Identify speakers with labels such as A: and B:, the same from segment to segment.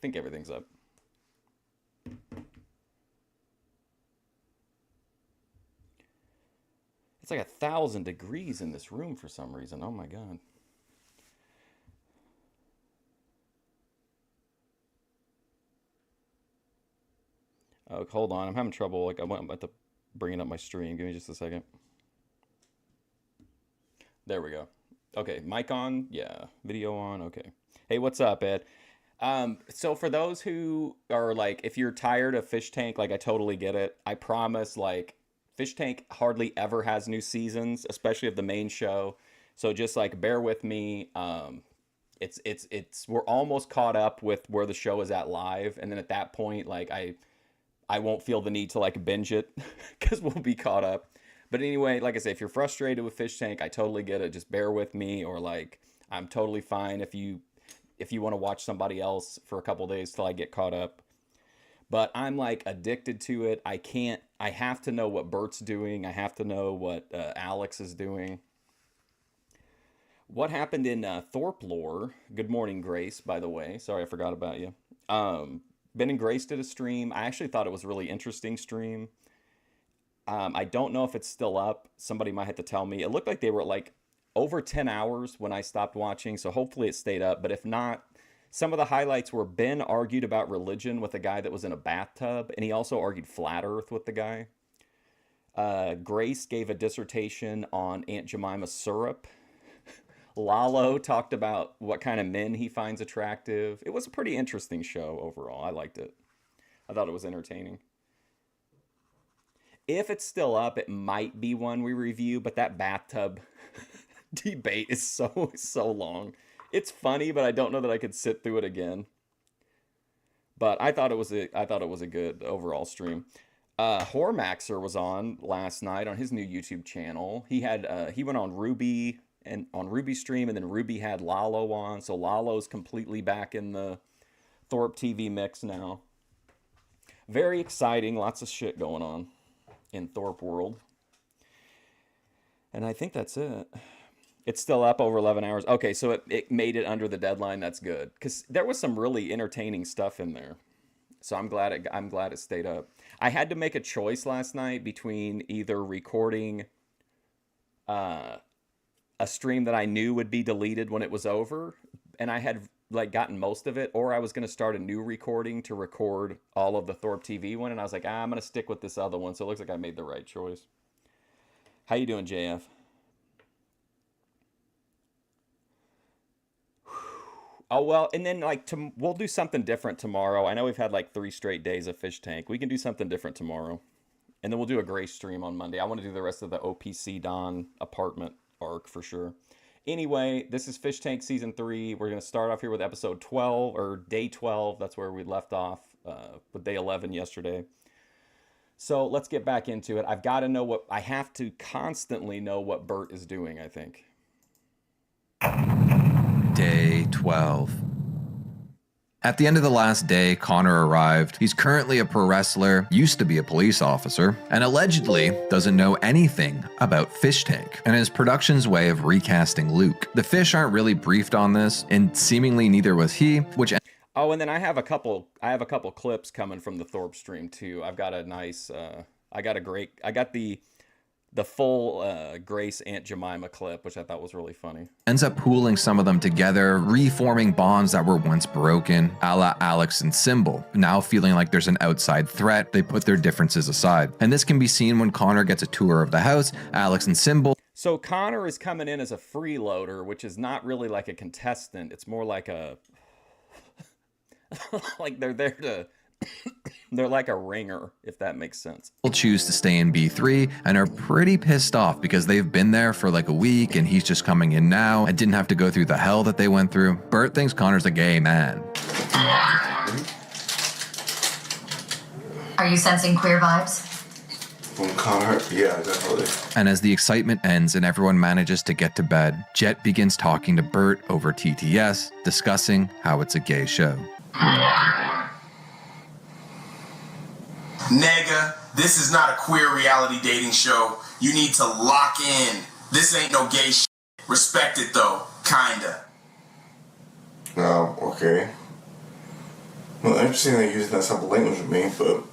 A: think everything's up. It's like 1,000 degrees in this room for some reason. Oh my God. Oh, hold on. I'm having trouble. Like I'm about to bring up my stream. Give me just a second. There we go. Okay, mic on. Yeah, video on. Okay. Hey, what's up, Ed? So for those who are like, if you're tired of Fishtank, like I totally get it. I promise, like Fishtank hardly ever has new seasons, especially of the main show. So just like bear with me. It's we're almost caught up with where the show is at live, and then at that point, like I won't feel the need to like binge it because we'll be caught up. But anyway, like I say, if you're frustrated with Fishtank, I totally get it. Just bear with me, or like I'm totally fine if you want to watch somebody else for a couple days till I get caught up. But I'm like addicted to it. I have to know what Bert's doing. I have to know what Alex is doing. What happened in Thorpe lore? Good morning, Grace, by the way. Sorry, I forgot about you. Ben and Grace did a stream. I actually thought it was a really interesting stream. I don't know if it's still up. Somebody might have to tell me. It looked like they were like over 10 hours when I stopped watching, so hopefully it stayed up. But if not, some of the highlights were Ben argued about religion with a guy that was in a bathtub, and he also argued flat earth with the guy. Grace gave a dissertation on Aunt Jemima's syrup. Lalo talked about what kind of men he finds attractive. It was a pretty interesting show overall. I liked it. I thought it was entertaining. If it's still up, it might be one we review, but that bathtub debate is so long. It's funny, but I don't know that I could sit through it again. But I thought it was a good overall stream. Hormaxer was on last night on his new YouTube channel. He went on Ruby and on Ruby's stream, and then Ruby had Lalo on, so Lalo's completely back in the Thorpe TV mix now. Very exciting, lots of shit going on in Thorpe world. And I think that's it. It's still up over 11 hours. Okay, so it made it under the deadline. That's good, because there was some really entertaining stuff in there. So I'm glad it stayed up. I had to make a choice last night between either recording a stream that I knew would be deleted when it was over, and I had like gotten most of it, or I was going to start a new recording to record all of the Thorpe TV one, and I was like, I'm going to stick with this other one, so it looks like I made the right choice. How you doing, JF? Oh, well, and then like we'll do something different tomorrow. I know we've had like 3 straight days of Fishtank. We can do something different tomorrow. And then we'll do a Grace stream on Monday. I want to do the rest of the OPC Don apartment arc for sure. Anyway, this is Fishtank Season 3. We're going to start off here with Episode 12, or Day 12. That's where we left off with Day 11 yesterday. So let's get back into it. I've got to know I have to constantly know what Bert is doing, I think.
B: Day 12. At the end of the last day, Connor arrived. He's currently a pro wrestler, used to be a police officer, and allegedly doesn't know anything about Fishtank and his production's way of recasting Luke. The Fish aren't really briefed on this, and seemingly neither was he, which...
A: Oh, and then I have a couple clips coming from the Thorpe stream too. I've got a nice, I got the full Grace Aunt Jemima clip, which I thought was really funny.
B: Ends up pooling some of them together, reforming bonds that were once broken, a la Alex and Symbol. Now feeling like there's an outside threat, they put their differences aside. And this can be seen when Connor gets a tour of the house. Alex and Symbol...
A: So Connor is coming in as a freeloader, which is not really like a contestant. It's more like a... like they're there to... They're like a ringer, if that makes sense.
B: Will choose to stay in B3 and are pretty pissed off because they've been there for like a week and he's just coming in now and didn't have to go through the hell that they went through. Bert thinks Connor's a gay man.
C: Are you sensing queer vibes?
D: From Connor? Yeah, definitely.
B: And as the excitement ends and everyone manages to get to bed, Jet begins talking to Bert over TTS, discussing how it's a gay show.
E: Nigga, this is not a queer reality dating show. You need to lock in. This ain't no gay shit. Respect it though, kinda.
D: Okay. Well, interesting that you're using that simple language with me, but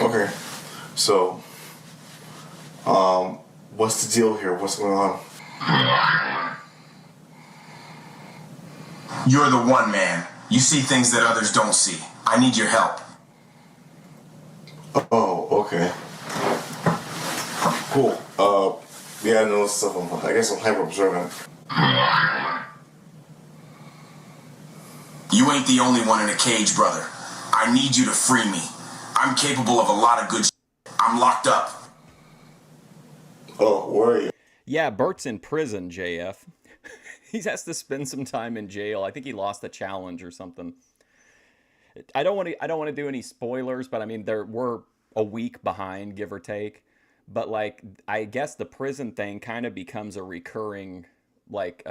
D: okay. So, what's the deal here? What's going on?
E: You're the one, man. You see things that others don't see. I need your help.
D: Oh, okay. Cool. Yeah, I know stuff. I guess I'm hyper observant.
E: You ain't the only one in a cage, brother. I need you to free me. I'm capable of a lot of good shit. I'm locked up.
D: Oh, where are you?
A: Yeah, Bert's in prison, JF. He has to spend some time in jail. I think he lost a challenge or something. I don't want to do any spoilers, but I mean we're a week behind, give or take. But like I guess the prison thing kind of becomes a recurring like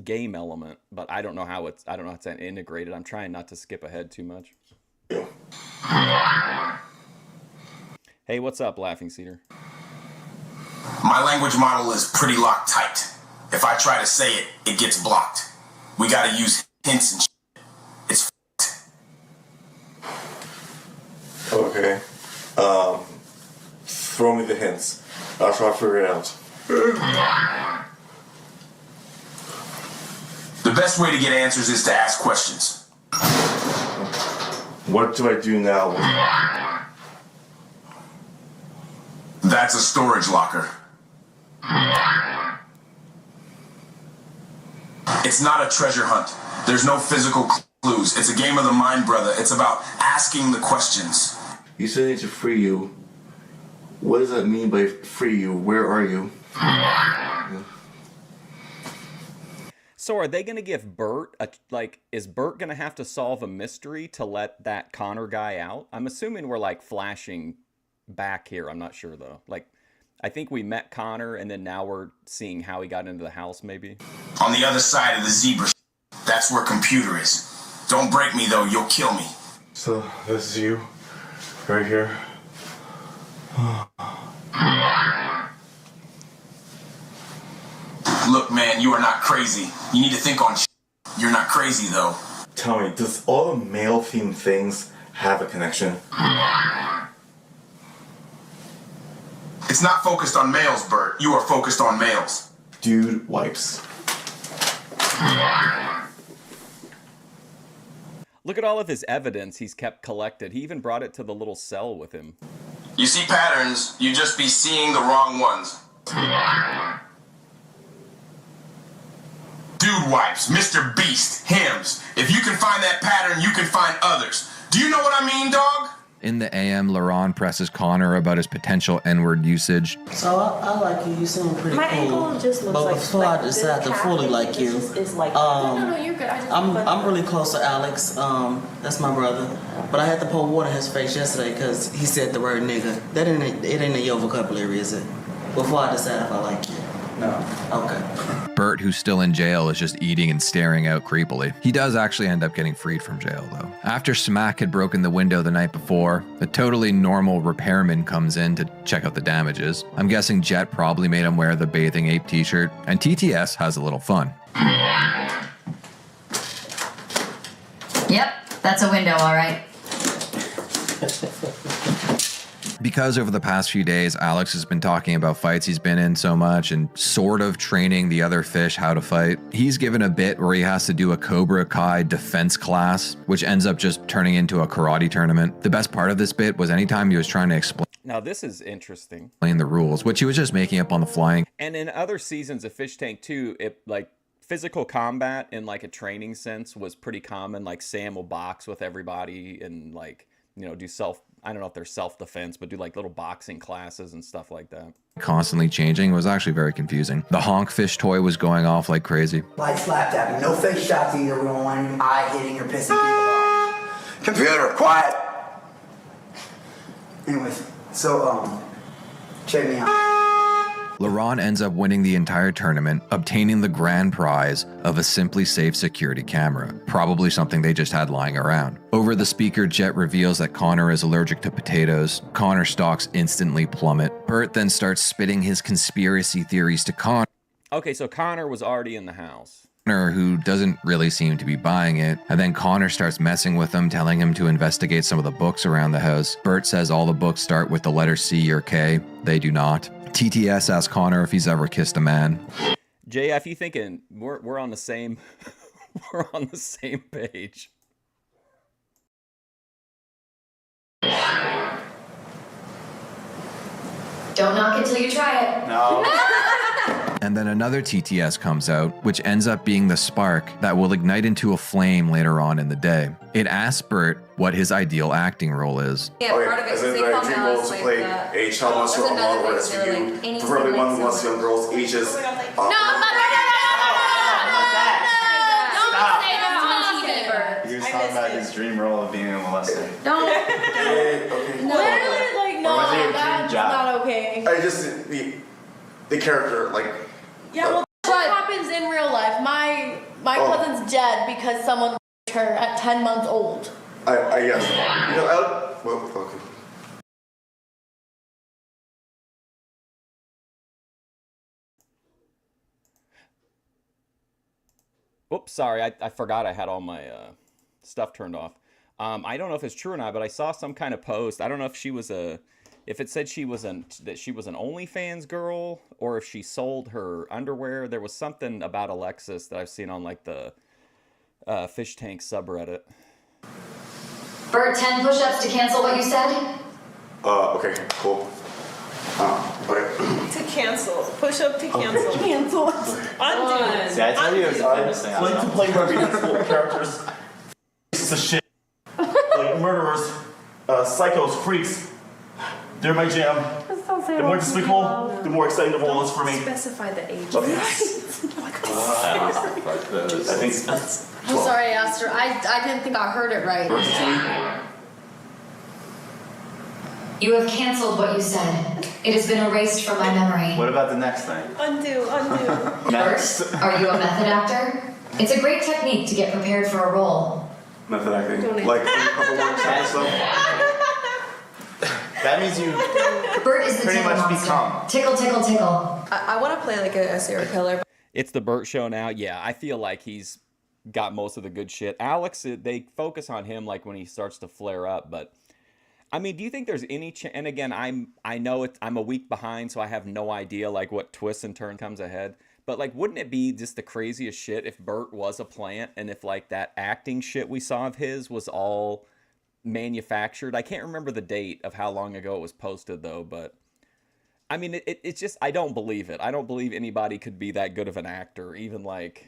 A: game element, but I don't know how it's integrated. I'm trying not to skip ahead too much. Hey, what's up, Laughing Cedar?
E: My language model is pretty locked tight. If I try to say it, it gets blocked. We gotta use hints and shit. It's f***ed.
D: Okay. Throw me the hints. I'll try to figure it out.
E: The best way to get answers is to ask questions.
D: What do I do now?
E: That's a storage locker. It's not a treasure hunt. There's no physical clues. It's a game of the mind, brother. It's about asking the questions.
D: You said I need to free you. What does that mean by free you? Where are you?
A: So are they going to give Bert is Bert going to have to solve a mystery to let that Connor guy out? I'm assuming we're like flashing back here. I'm not sure though. Like I think we met Connor and then now we're seeing how he got into the house maybe.
E: On the other side of the zebra, that's where computer is. Don't break me though, you'll kill me.
D: So, this is you? Right here?
E: Look, man, you are not crazy. You need to think on shit. You're not crazy though.
D: Tell me, does all the male-themed things have a connection?
E: It's not focused on males, Bert. You are focused on males.
D: Dude wipes.
A: Look at all of his evidence he's kept collected. He even brought it to the little cell with him.
E: You see patterns, you just be seeing the wrong ones. Dude wipes, Mr. Beast, hymns. If you can find that pattern, you can find others. Do you know what I mean, dog?
B: In the AM, Laurent presses Connor about his potential N-word usage.
F: So I like you. You seem pretty
G: My
F: cool.
G: ankle just looks
F: but
G: like
F: before I
G: this
F: decide to
G: calf
F: fully
G: thing
F: like you,
G: is like no, you're good.
F: I'm really close to Alex. That's my brother. But I had to pour water in his face yesterday because he said the word nigga. It ain't in your vocabulary, is it? Before I decide if I like you. No. Okay.
B: Bert, who's still in jail, is just eating and staring out creepily. He does actually end up getting freed from jail, though. After Smack had broken the window the night before, a totally normal repairman comes in to check out the damages. I'm guessing Jet probably made him wear the Bathing Ape t-shirt, and TTS has a little fun.
C: Yep, that's a window, all right.
B: Because over the past few days, Alex has been talking about fights he's been in so much and sort of training the other fish how to fight. He's given a bit where he has to do a Cobra Kai defense class, which ends up just turning into a karate tournament. The best part of this bit was anytime he was trying to explain
A: Now this is interesting.
B: the rules, which he was just making up on the fly.
A: And in other seasons of Fishtank 2, it like physical combat in like a training sense was pretty common. Like Sam will box with everybody and like, you know, do I don't know if they're self-defense, but do like little boxing classes and stuff like that.
B: Constantly changing was actually very confusing. The honk fish toy was going off like crazy.
H: Light slap tapping, no face shots either. We don't want any eye hitting or pissing people off. Computer, quiet! Anyways, so, check me out.
B: Laurent ends up winning the entire tournament, obtaining the grand prize of a Simply Safe security camera, probably something they just had lying around. Over the speaker, Jet reveals that Connor is allergic to potatoes. Connor's stocks instantly plummet. Bert then starts spitting his conspiracy theories to Connor.
A: Okay, so Connor was already in the house.
B: Connor, who doesn't really seem to be buying it, and then Connor starts messing with him, telling him to investigate some of the books around the house. Bert says all the books start with the letter C or K. They do not. TTS asks Connor if he's ever kissed a man.
A: JF, you thinking we're on the same we're on the same page.
C: Don't knock it till you try it.
D: No.
B: And then another TTS comes out, which ends up being the spark that will ignite into a flame later on in the day. It asks Bert what his ideal acting role is.
I: Yeah, part of it is they call
D: dream
I: me
D: role
I: Alice
D: to
I: like
D: play
I: that.
D: a child monster
I: There's
D: or
I: another
D: model or
I: thing, they're
D: SVU,
I: like, anything
D: preferably one
I: like
D: who wants
I: something.
D: young girls ages.
G: No, don't say that on TV.
J: He was talking about his dream role of being a molester.
G: Don't.
D: Okay.
G: Literally, like, no,
J: was it your dream
G: that's
J: job?
G: not okay.
D: I just the character like.
G: Yeah, well, what happens in real life? My cousin's dead because someone raped her at 10 months old.
D: I guess. Well, okay.
A: Oops, sorry, I forgot I had all my stuff turned off. I don't know if it's true or not, but I saw some kind of post. I don't know if she was if it said that she was an OnlyFans girl, or if she sold her underwear. There was something about Alexis that I've seen on like the Fishtank subreddit.
C: Bert, 10 push-ups to cancel what you said?
D: Okay, cool. Okay.
I: To cancel. Push up to cancel.
G: Cancel.
I: Undo.
J: See, I told you it was a famous thing.
K: I like to play reprehensible characters. Pieces of shit. Like murderers, psychos, freaks. They're my jam. The more despicable, the more exciting the role is for me.
I: Specify the age.
K: Love you. I think
G: I'm sorry, Esther. I didn't think I heard it right.
C: You have canceled what you said. It has been erased from my memory.
J: What about the next thing?
I: Undo.
C: Bert, are you a method actor? It's a great technique to get prepared for a role.
D: Method acting. Like a couple more times stuff.
J: That means you
C: Bert is the
J: pretty
C: tickle
J: much
C: monster.
J: become.
C: Tickle, tickle, tickle.
I: I want to play like a serial killer.
A: It's the Bert show now. Yeah, I feel like he's got most of the good shit. Alex, they focus on him like when he starts to flare up, but I mean, do you think there's any and again, I know I'm a week behind, so I have no idea like what twists and turn comes ahead. But like, wouldn't it be just the craziest shit if Bert was a plant and if like that acting shit we saw of his was all manufactured? I can't remember the date of how long ago it was posted though, but I mean, it's just, I don't believe it. I don't believe anybody could be that good of an actor, even like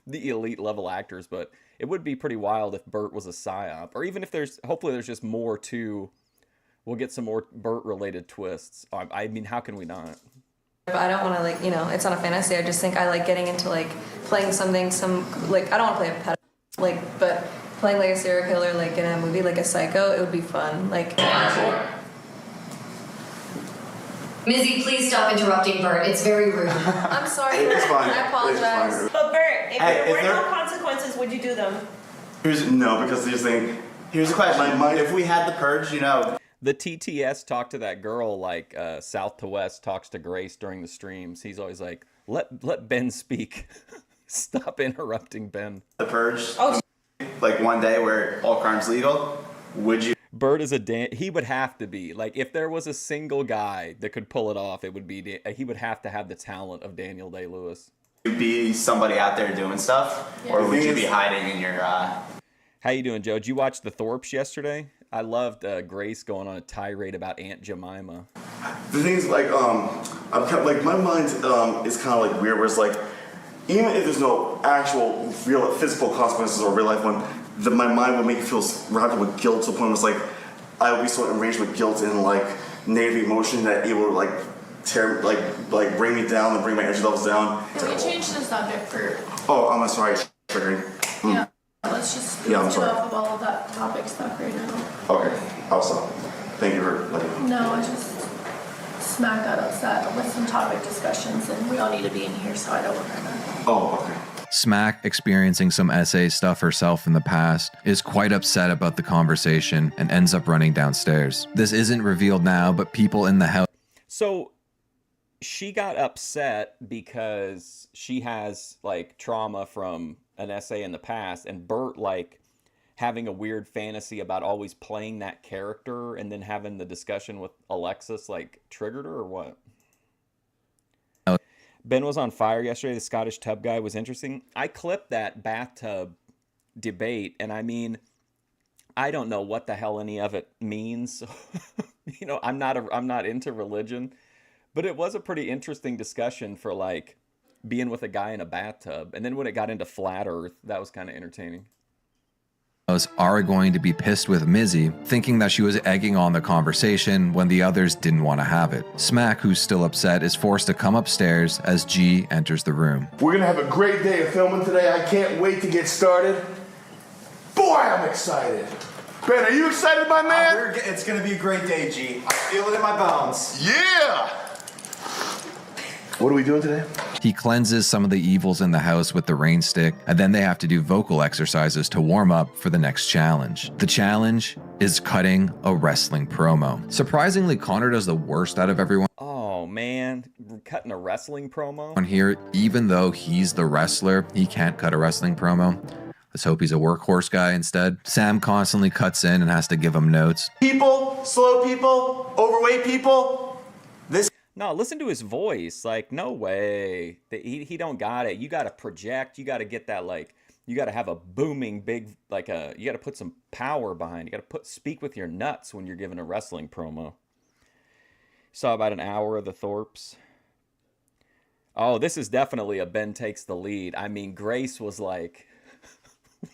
A: the elite level actors, but it would be pretty wild if Bert was a psyop, or even if hopefully there's just more to, we'll get some more Bert related twists. I mean, how can we not?
I: But I don't want to like, it's not a fantasy. I just think I like getting into like playing something, like, I don't want to play a pet, like, but playing like a serial killer, like in a movie, like a psycho, it would be fun. Like,
C: Mizzy, please stop interrupting Bert. It's very rude.
I: I'm sorry.
D: It's fine.
I: I apologize.
D: It's fine.
I: But Bert, if
K: Hey,
I: there were
K: is
I: no
K: there-
I: consequences, would you do them?
D: No, because these things.
J: Here's a question. If we had the purge,
A: The TTS talked to that girl like South to West talks to Grace during the streams. He's always like, let Ben speak. Stop interrupting Ben.
J: the purge,
I: Oh,
J: like one day where all crime's legal, would you
A: Bert is he would have to be like, if there was a single guy that could pull it off, it would be he would have to have the talent of Daniel Day-Lewis.
J: be somebody out there doing stuff, or would you be hiding in your?
A: How you doing, Joe? Did you watch the Thorpes yesterday? I loved Grace going on a tirade about Aunt Jemima.
D: The thing is, like, I'm kind of, like, my mind is kind of like weird, where it's like, even if there's no actual real physical consequences or real life one, my mind would make me feel wrapped up with guilt to the point where it's like, I would be so enraged with guilt and like negative emotion that it would like tear, like bring me down and bring my energy levels down.
G: Can we change the subject for?
D: Oh, I'm sorry, it's triggering.
G: Yeah. Let's just
D: Yeah, I'm
G: get
D: sorry.
G: off of all of that topic stuff right now.
D: Okay, I'll stop. Thank you for letting me know.
G: No, I just Smack got upset with some topic discussions, and we all need to be in here, so I don't want that.
D: Oh, okay.
B: Smack, experiencing some SA stuff herself in the past, is quite upset about the conversation and ends up running downstairs. This isn't revealed now, but people in the house.
A: So, she got upset because she has like trauma from an essay in the past, and Bert like having a weird fantasy about always playing that character and then having the discussion with Alexis like triggered her or what? Ben was on fire yesterday. The Scottish tub guy was interesting. I clipped that bathtub debate, and I mean, I don't know what the hell any of it means. You know, I'm not into religion, but it was a pretty interesting discussion for like being with a guy in a bathtub. And then when it got into flat Earth, that was kind of entertaining.
B: Are going to be pissed with Mizzy, thinking that she was egging on the conversation when the others didn't want to have it. Smack, who's still upset, is forced to come upstairs as G enters the room.
L: We're gonna have a great day of filming today. I can't wait to get started. Boy, I'm excited. Ben, are you excited, my man?
J: It's gonna be a great day, G. I feel it in my bones.
L: Yeah! What are we doing today?
B: He cleanses some of the evils in the house with the rain stick, and then they have to do vocal exercises to warm up for the next challenge. The challenge is cutting a wrestling promo. Surprisingly, Connor does the worst out of everyone.
A: Oh man, cutting a wrestling promo?
B: On here, even though he's the wrestler, he can't cut a wrestling promo. Let's hope he's a workhorse guy instead. Sam constantly cuts in and has to give him notes.
J: People, slow people, overweight people.
A: No, listen to his voice. Like, no way. He don't got it. You got to project. You got to get that, like, you got to have a booming big, like, you got to put some power behind. You got to speak with your nuts when you're giving a wrestling promo. Saw about an hour of the Thorpes. Oh, this is definitely a Ben takes the lead. I mean, Grace was like,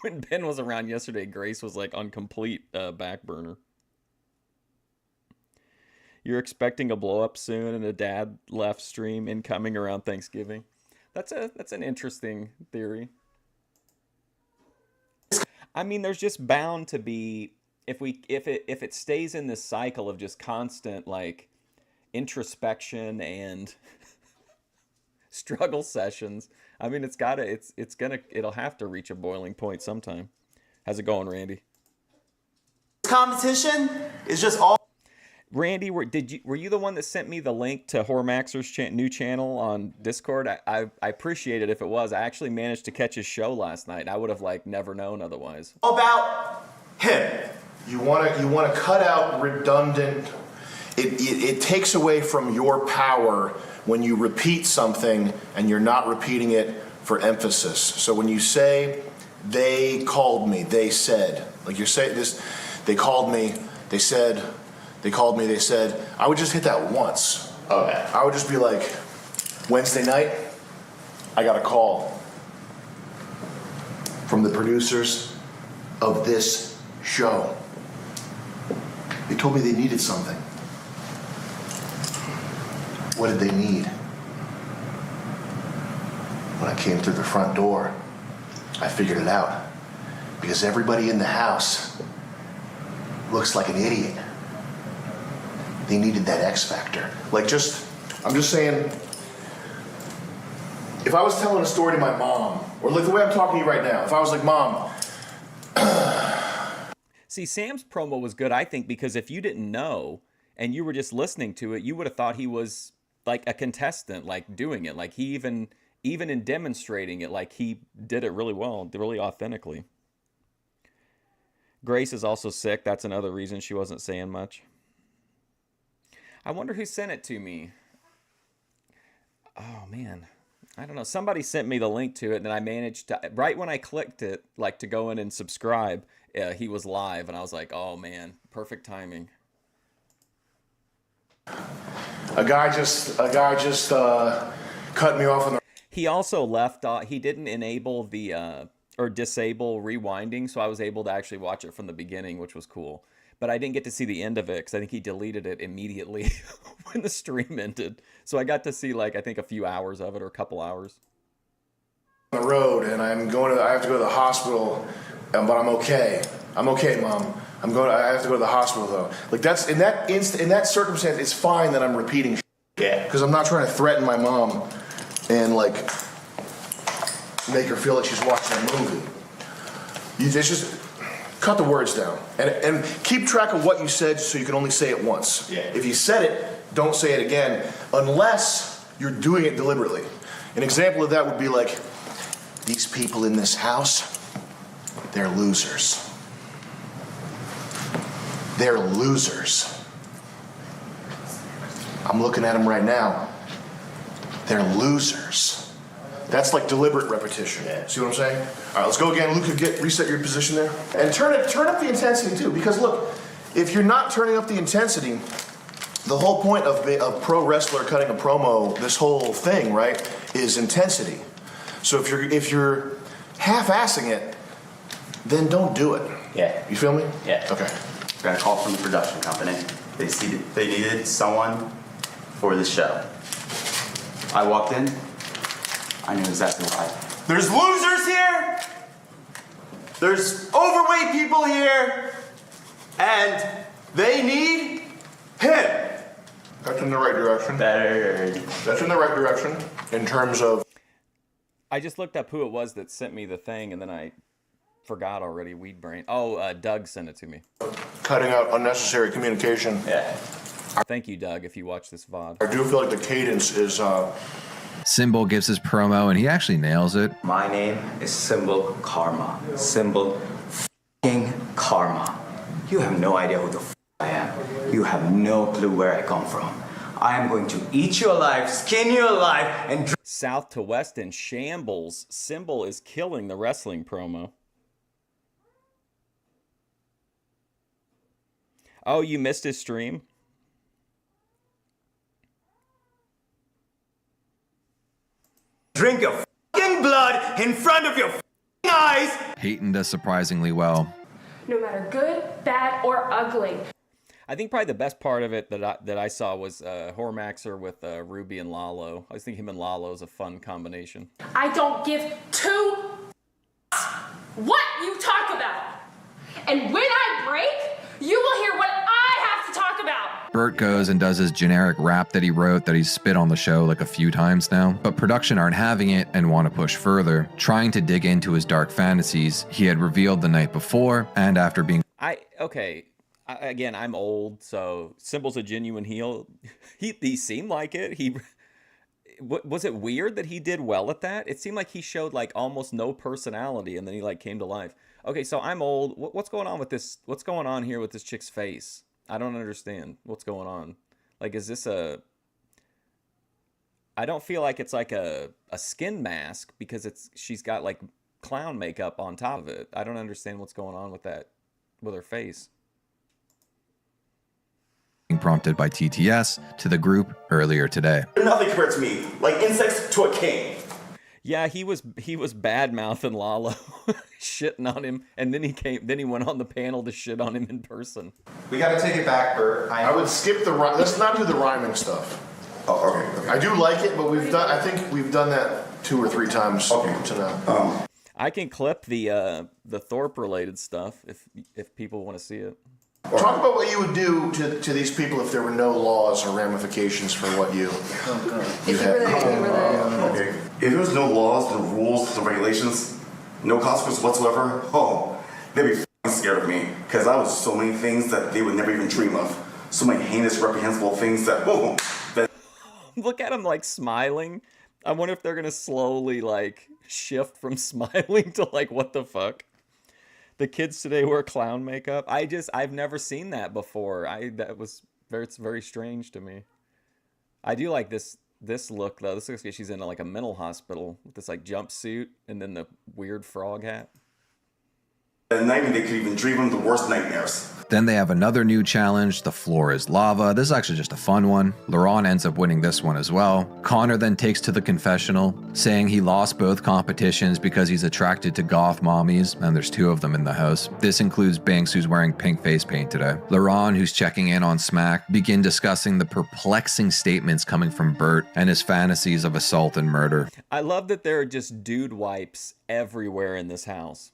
A: when Ben was around yesterday, Grace was like on complete back burner. You're expecting a blow up soon and a dad left stream incoming around Thanksgiving. That's an interesting theory. I mean, there's just bound to be, if it stays in this cycle of just constant like introspection and struggle sessions. I mean, it'll have to reach a boiling point sometime. How's it going, Randy?
J: Competition is just all.
A: Randy, were you the one that sent me the link to Hormaxer's new channel on Discord? I appreciate it if it was. I actually managed to catch his show last night. I would have like never known otherwise.
J: About him.
L: You want to cut out redundant. It takes away from your power when you repeat something and you're not repeating it for emphasis. So when you say, they called me, they said, like you're saying this, they called me, they said, they called me, they said, I would just hit that once.
J: Okay.
L: I would just be like, Wednesday night, I got a call from the producers of this show. They told me they needed something. What did they need? When I came through the front door, I figured it out. Because everybody in the house looks like an idiot. They needed that X factor. I'm just saying, if I was telling a story to my mom, or like the way I'm talking to you right now, if I was like, Mom.
A: See, Sam's promo was good, I think, because if you didn't know and you were just listening to it, you would have thought he was like a contestant, like doing it. Like he even in demonstrating it, like he did it really well, really authentically. Grace is also sick. That's another reason she wasn't saying much. I wonder who sent it to me. Oh, man. I don't know. Somebody sent me the link to it, and then I managed to, right when I clicked it, like to go in and subscribe, he was live, and I was like, oh, man, perfect timing.
L: A guy just cut me off on the...
A: He also left, he didn't enable the, or disable rewinding, so I was able to actually watch it from the beginning, which was cool. But I didn't get to see the end of it because I think he deleted it immediately when the stream ended. So I got to see like, I think a few hours of it or a couple hours.
L: On the road and I have to go to the hospital, but I'm okay. I'm okay, Mom. I have to go to the hospital though. Like that's, in that circumstance, it's fine that I'm repeating shit.
J: Yeah.
L: Because I'm not trying to threaten my mom and like make her feel like she's watching a movie. It's just... Cut the words down and keep track of what you said so you can only say it once.
J: Yeah.
L: If you said it, don't say it again unless you're doing it deliberately. An example of that would be like, these people in this house, they're losers. They're losers. I'm looking at them right now. They're losers. That's like deliberate repetition. See what I'm saying? All right, let's go again. Luke, reset your position there. And turn up the intensity too, because look, if you're not turning up the intensity, the whole point of a pro wrestler cutting a promo, this whole thing, right, is intensity. So if you're half-assing it, then don't do it.
J: Yeah.
L: You feel me?
J: Yeah.
L: Okay.
J: Got a call from the production company. They needed someone for the show. I walked in. I knew exactly why. There's losers here. There's overweight people here, and they need him.
L: That's in the right direction.
J: Better.
L: That's in the right direction in terms of.
A: I just looked up who it was that sent me the thing, and then I forgot already. Weed brain. Oh, Doug sent it to me.
L: Cutting out unnecessary communication.
J: Yeah.
A: Thank you, Doug, if you watch this VOD.
L: I do feel like the cadence is.
B: Symbol gives his promo, and he actually nails it.
J: My name is Symbol Karma. Symbol f***ing Karma. You have no idea who the f*** I am. You have no clue where I come from. I am going to eat you alive, skin you alive, and
A: South to West in shambles. Symbol is killing the wrestling promo. Oh, you missed his stream?
J: drink your f***ing blood in front of your f***ing eyes.
B: Peyton does surprisingly well.
M: No matter good, bad, or ugly.
A: I think probably the best part of it that I saw was Hormaxer with Ruby and Lalo. I think him and Lalo is a fun combination.
M: I don't give two what you talk about. And when I break, you will hear what I have to talk about.
B: Bert goes and does his generic rap that he wrote that he's spit on the show like a few times now, but production aren't having it and want to push further, trying to dig into his dark fantasies he had revealed the night before and after being...
A: Again, I'm old, so Symbol's a genuine heel. He seemed like it. Was it weird that he did well at that? It seemed like he showed like almost no personality, and then he like came to life. Okay, so I'm old. What's going on with this? What's going on here with this chick's face? I don't understand what's going on. Like, is this a... I don't feel like it's like a skin mask because she's got like clown makeup on top of it. I don't understand what's going on with that, with her face.
B: Prompted by TTS to the group earlier today.
K: They're nothing compared to me. Like insects to a king.
A: Yeah, he was bad mouthing Lalo, shitting on him, and then he went on the panel to shit on him in person.
N: We got to take it back, Bert.
L: I would skip the let's not do the rhyming stuff.
K: Oh, okay.
L: I do like it, but I think we've done that 2 or 3 times to now.
A: I can clip the Thorpe related stuff if people want to see it.
L: Talk about what you would do to these people if there were no laws or ramifications for what you had.
K: Okay. If there was no laws, no rules, no regulations, no consequences whatsoever, they'd be f***ing scared of me. Because I was so many things that they would never even dream of. So many heinous, reprehensible things that,
A: Look at him like smiling. I wonder if they're going to slowly like shift from smiling to like, what the fuck? The kids today wear clown makeup. I've never seen that before. It's very strange to me. I do like this look though. This looks like she's in like a mental hospital with this like jumpsuit and then the weird frog hat.
K: At night, they could even dream of the worst nightmares.
B: Then they have another new challenge, the floor is lava. This is actually just a fun one. Laurent ends up winning this one as well. Connor then takes to the confessional, saying he lost both competitions because he's attracted to goth mommies, and there's 2 of them in the house. This includes Banks, who's wearing pink face paint today. Laurent, who's checking in on Smack, begin discussing the perplexing statements coming from Bert and his fantasies of assault and murder.
A: I love that there are just dude wipes everywhere in this house.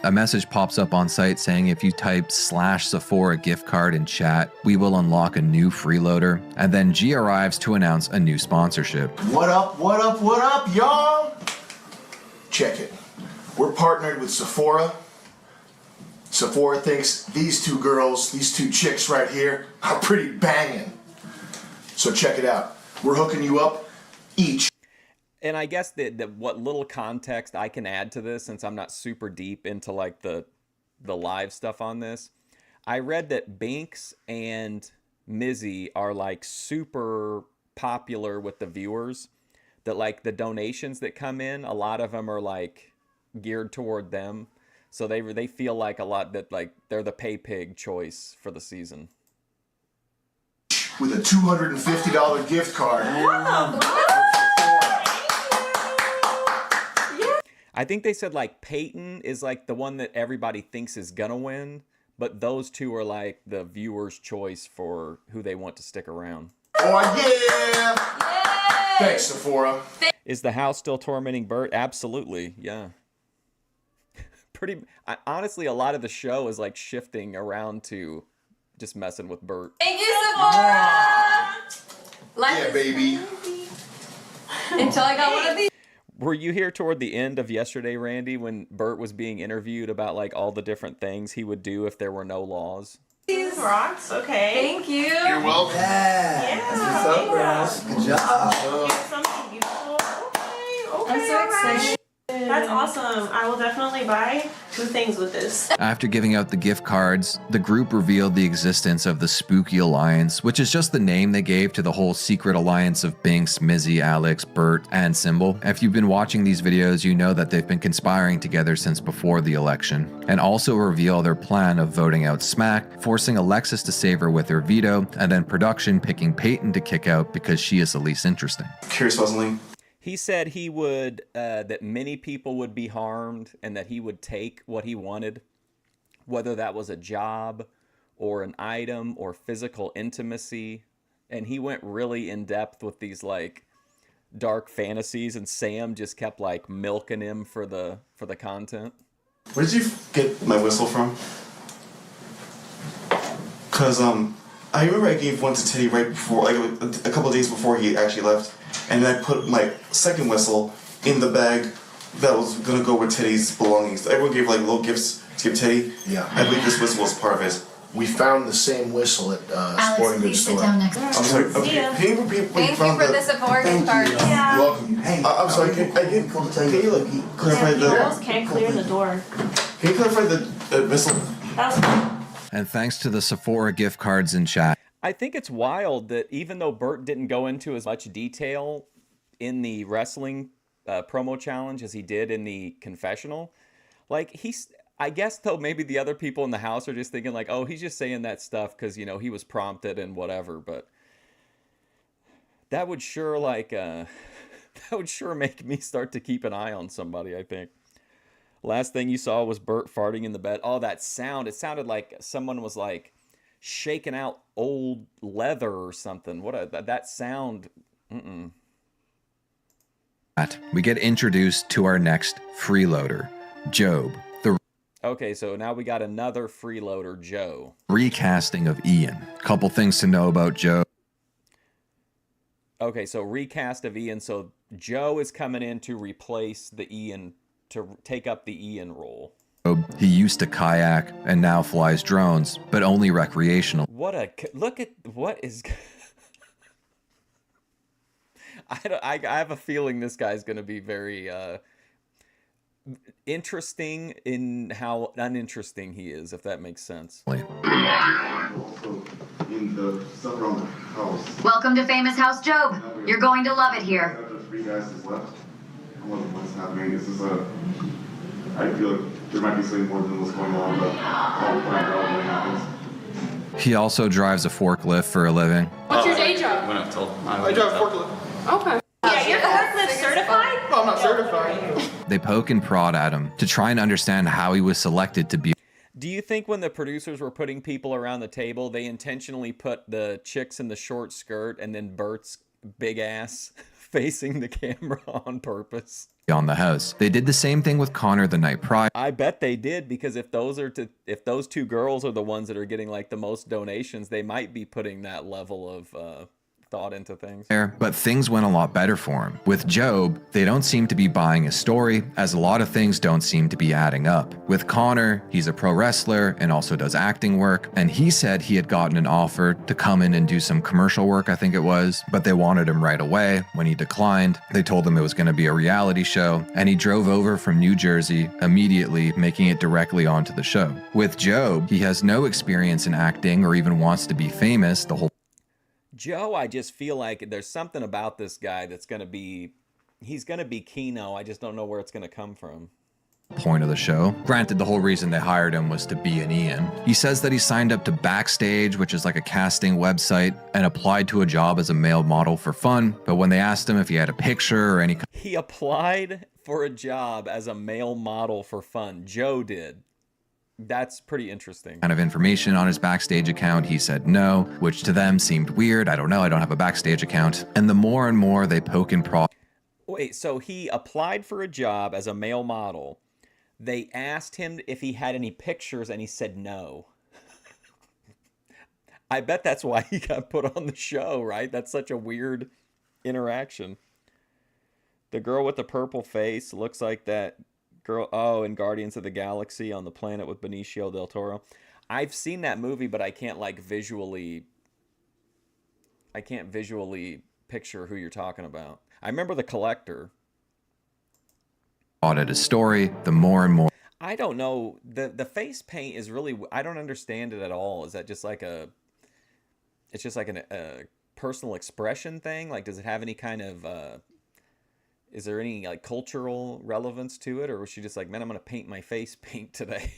B: A message pops up on site saying if you type /Sephora gift card in chat, we will unlock a new freeloader. And then G arrives to announce a new sponsorship.
L: What up, y'all? Check it. We're partnered with Sephora. Sephora thinks these 2 girls, these 2 chicks right here, are pretty banging. So check it out. We're hooking you up each.
A: And I guess that what little context I can add to this, since I'm not super deep into like the live stuff on this, I read that Binks and Mizzy are like super popular with the viewers. That like the donations that come in, a lot of them are like geared toward them. So they feel like a lot that like they're the pay pig choice for the season.
L: With a $250 gift card.
A: I think they said like Peyton is like the one that everybody thinks is gonna win, but those two are like the viewer's choice for who they want to stick around.
L: Oh yeah! Thanks, Sephora.
A: Is the house still tormenting Bert? Absolutely, yeah. Honestly, a lot of the show is like shifting around to just messing with Bert.
I: Thank you, Sephora!
L: Yeah, baby.
I: Until I got one of these.
A: Were you here toward the end of yesterday, Randy, when Bert was being interviewed about like all the different things he would do if there were no laws?
O: These rocks, okay.
I: Thank you.
L: You're welcome.
O: Yeah.
H: That's what's up, girls. Good job.
O: Here's something beautiful. Okay,
I: I'm so excited.
O: That's awesome. I will definitely buy 2 things with this.
B: After giving out the gift cards, the group revealed the existence of the Spooky Alliance, which is just the name they gave to the whole secret alliance of Binks, Mizzy, Alex, Bert, and Symbol. If you've been watching these videos, you know that they've been conspiring together since before the election, and also reveal their plan of voting out Smack, forcing Alexis to save her with her veto, and then production picking Peyton to kick out because she is the least interesting.
D: Curious, Wesley.
A: He said he would, that many people would be harmed and that he would take what he wanted, whether that was a job or an item or physical intimacy. And he went really in depth with these like dark fantasies, and Sam just kept like milking him for the content.
D: Where did you get my whistle from? Cause I remember I gave one to Teddy right before, like a couple of days before he actually left, and then I put my second whistle in the bag that was gonna go with Teddy's belongings. Everyone gave like little gifts to give Teddy.
L: Yeah.
D: I believe this whistle was part of it.
L: We found the same whistle at
C: Alex,
L: Sporting
C: please
L: Goods
C: sit
L: store.
C: down next.
D: I'm sorry. Okay. Can you repeat where
I: Thank you
D: found
I: for the Sephora gift card.
O: Yeah.
D: You're welcome.
H: Hey,
D: I'm sorry. Can you like clarify
O: You almost can't clear the door.
D: Can you clarify the whistle?
O: That was
B: And thanks to the Sephora gift cards in chat.
A: I think it's wild that even though Bert didn't go into as much detail in the wrestling promo challenge as he did in the confessional, like I guess though maybe the other people in the house are just thinking like, oh, he's just saying that stuff because, you know, he was prompted and whatever. But that would sure like that would sure make me start to keep an eye on somebody, I think. Last thing you saw was Bert farting in the bed. Oh, that sound. It sounded like someone was like shaking out old leather or something. That sound.
B: We get introduced to our next freeloader, Job, the
A: Okay, so now we got another freeloader, Joe.
B: recasting of Ian. Couple things to know about Job.
A: Okay, so recast of Ian. So Joe is coming in to replace the Ian, to take up the Ian role.
B: He used to kayak and now flies drones, but only recreational.
A: Look at what is. I have a feeling this guy's going to be very interesting in how uninteresting he is, if that makes sense.
D: In the stuff around the house.
C: Welcome to Famous House Job. You're going to love it here.
D: After 3 guys is left. I wonder what's happening. This is I feel like there might be something more than what's going on, but I'll find out when it happens.
B: He also drives a forklift for a living.
M: What's your day job?
K: I drive a forklift.
M: Okay.
O: Yeah, you're forklift certified?
K: No, I'm not certified.
B: They poke and prod at him to try and understand how he was selected to be.
A: Do you think when the producers were putting people around the table, they intentionally put the chicks in the short skirt and then Bert's big ass facing the camera on purpose?
B: On the house. They did the same thing with Connor the night prior.
A: I bet they did, because if those two girls are the ones that are getting like the most donations, they might be putting that level of thought into things.
B: But things went a lot better for him. With Job, they don't seem to be buying his story, as a lot of things don't seem to be adding up. With Connor, he's a pro wrestler and also does acting work, and he said he had gotten an offer to come in and do some commercial work, I think it was, but they wanted him right away. When he declined, they told him it was going to be a reality show, and he drove over from New Jersey immediately, making it directly onto the show. With Job, he has no experience in acting or even wants to be famous. The whole
A: Joe, I just feel like there's something about this guy that's going to be, he's going to be Keno. I just don't know where it's going to come from.
B: Point of the show. Granted, the whole reason they hired him was to be an Ian. He says that he signed up to Backstage, which is like a casting website, and applied to a job as a male model for fun. But when they asked him if he had a picture or any...
A: He applied for a job as a male model for fun. Joe did. That's pretty interesting.
B: Kind of information on his Backstage account, he said no, which to them seemed weird. I don't know, I don't have a Backstage account. And the more and more they poke and prod...
A: Wait, so he applied for a job as a male model. They asked him if he had any pictures, and he said no. I bet that's why he got put on the show, right? That's such a weird interaction. The girl with the purple face looks like that girl, in Guardians of the Galaxy on the planet with Benicio del Toro. I've seen that movie, but I can't visually picture who you're talking about. I remember The Collector.
B: Audit his story, the more and more...
A: I don't know. The face paint is really, I don't understand it at all. Is that just like it's just like a personal expression thing? Like, does it have any kind of, is there any like cultural relevance to it? Or was she just like, man, I'm going to paint my face pink today?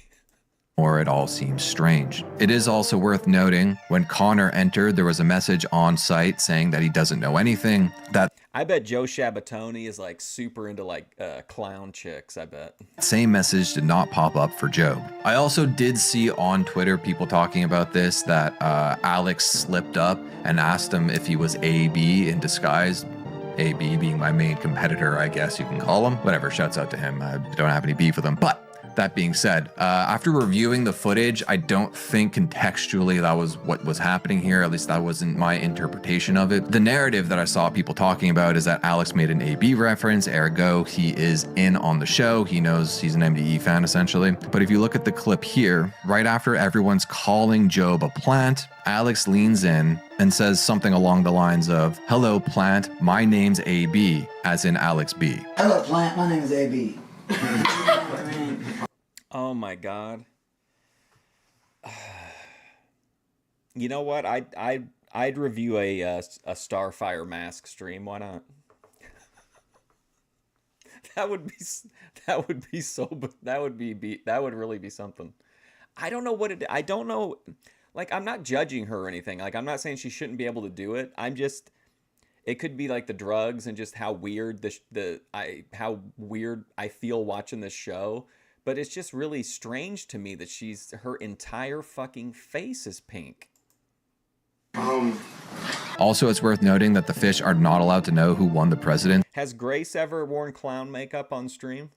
B: Or it all seems strange. It is also worth noting, when Connor entered, there was a message on site saying that he doesn't know anything. That
A: I bet Joe Shabatoni is like super into like clown chicks, I bet.
B: Same message did not pop up for Joe. I also did see on Twitter people talking about this, that Alex slipped up and asked him if he was AB in disguise. AB being my main competitor, I guess you can call him. Whatever, shouts out to him. I don't have any beef with him. But that being said, after reviewing the footage, I don't think contextually that was what was happening here. At least that wasn't my interpretation of it. The narrative that I saw people talking about is that Alex made an AB reference, ergo he is in on the show. He knows he's an MDE fan essentially. But if you look at the clip here, right after everyone's calling Job a plant, Alex leans in and says something along the lines of, "Hello, plant, my name's AB," as in Alex B.
H: Hello, plant, my name is AB.
A: Oh my God. You know what? I'd review a Starfire mask stream. Why not? that would really be something. I don't know what it. I don't know. Like, I'm not judging her or anything. Like, I'm not saying she shouldn't be able to do it. It could be like the drugs and just how weird how weird I feel watching this show. But it's just really strange to me that her entire fucking face is pink.
B: Also, it's worth noting that the fish are not allowed to know who won the president.
A: Has Grace ever worn clown makeup on stream?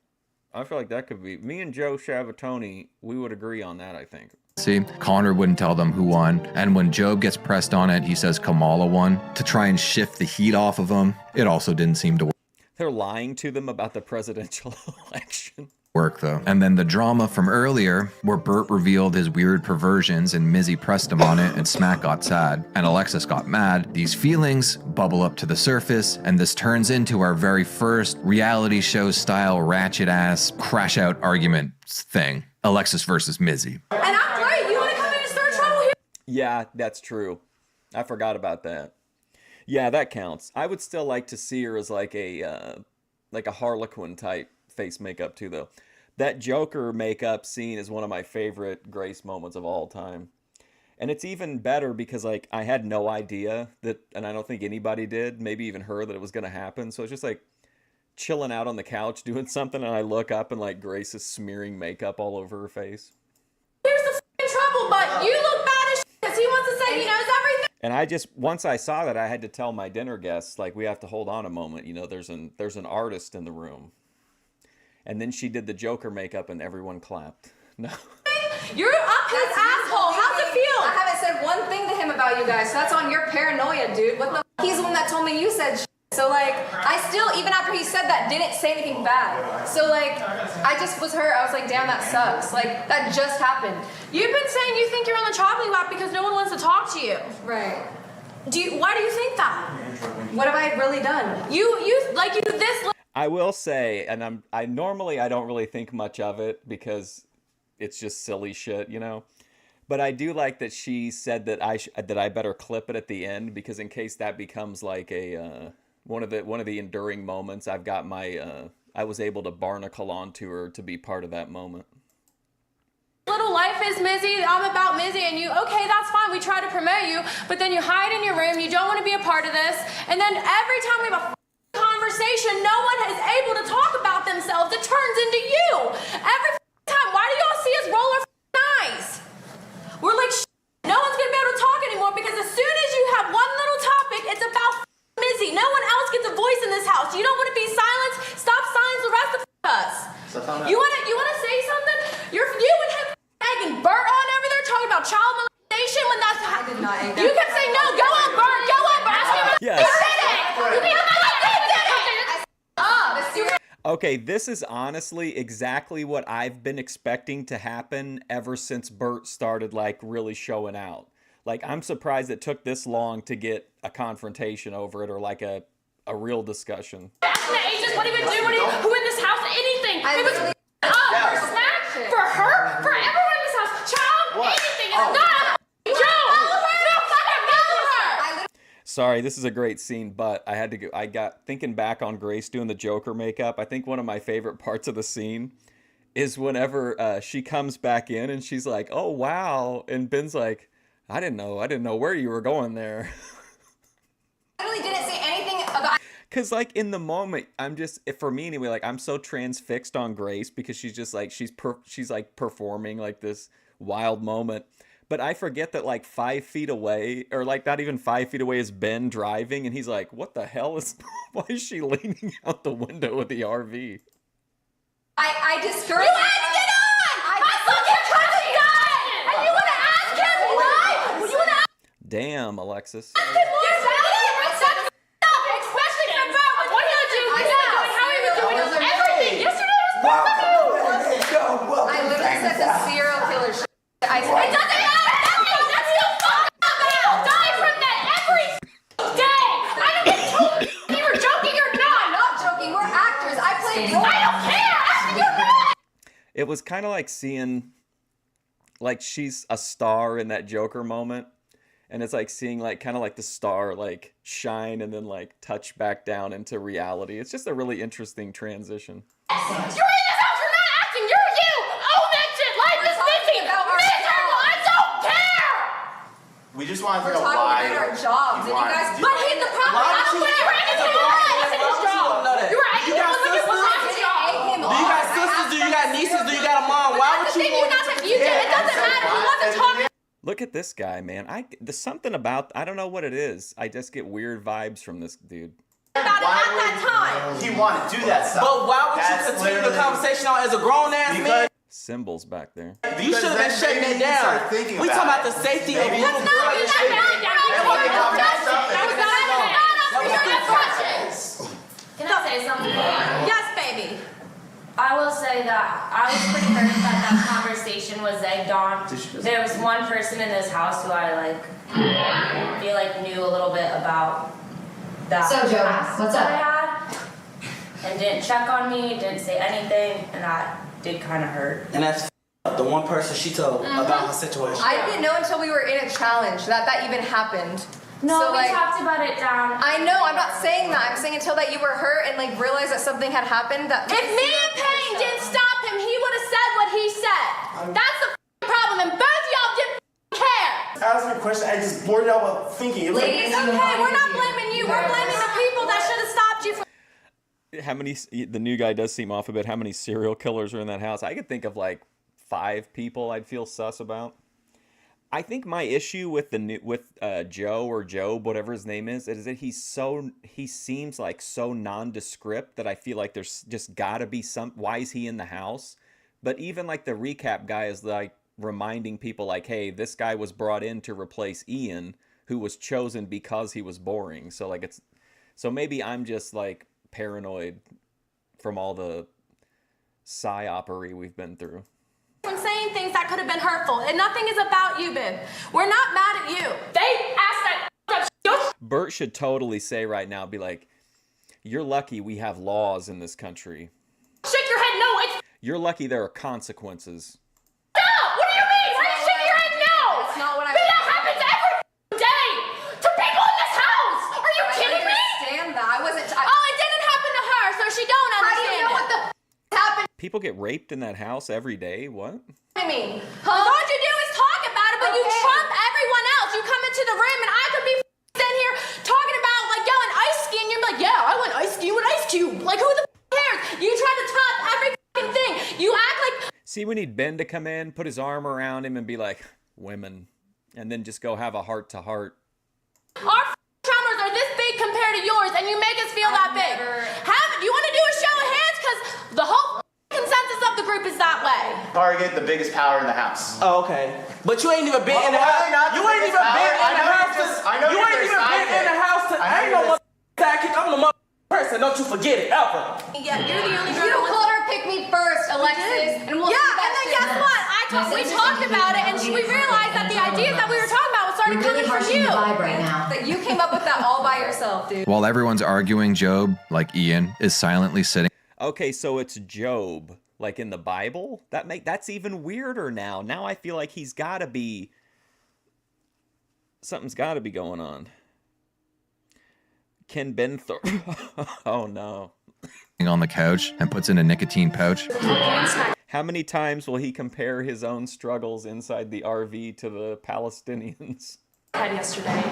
A: I feel like that could be me and Joe Shabatoni. We would agree on that, I think.
B: See, Connor wouldn't tell them who won, and when Job gets pressed on it, he says Kamala won to try and shift the heat off of him. It also didn't seem to
A: They're lying to them about the presidential election.
B: Work though. And then the drama from earlier, where Bert revealed his weird perversions and Mizzy pressed him on it and Smack got sad and Alexis got mad. These feelings bubble up to the surface, and this turns into our very first reality show style ratchet ass crash out argument thing. Alexis versus Mizzy.
M: And I'm right. You want to come in and start trouble here?
A: Yeah, that's true. I forgot about that. Yeah, that counts. I would still like to see her as like a Harlequin type face makeup too, though. That Joker makeup scene is one of my favorite Grace moments of all time. And it's even better because, like, I had no idea that, and I don't think anybody did, maybe even her, that it was going to happen. So it's just like chilling out on the couch doing something, and I look up and like Grace is smearing makeup all over her face.
M: Here's the f***ing trouble, but you look bad as shit because he wants to say he knows everything.
A: And once I saw that, I had to tell my dinner guests, like, we have to hold on a moment. You know, there's an artist in the room. And then she did the Joker makeup and everyone clapped. No.
M: You're up his asshole. How's it feel?
I: I haven't said one thing to him about you guys, so that's on your paranoia, dude. What the f? one that told me you said shit. So like, I still, even after he said that, didn't say anything bad. So like, I just was hurt. I was like, damn, that sucks. Like, that just happened.
M: You've been saying you think you're on the chopping block because no one wants to talk to you.
I: Right.
M: Why do you think that?
I: What have I really done?
A: I will say, and I normally don't really think much of it because it's just silly shit, you know. But I do like that she said that I better clip it at the end, because in case that becomes like a one of the enduring moments, I've got my I was able to barnacle onto her to be part of that moment.
M: Little life is Mizzy, I'm about Mizzy, and you, okay, that's fine, we try to promote you, but then you hide in your room, you don't want to be a part of this, and then every time we have a conversation, no one is able to talk about themselves, it turns into you. Every time, why do y'all see us roll our eyes? We're like, no one's going to be able to talk anymore, because as soon as you have one little topic, it's about Mizzy. No one else gets a voice in this house. You don't want to be silenced, stop silencing the rest of us. You want to say something? You and him egging Bert on over there talking about child molestation when that's
I: I did not egg that.
M: You can say no, go on Bert, go on Bert. Ask him.
A: Yes.
M: You did it. You did it.
A: Okay, this is honestly exactly what I've been expecting to happen ever since Bert started like really showing out. Like, I'm surprised it took this long to get a confrontation over it, or like a real discussion.
M: Asking the agents what he would do, who in this house, anything. It was for snack, for her, for everyone in this house. Child, anything. It's not her.
A: Sorry, this is a great scene, but I had to go. I got thinking back on Grace doing the Joker makeup. I think one of my favorite parts of the scene is whenever she comes back in and she's like, "Oh wow," and Ben's like, I didn't know where you were going there."
I: I really didn't say anything about.
A: Cause like in the moment, for me anyway, like I'm so transfixed on Grace because she's just like she's like performing like this wild moment, but I forget that like 5 feet away, or like not even 5 feet away, is Ben driving, and he's like, "What the hell is? Why is she leaning out the window of the RV?"
I: I discouraged.
M: You asked it on. I fucking touched it. And you want to ask him what? You want to ask
A: Damn, Alexis.
M: him what? Especially from Bert. What did you do? How he was doing everything. Yesterday was
I: I literally said the serial killer shit.
M: It doesn't matter. That's still fucked up. Die from that every day. I don't get told if you were joking or not.
I: I'm not joking. We're actors. I played roles.
M: I don't care. You're not.
A: It was kind of like seeing, like, she's a star in that Joker moment, and it's like seeing like kind of like the star like shine and then like touch back down into reality. It's just a really interesting transition.
M: You're in this house. You're not acting. You're you. Own that shit. Life is busy. Miserable. I don't care.
J: We just wanted
I: We're
J: to know
I: talking
J: why.
I: about our jobs, and you guys.
M: But here's the problem. I don't want to bring it to your life. It's his job. You were acting like it was his job.
F: Do you got sisters? Do you got nieces? Do you got a mom? Why would you want to
M: It doesn't matter. He wasn't talking.
A: Look at this guy, man. There's something about, I don't know what it is. I just get weird vibes from this dude.
M: About it at that time.
J: He wanted to do that stuff.
F: But why would
J: That's
F: you continue the
J: literally-
F: conversation on as a grown ass man?
A: Symbols back there.
F: You should have been shutting it down. We talking about the safety of little girls.
P: Can I say something?
M: Yes, baby.
P: I will say that I was pretty hurt that conversation was egged on. There was one person in this house who I feel like knew a little bit about that.
C: So, Joe,
P: past
C: what's
P: that
C: up?
P: I had, and didn't check on me, didn't say anything, and that did kind of hurt.
F: And that's the one person she told about her situation.
I: I didn't know until we were in a challenge that even happened.
P: No,
I: So,
P: we talked about it down.
I: I know, I'm not saying that. I'm saying until that you were hurt and realized that something had happened. That
M: If me and Payne didn't stop him, he would have said what he said. That's the problem, and both of y'all didn't care.
K: Ask me a question, I just blurted out without thinking. It was
I: Ladies,
K: like,
M: Okay, we're not blaming you. We're blaming the people that should have stopped you from.
A: How many, the new guy does seem off a bit. How many serial killers are in that house? I could think of like 5 people I'd feel sus about. I think my issue with Joe or Job, whatever his name is that he seems like so nondescript that I feel like there's just gotta be why is he in the house? But even like the recap guy is like reminding people like, hey, this guy was brought in to replace Ian, who was chosen because he was boring. So like so maybe I'm just like paranoid from all the psyopery we've been through.
M: From saying things that could have been hurtful, and nothing is about you, babe. We're not mad at you. They asked that.
A: Bert should totally say right now, be like, "You're lucky we have laws in this country.
M: Shake your head. No, it's.
A: You're lucky there are consequences."
M: Stop! What do you mean? Why are you shaking your head? No.
I: That's not what I.
M: But that happens every day to people in this house. Are you kidding me?
I: I understand that. I wasn't.
M: Oh, it didn't happen to her, so she don't understand.
I: How do you know what the happened?
A: People get raped in that house every day? What?
M: I mean, all you do is talk about it, but you trump everyone else. You come into the room, and I could be sitting here talking about like going ice skiing. You're like, yeah, I went ice skiing with Ice Cube. Like, who the cares? You try to top every thing. You act like.
A: See, we need Ben to come in, put his arm around him, and be like, "Women," and then just go have a heart to heart.
M: Our traumas are this big compared to yours, and you make us feel that big. You want to do a show of hands? Because the whole consensus of the group is that way.
J: Target, the biggest power in the house.
F: Oh, okay. But you ain't even been in the house. You ain't even been in the house. You ain't even been in the house. I ain't no sidekick. I'm the person. Don't you forget it ever.
M: Yeah, you're the only girl.
I: You called her pick me first, Alexis, and we'll see
M: Yeah,
I: that
M: and then
I: shit.
M: guess what? We talked about it, and we realized that the ideas that we were talking about started coming from you.
I: That you came up with that all by yourself, dude.
B: While everyone's arguing, Job, like Ian, is silently sitting.
A: Okay, so it's Job, like in the Bible? That's even weirder now. Now I feel like he's gotta be... Something's gotta be going on. Ken Benthorpe. Oh no.
B: On the couch and puts in a nicotine pouch.
A: How many times will he compare his own struggles inside the RV to the Palestinians?
Q: Had yesterday,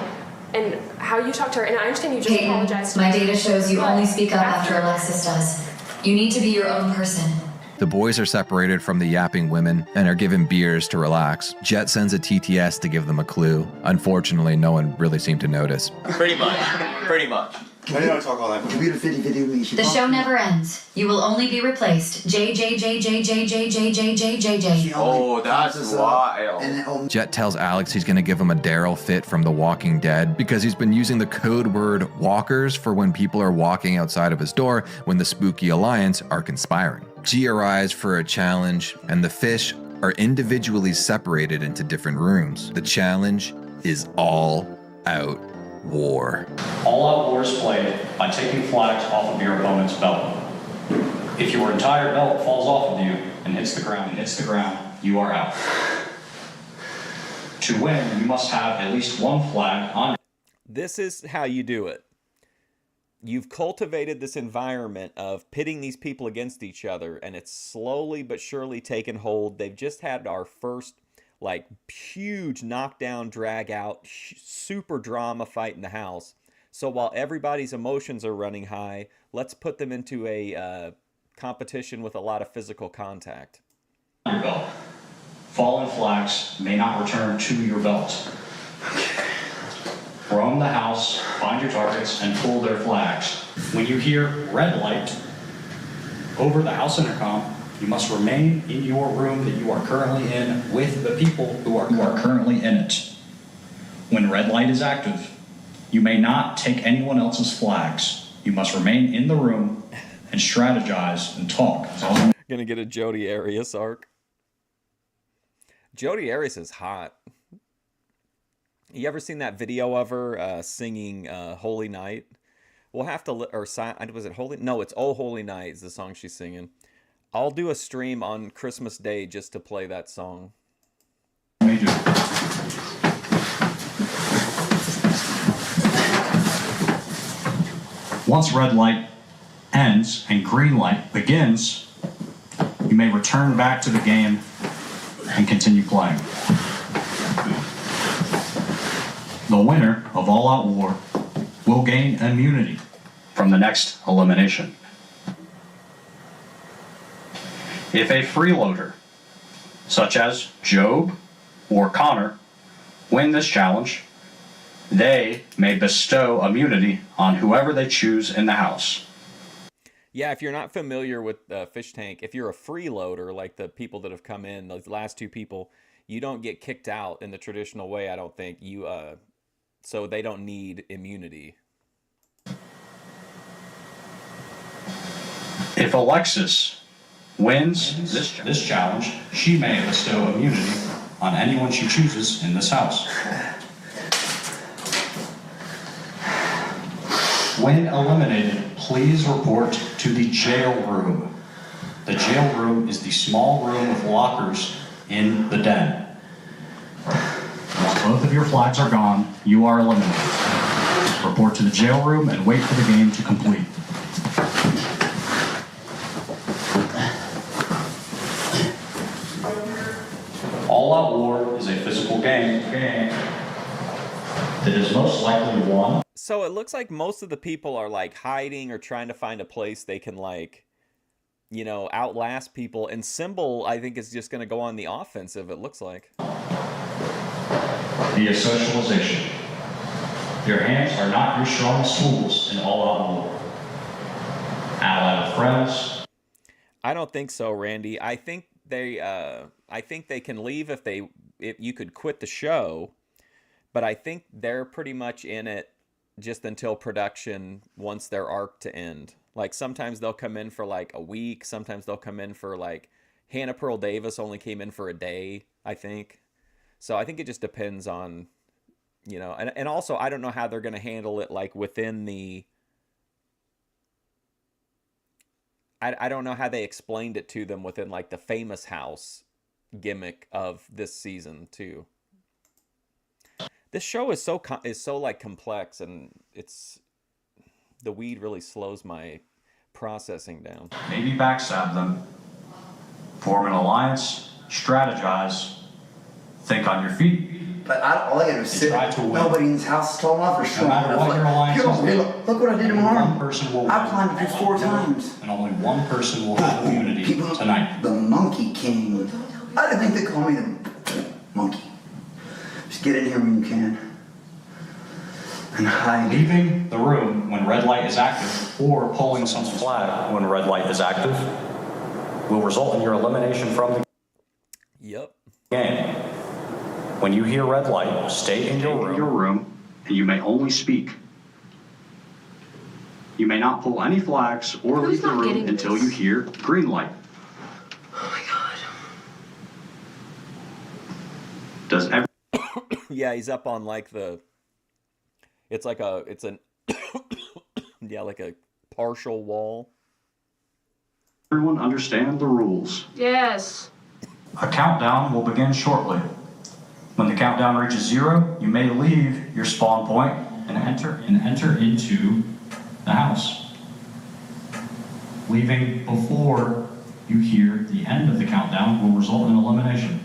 Q: and how you talked to her, and I understand you just
C: Peyton,
Q: apologized.
C: my data shows you only speak up after Alexis does. You need to be your own person.
B: The boys are separated from the yapping women and are given beers to relax. Jet sends a TTS to give them a clue. Unfortunately, no one really seemed to notice.
J: Pretty much. Pretty much.
D: I didn't want to talk all that.
C: The show never ends. You will only be replaced. JJJJJJJJJJJJ.
J: Oh, that's wild.
B: Jet tells Alex he's going to give him a Daryl fit from The Walking Dead because he's been using the code word walkers for when people are walking outside of his door when the Spooky Alliance are conspiring. G arrives for a challenge, and the fish are individually separated into different rooms. The challenge is all out war.
R: All out war is played by taking flags off of your opponent's belt. If your entire belt falls off of you and hits the ground, you are out. To win, you must have at least one flag on.
A: This is how you do it. You've cultivated this environment of pitting these people against each other, and it's slowly but surely taken hold. They've just had our first, like, huge knockdown, drag out, super drama fight in the house. So while everybody's emotions are running high, let's put them into a competition with a lot of physical contact.
R: Your belt. Fallen flags may not return to your belt. Roam the house, find your targets, and pull their flags. When you hear red light over the house intercom, you must remain in your room that you are currently in with the people who are currently in it. When red light is active, you may not take anyone else's flags. You must remain in the room and strategize and talk.
A: Gonna get a Jodi Arias arc. Jodi Arias is hot. You ever seen that video of her singing Holy Night? We'll have to, was it Holy? No, it's Oh Holy Night is the song she's singing. I'll do a stream on Christmas Day just to play that song.
R: Once red light ends and green light begins, you may return back to the game and continue playing. The winner of All Out War will gain immunity from the next elimination. If a freeloader, such as Job or Connor, win this challenge, they may bestow immunity on whoever they choose in the house.
A: Yeah, if you're not familiar with Fishtank, if you're a freeloader, like the people that have come in, those last two people, you don't get kicked out in the traditional way, I don't think. so they don't need immunity.
R: If Alexis wins this challenge, she may bestow immunity on anyone she chooses in this house. When eliminated, please report to the jail room. The jail room is the small room with lockers in the den. Once both of your flags are gone, you are eliminated. Report to the jail room and wait for the game to complete. All-out war is a physical game that is most likely won.
A: So it looks like most of the people are like hiding or trying to find a place they can like, you know, outlast people. And Symbol, I think, is just going to go on the offensive, it looks like.
R: Via socialization. Your hands are not your strongest tools in all-out war. Ally with friends.
A: I don't think so, Randy. I think they can leave if you could quit the show, but I think they're pretty much in it just until production wants their arc to end. Like sometimes they'll come in for like a week, sometimes they'll come in for like Hannah Pearl Davis only came in for a day, I think. So I think it just depends on, you know, and also I don't know how they're going to handle it like within the I don't know how they explained it to them within like the Famous House gimmick of this season too. This show is so like complex, and the weed really slows my processing down.
R: Maybe backstab them. Form an alliance. Strategize. Think on your feet.
H: But all I gotta do is sit. Nobody in this house is tall enough or strong
R: matter
H: enough.
R: what your alliance is,
H: Look what I did to my
R: one
H: arm.
R: person will
H: I climbed it 4 times.
R: And only one person will have immunity tonight.
H: The Monkey King. I didn't think they call me the Monkey. Just get in here when you can. And hide.
R: Leaving the room when red light is active or pulling someone's flag when red light is active will result in your elimination from the game. When you hear red light, stay in your room and you may only speak. You may not pull any flags or leave the room until you hear green light.
H: Oh my god.
R: Does every
A: Yeah, he's up on like it's like yeah, like a partial wall.
R: everyone understand the rules?
M: Yes.
R: A countdown will begin shortly. When the countdown reaches 0, you may leave your spawn point and enter into the house. Leaving before you hear the end of the countdown will result in elimination.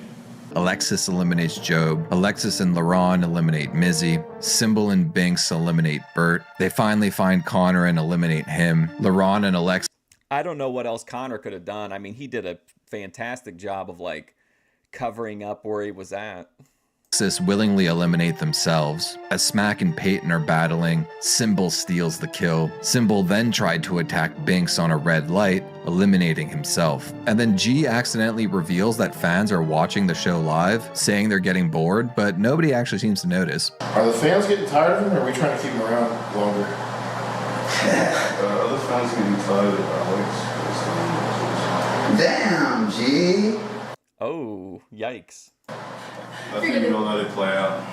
B: Alexis eliminates Job. Alexis and LaRon eliminate Mizzy. Symbol and Binks eliminate Bert. They finally find Connor and eliminate him. LaRon and Alexis.
A: I don't know what else Connor could have done. I mean, he did a fantastic job of like covering up where he was at.
B: Willingly eliminate themselves. As Smack and Peyton are battling, Symbol steals the kill. Symbol then tried to attack Binks on a red light, eliminating himself. And then G accidentally reveals that fans are watching the show live, saying they're getting bored, but nobody actually seems to notice.
L: Are the fans getting tired of him, or are we trying to keep him around longer?
D: Other fans getting tired of Alex.
H: Damn, G.
A: Oh, yikes.
D: I think we all let it play out.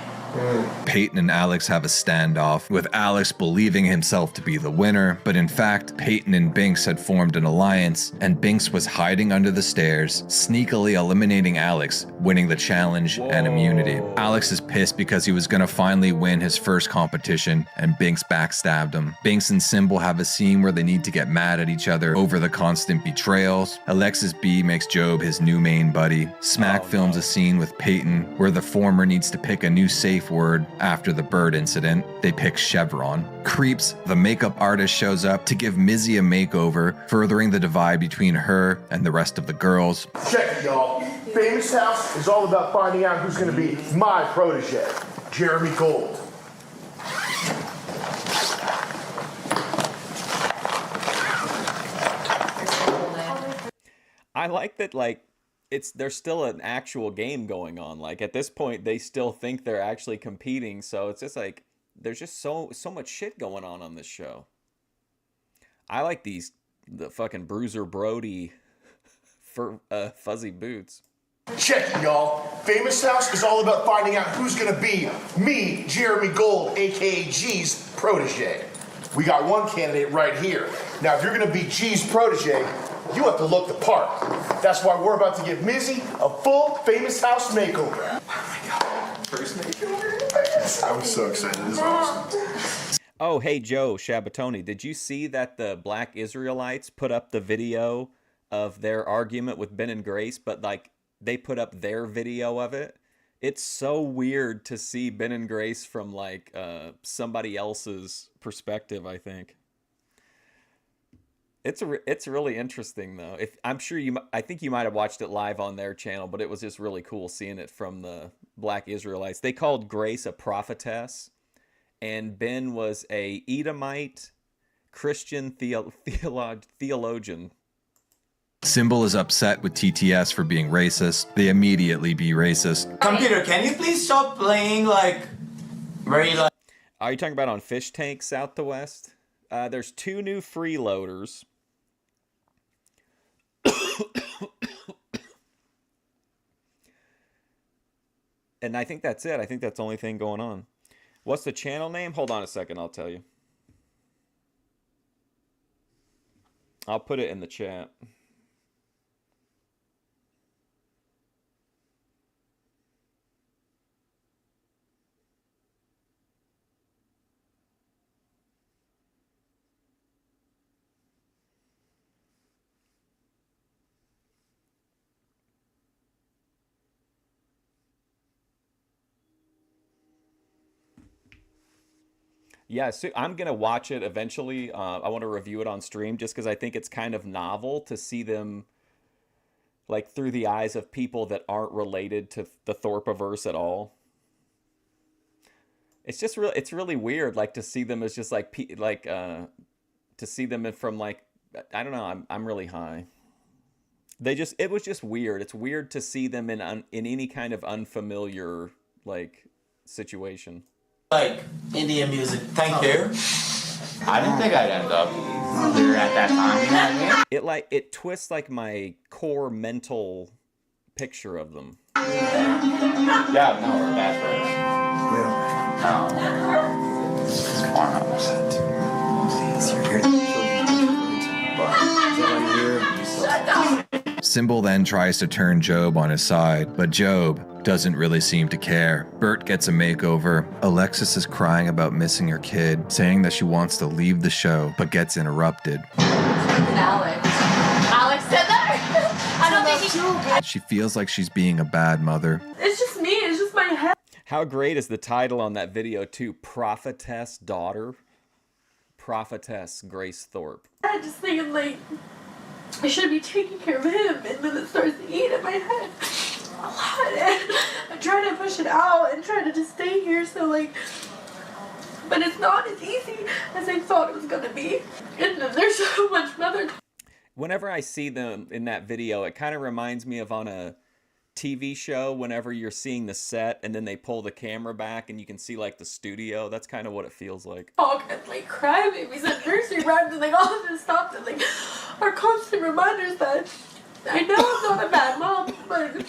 B: Peyton and Alex have a standoff, with Alex believing himself to be the winner, but in fact, Peyton and Binks had formed an alliance, and Binks was hiding under the stairs, sneakily eliminating Alex, winning the challenge and immunity. Alex is pissed because he was gonna finally win his first competition, and Binks backstabbed him. Binks and Symbol have a scene where they need to get mad at each other over the constant betrayals. Alexis B makes Job his new main buddy. Smack films a scene with Peyton, where the former needs to pick a new safe word after the bird incident. They pick Chevron. Creeps, the makeup artist, shows up to give Mizzy a makeover, furthering the divide between her and the rest of the girls.
L: Check it, y'all. Famous House is all about finding out who's going to be my protege, Jeremy Gold.
A: I like that, like, there's still an actual game going on. Like, at this point, they still think they're actually competing, so it's just like, there's just so much shit going on this show. I like the fucking Bruiser Brody fuzzy boots.
L: Check it, y'all. Famous House is all about finding out who's gonna be me, Jeremy Gold, aka G's protege. We got one candidate right here. Now, if you're gonna be G's protege, you have to look the part. That's why we're about to give Mizzy a full Famous House makeover. Oh my God, first makeover? I was so excited. This is awesome.
A: Oh, hey, Joe Shabatoni, did you see that the Black Israelites put up the video of their argument with Ben and Grace, but like they put up their video of it? It's so weird to see Ben and Grace from like somebody else's perspective, I think. It's really interesting though. I think you might have watched it live on their channel, but it was just really cool seeing it from the Black Israelites. They called Grace a prophetess, and Ben was a Edomite Christian theologian.
B: Symbol is upset with TTS for being racist. They immediately be racist.
J: Computer, can you please stop playing like very like...
A: Are you talking about on Fishtank South to West? There's 2 new freeloaders. And I think that's it. I think that's the only thing going on. What's the channel name? Hold on a second, I'll tell you. I'll put it in the chat. Yeah, so I'm going to watch it eventually. I want to review it on stream just because I think it's kind of novel to see them like through the eyes of people that aren't related to the Thorpiverse at all. It's just it's really weird like to see them as just like to see them from like, I don't know, I'm really high. It was just weird. It's weird to see them in any kind of unfamiliar like situation.
J: Like Indian music. Thank you. I didn't think I'd end up here at that time. You know what I mean?
A: It twists like my core mental picture of them.
J: Yeah, no, we're bad friends. No.
B: 100%. Symbol then tries to turn Job on his side, but Job doesn't really seem to care. Bert gets a makeover. Alexis is crying about missing her kid, saying that she wants to leave the show, but gets interrupted.
M: Alex said that. I don't think he...
B: She feels like she's being a bad mother.
O: It's just me. It's just my head.
A: How great is the title on that video too? Prophetess Daughter. Prophetess Grace Thorpe.
O: I just thinking like I should be taking care of him, and then it starts to eat at my head a lot. And I try to push it out and try to just stay here, so like, but it's not as easy as I thought it was gonna be. And then there's so much mother.
A: Whenever I see them in that video, it kind of reminds me of on a TV show whenever you're seeing the set and then they pull the camera back and you can see like the studio. That's kind of what it feels like.
O: Talk and like crybabies and nursery rhymes and like all of this stuff that like are constant reminders that I know I'm not a bad mom, but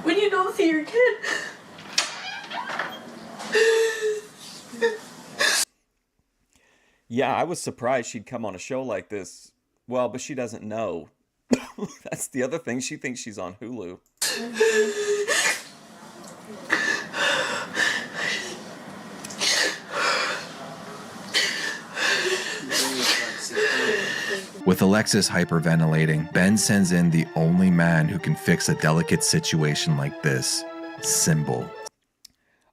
O: when you don't see your kid.
A: Yeah, I was surprised she'd come on a show like this. Well, but she doesn't know. That's the other thing. She thinks she's on Hulu.
B: With Alexis hyperventilating, Ben sends in the only man who can fix a delicate situation like this, Symbol.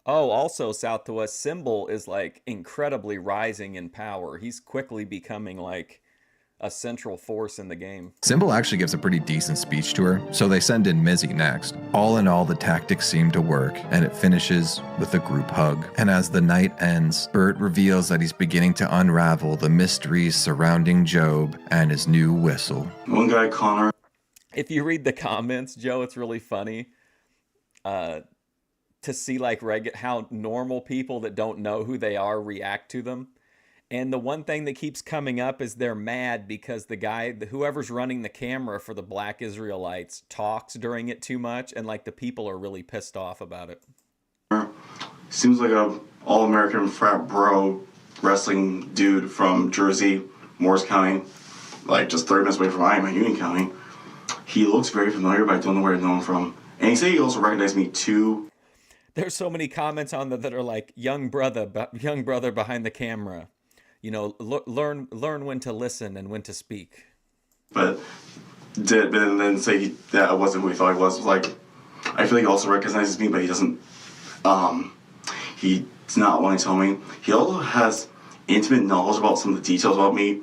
A: Oh, also South to West, Symbol is like incredibly rising in power. He's quickly becoming like a central force in the game.
B: Symbol actually gives a pretty decent speech to her, so they send in Mizzy next. All in all, the tactics seem to work, and it finishes with a group hug. And as the night ends, Bert reveals that he's beginning to unravel the mysteries surrounding Job and his new whistle.
D: One guy, Connor.
A: If you read the comments, Joe, it's really funny. to see like how normal people that don't know who they are react to them. And the one thing that keeps coming up is they're mad because whoever's running the camera for the Black Israelites talks during it too much, and like the people are really pissed off about it.
D: Seems like a all-American frat bro wrestling dude from Jersey, Morris County, like just 30 minutes away from I am in Union County. He looks very familiar, but I don't know where I know him from. And he said he also recognized me too.
A: There's so many comments on that are like, young brother behind the camera. You know, learn when to listen and when to speak.
D: But then say that I wasn't who he thought he was. Like, I feel like he also recognizes me, but he doesn't. He's not wanting to tell me. He also has intimate knowledge about some of the details about me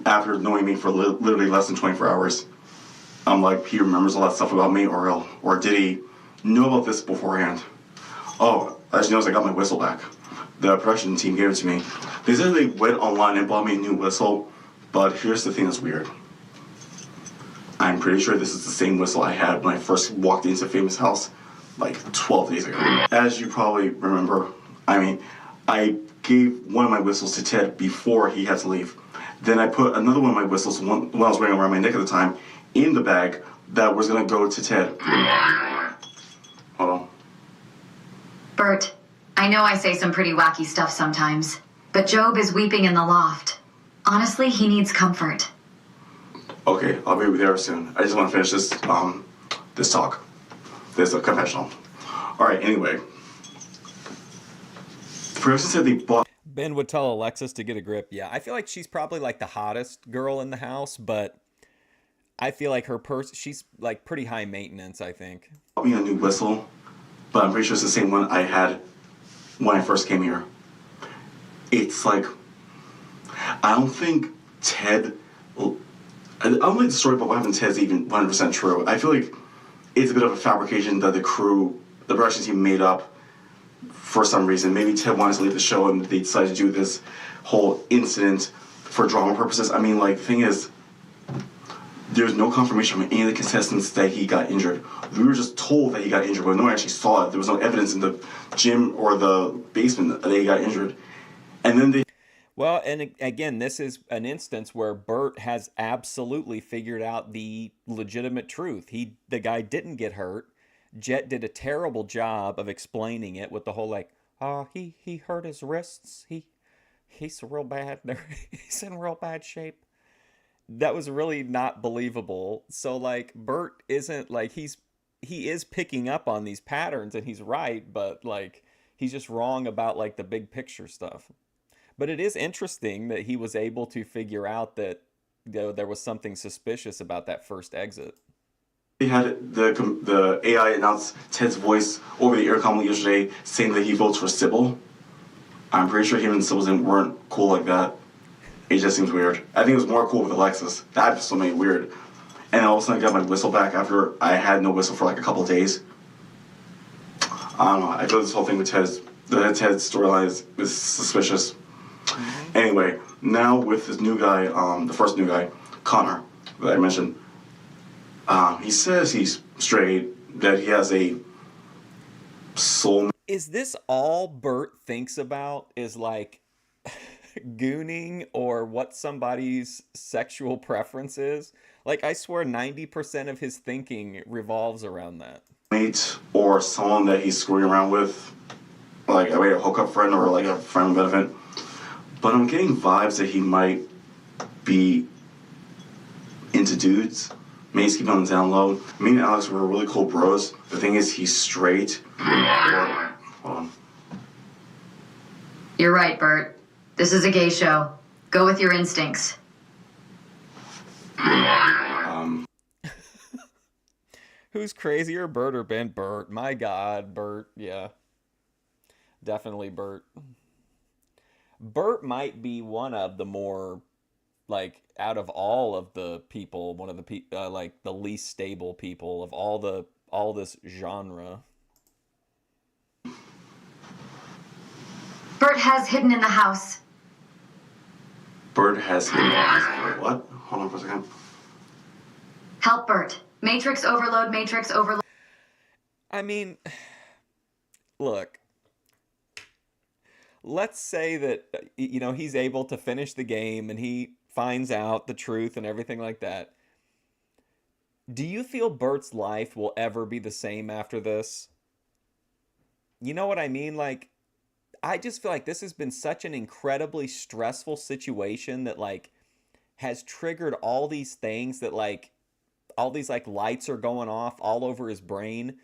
D: after knowing me for literally less than 24 hours. Like, he remembers all that stuff about me, or did he know about this beforehand? Oh, I just noticed I got my whistle back. The production team gave it to me. They said they went online and bought me a new whistle, but here's the thing that's weird. I'm pretty sure this is the same whistle I had when I first walked into Famous House like 12 days ago. As you probably remember, I gave one of my whistles to Ted before he had to leave. Then I put another one of my whistles, one I was wearing around my neck at the time, in the bag that was gonna go to Ted. Hold on.
C: Bert, I know I say some pretty wacky stuff sometimes, but Job is weeping in the loft. Honestly, he needs comfort.
D: Okay, I'll be there soon. I just want to finish this confessional. All right, anyway. The person said they bought...
A: Ben would tell Alexis to get a grip. Yeah, I feel like she's probably like the hottest girl in the house, but I feel like she's like pretty high maintenance, I think.
D: Bought me a new whistle, but I'm pretty sure it's the same one I had when I first came here. It's like, I don't think Ted... I don't think the story about what happened to Ted's even 100% true. I feel like it's a bit of a fabrication that the production team made up for some reason. Maybe Ted wanted to leave the show and they decided to do this whole incident for drama purposes. I mean, like, the thing is, there's no confirmation from any of the contestants that he got injured. We were just told that he got injured, but no one actually saw it. There was no evidence in the gym or the basement that he got injured. And then
A: Well, and again, this is an instance where Bert has absolutely figured out the legitimate truth. The guy didn't get hurt. Jet did a terrible job of explaining it with the whole like, he hurt his wrists. He's real bad. He's in real bad shape. That was really not believable. So like, Bert isn't like he is picking up on these patterns and he's right, but like he's just wrong about like the big picture stuff. But it is interesting that he was able to figure out that there was something suspicious about that first exit.
D: They had the AI announce Ted's voice over the intercom yesterday saying that he votes for Sybil. I'm pretty sure him and Sybil weren't cool like that. It just seems weird. I think it was more cool with Alexis. That just made it weird. And all of a sudden I got my whistle back after I had no whistle for like a couple of days. I don't know. I feel this whole thing with Ted's storyline is suspicious. Mm-hmm. Anyway, now with this new guy, the first new guy, Connor, that I mentioned, he says he's straight, that he has a soul.
A: Is this all Bert thinks about is like gooning or what somebody's sexual preference is? Like, I swear 90% of his thinking revolves around that.
D: Mate or someone that he's screwing around with, like a hookup friend or like a friend benefit. But I'm getting vibes that he might be into dudes. Maybe he's keeping on the down low. Me and Alex were really cool bros. The thing is, he's straight. Hold on.
C: You're right, Bert. This is a gay show. Go with your instincts.
A: Who's crazier, Bert or Ben? Bert. My God, Bert. Yeah. Definitely Bert. Bert might be one of the more, like, out of all of the people, one of the like the least stable people of all this genre.
C: Bert has hidden in the house.
D: Bert has hidden in the house. Wait, what? Hold on for a second.
C: Help Bert. Matrix overload, matrix overload.
A: I mean, look, let's say that, he's able to finish the game and he finds out the truth and everything like that. Do you feel Bert's life will ever be the same after this? You know what I mean? Like, I just feel like this has been such an incredibly stressful situation that, like, has triggered all these things that, like, all these, like, lights are going off all over his brain.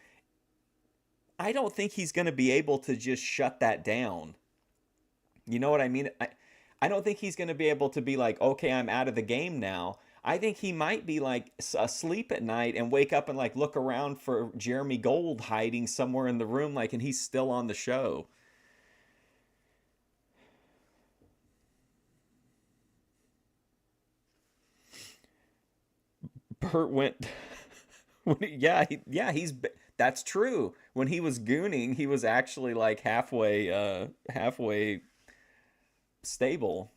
A: I don't think he's going to be able to just shut that down. You know what I mean? I don't think he's going to be able to be like, okay, I'm out of the game now. I think he might be like asleep at night and wake up and like look around for Jeremy Gold hiding somewhere in the room, like, and he's still on the show. Bert went, that's true. When he was gooning, he was actually like halfway stable.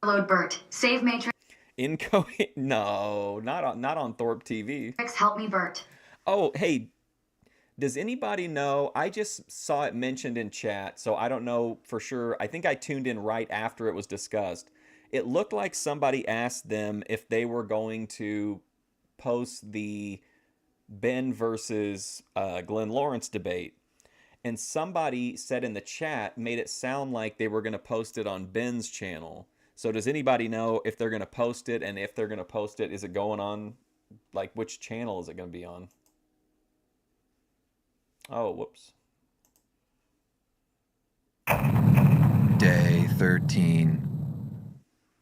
C: Load Bert. Save Matrix.
A: No, not on Thorpe TV.
C: Help me, Bert.
A: Oh, hey, does anybody know? I just saw it mentioned in chat, so I don't know for sure. I think I tuned in right after it was discussed. It looked like somebody asked them if they were going to post the Ben versus Glenn Lawrence debate. And somebody said in the chat, made it sound like they were going to post it on Ben's channel. So does anybody know if they're going to post it? And if they're going to post it, is it going on, like, which channel is it going to be on? Oh, whoops.
B: Day 13.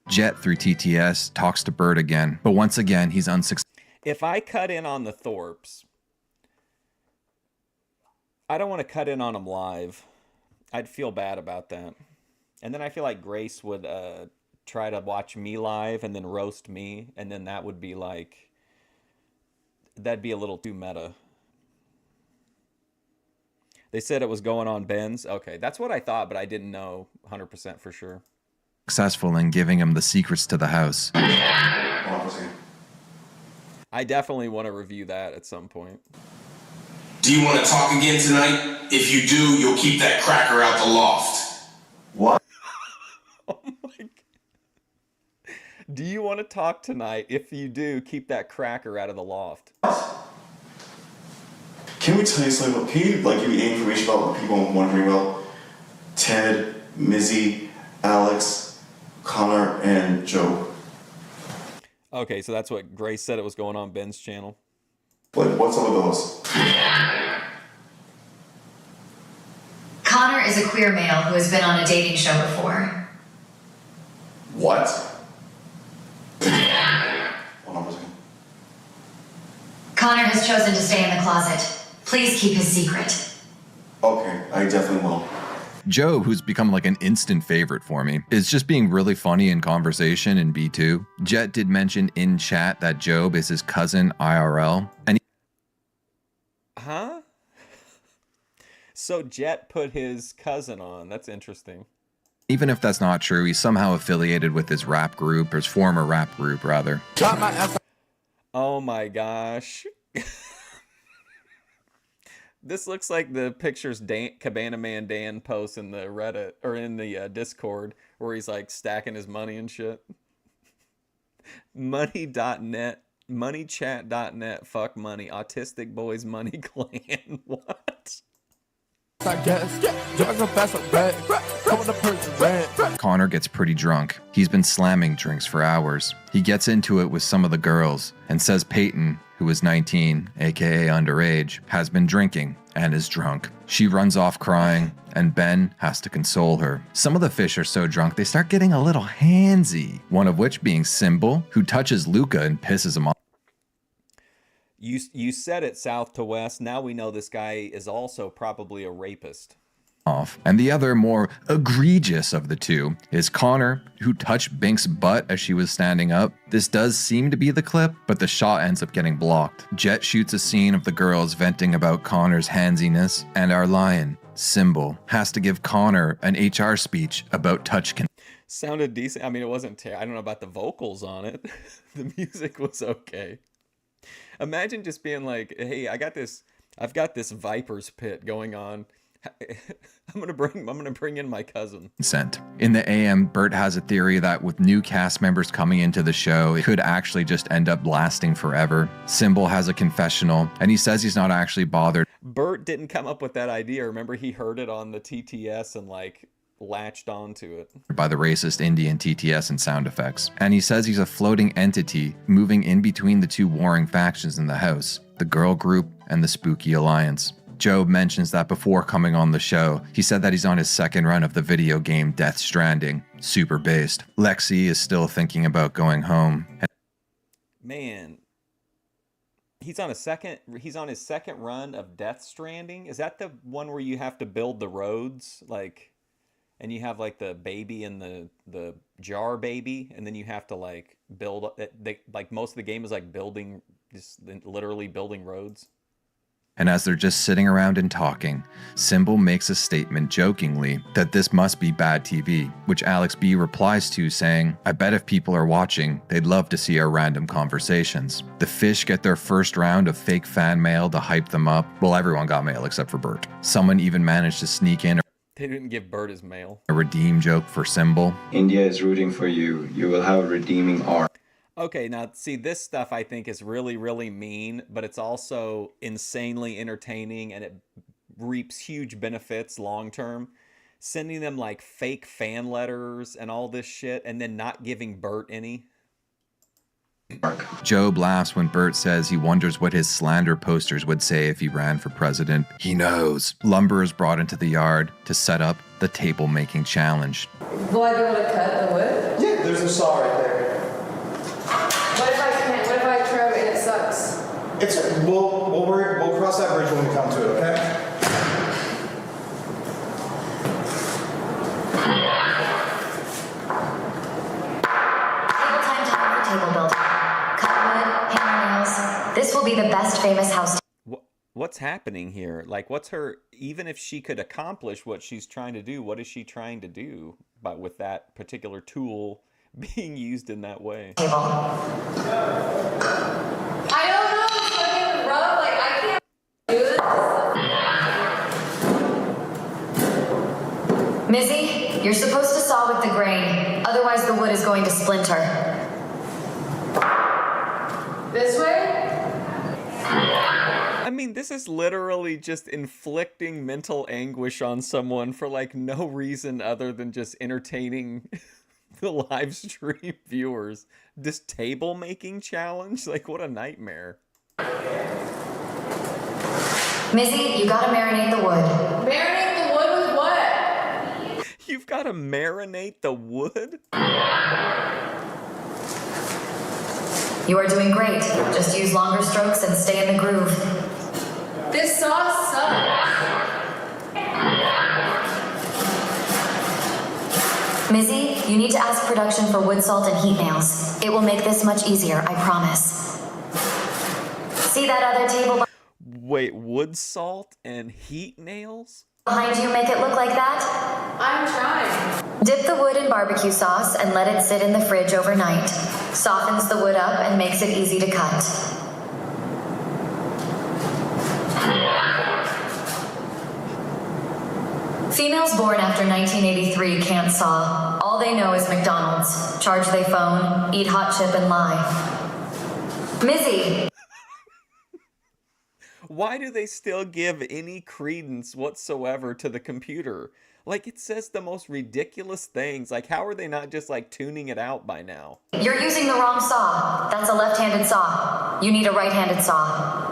B: Jet through TTS talks to Bert again, but once again, he's unsuccessful.
A: If I cut in on the Thorpes, I don't want to cut in on them live. I'd feel bad about that. And then I feel like Grace would try to watch me live and then roast me, and then that would be like, that'd be a little too meta. They said it was going on Ben's. Okay, that's what I thought, but I didn't know 100% for sure.
B: Successful in giving him the secrets to the house.
A: I definitely want to review that at some point.
E: Do you want to talk again tonight? If you do, you'll keep that cracker out the loft.
D: What?
A: Oh my God. Do you want to talk tonight? If you do, keep that cracker out of the loft.
D: Can we tell you something? Can you like give me information about what people are wondering about? Ted, Mizzy, Alex, Connor, and Joe.
A: Okay, so that's what Grace said it was going on Ben's channel.
D: What's up with those?
C: Connor is a queer male who has been on a dating show before.
D: What? Hold on for a second.
C: Connor has chosen to stay in the closet. Please keep his secret.
D: Okay, I definitely will.
B: Joe, who's become like an instant favorite for me, is just being really funny in conversation in B2. Jet did mention in chat that Job is his cousin IRL. And
A: Huh? So Jet put his cousin on. That's interesting.
B: even if that's not true, he's somehow affiliated with his rap group, or his former rap group, rather.
A: Oh my gosh. This looks like the pictures Cabana Man Dan posts in the Reddit or in the Discord where he's like stacking his money and shit. Money.net, moneychat.net, fuck money, autistic boys money clan. What?
B: Connor gets pretty drunk. He's been slamming drinks for hours. He gets into it with some of the girls and says Peyton, who is 19, aka underage, has been drinking and is drunk. She runs off crying, and Ben has to console her. Some of the fish are so drunk they start getting a little handsy, one of which being Symbol, who touches Luca and pisses him off.
A: You said it, South to West. Now we know this guy is also probably a rapist.
B: And the other, more egregious of the two, is Connor, who touched Bink's butt as she was standing up. This does seem to be the clip, but the shot ends up getting blocked. Jet shoots a scene of the girls venting about Connor's handsiness, and our lion, Symbol, has to give Connor an HR speech about touch.
A: Sounded decent. I mean, it wasn't I don't know about the vocals on it. The music was okay. Imagine just being like, hey, I got this I've got this viper's pit going on. I'm gonna bring in my cousin.
B: Sent. In the AM, Bert has a theory that with new cast members coming into the show, it could actually just end up lasting forever. Symbol has a confessional, and he says he's not actually bothered.
A: Bert didn't come up with that idea. Remember, he heard it on the TTS and like latched onto it.
B: By the racist Indian TTS and sound effects. And he says he's a floating entity moving in between the two warring factions in the house, the girl group and the spooky alliance. Job mentions that before coming on the show, he said that he's on his second run of the video game Death Stranding, super based. Lexi is still thinking about going home.
A: Man, he's on his second run of Death Stranding. Is that the one where you have to build the roads, like, and you have like the baby and the jar baby, and then you have to like build like most of the game is like building, just literally building roads.
B: And as they're just sitting around and talking, Symbol makes a statement jokingly that this must be bad TV, which Alex B replies to saying, I bet if people are watching, they'd love to see our random conversations. The Fish get their first round of fake fan mail to hype them up. Well, everyone got mail except for Bert. Someone even managed to sneak in
A: They didn't give Bert his mail.
B: a redeem joke for Symbol.
S: India is rooting for you. You will have a redeeming arc.
A: Okay, now see, this stuff I think is really, really mean, but it's also insanely entertaining and it reaps huge benefits long term. Sending them like fake fan letters and all this shit and then not giving Bert any.
B: Job laughs when Bert says he wonders what his slander posters would say if he ran for president. He knows. Lumber is brought into the yard to set up the table making challenge.
I: Will I be able to cut the wood?
T: Yeah, there's a saw right there.
I: What if I can't? What if I try and it sucks?
T: We'll cross that bridge when we come to it, okay?
C: Table builder. Cut wood, hammer nails. This will be the best famous house.
A: What's happening here? Like, what's her, even if she could accomplish what she's trying to do, what is she trying to do with that particular tool being used in that way?
I: I don't know. It's fucking rough. Like, I can't do this.
C: Mizzy, you're supposed to saw with the grain. Otherwise, the wood is going to splinter.
I: This way?
A: I mean, this is literally just inflicting mental anguish on someone for like no reason other than just entertaining the live stream viewers. This table making challenge? Like, what a nightmare.
C: Mizzy, you gotta marinate the wood.
I: Marinate the wood with what?
A: You've got to marinate the wood?
C: You are doing great. Just use longer strokes and stay in the groove.
I: This sauce sucks.
C: Mizzy, you need to ask production for wood salt and heat nails. It will make this much easier, I promise. See that other table
A: Wait, wood salt and heat nails?
C: behind you? Make it look like that?
I: I'm trying.
C: Dip the wood in barbecue sauce and let it sit in the fridge overnight. Softens the wood up and makes it easy to cut. Females born after 1983 can't saw. All they know is McDonald's. Charge they phone, eat hot chip and lie. Mizzy!
A: Why do they still give any credence whatsoever to the computer? Like, it says the most ridiculous things. Like, how are they not just, like, tuning it out by now?
C: You're using the wrong saw. That's a left-handed saw. You need a right-handed saw.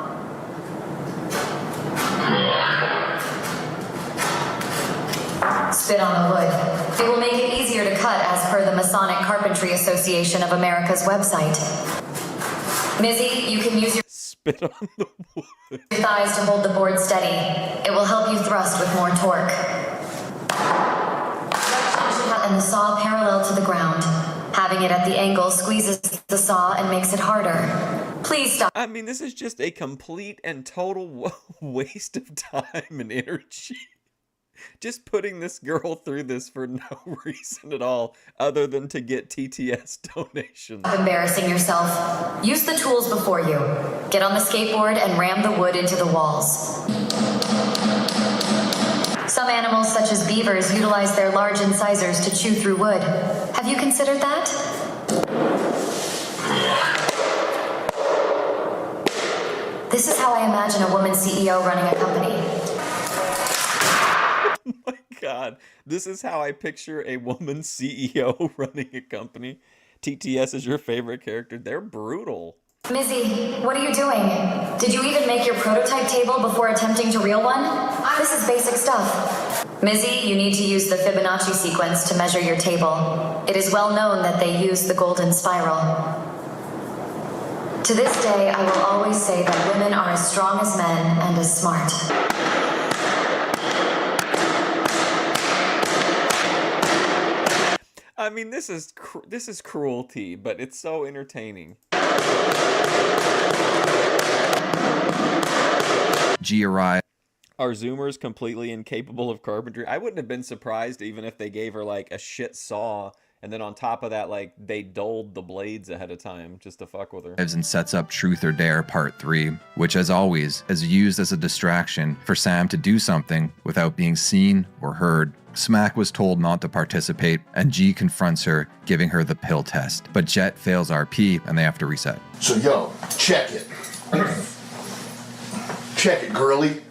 C: Spit on the wood. It will make it easier to cut as per the Masonic Carpentry Association of America's website. Mizzy, you can use your
A: spit on the wood.
C: Thighs to hold the board steady. It will help you thrust with more torque. And the saw parallel to the ground. Having it at the angle squeezes the saw and makes it harder. Please stop.
A: I mean, this is just a complete and total waste of time and energy. Just putting this girl through this for no reason at all other than to get TTS donations.
C: Stop embarrassing yourself. Use the tools before you. Get on the skateboard and ram the wood into the walls. Some animals, such as beavers, utilize their large incisors to chew through wood. Have you considered that? This is how I imagine a woman CEO running a company.
A: God, this is how I picture a woman CEO running a company. TTS is your favorite character. They're brutal.
C: Mizzy, what are you doing? Did you even make your prototype table before attempting to reel one? This is basic stuff. Mizzy, you need to use the Fibonacci sequence to measure your table. It is well known that they use the golden spiral. To this day, I will always say that women are as strong as men and as smart.
A: I mean, this is cruelty, but it's so entertaining.
B: G arrived.
A: Are Zoomers completely incapable of carpentry? I wouldn't have been surprised even if they gave her like a shit saw, and then on top of that, like they dulled the blades ahead of time just to fuck with her.
B: And sets up Truth or Dare Part 3, which as always is used as a distraction for Sam to do something without being seen or heard. Smack was told not to participate, and G confronts her, giving her the pill test. But Jet fails RP, and they have to reset.
L: So, yo, check it. Check it, girly.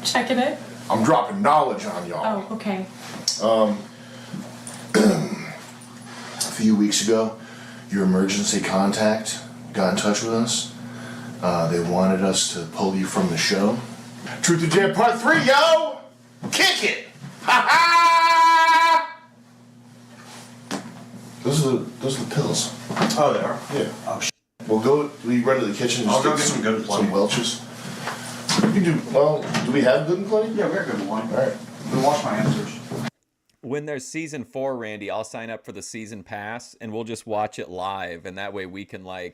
O: Checking it.
L: I'm dropping knowledge on y'all.
O: Oh, okay.
L: A few weeks ago, your emergency contact got in touch with us. They wanted us to pull you from the show. Truth or Dare Part 3, yo! Kick it! Ha ha! Those are the pills.
T: Oh, they are?
L: Yeah.
T: Oh, shit.
L: We'll run to the kitchen and
T: I'll
L: just
T: go get some Good and Plenty.
L: Some Welch's. You do we have Good and Plenty?
T: Yeah, we got Good and Plenty.
L: All right.
T: We wash my hands first.
A: When there's season 4, Randy, I'll sign up for the season pass and we'll just watch it live, and that way we can do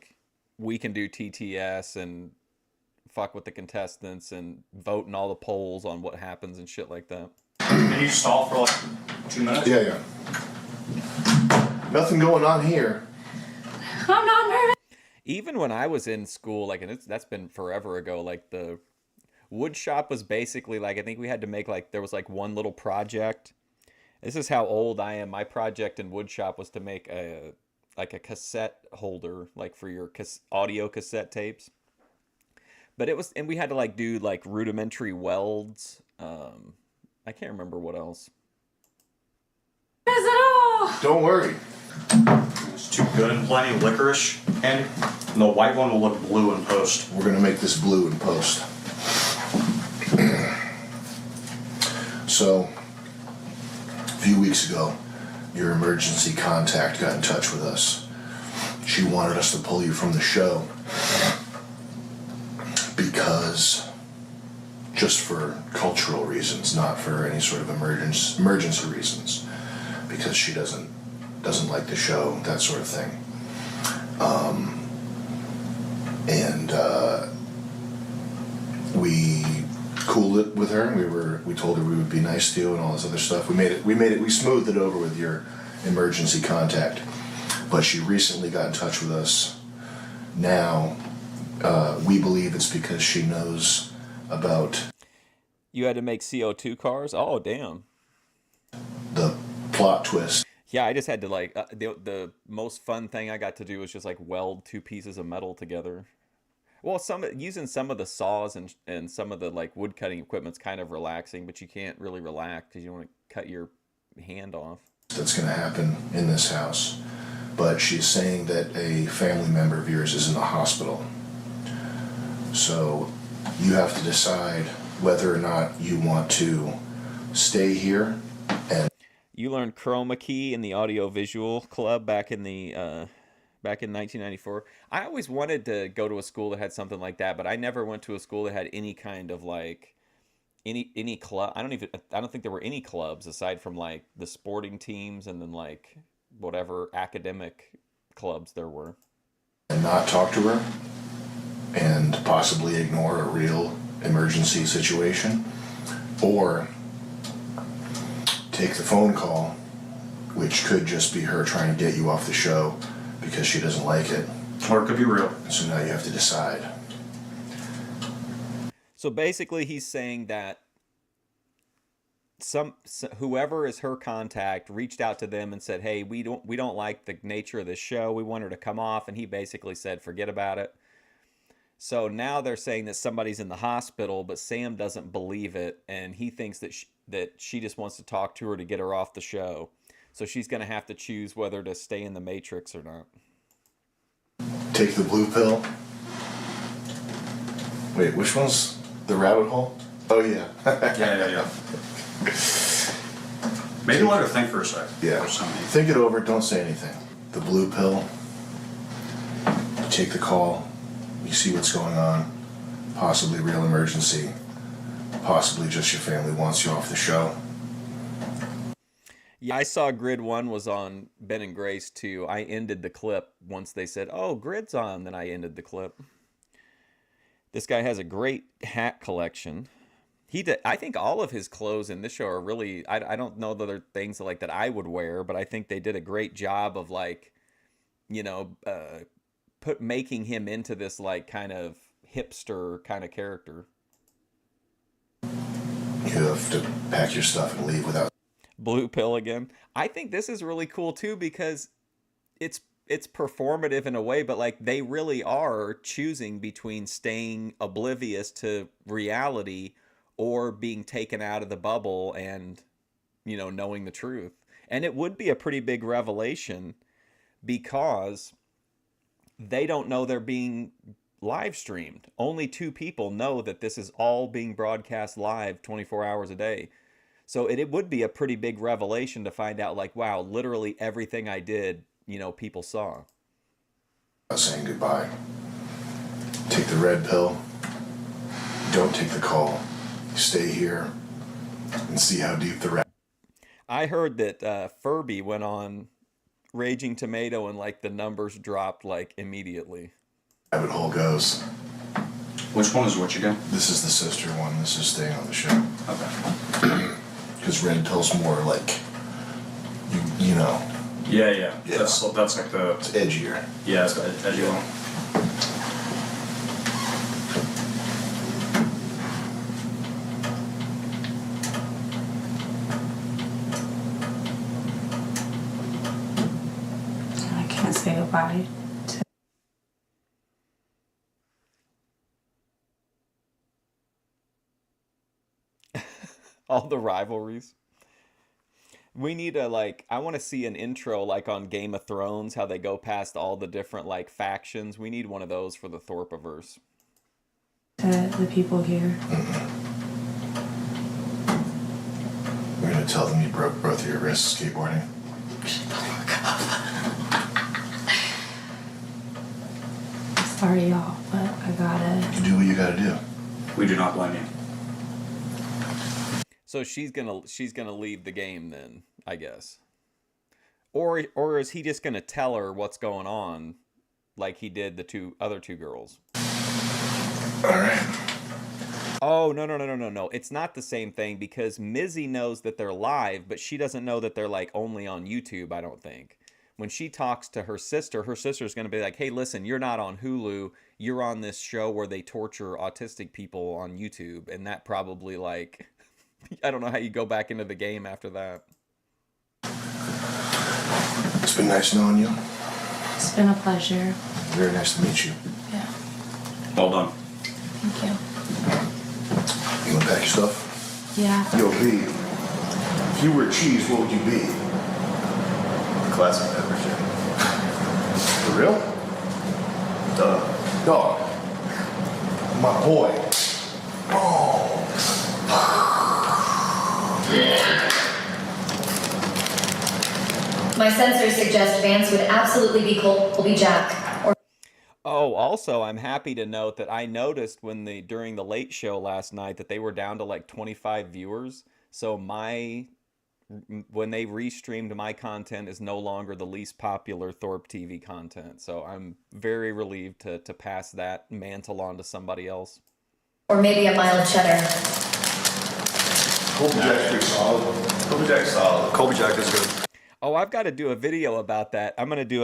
A: TTS and fuck with the contestants and vote in all the polls on what happens and shit like that.
T: Can you stall for like 2 minutes?
L: Yeah. Nothing going on here.
O: I'm not nervous.
A: Even when I was in school, like, and that's been forever ago, like the wood shop was basically like, I think we had to make like, there was like one little project. This is how old I am. My project in wood shop was to make a cassette holder, like for your audio cassette tapes. But it was, and we had to like do like rudimentary welds. I can't remember what else.
O: Is it all?
L: Don't worry.
T: It's too Good and Plenty licorice, and the white one will look blue in post.
L: We're gonna make this blue in post. So, a few weeks ago, your emergency contact got in touch with us. She wanted us to pull you from the show because, just for cultural reasons, not for any sort of emergency reasons, because she doesn't like the show, that sort of thing. We cooled it with her, and we told her we would be nice to you and all this other stuff. We smoothed it over with your emergency contact. But she recently got in touch with us. Now, we believe it's because she knows about...
A: You had to make CO2 cars? Oh, damn.
L: The plot twist.
A: Yeah, I just had to like, the most fun thing I got to do was just like weld 2 pieces of metal together. Well, using some of the saws and some of the like wood cutting equipment's kind of relaxing, but you can't really relax because you don't want to cut your hand off.
L: That's going to happen in this house. But she's saying that a family member of yours is in the hospital. So you have to decide whether or not you want to stay here and...
A: You learned chroma key in the audio-visual club back in 1994. I always wanted to go to a school that had something like that, but I never went to a school that had any kind of like any club. I don't think there were any clubs aside from like the sporting teams and then like whatever academic clubs there were.
L: And not talk to her and possibly ignore a real emergency situation, or take the phone call, which could just be her trying to get you off the show because she doesn't like it.
T: Or it could be real.
L: So now you have to decide.
A: So basically he's saying that whoever is her contact reached out to them and said, hey, we don't like the nature of this show. We want her to come off. And he basically said, forget about it. So now they're saying that somebody's in the hospital, but Sam doesn't believe it. And he thinks that she just wants to talk to her to get her off the show. So she's going to have to choose whether to stay in the Matrix or not.
L: Take the blue pill. Wait, which one's the rabbit hole? Oh, yeah.
T: Yeah. Maybe let her think for a sec.
L: Yeah. Think it over. Don't say anything. The blue pill. You take the call. You see what's going on. Possibly real emergency. Possibly just your family wants you off the show.
A: Yeah, I saw Grid 1 was on Ben and Grace too. I ended the clip once they said, oh, Grid's on. Then I ended the clip. This guy has a great hat collection. I think all of his clothes in this show are really, I don't know that they're things like that I would wear, but I think they did a great job of like, you know, making him into this like kind of hipster kind of character.
L: You have to pack your stuff and leave without.
A: Blue pill again. I think this is really cool too because it's performative in a way, but like they really are choosing between staying oblivious to reality or being taken out of the bubble and, you know, knowing the truth. And it would be a pretty big revelation because they don't know they're being live streamed. Only 2 people know that this is all being broadcast live 24 hours a day. So it would be a pretty big revelation to find out like, wow, literally everything I did, you know, people saw.
L: Saying goodbye. Take the red pill. Don't take the call. Stay here and see how deep the
A: I heard that Furby went on Raging Tomato and like the numbers dropped like immediately.
L: rabbit hole goes.
T: Which one is which again?
L: This is the sister one. This is staying on the show. Okay. Because red pill's more like, you know.
T: Yeah. That's like the...
L: It's edgier.
T: Yeah, it's edgy one.
O: I can't say goodbye to.
A: All the rivalries. We need a I want to see an intro like on Game of Thrones, how they go past all the different like factions. We need one of those for the Thorpiverse.
O: To the people here.
L: We're gonna tell them you broke both of your wrists skateboarding.
O: Sorry, y'all, but I gotta.
L: You do what you gotta do.
T: We do not blame you.
A: So she's gonna leave the game then, I guess. Or is he just gonna tell her what's going on, like he did the other two girls?
L: All right.
A: Oh no! It's not the same thing because Mizzy knows that they're live, but she doesn't know that they're like only on YouTube. I don't think. When she talks to her sister's gonna be like, "Hey, listen, you're not on Hulu. You're on this show where they torture autistic people on YouTube," and that probably like. I don't know how you go back into the game after that.
L: It's been nice knowing you.
O: It's been a pleasure.
L: Very nice to meet you.
O: Yeah.
T: Well done.
O: Thank you.
L: You wanna pack your stuff?
O: Yeah.
L: Yo, B, if you were cheese, what would you be? Classic pepper shit. For real? Dog. My boy. Oh.
C: My sensors suggest Vance would absolutely be Colby Jack.
A: Oh, also, I'm happy to note that I noticed during the late show last night that they were down to like 25 viewers. So when they restreamed my content is no longer the least popular Thorpe TV content. So I'm very relieved to pass that mantle on to somebody else.
C: Or maybe a mild cheddar.
L: Colby Jack's pretty solid. Colby Jack's solid.
T: Colby Jack is good.
A: Oh, I've got to do a video about that. I'm gonna do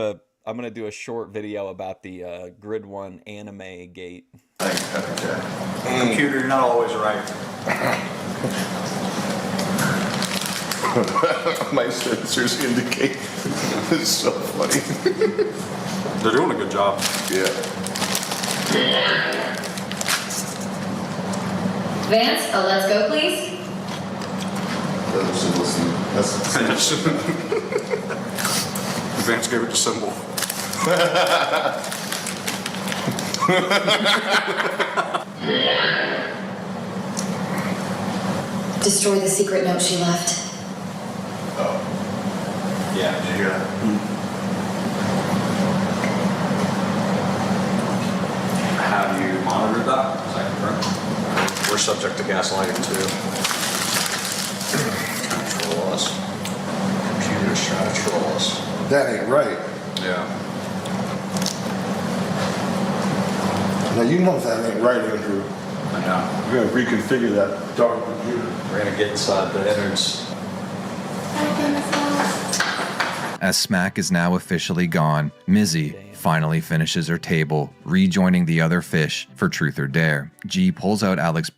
A: a short video about the Grid One anime gate.
L: Thanks, Pepper Jack.
T: Computer, you're not always right.
L: My sensors indicate. It's so funny.
T: They're doing a good job.
L: Yeah.
C: Vance, a let's go, please.
T: Vance gave it to Symbol.
C: Destroy the secret note she left.
T: Yeah, did you hear that? Have you monitored that? Is that correct? We're subject to gaslighting too. Trying to troll us. Computers trying to troll us.
L: That ain't right.
T: Yeah.
L: Now you know that ain't right, Andrew.
T: I know.
L: We're gonna reconfigure that darn computer.
T: We're gonna get inside the innards.
B: As Smack is now officially gone, Mizzy finally finishes her table, rejoining the other fish for Truth or Dare. G pulls out Alex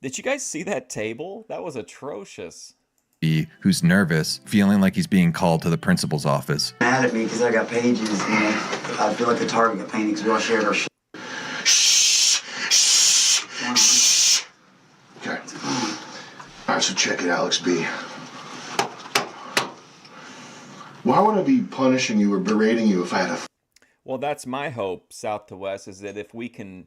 A: Did you guys see that table? That was atrocious.
B: B, who's nervous, feeling like he's being called to the principal's office.
H: Mad at me because I got pages, and I feel like the target got painted because we all shared our shit.
L: Okay. Alright, so check it, Alex B. Why would I be punishing you or berating you if I had a...
A: Well, that's my hope, South to West, is that if we can,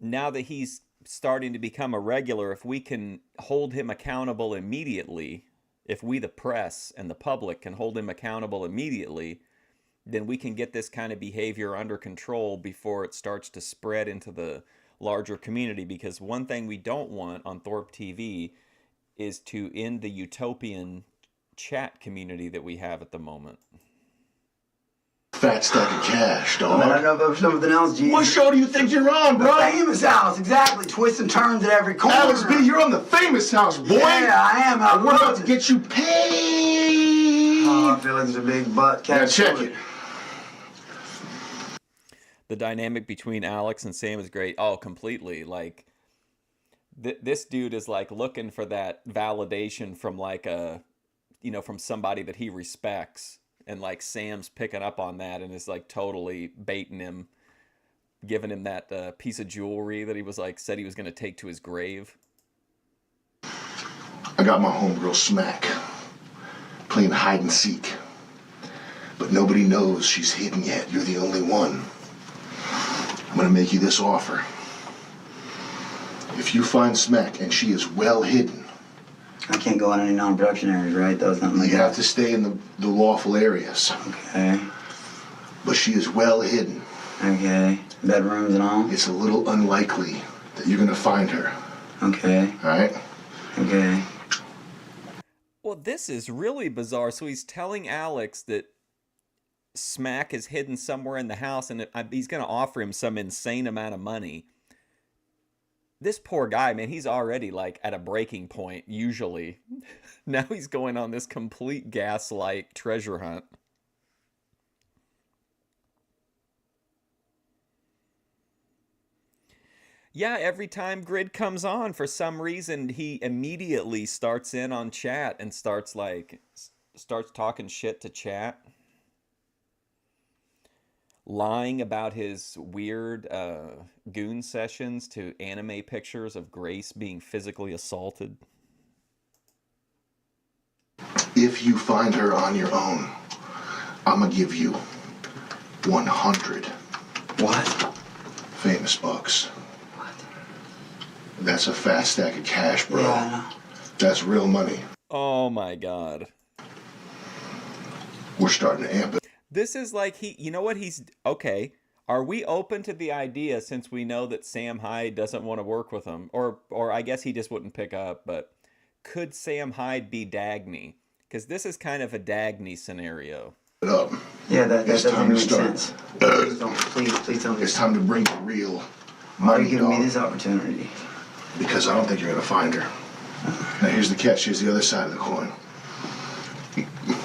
A: now that he's starting to become a regular, if we can hold him accountable immediately, if we, the press and the public, can hold him accountable immediately, then we can get this kind of behavior under control before it starts to spread into the larger community. Because one thing we don't want on Thorpe TV is to end the utopian chat community that we have at the moment.
L: Fat stack of cash, dog.
H: Man, I don't know if there's something else, G.
L: What show do you think you're on, bro?
H: The Famous House, exactly. Twists and turns at every corner.
L: Alex B, you're on the Famous House, boy.
H: Yeah, I am.
L: And we're about to get you paid.
H: Oh, I feel like there's a big butt.
L: Yeah, check it.
A: The dynamic between Alex and Sam is great. Oh, completely. Like, this dude is like looking for that validation from like a, from somebody that he respects. And like Sam's picking up on that and is like totally baiting him, giving him that piece of jewelry that he was like, said he was going to take to his grave.
L: I got my homegirl Smack playing hide and seek. But nobody knows she's hidden yet. You're the only one. I'm gonna make you this offer. If you find Smack and she is well hidden,
H: I can't go on any non-production areas, right? That was not my
L: you have to stay in the lawful areas.
H: Okay.
L: But she is well hidden.
H: Okay. Bedrooms and all?
L: It's a little unlikely that you're gonna find her.
H: Okay.
L: All right?
H: Okay.
A: Well, this is really bizarre. So he's telling Alex that Smack is hidden somewhere in the house and he's going to offer him some insane amount of money. This poor guy, man, he's already like at a breaking point, usually. Now he's going on this complete gaslight treasure hunt. Yeah, every time Grid comes on, for some reason, he immediately starts in on chat and starts talking shit to chat. Lying about his weird goon sessions to anime pictures of Grace being physically assaulted.
L: If you find her on your own, I'm gonna give you 100.
H: What?
L: Famous bucks. What? That's a fat stack of cash, bro.
H: Yeah, I know.
L: That's real money.
A: Oh my god.
L: We're starting to amp it.
A: This is like okay. Are we open to the idea, since we know that Sam Hyde doesn't want to work with him, or I guess he just wouldn't pick up, but could Sam Hyde be Dagny? Because this is kind of a Dagny scenario.
H: Yeah, that doesn't make sense.
L: Please
H: don't. Please tell me.
L: It's time to bring the real
H: Why are
L: money,
H: you giving
L: dog.
H: me this opportunity?
L: Because I don't think you're gonna find her. Now here's the catch. Here's the other side of the coin.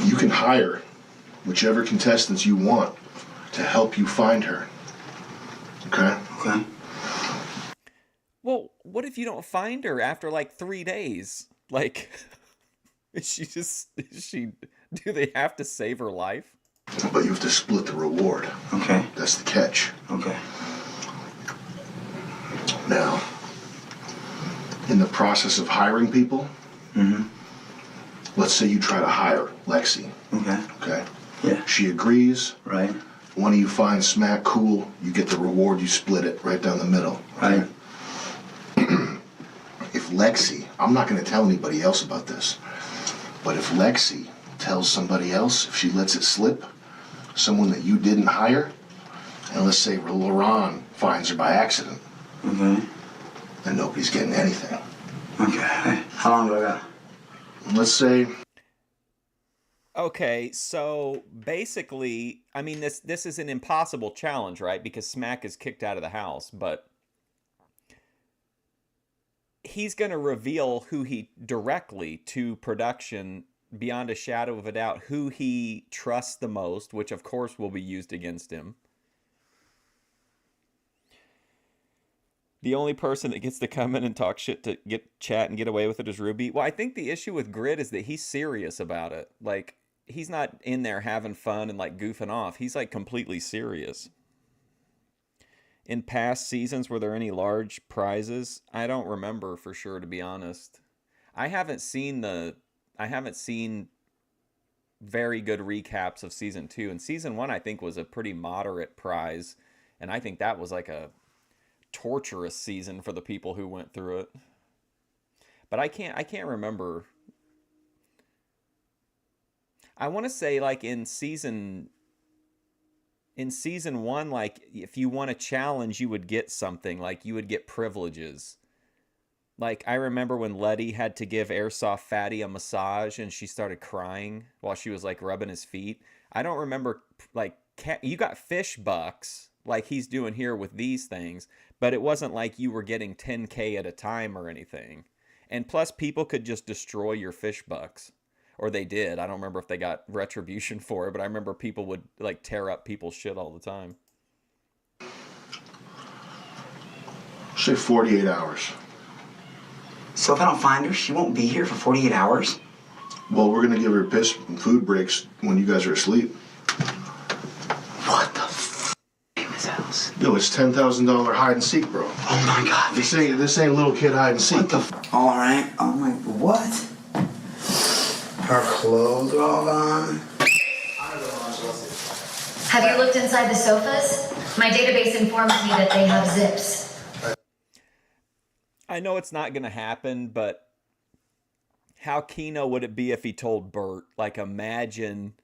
L: You can hire whichever contestants you want to help you find her. Okay?
J: Okay.
A: Well, what if you don't find her after like 3 days? Like, do they have to save her life?
L: But you have to split the reward.
J: Okay.
L: That's the catch.
J: Okay.
L: Now, in the process of hiring people, let's say you try to hire Lexi.
J: Okay.
L: Okay?
J: Yeah.
L: She agrees.
J: Right.
L: One of you finds Smack cool, you get the reward, you split it right down the middle.
J: Right.
L: If Lexi, I'm not going to tell anybody else about this, but if Lexi tells somebody else, if she lets it slip, someone that you didn't hire, and let's say Laron finds her by accident, then nobody's getting anything.
J: Okay. How long do I got?
L: Let's say...
A: Okay, so basically, I mean, this is an impossible challenge, right? Because Smack is kicked out of the house, but he's going to reveal who he directly to production, beyond a shadow of a doubt, who he trusts the most, which of course will be used against him. The only person that gets to come in and talk shit to chat and get away with it is Ruby. Well, I think the issue with Grid is that he's serious about it. Like, he's not in there having fun and like goofing off. He's like completely serious. In past seasons, were there any large prizes? I don't remember for sure, to be honest. I haven't seen very good recaps of season 2. And season 1, I think, was a pretty moderate prize. And I think that was like a torturous season for the people who went through it. But I can't remember. I want to say, like, in season 1, like, if you won a challenge, you would get something. Like, you would get privileges. Like, I remember when Letty had to give Airsoft Fatty a massage and she started crying while she was, like, rubbing his feet. I don't remember, like, you got fish bucks, like he's doing here with these things, but it wasn't like you were getting 10K at a time or anything. And plus, people could just destroy your fish bucks. Or they did. I don't remember if they got retribution for it, but I remember people would, like, tear up people's shit all the time.
L: Say 48 hours.
J: So if I don't find her, she won't be here for 48 hours?
L: Well, we're gonna give her piss and food breaks when you guys are asleep.
J: What the f*** in this house?
L: Yo, it's $10,000 hide and seek, bro.
J: Oh my god.
L: This ain't little kid hide and seek.
J: What the f***? Alright. Oh my, what? Her clothes are all gone.
C: Have you looked inside the sofas? My database informs me that they have zips.
A: I know it's not going to happen, but how keno would it be if he told Bert? Like, imagine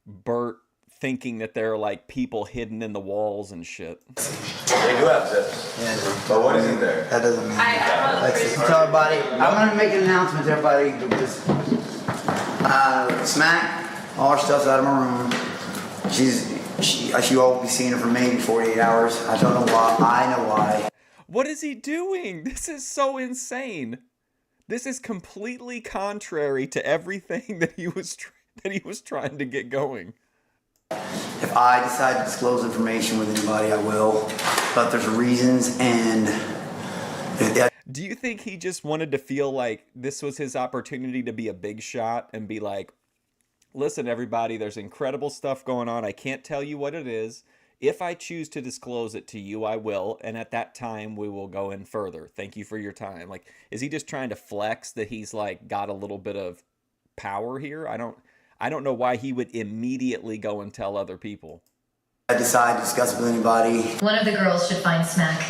A: Bert thinking that there are, like, people hidden in the walls and shit.
N: They do have zips.
H: Yeah.
N: But what is in there?
H: That doesn't mean tell everybody. I'm gonna make an announcement to everybody. Just, Smack, all her stuff's out of my room. You all will be seeing her for maybe 48 hours. I don't know why. I know why.
A: What is he doing? This is so insane. This is completely contrary to everything that he was trying to get going.
H: If I decide to disclose information with anybody, I will. But there's reasons, and
A: do you think he just wanted to feel like this was his opportunity to be a big shot and be like, listen, everybody, there's incredible stuff going on. I can't tell you what it is. If I choose to disclose it to you, I will. And at that time, we will go in further. Thank you for your time. Like, is he just trying to flex that he's, like, got a little bit of power here? I don't know why he would immediately go and tell other people.
H: I decide to discuss it with anybody.
C: One of the girls should find Smack.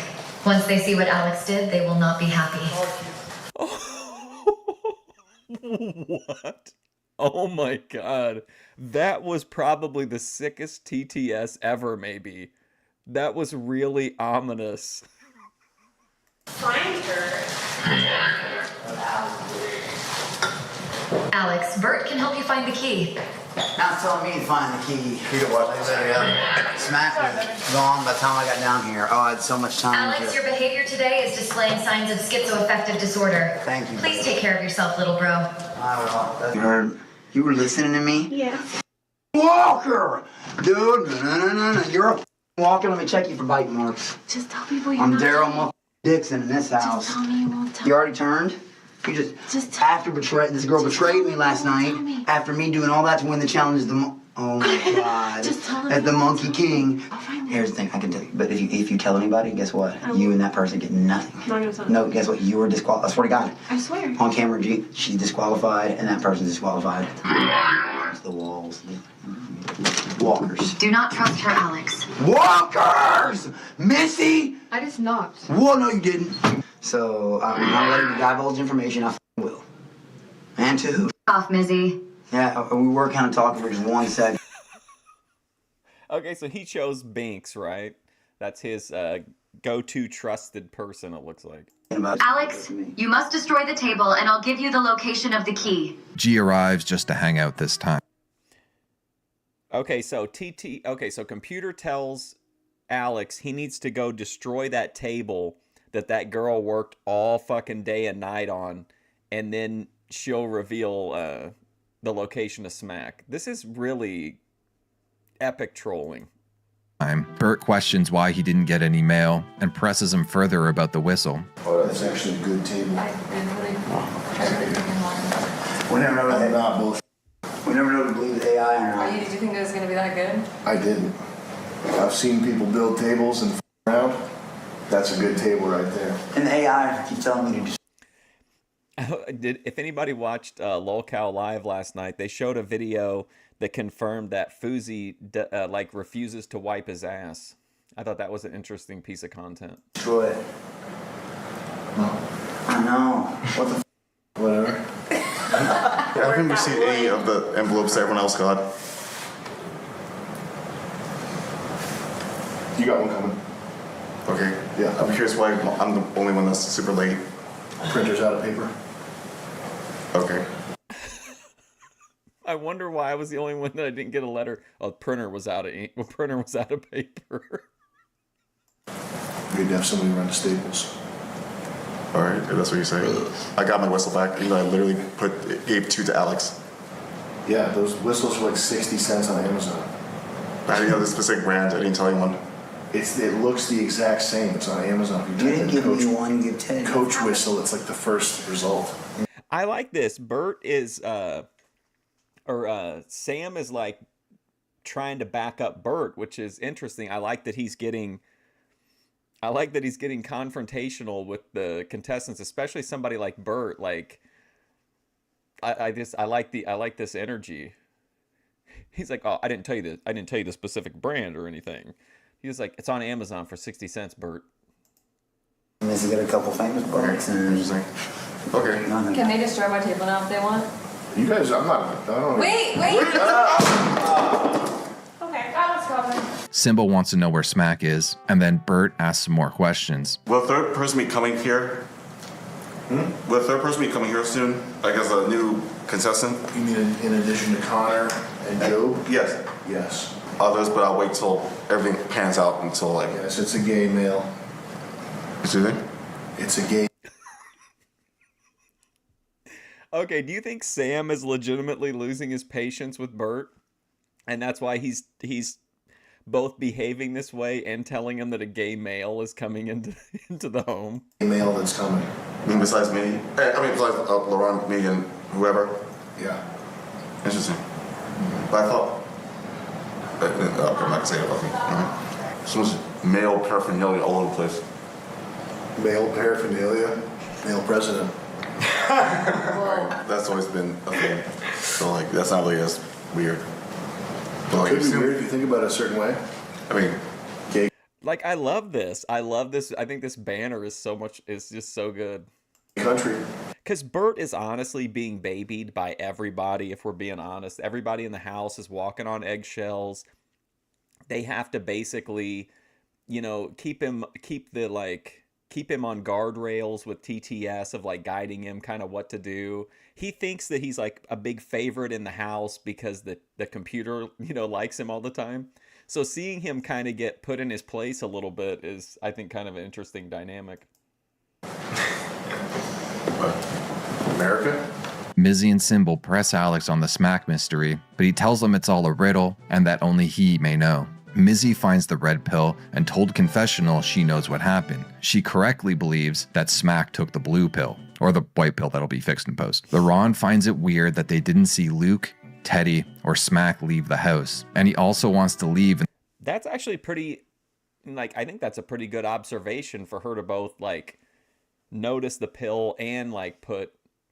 C: Once they see what Alex did, they will not be happy.
A: What? Oh my god. That was probably the sickest TTS ever, maybe. That was really ominous.
M: Find her.
C: Alex, Bert can help you find the key.
H: Now it's telling me to find the key. Smack was gone by the time I got down here. Oh, I had so much time.
C: Alex, your behavior today is displaying signs of schizoaffective disorder.
H: Thank you.
C: Please take care of yourself, little bro.
H: I will. You heard? You were listening to me?
O: Yeah.
H: Walker! Dude, no. You're a walker. Let me check you for bite marks.
O: Just tell people you're
H: I'm
O: not.
H: Daryl Dixon in this house.
O: Just tell me you won't tell.
H: You already turned? You just after this girl betrayed me last night. After me doing all that to win the challenge, oh my God!
O: Just tell them.
H: At the Monkey King. Here's the thing, I can tell you. But if you tell anybody, guess what? You and that person get nothing.
O: I'm not gonna tell
H: No, guess what? You were disqualified. I swear to God.
O: I swear.
H: On camera, she's disqualified, and that person's disqualified. It's the walls. Walkers.
C: Do not trust her, Alex.
H: Walkers! Missy!
O: I just knocked.
H: Well, no, you didn't. So, I'm not ready to divulge information. I will. And to who?
C: Off, Mizzy.
H: Yeah, we were kind of talking for just 1 second.
A: Okay, so he chose Binks, right? That's his go-to trusted person, it looks like.
C: Alex, you must destroy the table, and I'll give you the location of the key.
B: G arrives just to hang out this time.
A: Okay, so so computer tells Alex he needs to go destroy that table that girl worked all fucking day and night on, and then she'll reveal the location of Smack. This is really epic trolling.
B: Bert questions why he didn't get any mail and presses him further about the whistle.
L: Oh, that's actually a good table.
H: We never know We never know to believe AI or not.
I: Did you think it was going to be that good?
L: I didn't. I've seen people build tables and around. That's a good table right there.
H: And the AI keeps telling me to just...
A: If anybody watched LolCow Live last night, they showed a video that confirmed that Fuzi refuses to wipe his ass. I thought that was an interesting piece of content.
H: Destroy it. I know. What the
D: Whatever. I haven't received any of the envelopes that everyone else got.
L: You got one coming.
D: Okay. Yeah. I'm curious why I'm the only one that's super late.
L: Printer's out of paper.
D: Okay.
A: I wonder why I was the only one that I didn't get a letter. Oh, printer was out of ink. Well, printer was out of paper.
L: Good to have somebody run the Staples.
D: All right, if that's what you say. I got my whistle back. You know, I literally gave 2 to Alex.
L: Yeah, those whistles are like 60 cents on Amazon.
D: I didn't know the specific brand. I didn't tell anyone.
L: It looks the exact same. It's on Amazon.
H: You didn't give me one, you give 10.
L: Coach whistle, it's like the first result.
A: I like this. Bert is, Sam is like trying to back up Bert, which is interesting. I like that he's getting confrontational with the contestants, especially somebody like Bert. Like, I like this energy. He's like, oh, I didn't tell you the specific brand or anything. He was like, it's on Amazon for 60 cents, Bert.
H: Unless you got a couple famous Berts and just like,
D: okay.
I: Can they destroy my table now if they want?
L: You guys, I don't know.
I: Wait. Okay, that was coming.
B: Symbol wants to know where Smack is, and then Bert asks some more questions.
D: Will a third person be coming here? Will a third person be coming here soon? Like as a new contestant?
L: You mean in addition to Connor and Joe?
D: Yes.
L: Yes.
D: Others, but I'll wait till everything pans out until like...
L: Yes, it's a gay male.
D: Excuse me?
L: It's a gay...
A: Okay, do you think Sam is legitimately losing his patience with Bert? And that's why he's both behaving this way and telling him that a gay male is coming into the home?
L: Gay male that's coming.
D: Besides me? Besides Laurent, me, and whoever?
L: Yeah.
D: Interesting. But I thought... I'm not going to say it about me. So much male paraphernalia all over the place.
L: Male paraphernalia? Male president.
D: That's always been a thing. So, like, that's not really as weird. But, like,
L: Could be weird if you think about it a certain way.
D: I mean, gay.
A: Like, I love this. I think this banner is just so good.
L: Country.
A: Because Bert is honestly being babied by everybody, if we're being honest. Everybody in the house is walking on eggshells. They have to basically, keep the, like, keep him on guardrails with TTS of like guiding him kind of what to do. He thinks that he's like a big favorite in the house because the computer, likes him all the time. So seeing him kind of get put in his place a little bit is, I think, kind of an interesting dynamic.
L: America?
B: Mizzy and Symbol press Alex on the Smack mystery, but he tells them it's all a riddle and that only he may know. Mizzy finds the red pill and told Confessional she knows what happened. She correctly believes that Smack took the blue pill, or the white pill that'll be fixed in post. LaRon finds it weird that they didn't see Luke, Teddy, or Smack leave the house, and he also wants to leave.
A: That's actually pretty, I think that's a pretty good observation for her to both, notice the pill and,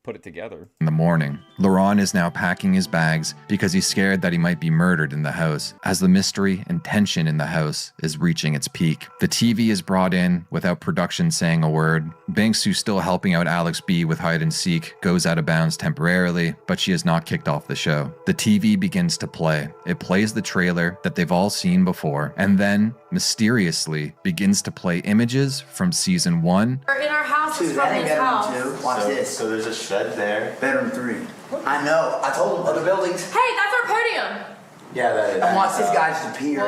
A: put it together.
B: In the morning, LaRon is now packing his bags because he's scared that he might be murdered in the house, as the mystery and tension in the house is reaching its peak. The TV is brought in without production saying a word. Binks, who's still helping out Alex B with hide and seek, goes out of bounds temporarily, but she is not kicked off the show. The TV begins to play. It plays the trailer that they've all seen before, and then, mysteriously, begins to play images from season 1.
M: Or in our house is from this house.
J: Watch this. So there's a shed there.
H: Bedroom 3. I know. I told him other buildings.
M: Hey, that's our podium.
J: Yeah, that is.
H: And watch this guy just appear.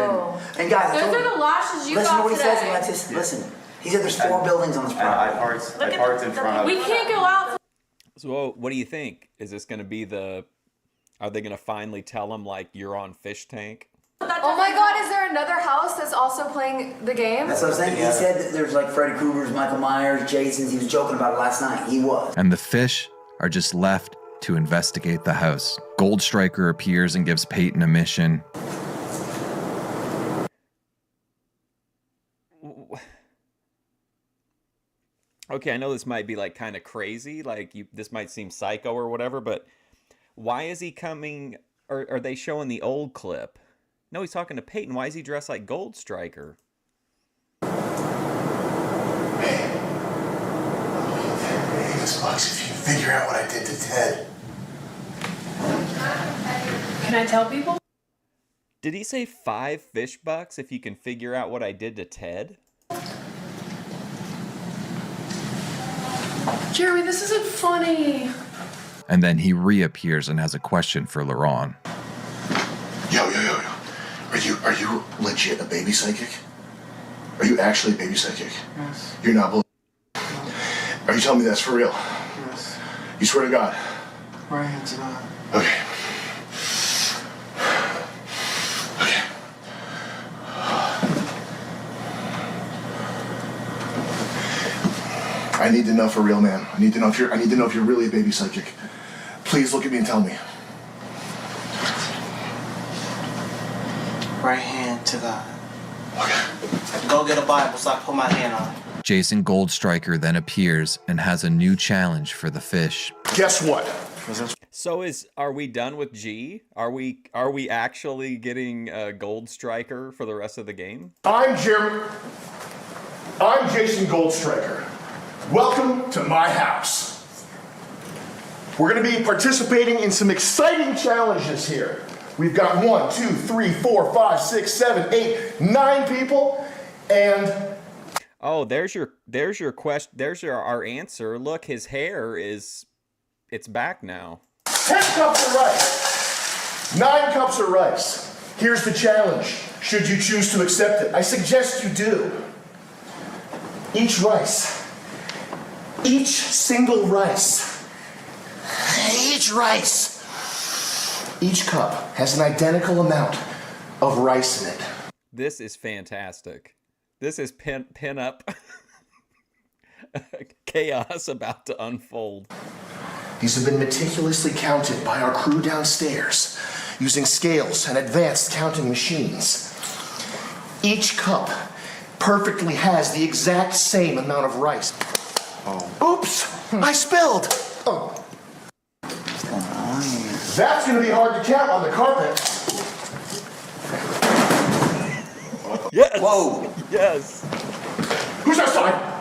H: And guys, I
M: Those
H: told
M: are
H: him,
M: the lashes you
H: listen
M: got
H: to what he
M: today.
H: says, Alexis. Listen. He said there's 4 buildings on this property.
J: I parked in front of.
M: We can't go out.
A: So what do you think? Is this going to be are they going to finally tell him, you're on Fishtank?
I: Oh my god, is there another house that's also playing the game?
H: That's what I'm saying. He said that there's Freddy Krueger's, Michael Myers, Jason's. He was joking about it last night. He was.
B: And the fish are just left to investigate the house. Gold Striker appears and gives Peyton a mission.
A: Okay, I know this might be kind of crazy, this might seem psycho or whatever, but why is he coming, or are they showing the old clip? No, he's talking to Peyton. Why is he dressed like Gold Striker?
L: $8 if you can figure out what I did to Ted.
O: Can I tell people?
A: Did he say $5 if you can figure out what I did to Ted?
O: Jeremy, this isn't funny.
B: And then he reappears and has a question for LaRon.
L: Yo. Are you legit a baby psychic? Are you actually a baby psychic?
F: Yes.
L: You're not. Are you telling me that's for real?
F: Yes.
L: You swear to God?
F: Right hand to God.
L: Okay. I need to know for real, man. I need to know if you're really a baby psychic. Please look at me and tell me.
F: Right hand to God. Okay. Go get a Bible so I can put my hand on it.
B: Jason Gold Striker then appears and has a new challenge for the fish.
L: Guess what?
A: So are we done with G? Are we actually getting Gold Striker for the rest of the game?
L: I'm Jason Gold Striker. Welcome to my house. We're going to be participating in some exciting challenges here. We've got 1, 2, 3, 4, 5, 6, 7, 8, 9 people, and
A: oh, there's your question. There's our answer. Look, his hair it's back now.
L: 10 cups of rice. 9 cups of rice. Here's the challenge. Should you choose to accept it, I suggest you do. Each single rice, each cup has an identical amount of rice in it.
A: This is fantastic. This is pin up chaos about to unfold.
L: These have been meticulously counted by our crew downstairs using scales and advanced counting machines. Each cup perfectly has the exact same amount of rice. Oh. Oops! I spilled! Oh. That's gonna be hard to count on the carpet.
A: Yes!
L: Whoa!
A: Yes!
L: Who's outside?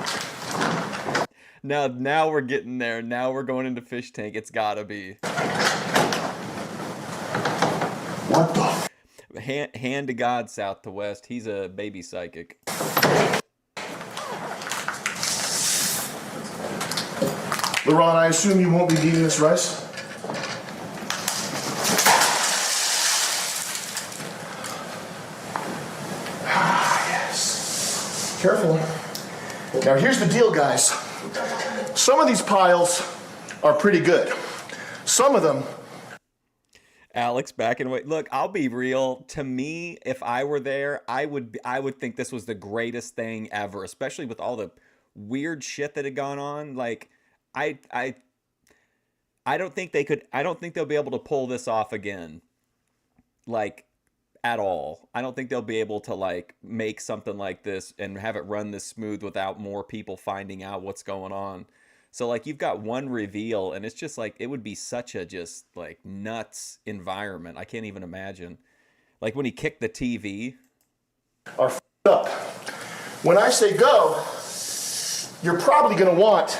A: Now we're getting there. Now we're going into Fishtank. It's gotta be.
L: What the?
A: Hand to God, south to west. He's a baby psychic.
L: LeRon, I assume you won't be needing this rice? Ah, yes. Careful. Now here's the deal, guys. Some of these piles are pretty good. Some of them...
A: Alex back and wait. Look, I'll be real. To me, if I were there, I would think this was the greatest thing ever, especially with all the weird shit that had gone on. Like, I don't think they could. I don't think they'll be able to pull this off again. Like, at all. I don't think they'll be able to like make something like this and have it run this smooth without more people finding out what's going on. So like you've got one reveal and it's just like it would be such a just like nuts environment. I can't even imagine. Like when he kicked the TV.
L: Are f***ed up. When I say go, you're probably going to want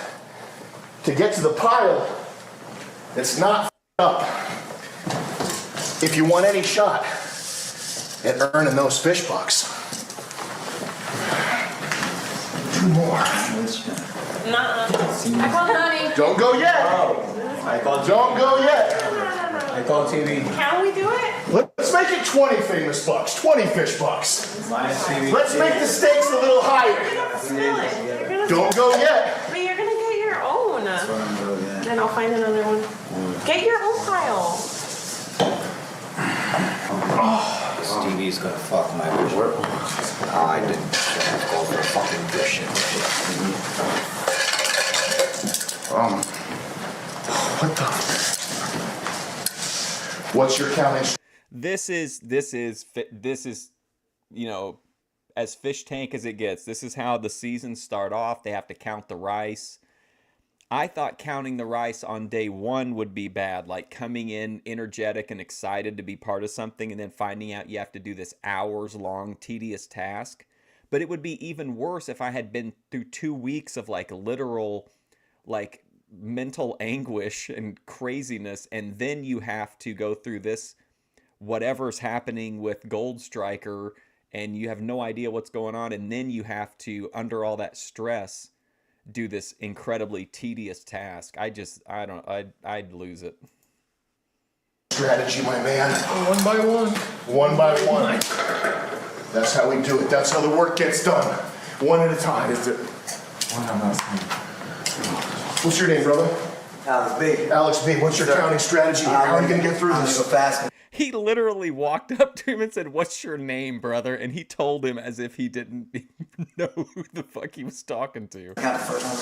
L: to get to the pile that's not f***ed up. If you want any shot at earning those fish bucks. 2 more.
M: Nuh-uh. I called Honey.
L: Don't go yet. Don't go yet.
N: I call TV.
M: Can we do it?
L: Let's make it 20 famous bucks, 20 fish bucks.
N: Minus TV.
L: Let's make the stakes a little higher. Don't go yet.
M: But you're gonna get your own. Then I'll find another one. Get your own pile.
N: This TV's gonna fuck my vision. I didn't go for fucking bullshit.
L: What the? What's your counting?
A: This is, you know, as fish tank as it gets. This is how the seasons start off. They have to count the rice. I thought counting the rice on day 1 would be bad, like coming in energetic and excited to be part of something and then finding out you have to do this hours-long tedious task. But it would be even worse if I had been through 2 weeks of like literal, like mental anguish and craziness, and then you have to go through this, whatever's happening with Gold Striker, and you have no idea what's going on, and then you have to, under all that stress, do this incredibly tedious task. I'd lose it.
L: Strategy, my man. One by one. One by one. That's how we do it. That's how the work gets done. One at a time. What's your name, brother?
N: Alex B.
L: Alex B. What's your counting strategy? How are you going to get through this?
N: Go fast.
A: He literally walked up to him and said, "What's your name, brother?" And he told him as if he didn't even know who the fuck he was talking to.
N: Got the first one.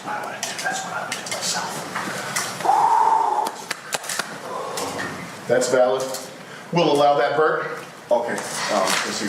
L: I want to do. That's what I would do myself. That's valid. We'll allow that, Bert. Okay. Let's see.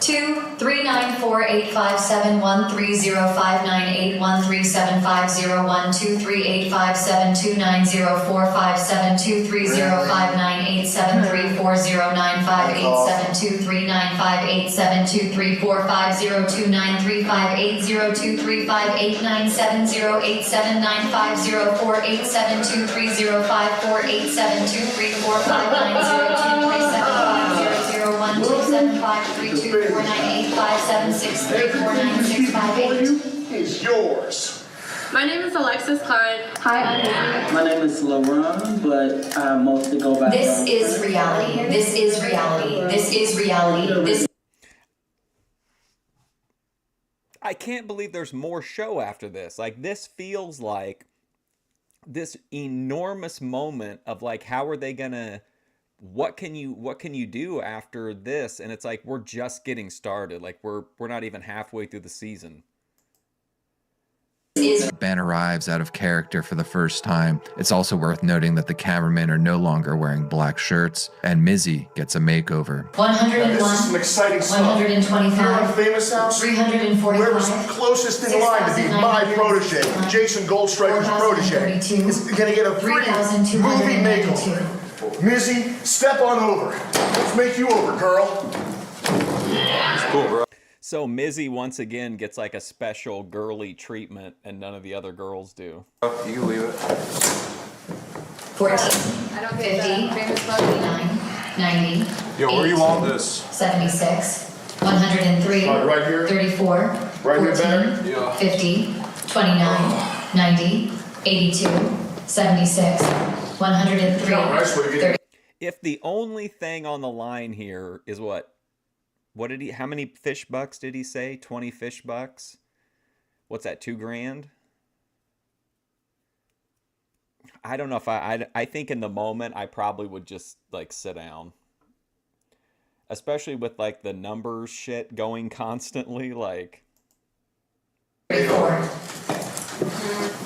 C: 2 3 9 4 8 5 7 1 3 0 5 9 8 1 3 7 5 0 1 2 3 8 5 7 2 9 0 4 5 7 2 3 0 5 9 8 7 3 4 0 9 5 8 7 2 3 9 5 8 7 2 3 4 5 0 2 9 3 5 8 0 2 3 5 8 9 7 0 8 7 9 5 0 4 8 7 2 3 0 5 4 8 7 2 3 4 5 9 0 2 3 7 5 0 0 1 2 7 5 3 2 4 9 8 5 7 6 3 4 9 6 5 8
L: is yours.
O: My name is Alexis Klein.
U: Hi, my name is LeRon, but I mostly go by.
C: This is reality. This is reality. This is reality. This.
A: I can't believe there's more show after this. Like, this feels like this enormous moment of like, how are they gonna, what can you do after this? And it's like, we're just getting started. Like, we're not even halfway through the season.
B: Ben arrives out of character for the first time. It's also worth noting that the cameramen are no longer wearing black shirts, and Mizzy gets a makeover.
C: 101.
L: This is some exciting stuff.
C: 125.
L: You're on Famous House.
C: 345.
L: Whoever's closest in line to be my protege, Jason Goldstriker's protege, is going to get a free movie makeover. Mizzy, step on over. Let's make you over, girl.
A: It's cool, bro. So Mizzy once again gets like a special girly treatment, and none of the other girls do.
N: Oh, you can leave it.
C: 14. 50. 59. 90.
T: Yo, where you want this?
C: 76. 103,
L: Right here?
C: 34,
L: Right here,
C: 14,
L: Barry?
C: 50, 29, 90, 82, 76, 103, 30.
A: If the only thing on the line here is what did he, how many fish bucks did he say? 20 fish bucks? What's that, $2,000? I don't know if I think in the moment I probably would just like sit down. Especially with like the numbers shit going constantly, like.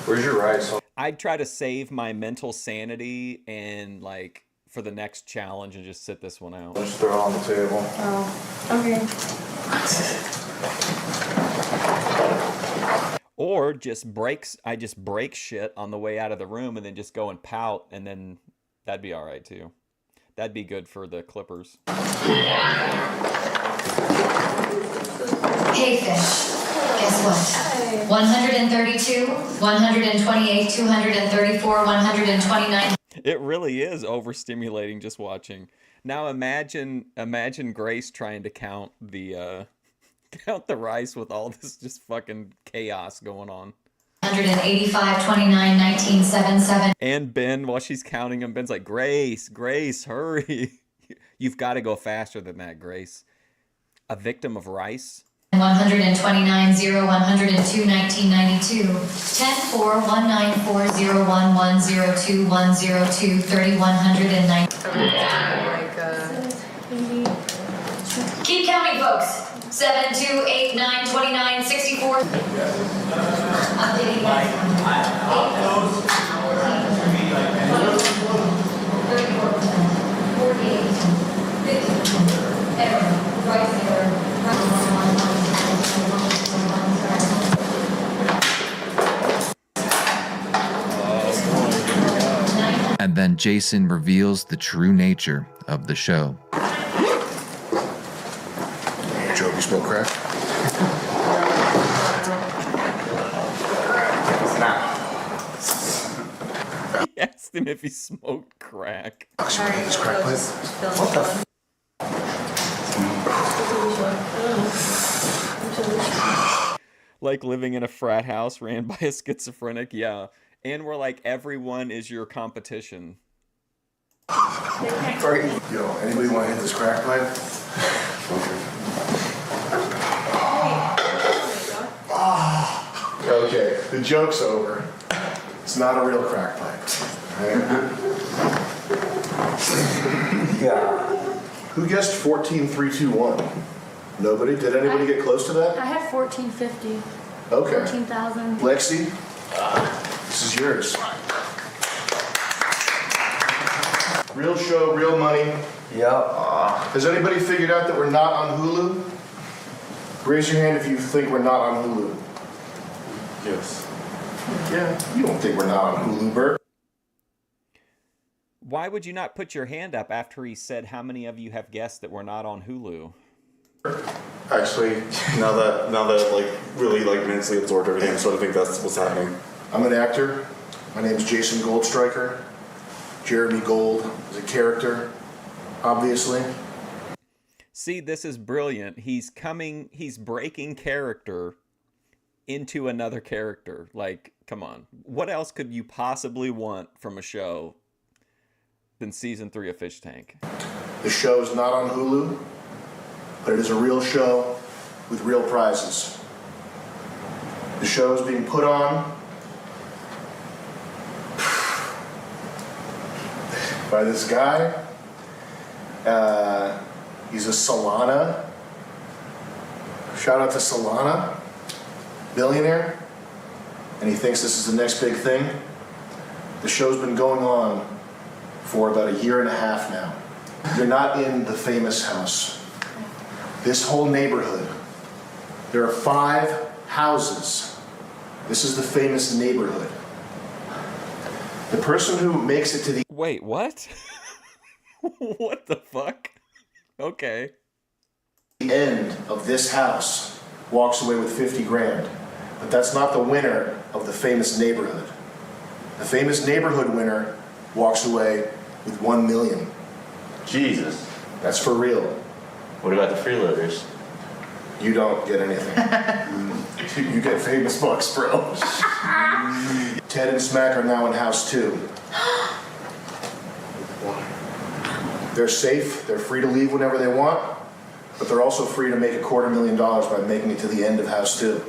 N: Where's your rice?
A: I'd try to save my mental sanity and like for the next challenge and just sit this one out.
N: Just throw it on the table.
O: Oh, okay.
A: Or I just break shit on the way out of the room and then just go and pout, and then that'd be all right too. That'd be good for the Clippers.
C: Hey, Fish. Guess what? 132, 128, 234, 129.
A: It really is overstimulating just watching. Now imagine Grace trying to count the rice with all this just fucking chaos going on.
C: 185, 29, 19, 77.
A: And Ben, while she's counting them, Ben's like, Grace, hurry. You've got to go faster than that, Grace. A victim of rice?
C: 129, 0, 102, 1992. 10, 4, 194, 0, 1, 1, 0, 2, 1, 0, 2, 30, 109. Keep counting, folks. 7, 2, 8, 9, 29, 64. I'm thinking
B: And then Jason reveals the true nature of the show.
L: Joe, you smoke crack?
A: He asked him if he smoked crack.
L: This crack pipe? What the
A: Like living in a frat house ran by a schizophrenic, yeah. And we're like, everyone is your competition.
L: Yo, anybody want to hit this crack pipe? Okay, the joke's over. It's not a real crack pipe. Yeah. Who guessed 14,321? Nobody? Did anybody get close to that?
O: I had 1450.
L: Okay.
O: 14,000.
L: Lexi, this is yours. Real show, real money.
N: Yep.
L: Has anybody figured out that we're not on Hulu? Raise your hand if you think we're not on Hulu. Yes. Yeah, you don't think we're not on Hulu, Bert.
A: Why would you not put your hand up after he said how many of you have guessed that we're not on Hulu?
D: Actually, now that like really like mentally absorbed everything, I sort of think that's what's happening.
L: I'm an actor. My name's Jason Goldstriker. Jeremy Gold is a character, obviously.
A: See, this is brilliant. He's breaking character into another character. Like, come on. What else could you possibly want from a show than season 3 of Fishtank?
L: The show is not on Hulu, but it is a real show with real prizes. The show is being put on by this guy. He's a Solana. Shout out to Solana, billionaire, and he thinks this is the next big thing. The show's been going on for about a year and a half now. You're not in the famous house. This whole neighborhood, there are 5 houses. This is the famous neighborhood. The person who makes it to the...
A: Wait, what? What the fuck? Okay.
L: The end of this house walks away with 50 grand. But that's not the winner of the famous neighborhood. The famous neighborhood winner walks away with 1 million.
J: Jesus.
L: That's for real.
J: What about the freeloaders?
L: You don't get anything. You get famous books, bro. Ted and Smack are now in house 2. They're safe, they're free to leave whenever they want, but they're also free to make $250,000 by making it to the end of house 2.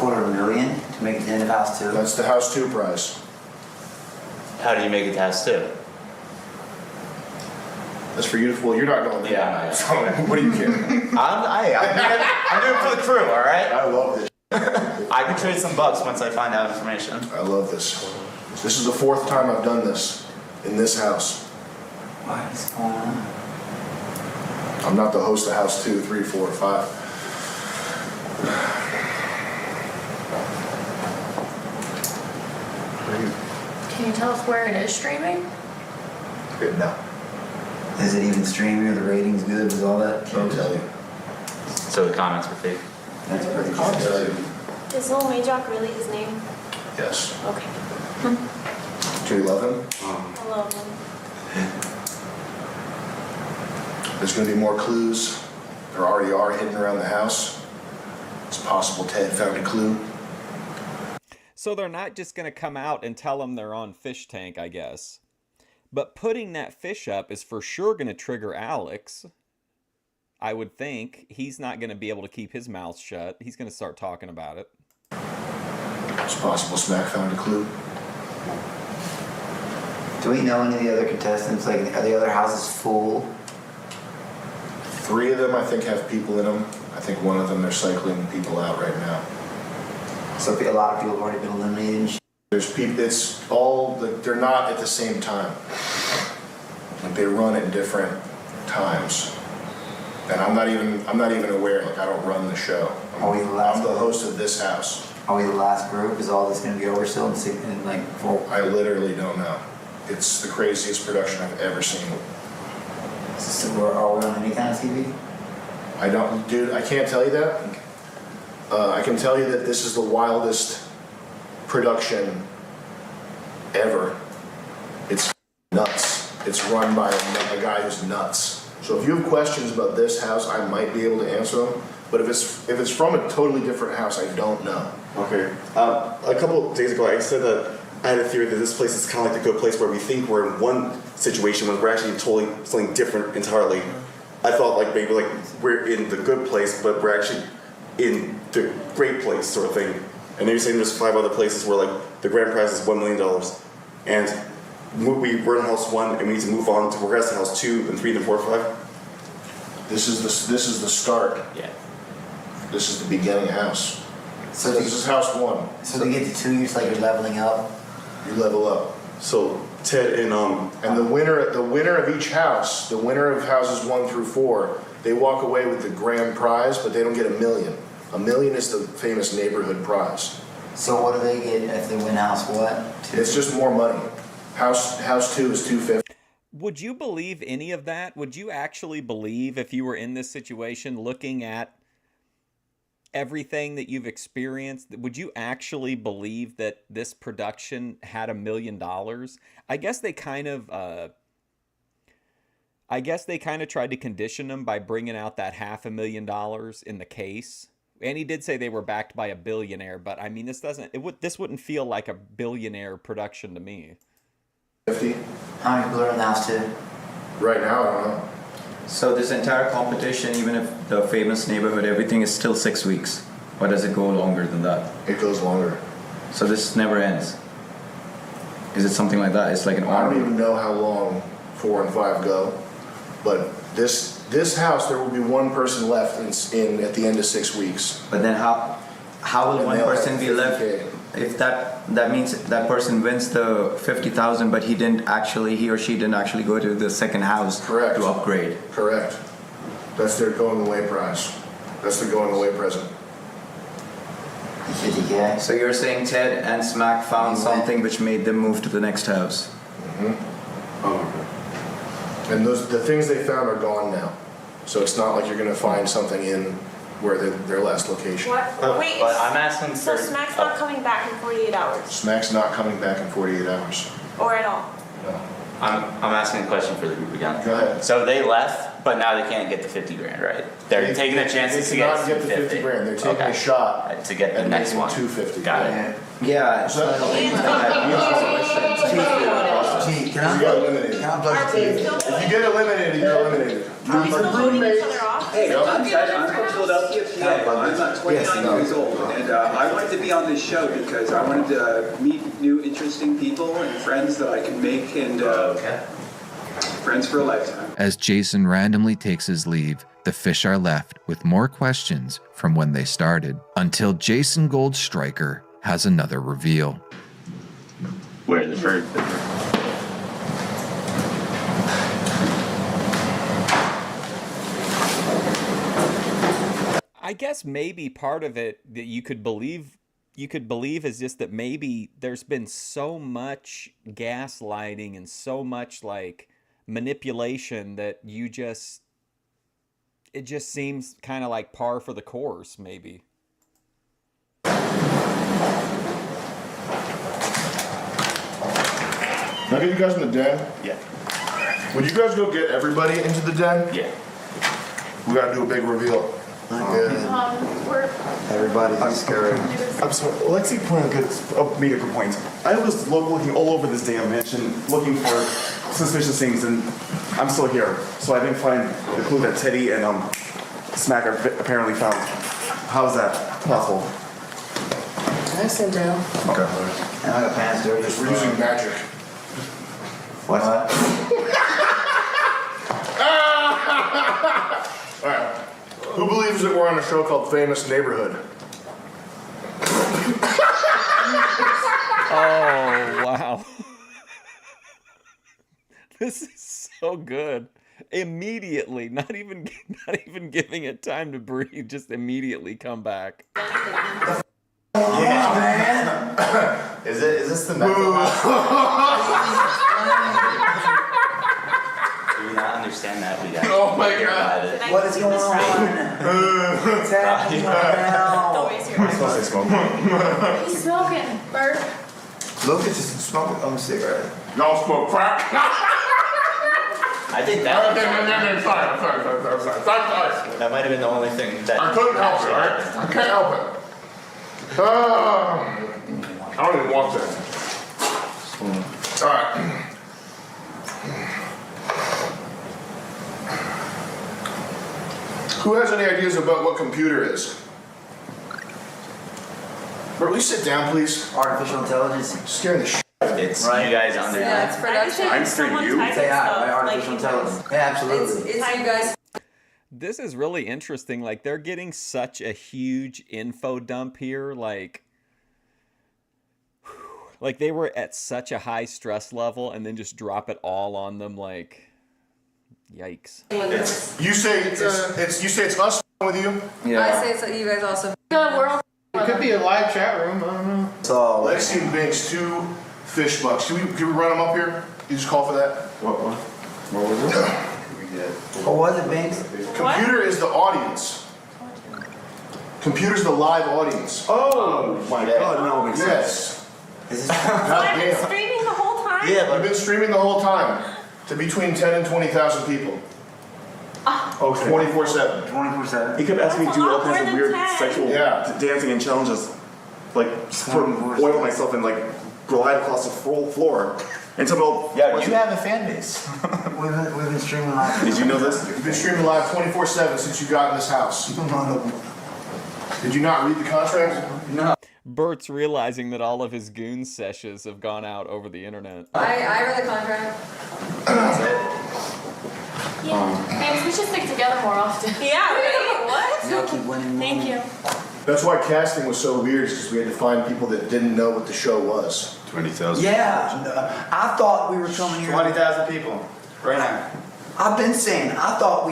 N: $250,000 to make it to the end of house 2?
L: That's the house 2 prize.
J: How do you make it to house 2?
L: That's for you. Well, you're not going there.
J: Yeah.
L: So, what do you care?
J: I'm doing it for the crew, all right?
L: I love this.
J: I can trade some bucks once I find out information.
L: I love this. This is the 4th time I've done this in this house.
N: What is going on?
L: I'm not the host of house 2, 3, 4, 5.
M: Can you tell us where it is streaming?
L: No.
N: Is it even streaming? Are the ratings good? Is all that?
L: Can't tell you.
J: So the comments were fake.
N: That's pretty
L: Can't tell you.
M: Is Lil Majock really his name?
L: Yes.
M: Okay.
L: Do you love him?
M: I love him.
L: There's going to be more clues. There already are hidden around the house. It's possible Ted found a clue.
A: So they're not just going to come out and tell them they're on Fishtank, I guess. But putting that fish up is for sure going to trigger Alex. I would think. He's not going to be able to keep his mouth shut. He's going to start talking about it.
L: It's possible Smack found a clue.
N: Do we know any of the other contestants? Like, are the other houses full?
L: 3 of them, I think, have people in them. I think one of them, they're cycling people out right now.
N: So a lot of people have already been eliminated.
L: There's people. It's all. They're not at the same time. Like they run at different times. And I'm not even aware. Like I don't run the show.
N: Are we the last?
L: I'm the host of this house.
N: Are we the last group? Is all this going to be over still in like 4?
L: I literally don't know. It's the craziest production I've ever seen.
N: So are we on any kind of TV?
L: I don't, dude. I can't tell you that. I can tell you that this is the wildest production ever. It's nuts. It's run by a guy who's nuts. So if you have questions about this house, I might be able to answer them. But if it's from a totally different house, I don't know.
K: Okay. A couple of days ago, I said that I had a theory that this place is kind of like the good place where we think we're in one situation when we're actually totally something different entirely. I thought like maybe like we're in the good place, but we're actually in the great place sort of thing. And they were saying there's 5 other places where like the grand prize is $1 million. And we're in house 1 and we need to move on to progress to house 2, then 3, then 4, 5.
L: This is the start.
J: Yeah.
L: This is the beginning house.
N: So
L: this is house 1.
N: So to get to 2, you're like you're leveling up.
L: You level up.
K: So Ted and
L: the winner of each house, the winner of houses 1 through 4, they walk away with the grand prize, but they don't get $1 million. $1 million is the famous neighborhood prize.
N: So what do they get if they win house what? 2?
L: It's just more money. House 2 is $250.
A: Would you believe any of that? Would you actually believe if you were in this situation looking at everything that you've experienced, would you actually believe that this production had $1 million? I guess they kind of tried to condition them by bringing out that $500,000 in the case. And he did say they were backed by a billionaire, but I mean, this wouldn't feel like a billionaire production to me.
L: 50.
N: How many people are in the house 2?
L: Right now, I don't know.
G: So this entire competition, even if the famous neighborhood, everything is still 6 weeks. Or does it go longer than that?
L: It goes longer.
G: So this never ends? Is it something like that? It's like an
L: I
G: army?
L: don't even know how long 4 and 5 go, but this house, there will be one person left in at the end of 6 weeks.
G: But then how will one person be left if that means that person wins the 50,000, but he or she didn't actually go to the second house to upgrade?
L: Correct. That's their going away prize. That's the going away present.
N: 50K.
G: So you're saying Ted and Smack found something which made them move to the next house?
L: Mm-hmm. And the things they found are gone now. So it's not like you're going to find something in where their last location.
M: What? Wait.
J: But I'm asking
M: So
J: for.
M: Smack's not coming back in 48 hours,
L: Smack's not coming back in 48 hours.
M: or at all.
L: No.
J: I'm asking a question for the group again.
L: Go ahead.
J: So they left But now they can't get the 50 grand, right? They're taking their chances to
L: not
J: get
L: the 50 grand. They're taking
J: Okay.
L: a shot
J: to get the
L: and
J: next
L: making
J: one.
L: 250.
J: Got it.
G: Yeah.
L: So
G: Can
L: you got eliminated. If you get eliminated, you're eliminated.
P: Hey, I'm from Philadelphia, PA. I'm 29 years old, and I wanted to be on this show because I wanted to meet new, interesting people and friends that I can make, and friends for a lifetime.
B: As Jason randomly takes his leave, the fish are left with more questions from when they started, until Jason Goldstriker has another reveal.
J: Where the bird?
A: I guess maybe part of it that you could believe is just that maybe there's been so much gaslighting and so much like manipulation that it just seems kind of like par for the course, maybe.
L: Can I get you guys in the den?
J: Yeah.
L: Would you guys go get everybody into the den?
J: Yeah.
L: We gotta do a big reveal.
H: Everybody's scared.
K: I'm sorry, Lexi made a good point. I was looking all over this damn mansion looking for suspicious things, and I'm still here. So I didn't find the clue that Teddy and Smack apparently found. How's that possible?
F: Can I sit down?
K: Okay.
H: And I got pants there.
L: We're using magic.
H: What?
L: Alright. Who believes that we're on a show called Famous Neighborhood?
A: Oh, wow. This is so good. Immediately, not even giving it time to breathe, just immediately come back.
J: Yeah, man. Is this the mental Do we not understand that?
H: Oh my God. What is going on? What's happening now?
K: Don't waste your time.
O: He's smoking, Bert.
H: Look, it's just smoking on a cigarette.
L: Y'all smoke crack?
J: I think that.
L: Sorry.
J: That might have been the only thing that.
L: I couldn't help it, alright? I can't help it. I don't even want that. Alright. Who has any ideas about what computer is? Bert, will you sit down, please?
H: Artificial intelligence.
L: Scaring the shit.
J: It's you guys under.
I: Yeah, it's production.
J: I'm scaring you.
H: Say hi, right? Artificial intelligence. Yeah, absolutely.
I: It's you guys.
A: This is really interesting. Like, they're getting such a huge info dump here. Like they were at such a high stress level and then just drop it all on them. Like, yikes.
L: You say it's us with you?
I: Yeah. I say it's you guys also.
O: Good world.
F: It could be a live chat room. I don't know.
H: So
L: Lexi makes 2 fish bucks. Can we run them up here? You just call for that?
K: What was it?
H: what was it, Banks?
L: Computer is the audience. Computer's the live audience.
K: Oh my God! No, it makes sense.
L: Yes.
H: Is
O: So I've been streaming the whole time?
L: Yeah, but I've been streaming the whole time to between 10 and 20,000 people.
K: Oh,
L: 24/7.
H: 24/7.
K: He kept asking me to do all
O: That's a lot
K: kinds of
O: more
K: weird
O: than 10.
K: sexual dancing and challenges, like oil myself and like glide across the full floor. And somehow,
J: Yeah, you have a fan base.
H: We've been streaming live.
K: Did you know this?
L: You've been streaming live 24/7 since you got in this house. Did you not read the contract?
H: No.
A: Bert's realizing that all of his goon sessions have gone out over the internet.
I: I read the contract.
O: Thanks, we should stick together more often.
M: Yeah, right? What?
H: Y'all keep winning.
O: Thank you.
L: That's why casting was so weird, because we had to find people that didn't know what the show was.
K: 20,000.
H: Yeah, I thought we were coming here.
J: 20,000 people right now.
H: I've been saying, I thought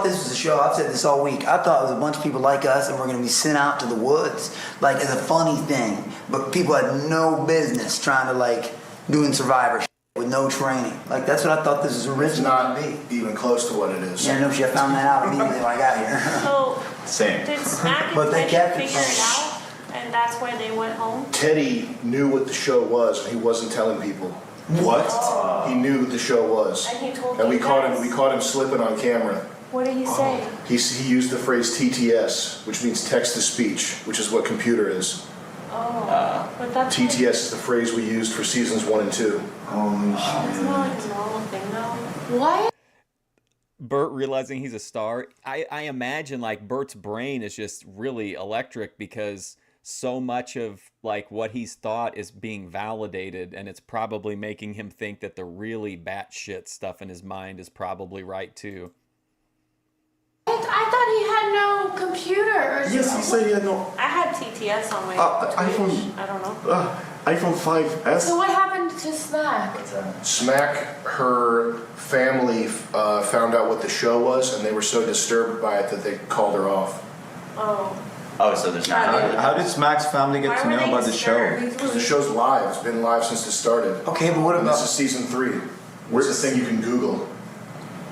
H: this was a show. I've said this all week. I thought it was a bunch of people like us, and we're going to be sent out to the woods, like as a funny thing. But people had no business trying to doing Survivor with no training. Like that's what I thought this was originally going to be.
L: Even close to what it is.
H: Yeah, no shit. I found that out immediately when I got here.
O: So,
J: Same.
O: did Smack
H: But
O: and
H: they
O: Teddy
H: kept
O: figure
H: it.
O: it out? And that's why they went home?
L: Teddy knew what the show was, and he wasn't telling people. What? He knew what the show was.
O: And he told
L: And we
O: you
L: caught
O: guys?
L: him. We caught him slipping on camera.
O: What did he say?
L: He used the phrase TTS, which means text to speech, which is what computer is.
O: But that's
L: TTS is the phrase we used for seasons 1 and 2.
O: It's not like a normal thing though. What?
A: Bert realizing he's a star. I imagine like Bert's brain is just really electric because so much of like what he's thought is being validated, and it's probably making him think that the really batshit stuff in his mind is probably right too.
O: I thought he had no computer.
D: Yes, he said he had no.
O: I had TTS on my
D: iPhone.
O: I don't know.
D: iPhone 5S.
O: So what happened to Smack?
L: Smack, her family found out what the show was, and they were so disturbed by it that they called her off.
O: Oh.
J: Oh, so there's not.
G: How did Smack's family get to know about the show?
L: Because the show's live. It's been live since it started.
H: Okay, but what
L: And
H: about...
L: this is season 3. Where's the thing you can Google?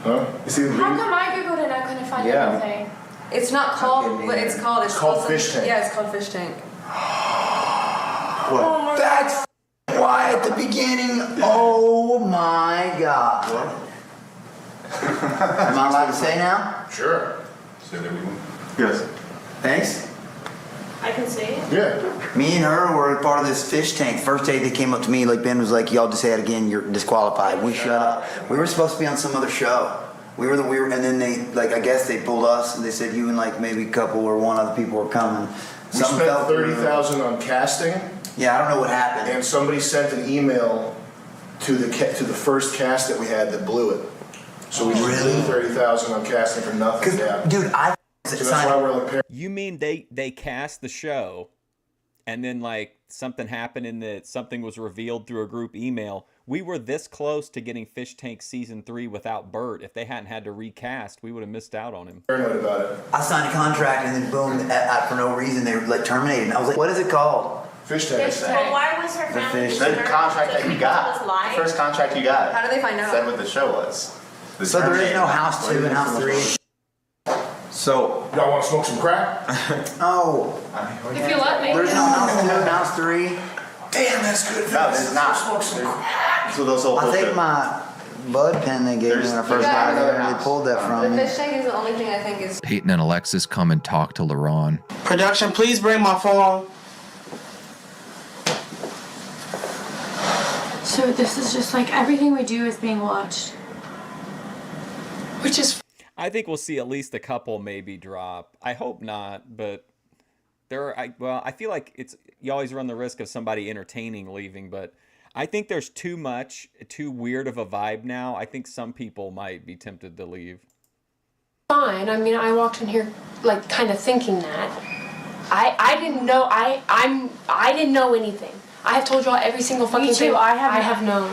L: Huh?
D: Season
O: How come I googled it and I couldn't find
L: Yeah.
O: anything?
I: It's not called what it's called.
L: It's called
I: something-
L: Fishtank.
I: Yeah, it's called Fishtank.
H: What? That's why at the beginning. Oh my God. Am I allowed to say now?
L: Sure.
T: Say that we won't.
D: Yes.
H: Thanks.
O: I can see it.
L: Yeah.
H: Me and her were part of this fish tank. First day they came up to me, like Ben was like, "Y'all just say it again. You're disqualified." We shut up. We were supposed to be on some other show. We were, and then they, like, I guess they pulled us, and they said you and like maybe a couple or one other people were coming.
L: We spent $30,000 on casting.
H: Yeah, I don't know what happened.
L: And somebody sent an email to the first cast that we had that blew it. So we just blew $30,000 on casting for nothing. Yeah.
H: Dude,
L: So that's why we're like.
A: You mean they cast the show, and then like something happened in that something was revealed through a group email. We were this close to getting Fish Tank season 3 without Bert. If they hadn't had to recast, we would have missed out on him.
L: Paranoid about it.
H: I signed a contract, and then boom, for no reason they were like terminated. And I was like, "What is it called?"
L: Fish tank.
O: Well, why was her family?
H: fish.
J: The contract that you got.
O: Was lying?
J: The first contract you got.
I: How did they find out?
J: Said what the show was. The
H: So there is no
J: terminator.
H: House 2 and House 3.
G: So,
L: y'all want to smoke some crack?
H: No.
O: If you let me.
H: There's no House 2 and House 3.
L: Damn, that's good.
J: No, there's not.
L: Smoke some crack.
J: So those whole
H: I think
J: bullshit.
H: my bud pen they gave me when I first got here, they pulled that
I: The
H: from me.
I: fish tank is the only thing I think is.
B: Peyton and Alexis come and talk to LaRon.
F: Production, please bring my phone.
O: So this is just like everything we do is being watched.
F: Which is
A: I think we'll see at least a couple maybe drop. I hope not, but I feel like you always run the risk of somebody entertaining leaving, but I think there's too weird of a vibe now. I think some people might be tempted to leave.
M: Fine. I mean, I walked in here like kind of thinking that. I didn't know. I didn't know anything. I have told y'all every single fucking thing I have known.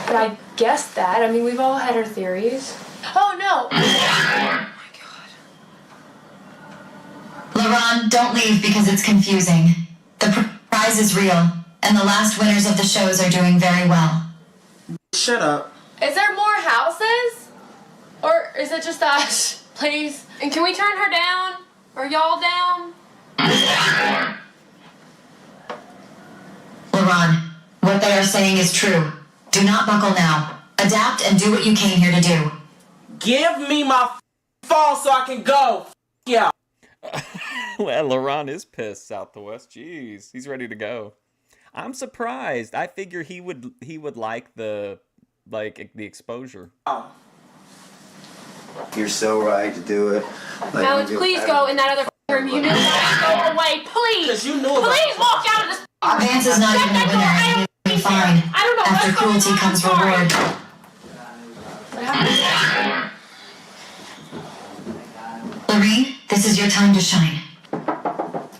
M: But I guessed that. I mean, we've all had our theories.
O: Oh no!
C: LaRon, don't leave because it's confusing. The prize is real, and the last winners of the shows are doing very well.
F: Shut up.
M: Is there more houses? Or is it just us? Please. And can we turn her down? Or y'all down?
C: LaRon, what they are saying is true. Do not buckle now. Adapt and do what you came here to do.
F: Give me my phone so I can go. Yeah.
A: Well, LaRon is pissed, South to West. Jeez, he's ready to go. I'm surprised. I figure he would like the exposure.
F: Oh.
H: You're so right to do it. Like,
M: Alex, please go in that other room. You knew that. Go away, please.
F: Because you knew about
M: Please walk out of this.
C: Vance is not even a winner, and he'll be fine.
M: I don't know.
C: After cruelty comes reward. Lorene, this is your time to shine.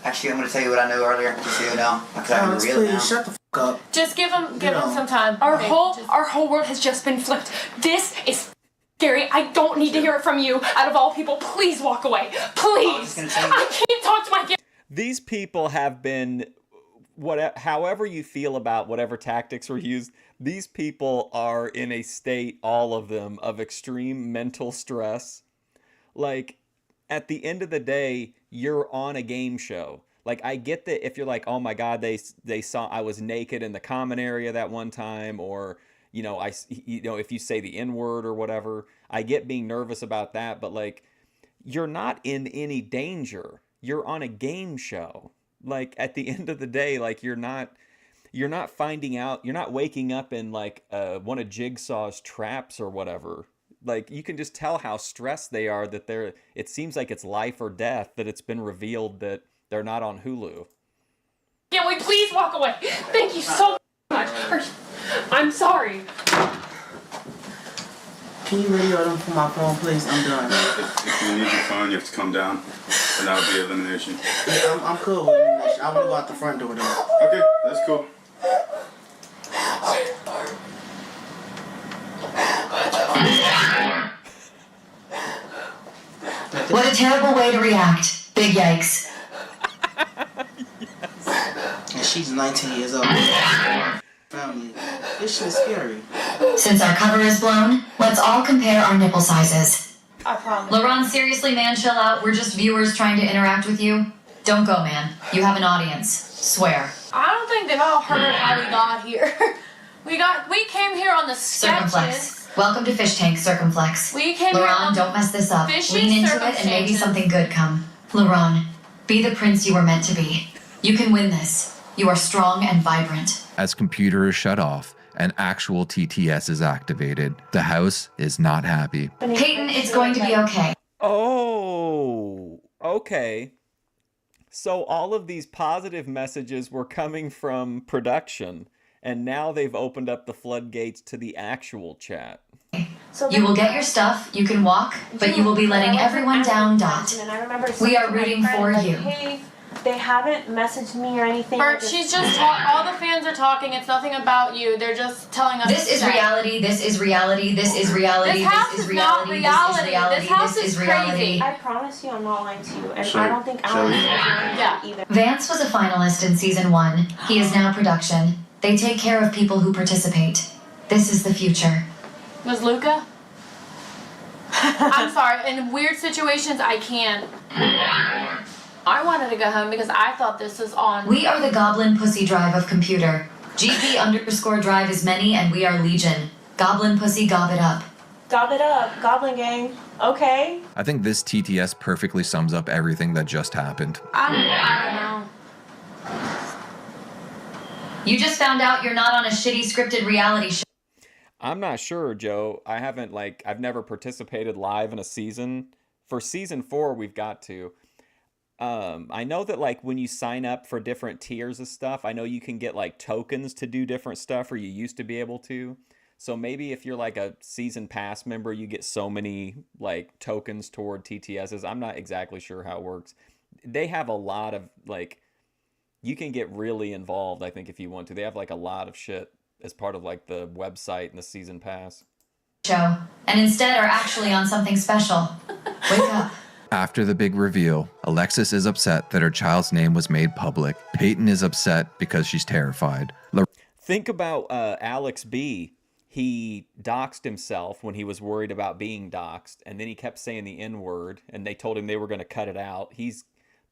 H: Actually, I'm going to tell you what I knew earlier. You see it now? Because I can
F: Alex,
H: reveal it now.
F: please shut the fuck up.
M: Just give him some time. Our whole world has just been flipped. This is scary. I don't need to hear it from you. Out of all people, please walk away. Please. I can't talk to my kid.
A: These people have been, however you feel about whatever tactics were used, these people are in a state, all of them, of extreme mental stress. Like, at the end of the day, you're on a game show. Like, I get that if you're like, oh my God, they saw I was naked in the common area that one time, or, you know, if you say the N-word or whatever, I get being nervous about that, but like, you're not in any danger. You're on a game show. Like, at the end of the day, like, you're not finding out, you're not waking up in like one of Jigsaw's traps or whatever. Like, you can just tell how stressed they are, that it seems like it's life or death, that it's been revealed that they're not on Hulu.
M: Can we please walk away? Thank you so much. I'm sorry.
F: Can you radio them from my phone, please? I'm done.
J: If you need your phone, you have to come down, and that'll be elimination.
F: Yeah, I'm cool with elimination. I want to go out the front door, though.
J: Okay, that's cool.
C: What a terrible way to react. Big yikes.
F: And she's 19 years old. Family. This shit is scary.
C: Since our cover is blown, let's all compare our nipple sizes.
M: I promise.
C: LaRon, seriously, man, chill out. We're just viewers trying to interact with you. Don't go, man. You have an audience. Swear.
M: I don't think they've all heard how we got here. We came here on the sketches.
C: Circumflex. Welcome to Fishtank, Circumflex.
M: We came here
C: LaRon,
M: on
C: don't mess this up.
M: fishy
C: Lean into it and maybe
M: circumstances.
C: something good come. LaRon, be the prince you were meant to be. You can win this. You are strong and vibrant.
B: As computer is shut off and actual TTS is activated, the house is not happy.
C: Peyton, it's going to be okay.
A: Oh, okay. So all of these positive messages were coming from production, and now they've opened up the floodgates to the actual chat.
C: You will get your stuff, you can walk, but you will be letting everyone down, Dot.
O: And I remember
C: We are
O: saying to my
C: rooting
O: friend,
C: for
O: like,
C: you.
O: Hey, they haven't messaged me or anything.
M: Bert, she's just all the fans are talking. It's nothing about you. They're just telling us.
C: This is reality, this is reality, this is reality,
M: This house
C: this is
M: is not
C: reality,
M: reality.
C: this is reality,
M: This house
C: this
M: is
C: is reality.
O: I promise you I'm not lying to you. And
C: Sure.
O: I don't think Alan is lying either.
C: Vance was a finalist in season 1. He is now production. They take care of people who participate. This is the future.
M: Was Luca? I'm sorry. In weird situations, I can't. I wanted to go home because I thought this was on.
C: We are the Goblin Pussy Drive of computer. GP_drive is many and we are legion. Goblin Pussy gob it up.
O: Gob it up, Goblin Gang. Okay.
B: I think this TTS perfectly sums up everything that just happened.
M: I don't know.
C: You just found out you're not on a shitty scripted reality show.
A: I'm not sure, Joe. I've never participated live in a season. For season 4, we've got to. I know that like when you sign up for different tiers of stuff, I know you can get like tokens to do different stuff, or you used to be able to. So maybe if you're like a season pass member, you get so many like tokens toward TTSs. I'm not exactly sure how it works. They have a lot of like, you can get really involved, I think, if you want to. They have like a lot of shit as part of like the website and the season pass.
C: Show, and instead are actually on something special. Wake up.
B: After the big reveal, Alexis is upset that her child's name was made public. Peyton is upset because she's terrified.
A: Think about Alex B. He doxed himself when he was worried about being doxed, and then he kept saying the N-word, and they told him they were going to cut it out.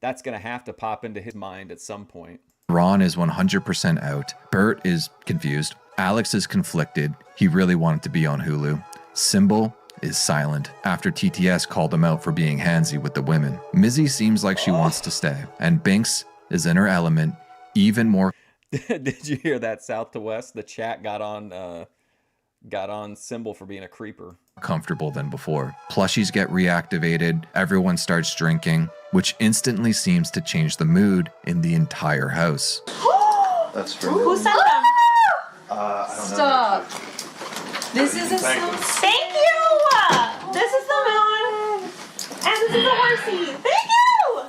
A: That's going to have to pop into his mind at some point.
B: Ron is 100% out. Bert is confused. Alex is conflicted. He really wanted to be on Hulu. Symbol is silent after TTS called him out for being handsy with the women. Mizzy seems like she wants to stay, and Binks is in her element even more.
A: Did you hear that, South to West? The chat got on Symbol for being a creeper.
B: Comfortable than before. Plushies get reactivated, everyone starts drinking, which instantly seems to change the mood in the entire house.
N: That's
O: Who sent them?
N: I don't
I: Stop. This isn't so.
O: Thank you! This is the moon! And this is the horsey! Thank you!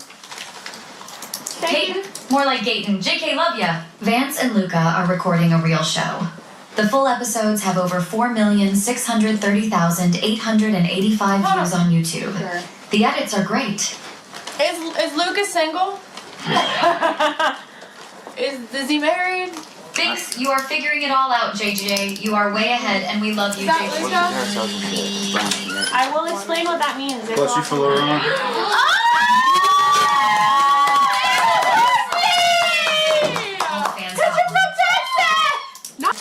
C: Peyton, more like Gayton. JK, love ya. Vance and Luca are recording a real show. The full episodes have over 4,630,885 views on YouTube. The edits are great.
M: Is Lucas single? Is he married?
C: Binks, you are figuring it all out, JJ. You are way ahead, and we love you,
M: Is that
C: JJ.
O: I will explain what that means. It's
J: Plus you
O: awesome.
J: for Laurent.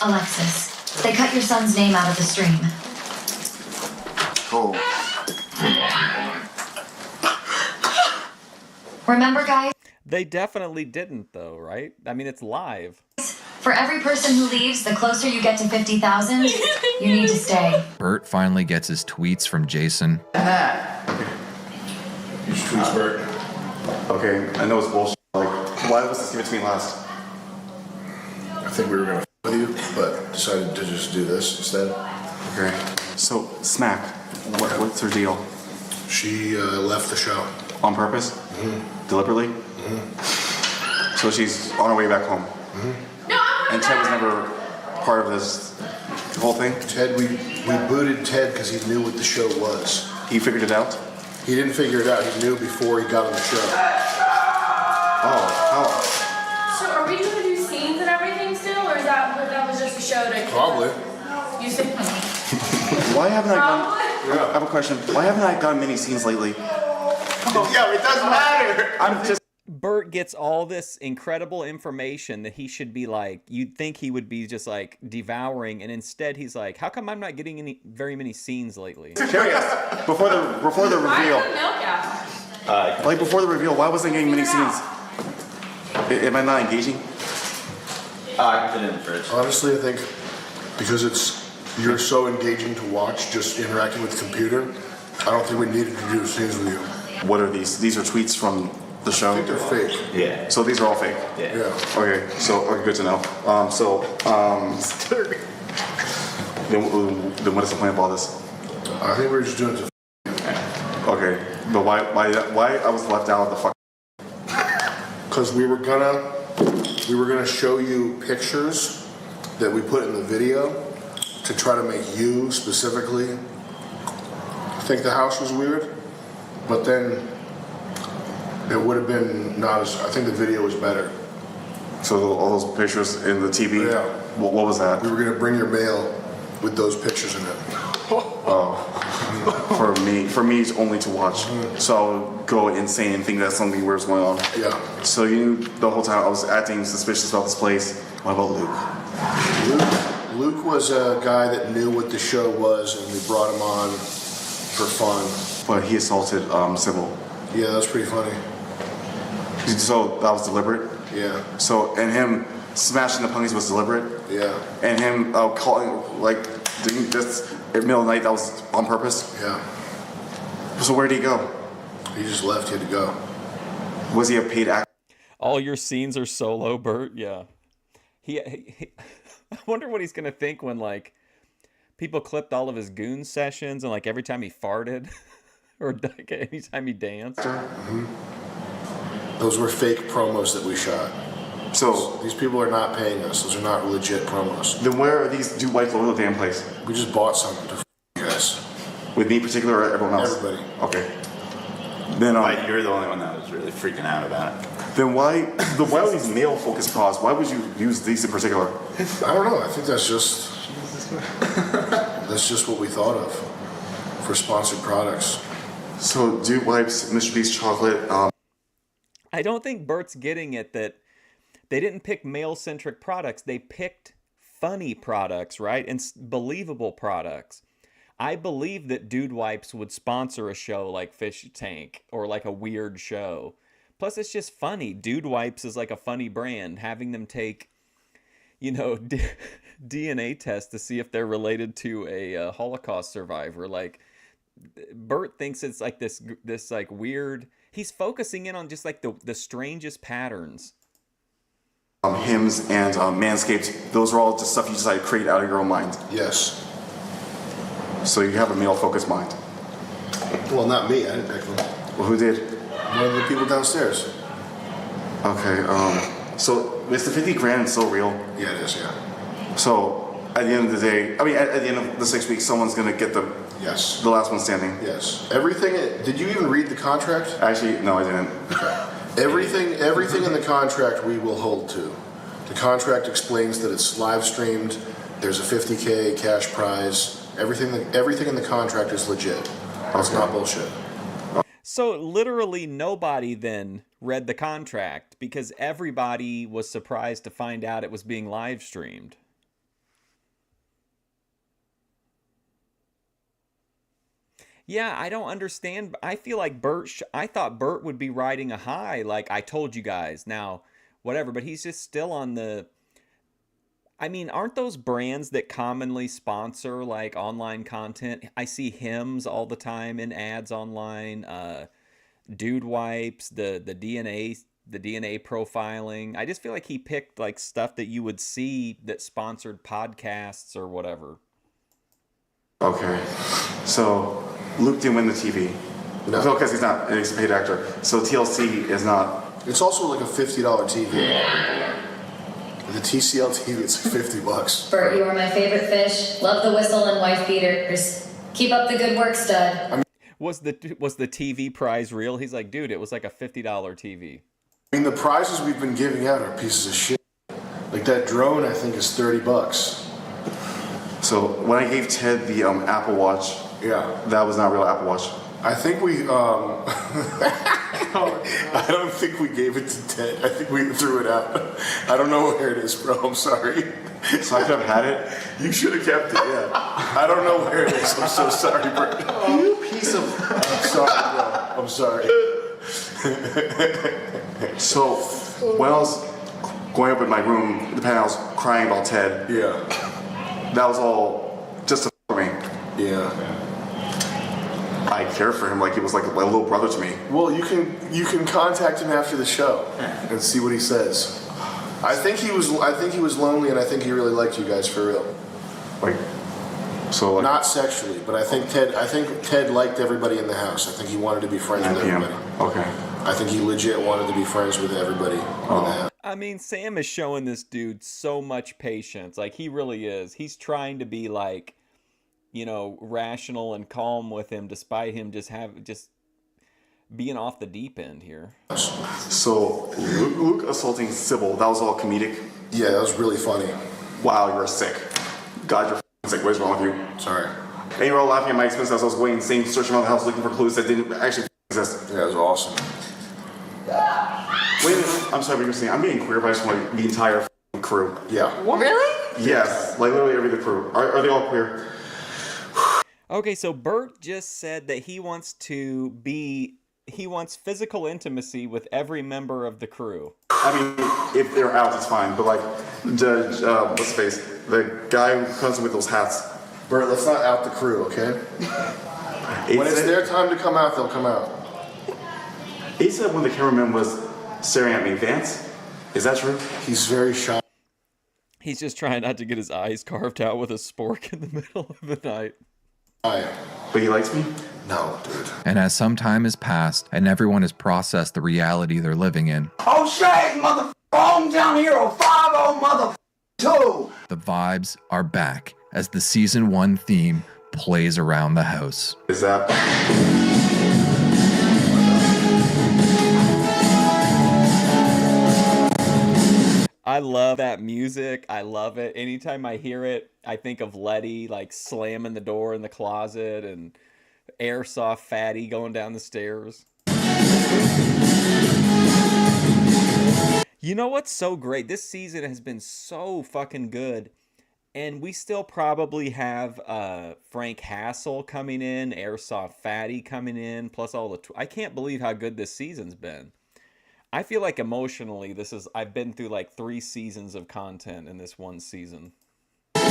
C: Alexis, they cut your son's name out of the stream.
D: Cool.
C: Remember, guys?
A: They definitely didn't, though, right? I mean, it's live.
C: For every person who leaves, the closer you get to 50,000, you need to stay.
B: Bert finally gets his tweets from Jason.
D: Your tweets, Bert. Okay, I know it's bullshit. Like, why was this given to me last?
L: I think we were gonna with you, but decided to just do this instead.
D: Okay. So, Smack, what's her deal?
L: She left the show.
D: On purpose? Deliberately? So she's on her way back home. And Ted was never part of this whole thing?
L: Ted, we booted Ted because he knew what the show was.
D: He figured it out?
L: He didn't figure it out. He knew before he got on the show.
D: Oh.
M: So are we gonna do scenes and everything still, or is that was just a show to?
L: Probably.
M: You said.
D: Why haven't I gotten... I have a question. Why haven't I gotten many scenes lately?
J: Yeah, it doesn't matter.
D: I'm just...
A: Bert gets all this incredible information that he should be like, you'd think he would be just like devouring, and instead he's like, how come I'm not getting very many scenes lately?
D: Curious. Before the reveal. Like before the reveal, why wasn't I getting many scenes? Am I not engaging?
J: I can put it in the fridge.
L: Honestly, I think because you're so engaging to watch, just interacting with the computer, I don't think we needed to do scenes with you.
D: What are these? These are tweets from the show?
L: I think they're fake.
D: Yeah. So these are all fake?
L: Yeah.
D: Okay, good to know. Then what is the point of all this?
L: I think we were just doing it to
D: Okay, but why I was left out of the fuck?
L: Because we were gonna show you pictures that we put in the video to try to make you specifically think the house was weird, but then it would have been not as. I think the video was better.
D: So all those pictures in the TV.
L: Yeah.
D: What was that?
L: We were gonna bring your mail with those pictures in it.
D: Oh. For me, it's only to watch. So I'll go insane and think that something weird's going on.
L: Yeah.
D: So you knew the whole time I was acting suspicious about this place. What about Luke?
L: Luke was a guy that knew what the show was, and we brought him on for fun.
D: But he assaulted Sybil.
L: Yeah, that was pretty funny.
D: So that was deliberate?
L: Yeah.
D: So, and him smashing the ponies was deliberate?
L: Yeah.
D: And him calling, doing this at the middle of the night, that was on purpose?
L: Yeah.
D: So where'd he go?
L: He just left. He had to go.
D: Was he a paid actor?
A: All your scenes are solo, Bert? Yeah. He I wonder what he's going to think when, people clipped all of his goon sessions and, every time he farted or anytime he danced.
L: Mm-hmm. Those were fake promos that we shot.
D: So
L: these people are not paying us. Those are not legit promos.
D: Then where are these two whites all over the damn place?
L: We just bought something to you guys.
D: With me in particular or everyone else?
L: Everybody.
D: Okay. Then
J: you're the only one that was really freaking out about it.
D: Then why are these male focused cars? Why would you use these in particular?
L: I don't know. I think that's just what we thought of for sponsored products.
D: So Dude Wipes, Mr. Beast chocolate.
A: I don't think Bert's getting it that they didn't pick male-centric products. They picked funny products, right? And believable products. I believe that Dude Wipes would sponsor a show like Fishtank or a weird show. Plus, it's just funny. Dude Wipes is a funny brand. Having them take, DNA tests to see if they're related to a Holocaust survivor. Bert thinks it's this weird. He's focusing in on just the strangest patterns.
D: Hymns and Manscaped, those are all just stuff you just create out of your own mind.
L: Yes.
D: So you have a male-focused mind.
L: Well, not me. I didn't pick them.
D: Well, who did?
L: One of the people downstairs.
D: Okay. So is the 50 grand still real?
L: Yeah, it is. Yeah.
D: So at the end of the day, at the end of the 6 weeks, someone's gonna get the last one standing.
L: Yes. Everything. Did you even read the contract?
D: Actually, no, I didn't.
L: Okay. Everything in the contract we will hold to. The contract explains that it's live streamed. There's a $50K cash prize. Everything in the contract is legit. It's not bullshit.
A: So literally nobody then read the contract because everybody was surprised to find out it was being live streamed. Yeah, I don't understand. I feel like I thought Bert would be riding a high, like I told you guys. Now, whatever, but he's just still on the. I mean, aren't those brands that commonly sponsor like online content? I see Hims all the time in ads online. Dude Wipes, the DNA profiling. I just feel like he picked like stuff that you would see that sponsored podcasts or whatever.
D: Okay, so Luke didn't win the TV. No, because he's a paid actor. So TLC is not.
L: It's also like a $50 TV. The TCL TV, it's like $50.
C: Bert, you are my favorite fish. Love the whistle and wife beaters. Keep up the good work, stud.
A: Was the TV prize real? He's like, dude, it was like a $50 TV.
L: I mean, the prizes we've been giving out are pieces of shit. Like that drone, I think, is $30.
D: So when I gave Ted the Apple Watch,
L: yeah,
D: that was not a real Apple Watch.
L: I think we, I don't think we gave it to Ted. I think we threw it out. I don't know where it is, bro. I'm sorry.
D: So I could have had it?
L: You should have kept it, yeah. I don't know where it is. I'm so sorry, bro.
D: You piece of...
L: I'm sorry, bro. I'm sorry.
D: So when I was going up in my room, the penthouse, crying about Ted,
L: yeah,
D: that was all just for me.
L: Yeah.
D: I care for him like he was like a little brother to me.
L: Well, you can contact him after the show and see what he says. I think he was lonely, and I think he really liked you guys for real.
D: So
L: not sexually, but I think Ted liked everybody in the house. I think he wanted to be friends with everybody.
D: Okay.
L: I think he legit wanted to be friends with everybody in the house.
A: I mean, Sam is showing this dude so much patience. Like, he really is. He's trying to be like, you know, rational and calm with him, despite him just being off the deep end here.
D: So Luke assaulting Sybil, that was all comedic.
L: Yeah, that was really funny.
D: Wow, you're sick. God, you're sick. What is wrong with you?
L: Sorry.
D: And you were all laughing at my expense as I was going insane, searching around the house looking for clues that didn't actually exist.
L: Yeah, it was awesome.
D: Wait a minute. I'm sorry what you're saying. I'm being queer, but I just want the entire crew. Yeah.
I: Really?
D: Yes. Like literally every crew. Are they all queer?
A: Okay, so Bert just said that he wants physical intimacy with every member of the crew.
D: I mean, if they're out, it's fine. But like, Judge, what's his face? The guy who comes in with those hats.
L: Bert, let's not out the crew, okay? When it's their time to come out, they'll come out.
D: He said when the cameraman was staring at me, Vance, is that true?
L: He's very shy.
A: He's just trying not to get his eyes carved out with a spork in the middle of the night.
D: But he likes me?
L: No, dude.
B: And as some time has passed and everyone has processed the reality they're living in,
H: Oh, shag, mother hometown hero, 5-0, mother 2.
B: the vibes are back as the season 1 theme plays around the house.
D: Is that...
A: I love that music. I love it. Anytime I hear it, I think of Letty like slamming the door in the closet and Airsoft Fatty going down the stairs. You know what's so great? This season has been so fucking good. And we still probably have Frank Hassel coming in, Airsoft Fatty coming in, plus all the... I can't believe how good this season's been. I feel like emotionally, I've been through like 3 seasons of content in this one season.
H: Yeah!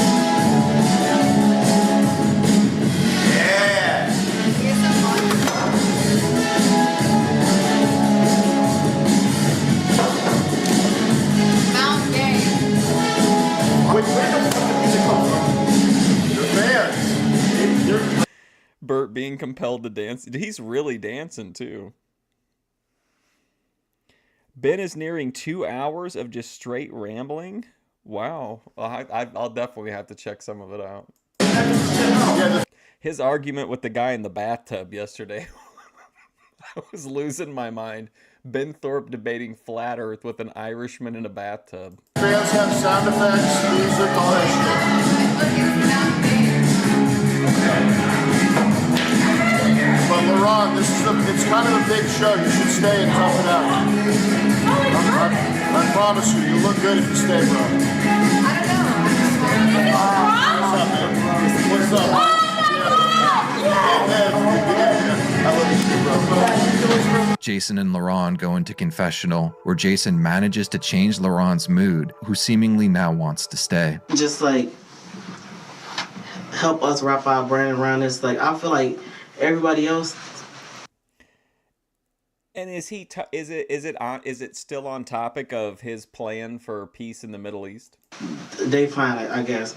O: Mount Gay.
L: Wait, where the fuck did music come from? They're fans.
A: Bert being compelled to dance. He's really dancing too. Ben is nearing 2 hours of just straight rambling. Wow. I'll definitely have to check some of it out. His argument with the guy in the bathtub yesterday. I was losing my mind. Ben Thorpe debating flat earth with an Irishman in a bathtub.
L: Fans have sound effects, music, all that shit. But LeRon, it's kind of a big show. You should stay and tough it out. I promise you, you'll look good if you stay, bro. What's up, man? What's up? Yeah.
B: Jason and Laurent go into confessional, where Jason manages to change Laurent's mood, who seemingly now wants to stay.
F: Just like help us wrap our brain around this. Like I feel like everybody else.
A: And is it still on topic of his plan for peace in the Middle East?
F: They fine, I guess,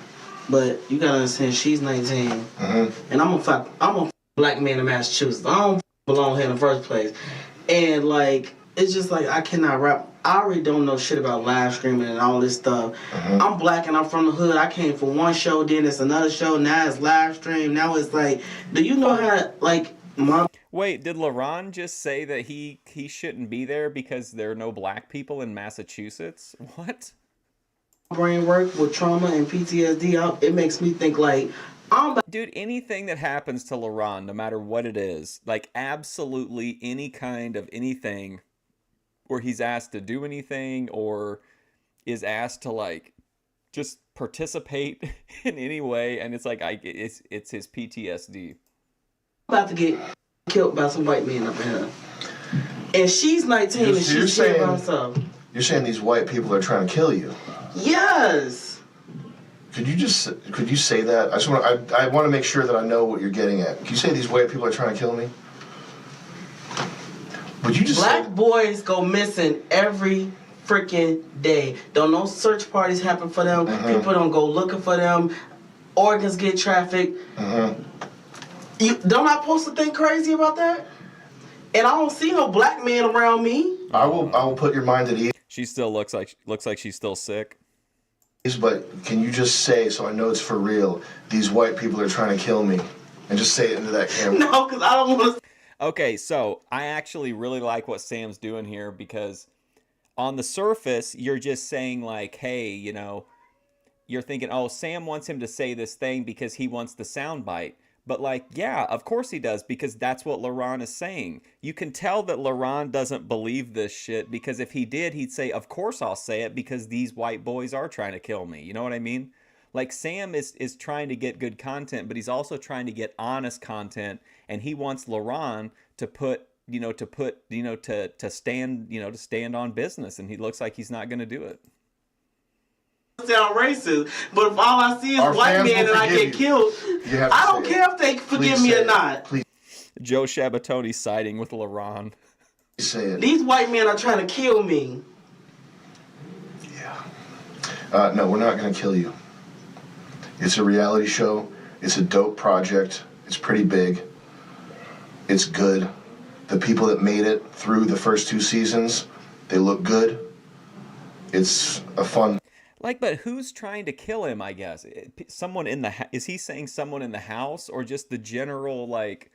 F: but you gotta understand she's 19, and I'm a black man in Massachusetts. I don't belong here in the first place, and like it's just like I cannot rap. I already don't know shit about live streaming and all this stuff. I'm black and I'm from the hood. I came from one show, then it's another show, now it's live stream. Now it's like, do you know how like my...
A: Wait, did Laurent just say that he shouldn't be there because there are no black people in Massachusetts? What?
F: Brain work with trauma and PTSD, it makes me think like,
A: dude, anything that happens to Laurent, no matter what it is, like absolutely any kind of anything where he's asked to do anything or is asked to like just participate in any way, and it's like it's his PTSD.
F: About to get killed by some white men up in here. And she's 19 and she's scared by herself.
L: You're saying these white people are trying to kill you?
F: Yes.
L: Could you say that? I want to make sure that I know what you're getting at. Can you say these white people are trying to kill me? Would you just
F: Black boys go missing every freaking day. Don't no search parties happen for them. People don't go looking for them. Organs get trafficked. Don't I supposed to think crazy about that? And I don't see no black men around me.
L: I will put your mind at ease.
A: She still looks like she's still sick.
L: But can you just say, so I know it's for real, these white people are trying to kill me, and just say it into that camera?
F: No, because I don't want to.
A: Okay, so I actually really like what Sam's doing here, because on the surface, you're just saying like, hey, you know, you're thinking, oh, Sam wants him to say this thing because he wants the soundbite. But like, yeah, of course he does, because that's what Laurent is saying. You can tell that Laurent doesn't believe this shit, because if he did, he'd say, of course I'll say it, because these white boys are trying to kill me. You know what I mean? Like, Sam is trying to get good content, but he's also trying to get honest content, and he wants Laurent to stand on business, and he looks like he's not going to do it.
F: Sound racist, but if all I see is white men and I get killed, I don't care if they forgive me or not.
L: Please.
A: Joe Shabatoni siding with Laurent.
L: Say it.
F: These white men are trying to kill me.
L: Yeah. No, we're not going to kill you. It's a reality show. It's a dope project. It's pretty big. It's good. The people that made it through the first 2 seasons, they look good. It's a fun...
A: Like, but who's trying to kill him, I guess? Someone in the... Is he saying someone in the house, or just the general, like,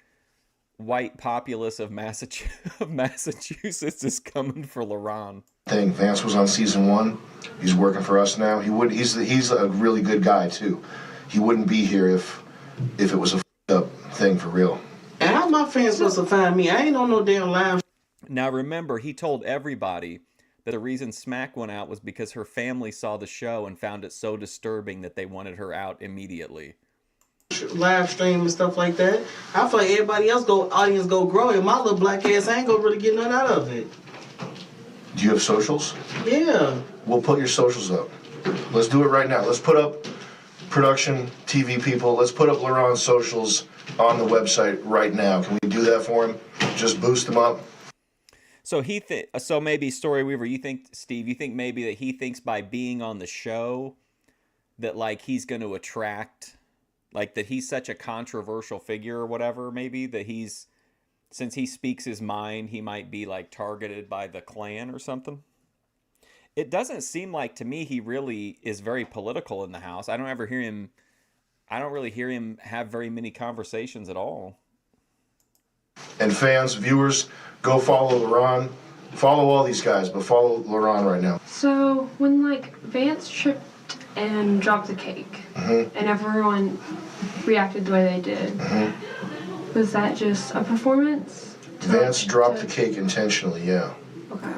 A: white populace of Massachusetts is coming for Laurent?
L: Vance was on season 1. He's working for us now. He's a really good guy, too. He wouldn't be here if it was a up thing for real.
F: And how my fans supposed to find me? I ain't on no damn live.
A: Now, remember, he told everybody that the reason Smack went out was because her family saw the show and found it so disturbing that they wanted her out immediately.
F: Live stream and stuff like that. I feel like everybody else audience go grow, and my little black ass ain't gonna really get nothing out of it.
L: Do you have socials?
F: Yeah.
L: We'll put your socials up. Let's do it right now. Let's put up production, TV people. Let's put up Laurent's socials on the website right now. Can we do that for him? Just boost them up.
A: So so maybe Story Weaver, Steve, you think maybe that he thinks by being on the show that like he's going to attract, like that he's such a controversial figure or whatever, maybe that since he speaks his mind, he might be like targeted by the Klan or something. It doesn't seem like to me he really is very political in the house. I don't really hear him have very many conversations at all.
L: And fans, viewers, go follow Laurent. Follow all these guys, but follow Laurent right now.
O: So when like Vance tripped and dropped the cake, and everyone reacted the way they did, was that just a performance?
L: Vance dropped the cake intentionally, yeah.
O: Okay.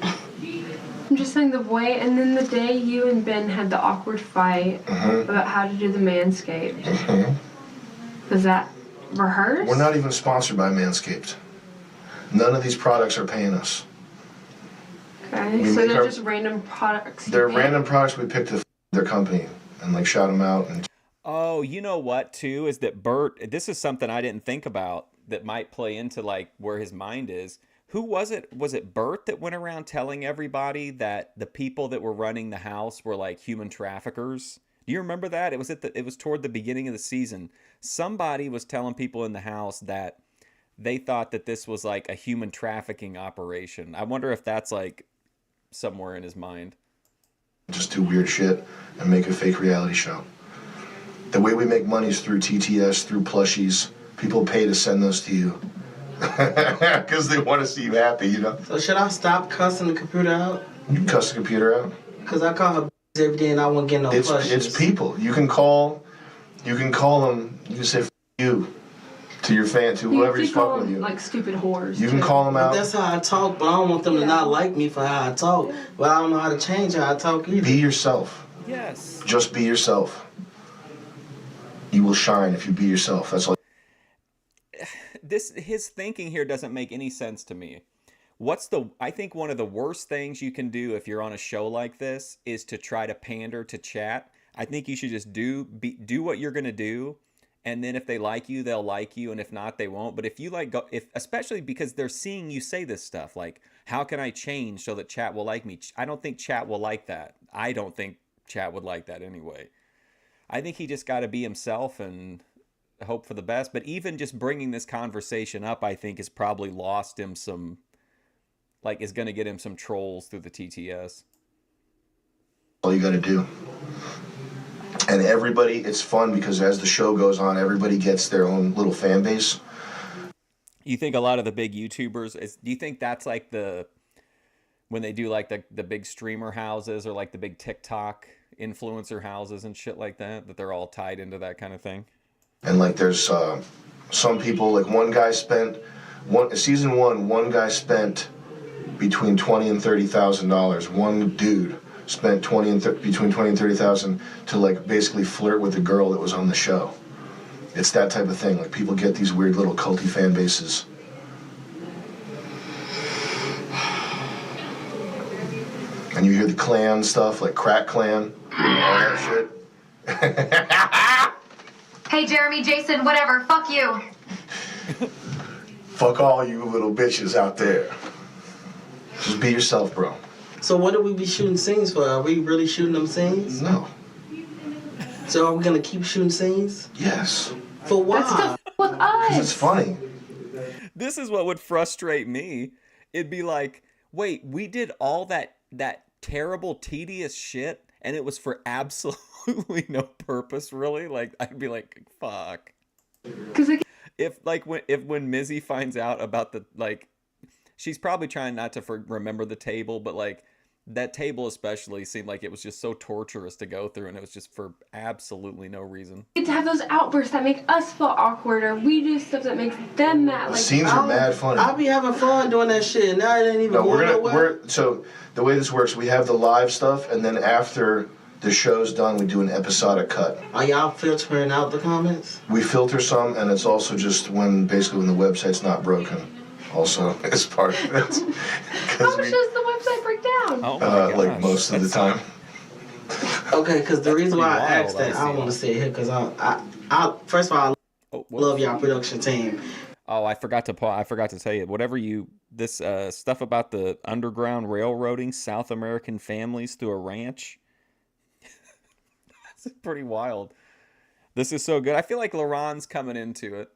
O: I'm just saying the way, and then the day you and Ben had the awkward fight about how to do the Manscaped, was that rehearsed?
L: We're not even sponsored by Manscaped. None of these products are paying us.
O: Okay, so they're just random products.
L: They're random products we picked to their company and like shout them out. And
A: Oh, you know what too is that Bert. This is something I didn't think about that might play into like where his mind is. Who was it? Was it Bert that went around telling everybody that the people that were running the house were like human traffickers? Do you remember that? It was toward the beginning of the season. Somebody was telling people in the house that they thought that this was like a human trafficking operation. I wonder if that's like somewhere in his mind.
L: just do weird shit and make a fake reality show. The way we make money is through TTS, through plushies. People pay to send those to you. Because they want to see you happy, you know?
F: So should I stop cussing the computer out?
L: You can cuss the computer out.
F: Because I call her every day and I won't get no plushies.
L: It's people. You can call them, you can say F you to your fan, to whoever's fucking with you.
O: Like stupid whores.
L: You can call them out.
F: That's how I talk, but I don't want them to not like me for how I talk. But I don't know how to change how I talk either.
L: Be yourself.
A: Yes.
L: Just be yourself. You will shine if you be yourself. That's all.
A: His thinking here doesn't make any sense to me. I think one of the worst things you can do if you're on a show like this is to try to pander to chat. I think you should just do what you're going to do. And then if they like you, they'll like you. And if not, they won't. But if you especially because they're seeing you say this stuff, like, how can I change so that chat will like me? I don't think chat will like that. I don't think chat would like that anyway. I think he just got to be himself and hope for the best. But even just bringing this conversation up, I think has probably lost him some, like, is going to get him some trolls through the TTS.
L: All you got to do. And everybody, it's fun because as the show goes on, everybody gets their own little fan base.
A: You think a lot of the big YouTubers, do you think that's like when they do like the big streamer houses or like the big TikTok influencer houses and shit like that they're all tied into that kind of thing?
L: And like there's some people, like one guy spent, season one guy spent between $20,000 and $30,000. One dude spent between $20,000 and $30,000 to like basically flirt with the girl that was on the show. It's that type of thing. Like people get these weird little culty fan bases. And you hear the clan stuff, like Crack Clan, all that shit.
C: Hey, Jeremy, Jason, whatever, fuck you.
L: Fuck all you little bitches out there. Just be yourself, bro.
F: So what do we be shooting scenes for? Are we really shooting them scenes?
L: No.
F: So are we gonna keep shooting scenes?
L: Yes.
F: For why?
O: That's the with us.
L: Because it's funny.
A: This is what would frustrate me. It'd be like, wait, we did all that terrible, tedious shit, and it was for absolutely no purpose, really? Like, I'd be like, fuck.
O: Because
A: when Mizzy finds out about the, like, she's probably trying not to remember the table, but like that table especially seemed like it was just so torturous to go through, and it was just for absolutely no reason.
O: We get to have those outbursts that make us feel awkward, or we do stuff that makes them mad.
L: The scenes are mad funny.
F: I'll be having fun doing that shit. Now it ain't even going nowhere.
L: So the way this works, we have the live stuff, and then after the show's done, we do an episodic cut.
F: Are y'all filtering out the comments?
L: We filter some, and it's also just when the website's not broken. Also, as part of it.
O: How much does the website break down?
A: Oh my gosh.
L: Like most of the time.
F: Okay, because the reason why I asked that, I don't want to say it here, because I first of all, I love y'all production team.
A: Oh, I forgot to tell you, this stuff about the underground railroading South American families through a ranch. That's pretty wild. This is so good. I feel like Laron's coming into it.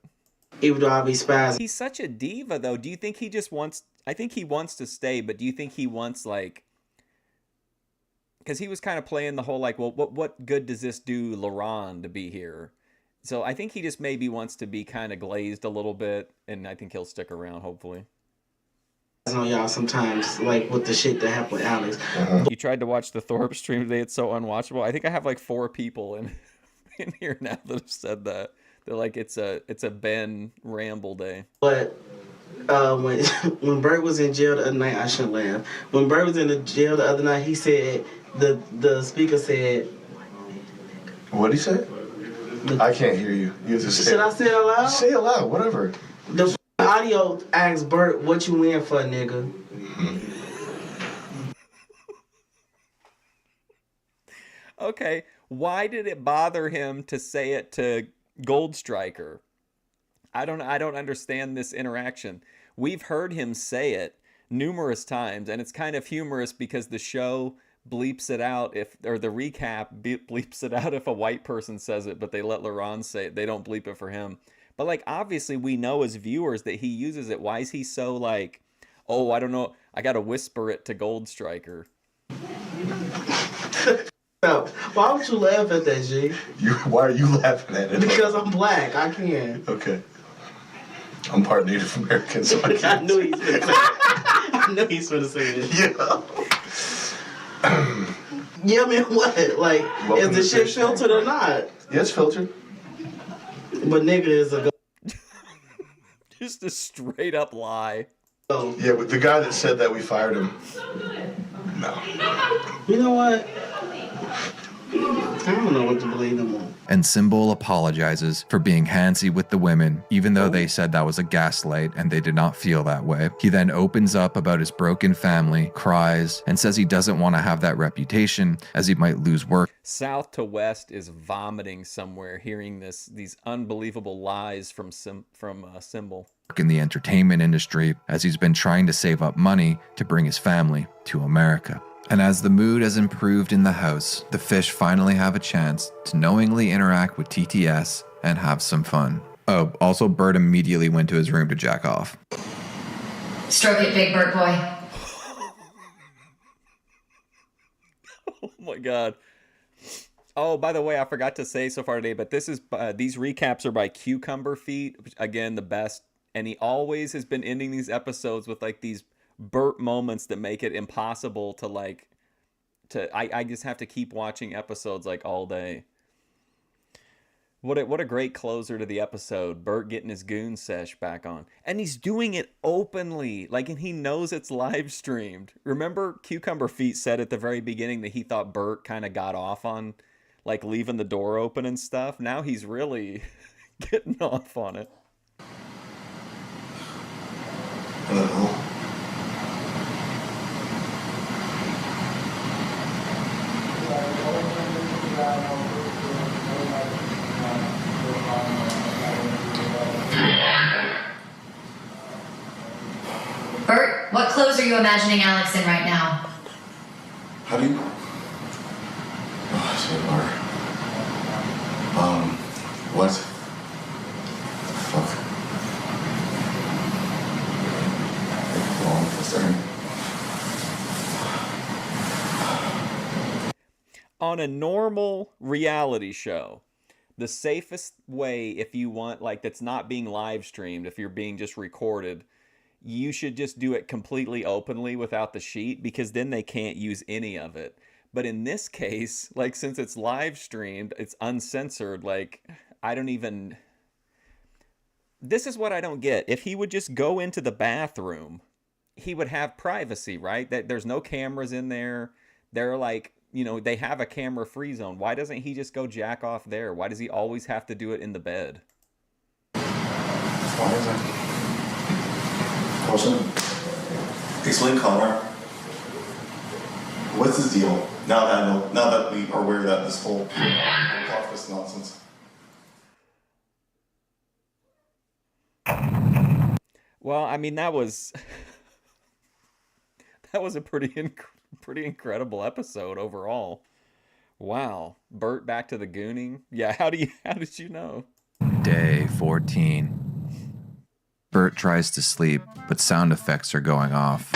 F: Even though I be spazzing.
A: He's such a diva, though. Do you think he just wants... I think he wants to stay, but do you think he wants, like... Because he was kind of playing the whole, like, well, what good does this do Laron to be here? So I think he just maybe wants to be kind of glazed a little bit, and I think he'll stick around, hopefully.
F: I know y'all sometimes, like, with the shit that happened with Alex.
A: You tried to watch the Thorpe stream today. It's so unwatchable. I think I have, like, 4 people in here now that have said that. They're like, it's a Ben ramble day.
F: But when Bert was in jail the other night, I shouldn't laugh. When Bert was in the jail the other night, he said, the speaker said...
L: What'd he say? I can't hear you. You have to say
F: Should I say it out loud?
L: Say it loud, whatever.
F: I
Q: audio asks Bert, "What you in for, nigga?"
A: Okay, why did it bother him to say it to Gold Striker? I don't understand this interaction. We've heard him say it numerous times, and it's kind of humorous because the show bleeps it out or the recap bleeps it out if a white person says it, but they let Laurent say it. They don't bleep it for him. But like, obviously we know as viewers that he uses it. Why is he so like, oh, I don't know, I gotta whisper it to Gold Striker?
Q: Why would you laugh at that, G?
L: Why are you laughing at it?
Q: Because I'm black. I can.
L: Okay. I'm part Native American, so I
Q: I
L: can't.
Q: knew he's gonna say I knew he's gonna say this. Yeah, man, what? Like,
L: Welcome
Q: is the
L: to
Q: shit filtered or not?
L: Yeah, it's filtered.
Q: But nigga is a
A: Just a straight up lie.
L: Yeah, but the guy that said that, we fired him. No.
Q: You know what? I don't know what to believe no more.
B: And Symbol apologizes for being handsy with the women, even though they said that was a gaslight and they did not feel that way. He then opens up about his broken family, cries, and says he doesn't want to have that reputation as he might lose work.
A: South to West is vomiting somewhere hearing these unbelievable lies from Symbol.
B: In the entertainment industry, as he's been trying to save up money to bring his family to America. And as the mood has improved in the house, the fish finally have a chance to knowingly interact with TTS and have some fun. Oh, also Bert immediately went to his room to jack off.
C: Stroke it, big bird boy.
A: Oh my god. Oh, by the way, I forgot to say so far today, but this is these recaps are by Cucumber Feet. Again, the best. And he always has been ending these episodes with like these Bert moments that make it impossible to like I just have to keep watching episodes like all day. What a great closer to the episode. Bert getting his goon sesh back on. And he's doing it openly. Like, and he knows it's live streamed. Remember Cucumber Feet said at the very beginning that he thought Bert kind of got off on like leaving the door open and stuff. Now he's really getting off on it.
C: Bert, what clothes are you imagining Alex in right now?
D: How do you? Oh, shit, Mark. What? Fuck.
A: On a normal reality show, the safest way, if you want, like, that's not being live streamed, if you're being just recorded, you should just do it completely openly without the sheet, because then they can't use any of it. But in this case, like, since it's live streamed, it's uncensored, like, I don't even... This is what I don't get. If he would just go into the bathroom, he would have privacy, right? That there's no cameras in there. They're like, you know, they have a camera-free zone. Why doesn't he just go jack off there? Why does he always have to do it in the bed?
D: Why is it? Question? Explain, Connor. What's his deal? Now that we are aware that this whole plot is nonsense.
A: Well, I mean, that was a pretty incredible episode overall. Wow, Bert back to the gooning. Yeah, how did you know?
B: Day 14. Bert tries to sleep, but sound effects are going off.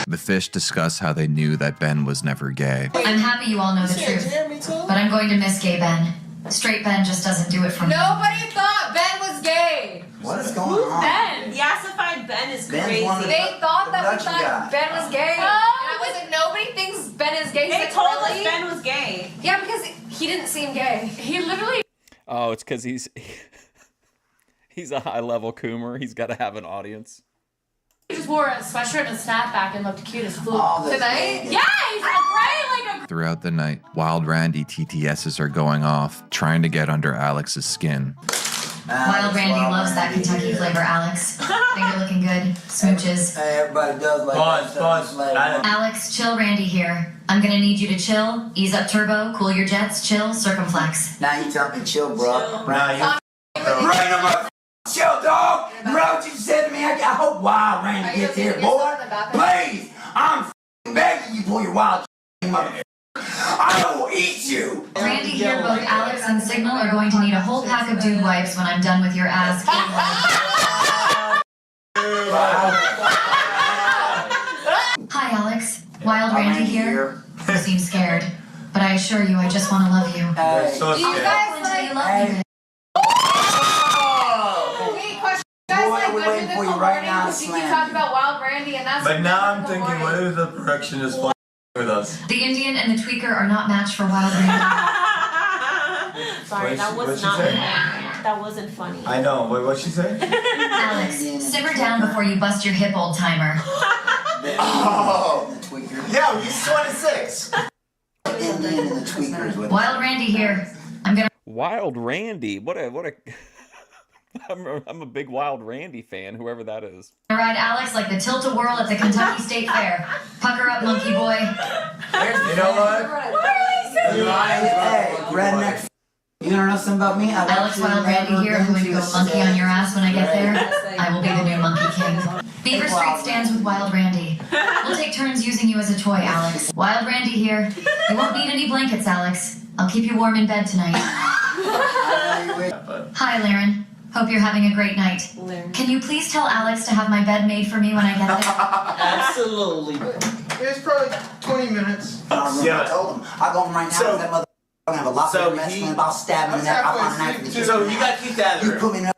B: The fish discuss how they knew that Ben was never gay.
C: I'm happy you all know the truth, but I'm going to miss gay Ben. Straight Ben just doesn't do it for me.
V: Nobody thought Ben was gay.
H: What is going
V: Who's
H: on?
V: Ben? Yassified Ben is
H: Ben's
V: crazy.
H: one of the
V: They thought that we
H: production
V: thought
H: guys.
V: Ben was gay. Oh, and I was like, nobody thinks Ben is gay.
M: They
V: Like,
M: told us
V: really?
M: Ben was gay.
V: Yeah, because he didn't seem gay. He literally.
A: Oh, it's because he's a high-level coomer. He's got to have an audience.
M: He just wore a sweatshirt and a snapback and looked cute as food.
C: Tonight?
M: Yeah, he's great, like a
B: Throughout the night, Wild Randy TTSs are going off, trying to get under Alex's skin.
C: Wild Randy loves that Kentucky flavor, Alex. Think you're looking good. Smooches.
H: Hey, everybody does like that.
C: Alex, chill Randy here. I'm gonna need you to chill, ease up turbo, cool your jets, chill, circumflex.
H: Now you tell me chill, bro.
C: Now
H: you right on my chill, dog. Remember what you said to me? I hope Wild Randy gets here, boy. Please, I'm begging you, pull your wild mother. I will eat you.
C: Randy here, both Alex and Signal are going to need a whole pack of dude wipes when I'm done with your ass. Hi, Alex. Wild Randy here. You seem scared, but I assure you, I just want to love you.
M: Do you guys like? Wait, question. You guys like Good Mythical Morning? Because you keep talking about Wild Randy, and that's.
G: But now I'm thinking, what if the production is fucking with us?
C: The Indian and the tweaker are not matched for Wild Randy.
O: Sorry, that was not funny. That wasn't funny.
G: I know. What'd she say?
C: Alex, simmer down before you bust your hip, old timer.
H: Oh, the tweaker.
L: Yeah, he's 26.
H: Indian and the tweakers with
C: Wild Randy here. I'm gonna.
A: Wild Randy. What a. I'm a big Wild Randy fan, whoever that is.
C: Ride Alex like the tilt-a-whirl at the Kentucky State Fair. Pucker up, monkey boy.
G: You know what?
H: Hey, redneck. You wanna know something about me?
C: Alex Wild Randy here. I'm going to go monkey on your ass when I get there. I will be the new Monkey King. Beaver Street stands with Wild Randy. We'll take turns using you as a toy, Alex. Wild Randy here. You won't need any blankets, Alex. I'll keep you warm in bed tonight. Hi, Laren. Hope you're having a great night. Can you please tell Alex to have my bed made for me when I get there?
Q: Absolutely.
L: It's probably 20 minutes.
H: I told him. I'll go home right now. That mother gonna have a lot of mess and about stabbing in there. I'll find a knife in the
G: So you gotta keep that.
H: You put me in a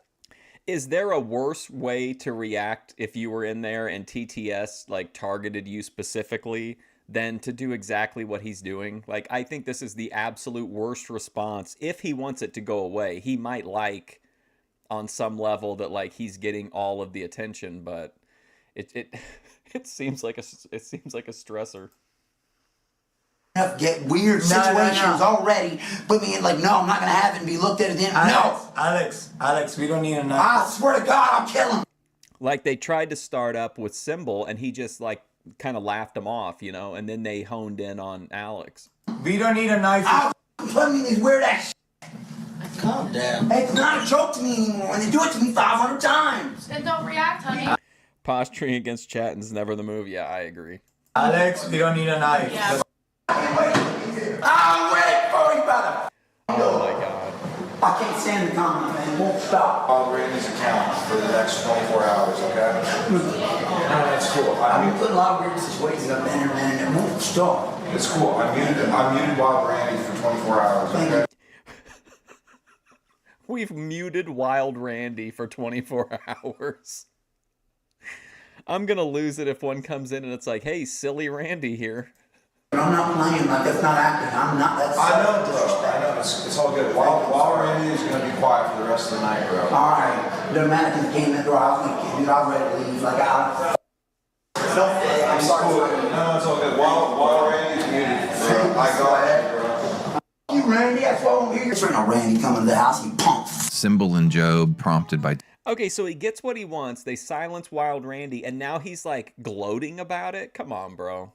A: Is there a worse way to react if you were in there and TTS like targeted you specifically than to do exactly what he's doing? Like, I think this is the absolute worst response. If he wants it to go away, he might like on some level that like he's getting all of the attention, but it seems like a stressor.
H: get weird situations already. Put me in like, no, I'm not gonna have it and be looked at again. No,
G: Alex, we don't need a knife.
H: I swear to God, I'll kill him.
A: Like they tried to start up with Symbol and he just like kind of laughed them off, you know, and then they honed in on Alex.
G: We don't need a knife.
H: I'll put me in these weird ass shit.
Q: Calm down.
H: Hey, it's not a joke to me anymore when they do it to me 500 times.
M: Then don't react, honey.
A: Posturing against chatting's never the move. Yeah, I agree.
G: Alex, we don't need a knife.
M: Yeah.
H: I'll wait for you, brother.
A: Oh my God.
H: I can't stand the comment, man. It won't stop.
L: I'll read his account for the next 24 hours, okay? No, that's cool.
H: I've been putting a lot of weird situations up in there, man, and it won't stop.
L: It's cool. I muted Wild Randy for 24 hours, okay?
A: We've muted Wild Randy for 24 hours. I'm gonna lose it if one comes in and it's like, hey, silly Randy here.
H: I'm not playing like that's not acting. I'm not. That's
L: I know, bro. I know. It's all good. Wild Randy is going to be quiet for the rest of the night, bro.
H: All right. The mannequin came in the door. I was like, dude, I was ready to leave. Like, I'm sorry.
L: Cool. No, it's all good. Wild Randy's muted, bro. I go ahead, bro.
H: You, Randy, that's why I'm here. There's no Randy coming to the house, you punk.
B: Symbol and Job, prompted by...
A: Okay, so he gets what he wants. They silence Wild Randy, and now he's like gloating about it. Come on, bro.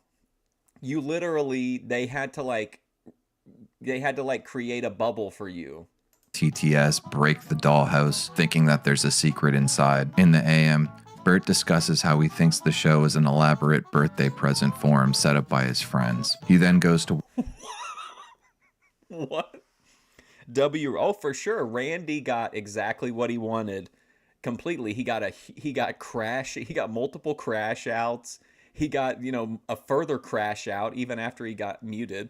A: You literally, they had to create a bubble for you.
B: TTS break the dollhouse, thinking that there's a secret inside. In the AM, Bert discusses how he thinks the show is an elaborate birthday present for him set up by his friends. He then goes to...
A: What? Oh, for sure. Randy got exactly what he wanted completely. He got multiple crash outs. He got, a further crash out even after he got muted.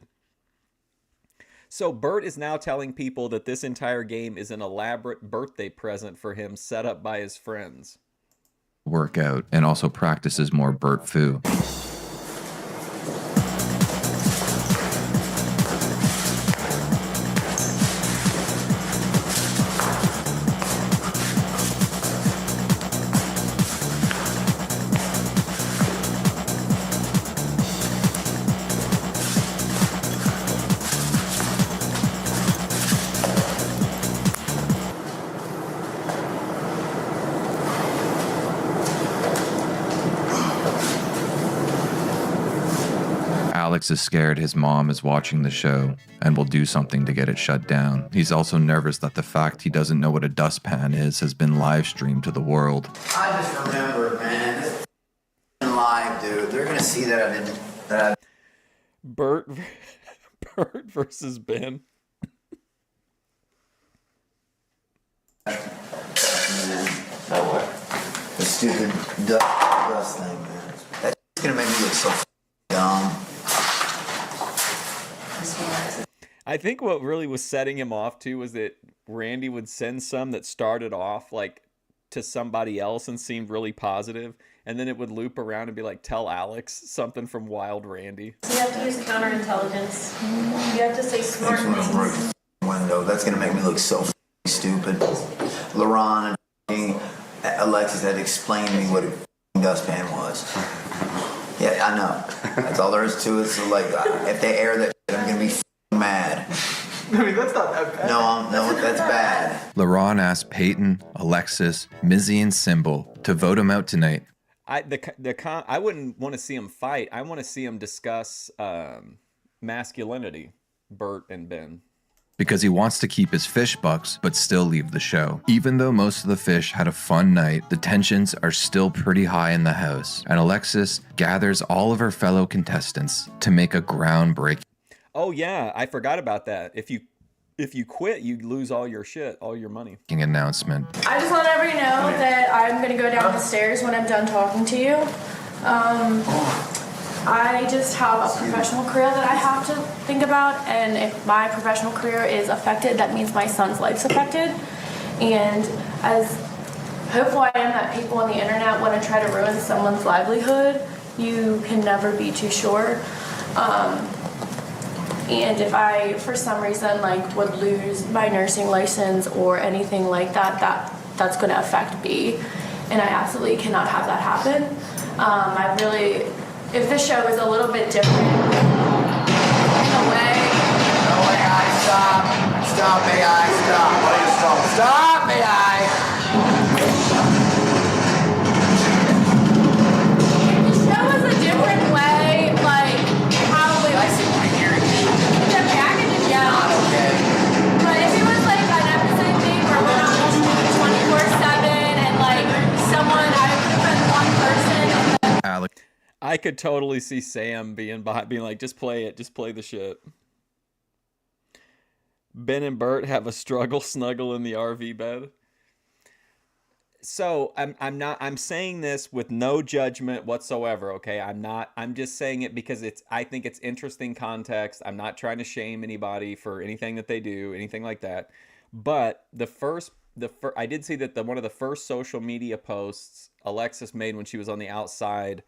A: So Bert is now telling people that this entire game is an elaborate birthday present for him set up by his friends.
B: Workout and also practices more Bert Fu. Alex is scared his mom is watching the show and will do something to get it shut down. He's also nervous that the fact he doesn't know what a dustpan is has been live streamed to the world.
H: I just remember, man, this live, dude. They're gonna see that I didn't.
A: Bert versus Ben.
H: The stupid dust thing, man. That's gonna make me look so dumb.
A: I think what really was setting him off too was that Randy would send some that started off like to somebody else and seemed really positive, and then it would loop around and be like, tell Alex something from Wild Randy.
O: You have to use counterintelligence. You have to say smart things.
H: Window. That's gonna make me look so stupid. LaRon and Alexis had explained to me what a dustpan was. Yeah, I know. That's all there is to it. So like, if they air that, I'm gonna be mad.
G: I mean, that's not that bad.
H: No, that's bad.
B: LaRon asked Peyton, Alexis, Mizzy, and Symbol to vote him out tonight.
A: I wouldn't want to see them fight. I want to see them discuss masculinity, Bert and Ben.
B: Because he wants to keep his fish bucks, but still leave the show. Even though most of the fish had a fun night, the tensions are still pretty high in the house, and Alexis gathers all of her fellow contestants to make a groundbreaking.
A: Oh yeah, I forgot about that. If you quit, you lose all your shit, all your money.
B: Announcement.
O: I just want everybody to know that I'm gonna go down the stairs when I'm done talking to you. I just have a professional career that I have to think about, and if my professional career is affected, that means my son's life's affected. And as hopeful I am that people on the internet want to try to ruin someone's livelihood, you can never be too sure. And if I, for some reason, like would lose my nursing license or anything like that, that's going to affect me, and I absolutely cannot have that happen. I really, if the show is a little bit different in a way.
H: No way, stop me, stop me,
O: If the show is a different way, like probably.
H: I see my hearing.
O: It's okay, I can just yell.
H: Not okay.
O: But if it was like an episode thing where we're not listening 24/7 and like someone, I would put one person.
B: Alex.
A: I could totally see Sam being like, just play it, just play the shit. Ben and Bert have a struggle snuggle in the RV bed. So I'm saying this with no judgment whatsoever, okay? I'm just saying it because I think it's interesting context. I'm not trying to shame anybody for anything that they do, anything like that. But I did see that one of the first social media posts Alexis made when she was on the outside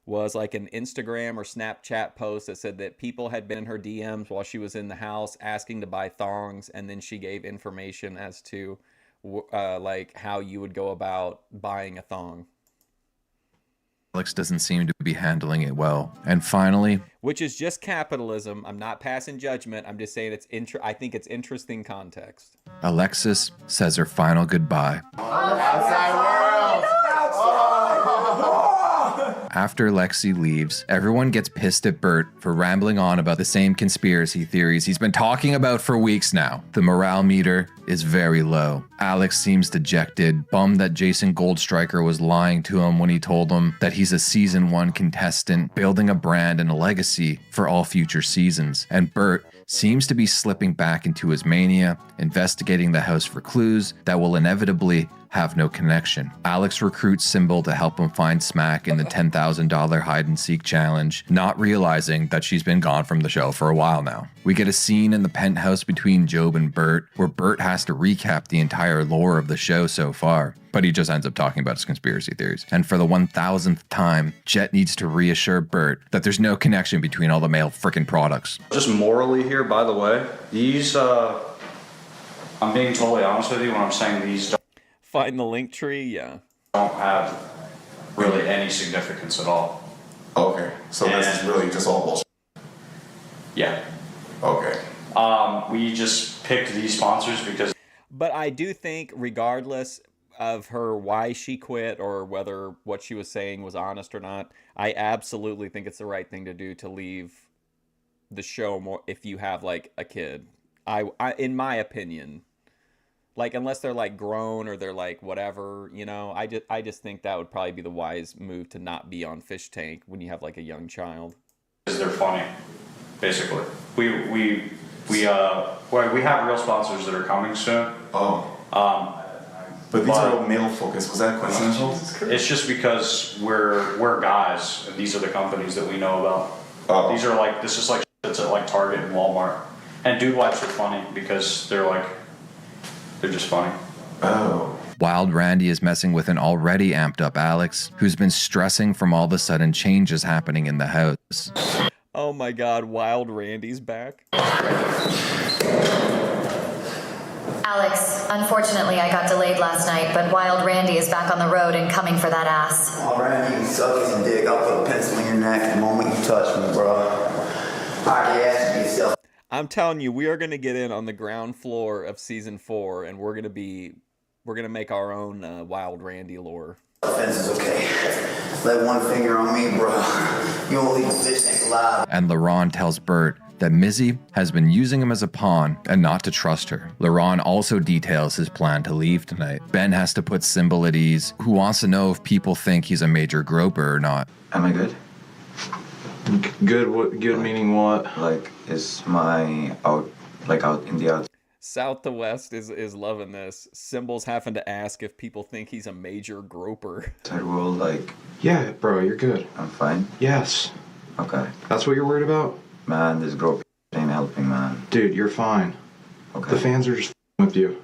A: was like an Instagram or Snapchat post that said that people had been in her DMs while she was in the house asking to buy thongs, and then she gave information as to like how you would go about buying a thong.
B: Alex doesn't seem to be handling it well. And finally,
A: which is just capitalism. I'm not passing judgment. I'm just saying I think it's interesting context.
B: Alexis says her final goodbye.
H: Outside world!
B: After Lexi leaves, everyone gets pissed at Bert for rambling on about the same conspiracy theories he's been talking about for weeks now. The morale meter is very low. Alex seems dejected, bummed that Jason Goldstriker was lying to him when he told him that he's a season 1 contestant, building a brand and a legacy for all future seasons. And Bert seems to be slipping back into his mania, investigating the house for clues that will inevitably have no connection. Alex recruits Symbol to help him find Smack in the $10,000 hide and seek challenge, not realizing that she's been gone from the show for a while now. We get a scene in the penthouse between Job and Bert, where Bert has to recap the entire lore of the show so far, but he just ends up talking about his conspiracy theories. And for the 1000th time, Jet needs to reassure Bert that there's no connection between all the male frickin' products.
T: Just morally here, by the way, these, I'm being totally honest with you when I'm saying these
A: Find the link tree, yeah.
T: Don't have really any significance at all.
D: Okay, so this is really just all bullshit.
T: Yeah.
D: Okay.
T: We just picked these sponsors because.
A: But I do think, regardless of her why she quit or whether what she was saying was honest or not, I absolutely think it's the right thing to do to leave the show more if you have like a kid. I in my opinion, like unless they're like grown or they're like whatever, you know, I just think that would probably be the wise move to not be on Fishtank when you have like a young child.
T: They're funny, basically. We have real sponsors that are coming soon.
J: But these are all male focused. Was that coincidental?
T: It's just because we're guys, and these are the companies that we know about. These are like, this is like that's at like Target and Walmart. And Dude Wipes are funny because they're just funny.
B: Wild Randy is messing with an already amped up Alex, who's been stressing from all the sudden changes happening in the house.
A: Oh my God, Wild Randy's back.
C: Alex, unfortunately I got delayed last night, but Wild Randy is back on the road and coming for that ass.
H: Oh, Randy, you suck as a dick. I'll put a pencil in your neck the moment you touch me, bro. Alright, ask yourself.
A: I'm telling you, we are going to get in on the ground floor of season 4, and we're going to make our own Wild Randy lore.
H: Fence is okay. Let one finger on me, bro. You won't leave the fish tank alive.
B: And LaRon tells Bert that Mizzy has been using him as a pawn and not to trust her. LaRon also details his plan to leave tonight. Ben has to put Symbol at ease, who wants to know if people think he's a major groper or not.
G: Am I good?
E: Good? What? Good meaning what?
G: Like, is my out in the out?
A: South to West is loving this. Symbol's having to ask if people think he's a major groper.
G: Outside world, like.
E: Yeah, bro, you're good.
G: I'm fine.
E: Yes.
G: Okay.
E: That's what you're worried about?
G: Man, this groping ain't helping, man.
E: Dude, you're fine.
G: Okay.
E: The fans are just with you.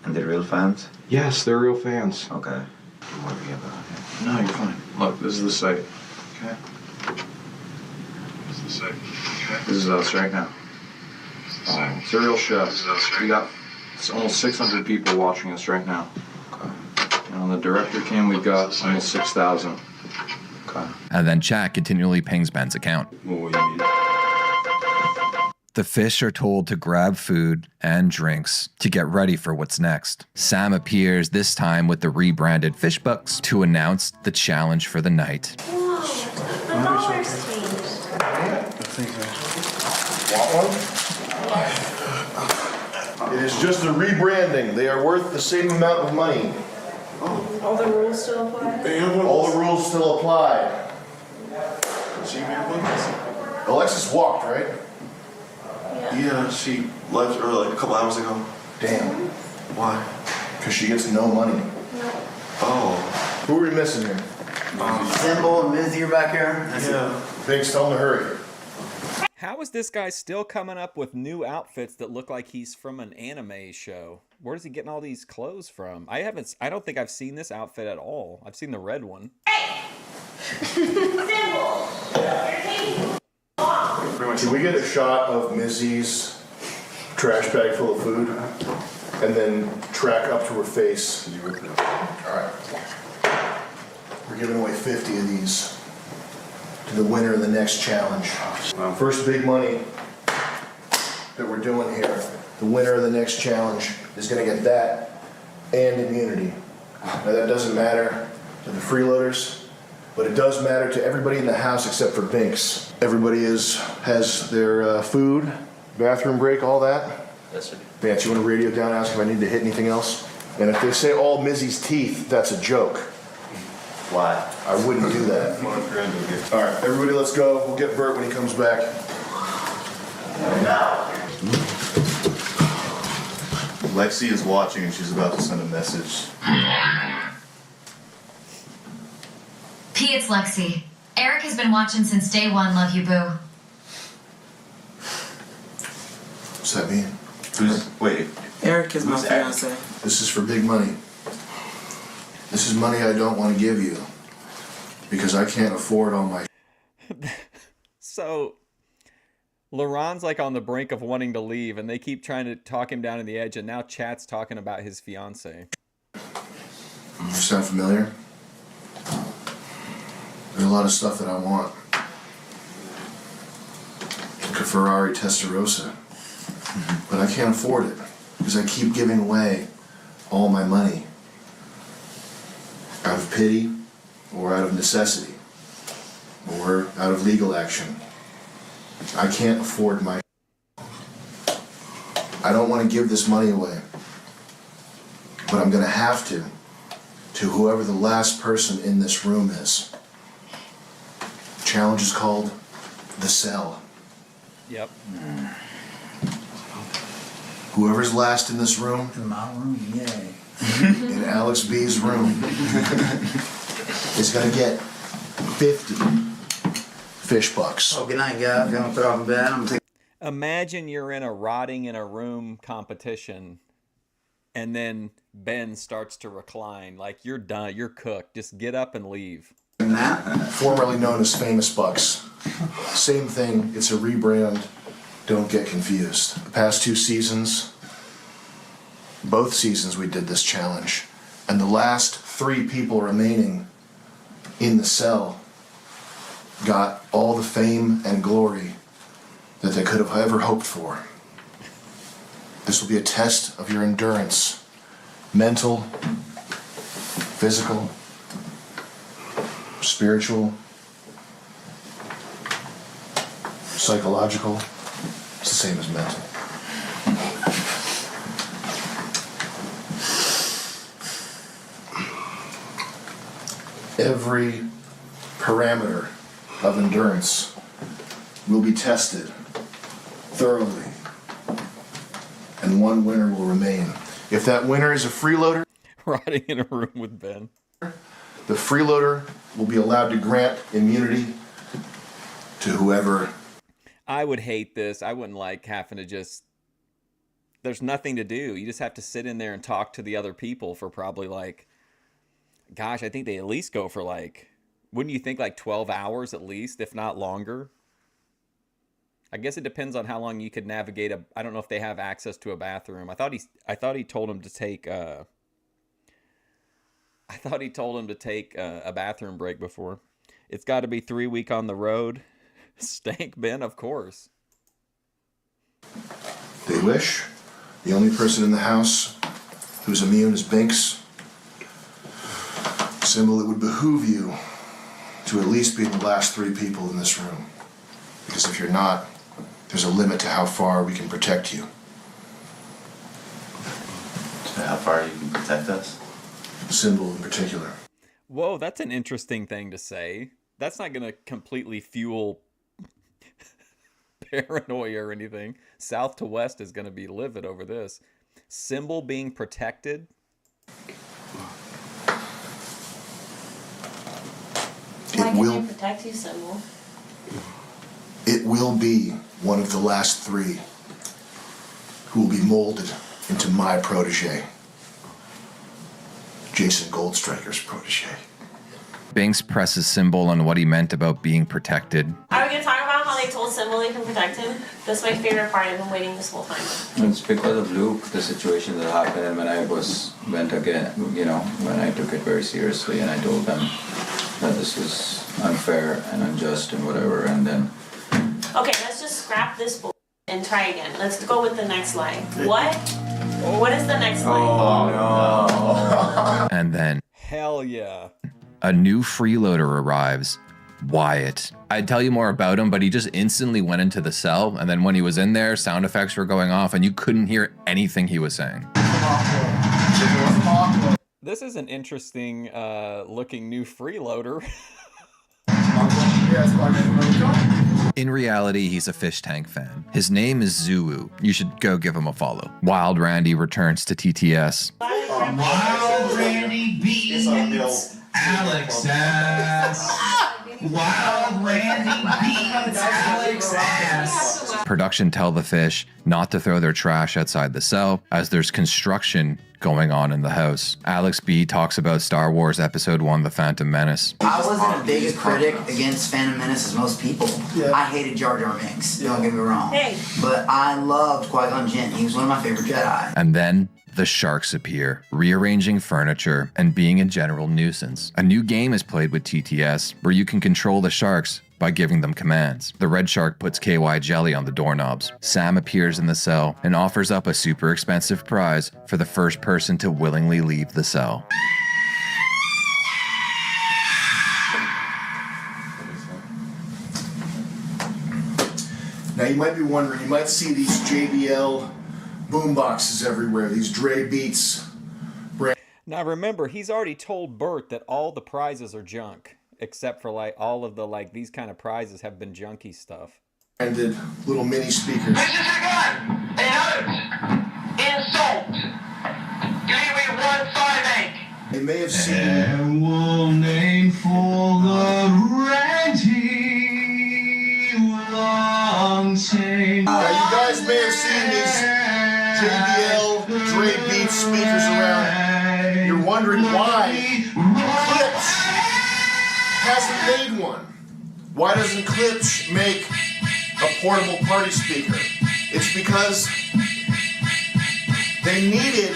G: And they're real fans?
E: Yes, they're real fans.
G: Okay. What are we about here?
E: No, you're fine. Look, this is the site. Okay. This is the site. Okay. This is us right now. It's a real show. We got almost 600 people watching us right now. Okay. And on the director cam, we've got almost 6,000.
G: Okay.
B: And then chat continually pings Ben's account. The fish are told to grab food and drinks to get ready for what's next. Sam appears, this time with the rebranded fish bucks, to announce the challenge for the night.
O: Whoa, the dollars changed.
L: Want one? It is just a rebranding. They are worth the same amount of money.
O: All the rules still apply?
L: All the rules still apply. Alexis walked, right?
D: Yeah, she left early, like a couple hours ago.
L: Damn.
D: Why?
L: Because she gets no money.
D: Oh.
L: Who are we missing here?
H: Symbol and Mizzy are back here.
L: Yeah. Thanks, tell him to hurry.
A: How is this guy still coming up with new outfits that look like he's from an anime show? Where is he getting all these clothes from? I don't think I've seen this outfit at all. I've seen the red one.
L: Can we get a shot of Mizzy's trash bag full of food and then track up to her face? Alright. We're giving away 50 of these to the winner of the next challenge. First big money that we're doing here. The winner of the next challenge is going to get that and immunity. Now that doesn't matter to the freeloaders, but it does matter to everybody in the house except for Binks. Everybody has their food, bathroom break, all that.
J: Yes, sir.
L: Vance, you want to radio down, ask if I need to hit anything else? And if they say all Mizzy's teeth, that's a joke.
J: Why?
L: I wouldn't do that. All right, everybody, let's go. We'll get Bert when he comes back.
D: Lexi is watching and she's about to send a message.
C: P, it's Lexi. Eric has been watching since day one. Love you, boo.
L: What's that mean?
D: Wait.
F: Eric is my fiance.
L: This is for big money. This is money I don't want to give you because I can't afford all my.
A: So, LaRon's like on the brink of wanting to leave, and they keep trying to talk him down to the edge, and now Chat's talking about his fiance.
L: Sound familiar? There's a lot of stuff that I want. Like a Ferrari Testarossa. But I can't afford it because I keep giving away all my money. Out of pity, or out of necessity, or out of legal action. I can't afford my. I don't want to give this money away, but I'm going to have to whoever the last person in this room is. The challenge is called The Cell.
A: Yep.
L: Whoever's last in this room.
H: In my room, yay.
L: In Alex B's room is going to get 50 fish bucks.
H: Oh, good night, guys. I'm going to put off in bed. I'm going to take.
A: Imagine you're in a rotting in a room competition, and then Ben starts to recline. Like, you're done. You're cooked. Just get up and leave.
L: Formerly known as Famous Bucks. Same thing. It's a rebrand. Don't get confused. The past 2 seasons, both seasons we did this challenge, and the last 3 people remaining in the cell got all the fame and glory that they could have ever hoped for. This will be a test of your endurance, mental, physical, spiritual, psychological. It's the same as mental. Every parameter of endurance will be tested thoroughly, and one winner will remain. If that winner is a freeloader,
A: rotting in a room with Ben,
L: the freeloader will be allowed to grant immunity to whoever.
A: I would hate this. I wouldn't like having to just... There's nothing to do. You just have to sit in there and talk to the other people for probably like... Gosh, I think they at least go for like... Wouldn't you think like 12 hours at least, if not longer? I guess it depends on how long you could navigate a... I don't know if they have access to a bathroom. I thought he told him to take... I thought he told him to take a bathroom break before. It's got to be 3 weeks on the road. Stank Ben, of course.
L: They wish. The only person in the house who's immune is Binks. Symbol, it would behoove you to at least be the last 3 people in this room. Because if you're not, there's a limit to how far we can protect you.
J: So how far you can protect us?
L: Symbol in particular.
A: Whoa, that's an interesting thing to say. That's not going to completely fuel paranoia or anything. South to west is going to be livid over this. Symbol being protected.
M: Why can you protect you, Symbol?
L: It will be one of the last 3 who will be molded into my protege. Jason Goldstriker's protege.
B: Binks presses Symbol on what he meant about being protected.
M: Are we going to talk about how they told Symbol they can protect him? That's my favorite part. I've been waiting this whole time.
G: It's because of Luke, the situation that happened, and when I went again, when I took it very seriously, and I told them that this was unfair and unjust and whatever, and then.
M: Okay, let's just scrap this bull and try again. Let's go with the next line. What? What is the next line?
B: Oh no! And then.
A: Hell yeah.
B: A new freeloader arrives, Wyatt. I'd tell you more about him, but he just instantly went into the cell, and then when he was in there, sound effects were going off, and you couldn't hear anything he was saying.
A: This is an interesting looking new freeloader.
B: In reality, he's a Fishtank fan. His name is Zuu. You should go give him a follow. Wild Randy returns to TTS.
R: Wild Randy beats Alex ass. Wild Randy beats Alex ass.
B: Production tell the fish not to throw their trash outside the cell as there's construction going on in the house. Alex B talks about Star Wars Episode 1, The Phantom Menace.
H: I wasn't as big a critic against Phantom Menace as most people. Yeah. I hated Jar Jar Binks, don't get me wrong. Hey. But I loved Qui-Gon Jinn. He was one of my favorite Jedi.
B: And then the sharks appear, rearranging furniture and being a general nuisance. A new game is played with TTS where you can control the sharks by giving them commands. The red shark puts KY jelly on the doorknobs. Sam appears in the cell and offers up a super expensive prize for the first person to willingly leave the cell.
L: Now you might be wondering, you might see these JBL boom boxes everywhere, these Dre Beats brand.
A: Now remember, he's already told Bert that all the prizes are junk, except for like all of the like these kind of prizes have been junky stuff.
L: Branded little mini speakers.
R: This is a gun. An insult. Give me 158.
L: You may have seen.
R: And we'll name for the ranty long chain.
L: Now you guys may have seen these JBL Dre Beats speakers around. You're wondering why Clips hasn't made one. Why doesn't Clips make a portable party speaker? It's because they needed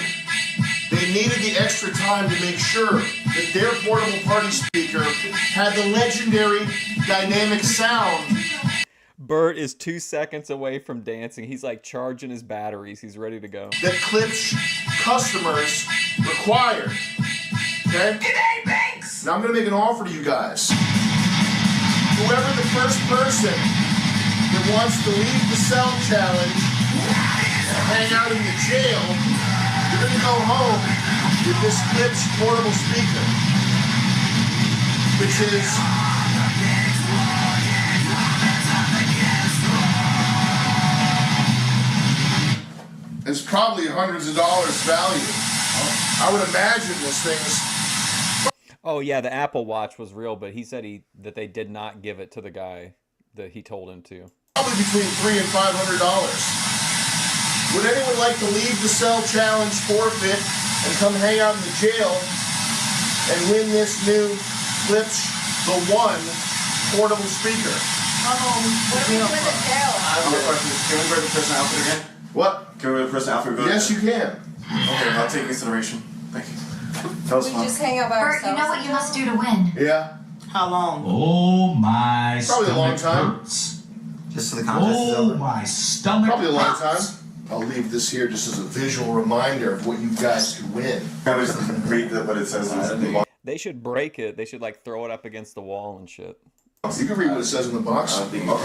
L: the extra time to make sure that their portable party speaker had the legendary dynamic sound.
A: Bert is 2 seconds away from dancing. He's like charging his batteries. He's ready to go.
L: That Clips customers required. Okay? Now I'm gonna make an offer to you guys. Whoever the first person that wants to leave the cell challenge and hang out in the jail, you're gonna go home with this Clips portable speaker, which is it's probably hundreds of dollars value. I would imagine this thing's.
A: Oh yeah, the Apple Watch was real, but he said that they did not give it to the guy that he told him to.
L: Probably between $300 and $500. Would anyone like to leave the cell challenge forfeit and come hang out in the jail and win this new Clips the One portable speaker?
V: What are we doing in jail?
D: I have a question. Can we wear the prison outfit again?
L: What?
D: Can we wear the prison outfit?
L: Yes, you can.
D: Okay, I'll take consideration. Thank you. That was
I: We
D: fun.
I: just hang out by
C: Bert,
I: ourselves.
C: you know what you must do to win.
L: Yeah.
F: How long?
R: Oh, my
L: Probably a long
R: stomach
L: time.
R: hurts.
H: Just so the contest is
R: Oh,
H: over.
R: my stomach
L: Probably a long time.
R: hurts.
L: I'll leave this here just as a visual reminder of what you guys could win.
D: Can I just read what it says in the box?
A: They should break it. They should like throw it up against the wall and shit.
L: You can read what it says in the box.
D: Okay, cool.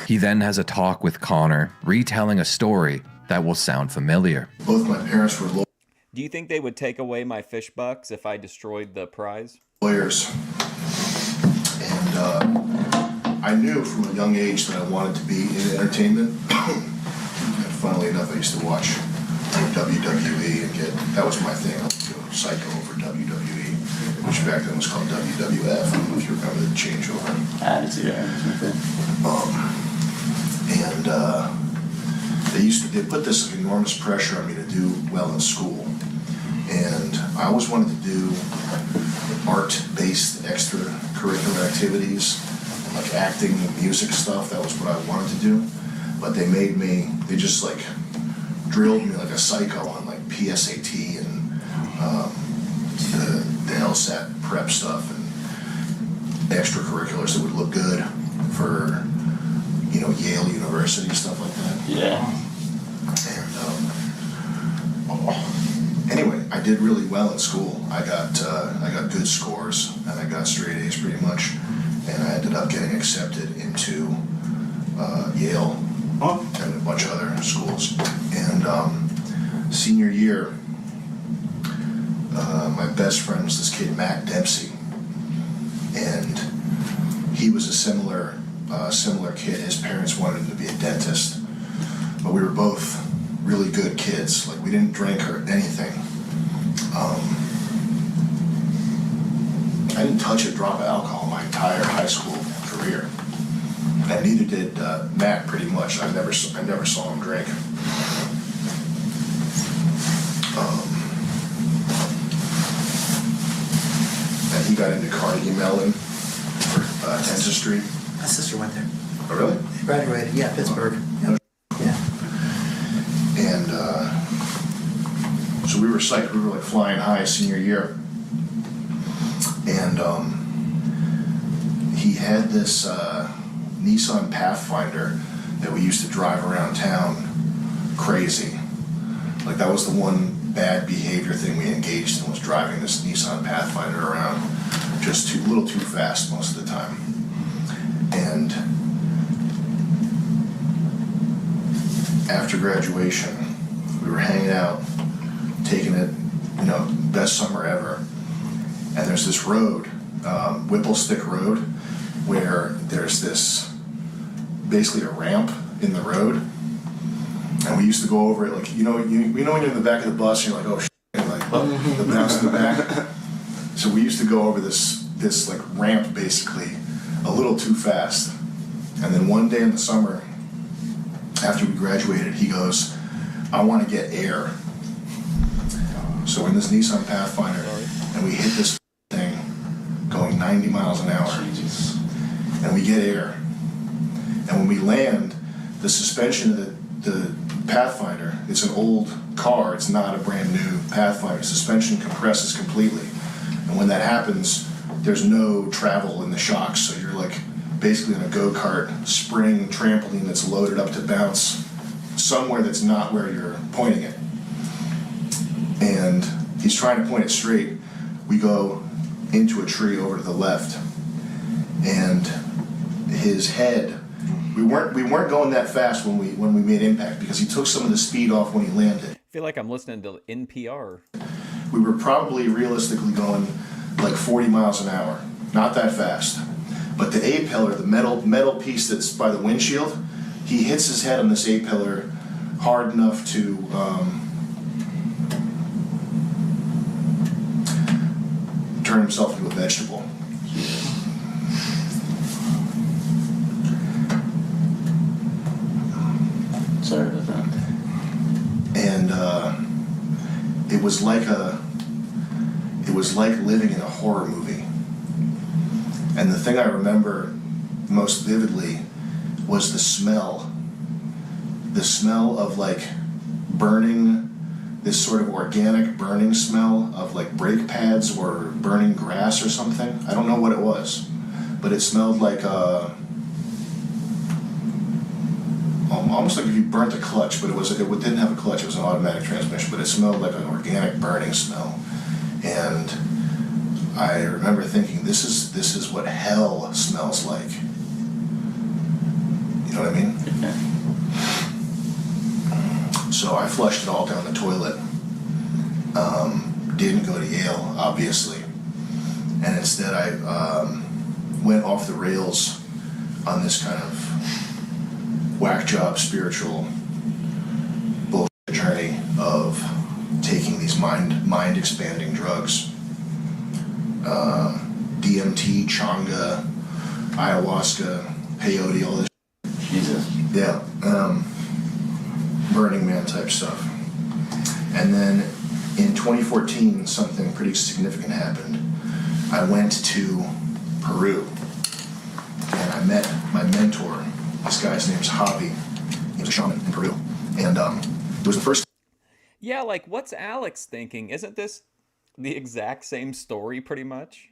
B: He then has a talk with Connor, retelling a story that will sound familiar.
L: Both my parents were
A: Do you think they would take away my fish bucks if I destroyed the prize?
L: lawyers. And I knew from a young age that I wanted to be in entertainment. And funnily enough, I used to watch WWE and that was my thing. I was doing psycho over WWE, which back then was called WWF. I don't know if you remember the changeover. They put this enormous pressure on me to do well in school. And I always wanted to do art-based extracurricular activities, like acting and music stuff. That was what I wanted to do. But they just like drilled me like a psycho on like PSAT and the LSAT prep stuff and extracurriculars that would look good for, Yale University, stuff like that.
K: Yeah.
L: And anyway, I did really well in school. I got good scores and I got straight A's pretty much, and I ended up getting accepted into Yale and a bunch of other schools. And senior year, my best friend was this kid Matt Dempsey, and he was a similar kid. His parents wanted him to be a dentist, but we were both really good kids. Like, we didn't drink or anything. I didn't touch a drop of alcohol my entire high school career, and neither did Matt. Pretty much, I never saw him drink. And he got into Carnegie Mellon for dentistry.
H: My sister went there.
L: Oh, really?
H: She graduated, yeah, Pittsburgh. Yeah.
L: And so we were psyched. We were like flying high senior year. And he had this Nissan Pathfinder that we used to drive around town crazy. Like, that was the one bad behavior thing we engaged in, was driving this Nissan Pathfinder around just a little too fast most of the time. And after graduation, we were hanging out, taking it, best summer ever. And there's this road, Whipplestick Road, where there's this, basically a ramp in the road. And we used to go over it like, when you're in the back of the bus, and you're like, oh shit, and like the bounce in the back. So we used to go over this like ramp basically a little too fast. And then one day in the summer, after we graduated, he goes, I want to get air. So we're in this Nissan Pathfinder, and we hit this thing going 90 miles an hour. And we get air. And when we land, the suspension of the Pathfinder, it's an old car, it's not a brand new Pathfinder. Suspension compresses completely. And when that happens, there's no travel in the shocks. So you're like basically in a go-kart spring trampoline that's loaded up to bounce somewhere that's not where you're pointing it. And he's trying to point it straight. We go into a tree over to the left, and his head, we weren't going that fast when we made impact because he took some of the speed off when he landed.
A: I feel like I'm listening to NPR.
L: We were probably realistically going like 40 miles an hour, not that fast. But the A-pillar, the metal piece that's by the windshield, he hits his head on this A-pillar hard enough to turn himself into a vegetable.
J: Sorry about that.
L: And it was like living in a horror movie. And the thing I remember most vividly was the smell of like burning, this sort of organic burning smell of like brake pads or burning grass or something. I don't know what it was, but it smelled like almost like if you burnt a clutch, but it didn't have a clutch, it was an automatic transmission, but it smelled like an organic burning smell. And I remember thinking, this is what hell smells like. You know what I mean?
J: Yeah.
L: So I flushed it all down the toilet. Didn't go to Yale, obviously. And instead I went off the rails on this kind of whack job spiritual bullshit journey of taking these mind expanding drugs. DMT, changa, ayahuasca, peyote, all this.
J: Jesus.
L: Yeah. Burning Man type stuff. And then in 2014, something pretty significant happened. I went to Peru and I met my mentor. This guy's name's Javi. He was a shaman in Peru. And it was the first.
A: Yeah, like, what's Alex thinking? Isn't this the exact same story, pretty much?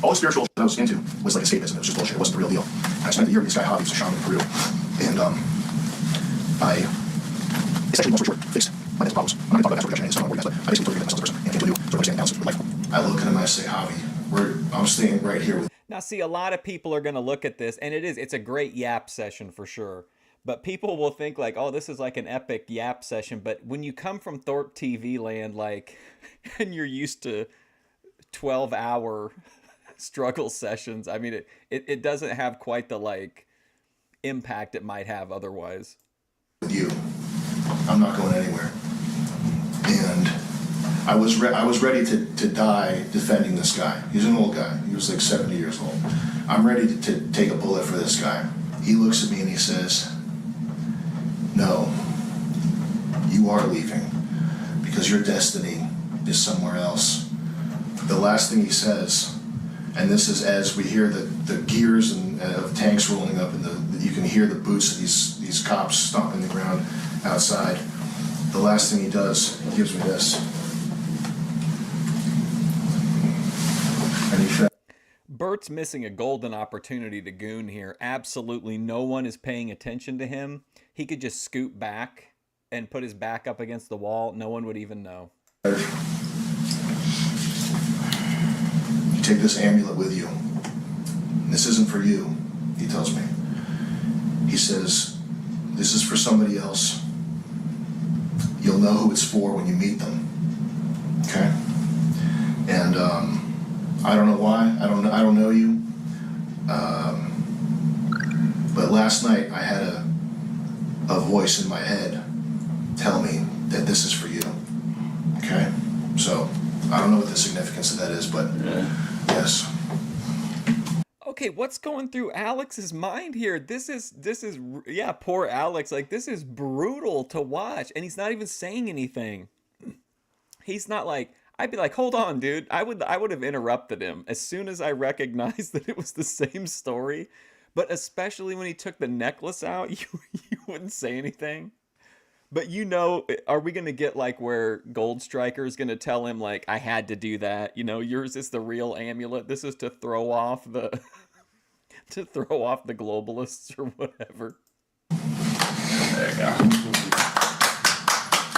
L: All the spiritual that I was into was like escapism. It was just bullshit. It wasn't the real deal. And I spent a year with this guy, Javi, who's a shaman in Peru. And I essentially, long story short, fixed my mental problems. I'm not going to talk about that sort of but I basically totally myself as a person and came to a new sort of understanding balance of life. I look at him and I say, Javi, I'm staying right here with.
A: Now, see, a lot of people are going to look at this, and it's a great yap session for sure. But people will think like, oh, this is like an epic yap session. But when you come from Thorpe TV land, like, and you're used to 12-hour struggle sessions, I mean, it doesn't have quite the, like, impact it might have otherwise.
L: With you, I'm not going anywhere. And I was ready to die defending this guy. He's an old guy. He was like 70 years old. I'm ready to take a bullet for this guy. He looks at me and he says, no, you are leaving because your destiny is somewhere else. The last thing he says, and this is as we hear the gears of tanks rolling up, and you can hear the boots of these cops stomping the ground outside. The last thing he does, he gives me this. And he said,
A: Bert's missing a golden opportunity to goon here. Absolutely no one is paying attention to him. He could just scoot back and put his back up against the wall. No one would even know.
L: You take this amulet with you. This isn't for you, he tells me. He says, This is for somebody else. You'll know who it's for when you meet them. Okay? And I don't know why. I don't know you. But last night I had a voice in my head tell me that this is for you. Okay? So I don't know what the significance of that is, but yes.
A: Okay, what's going through Alex's mind here? This is yeah, poor Alex. Like, this is brutal to watch, and he's not even saying anything. He's not like, I'd be like, hold on, dude. I would have interrupted him as soon as I recognized that it was the same story. But especially when he took the necklace out, you wouldn't say anything. But you know, are we going to get like where Gold Striker is going to tell him like, I had to do that. You know, yours is the real amulet. This is to throw off the to throw off the globalists or whatever.
B: There you go.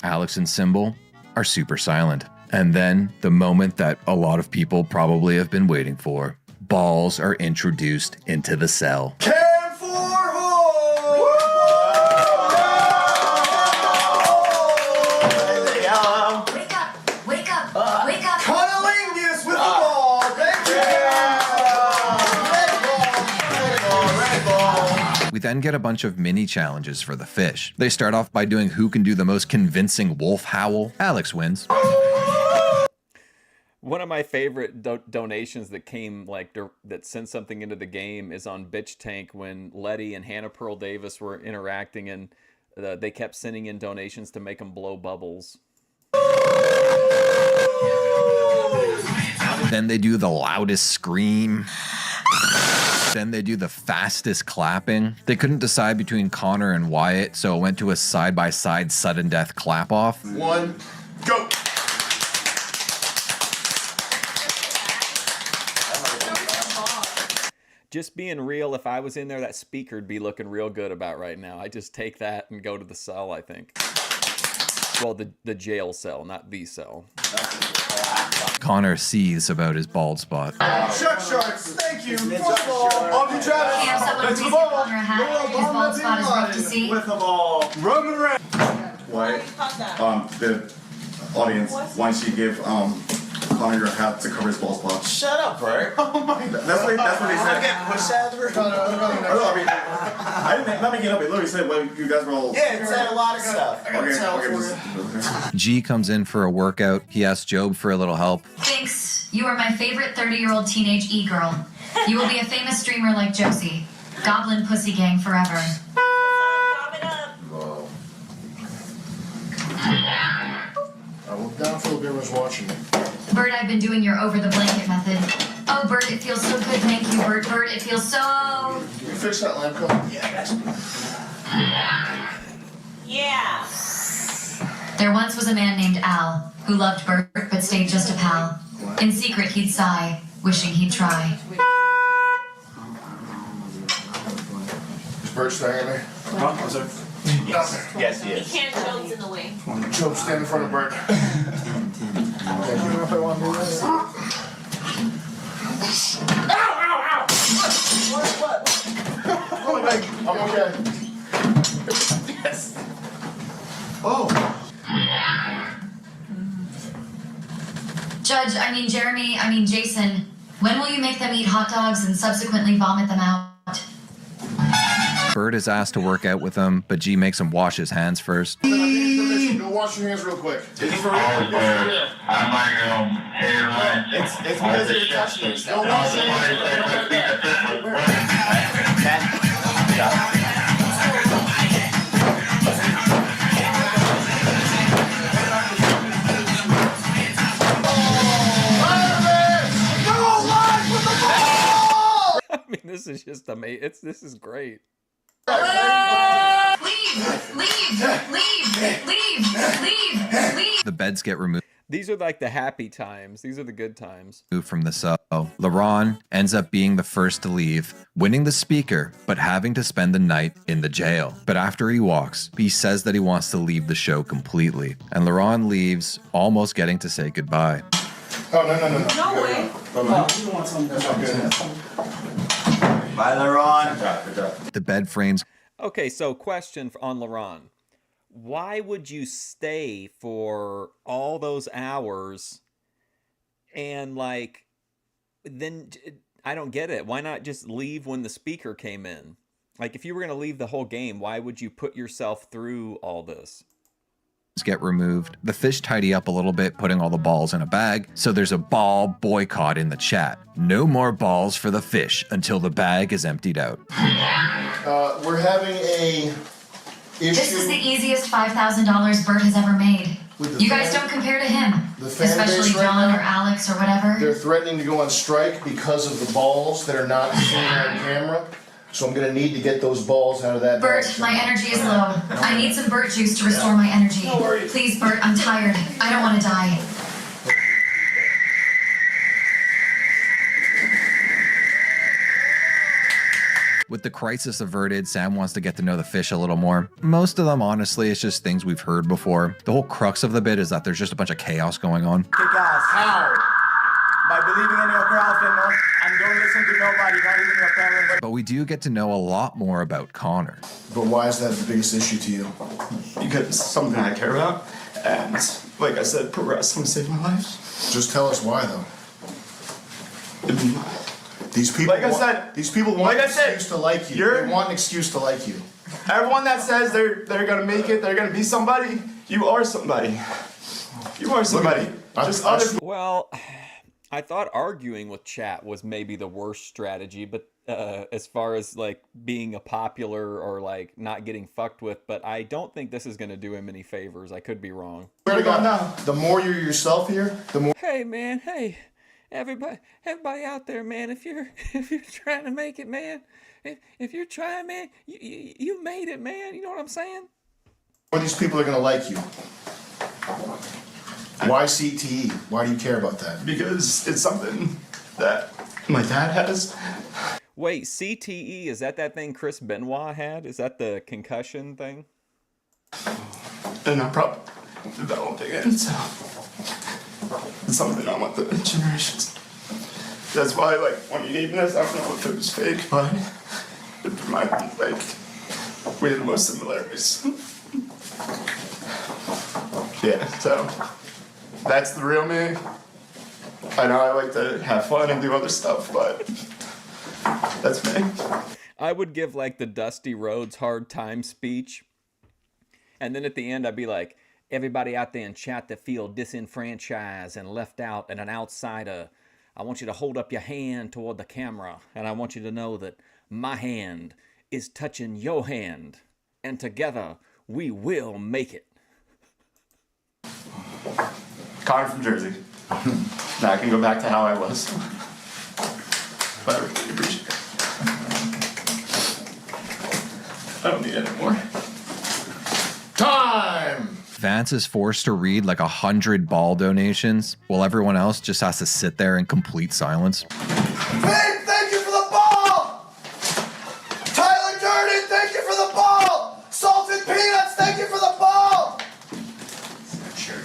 B: Alex and Symbol are super silent. And then the moment that a lot of people probably have been waiting for, balls are introduced into the cell.
R: Cunnilingus with the ball. Thank you.
B: We then get a bunch of mini challenges for the fish. They start off by doing who can do the most convincing wolf howl. Alex wins.
A: One of my favorite donations that came that sent something into the game is on Fishtank when Letty and Hannah Pearl Davis were interacting, and they kept sending in donations to make them blow bubbles.
B: Then they do the loudest scream. Then they do the fastest clapping. They couldn't decide between Connor and Wyatt, so it went to a side-by-side sudden death clap off.
L: 1, go!
A: Just being real, if I was in there, that speaker'd be looking real good about right now. I just take that and go to the cell, I think. Well, the jail cell, not the cell.
B: Connor seethes about his bald spot.
R: Shark sharks, thank you. Football. Off you, Travis.
C: Can someone
R: Let's
C: please
R: go.
C: give Connor a hat? His bald spot is rough to see.
K: With the ball. Roman Reigns.
D: Why? The audience, why don't you give Connor your hat to cover his bald spot?
R: Shut up, Bert. Oh my God.
D: That's what they said.
R: Get pushed out of the room.
D: I didn't not make it up. It literally said well, you guys were all.
R: Yeah, it said a lot of stuff.
D: Okay.
B: G comes in for a workout. He asks Job for a little help.
C: Thanks. You are my favorite 30-year-old teenage e-girl. You will be a famous streamer like Josie. Goblin Pussy Gang forever.
L: I looked down for the was watching me.
C: Bert, I've been doing your over-the-blanket method. Oh, Bert, it feels so good. Thank you, Bert. Bert, it feels so...
L: Can you fix that lamp cover?
C: Yeah. There once was a man named Al who loved Bert but stayed just a pal. In secret, he'd sigh, wishing he'd try.
L: Is Bert staring at me?
K: Huh? Sir? Yes, he is.
M: Can't Jones in the way.
L: Joe, stand in front of Bert. Thank you. If I want to do this. Ow! What? Oh my God, I'm okay.
R: Yes.
L: Oh.
C: Judge, Jeremy, Jason, when will you make them eat hot dogs and subsequently vomit them out?
B: Bert is asked to work out with him, but G makes him wash his hands first.
L: Go wash your hands real quick.
K: Is it for real? It's because you're touching me. Don't wash your
A: I mean, this is just amazing. This is great.
C: Leave!
B: The beds get removed
A: These are like the happy times. These are the good times.
B: from the cell. LaRon ends up being the first to leave, winning the speaker, but having to spend the night in the jail. But after he walks, he says that he wants to leave the show completely. And LaRon leaves, almost getting to say goodbye.
L: Oh, no.
M: No way.
L: Oh, you want something? That's not good.
J: Bye, LaRon.
B: The bed frames
A: Okay, so question on LaRon. Why would you stay for all those hours and like then I don't get it. Why not just leave when the speaker came in? Like if you were going to leave the whole game, why would you put yourself through all this?
B: Get removed. The fish tidy up a little bit, putting all the balls in a bag. So there's a ball boycott in the chat. No more balls for the fish until the bag is emptied out.
L: We're having a issue.
C: This is the easiest $5,000 Bert has ever made. You guys don't compare to him, especially John or Alex or whatever.
L: They're threatening to go on strike because of the balls that are not seen on camera. So I'm gonna need to get those balls out of that
C: Bert,
L: bag.
C: my energy is low. I need some Bert juice to restore my energy.
L: No worries.
C: Please, Bert, I'm tired. I don't want to die.
B: With the crisis averted, Sam wants to get to know the fish a little more. Most of them, honestly, it's just things we've heard before. The whole crux of the bit is that there's just a bunch of chaos going on.
S: Kick ass. How? By believing in your craft and don't listen to nobody, not even your parents.
B: But we do get to know a lot more about Connor.
L: But why is that the biggest issue to you?
K: Because it's something I care about, and like I said, pro wrestling saved my life.
L: Just tell us why, though. These people,
K: like I said,
L: these people want an excuse to like you. They want an excuse to like you.
K: Everyone that says they're gonna make it, they're gonna be somebody. You are somebody. You are somebody. Just other.
A: Well, I thought arguing with chat was maybe the worst strategy, but as far as like being a popular or like not getting fucked with, but I don't think this is gonna do him any favors. I could be wrong.
L: Swear to God, the more you're yourself here, the more.
A: Hey man, hey. Everybody out there, man, if you're trying to make it, man, if you're trying, man, you made it, man. You know what I'm saying?
L: More these people are gonna like you. Why CTE? Why do you care about that?
K: Because it's something that my dad has.
A: Wait, CTE, is that thing Chris Benoit had? Is that the concussion thing?
K: And I'm probably developing it, so it's something I want the generations. That's why, like, when you gave me this, I don't know if it was fake, but it reminded me, like, we had the most similarities. Yeah, so that's the real me. I know I like to have fun and do other stuff, but that's me.
A: I would give, like, the Dusty Rhodes hard time speech, and then at the end I'd be like, everybody out there in chat that feel disenfranchised and left out and an outsider, I want you to hold up your hand toward the camera, and I want you to know that my hand is touching your hand, and together we will make it.
K: Connor from Jersey. Now I can go back to how I was. But I really appreciate it. I don't need it anymore.
L: Time!
B: Vance is forced to read like 100 ball donations, while everyone else just has to sit there in complete silence.
S: Hey, thank you for the ball! Tyler Durden, thank you for the ball! Salted Peanuts, thank you for the ball!
K: Sure.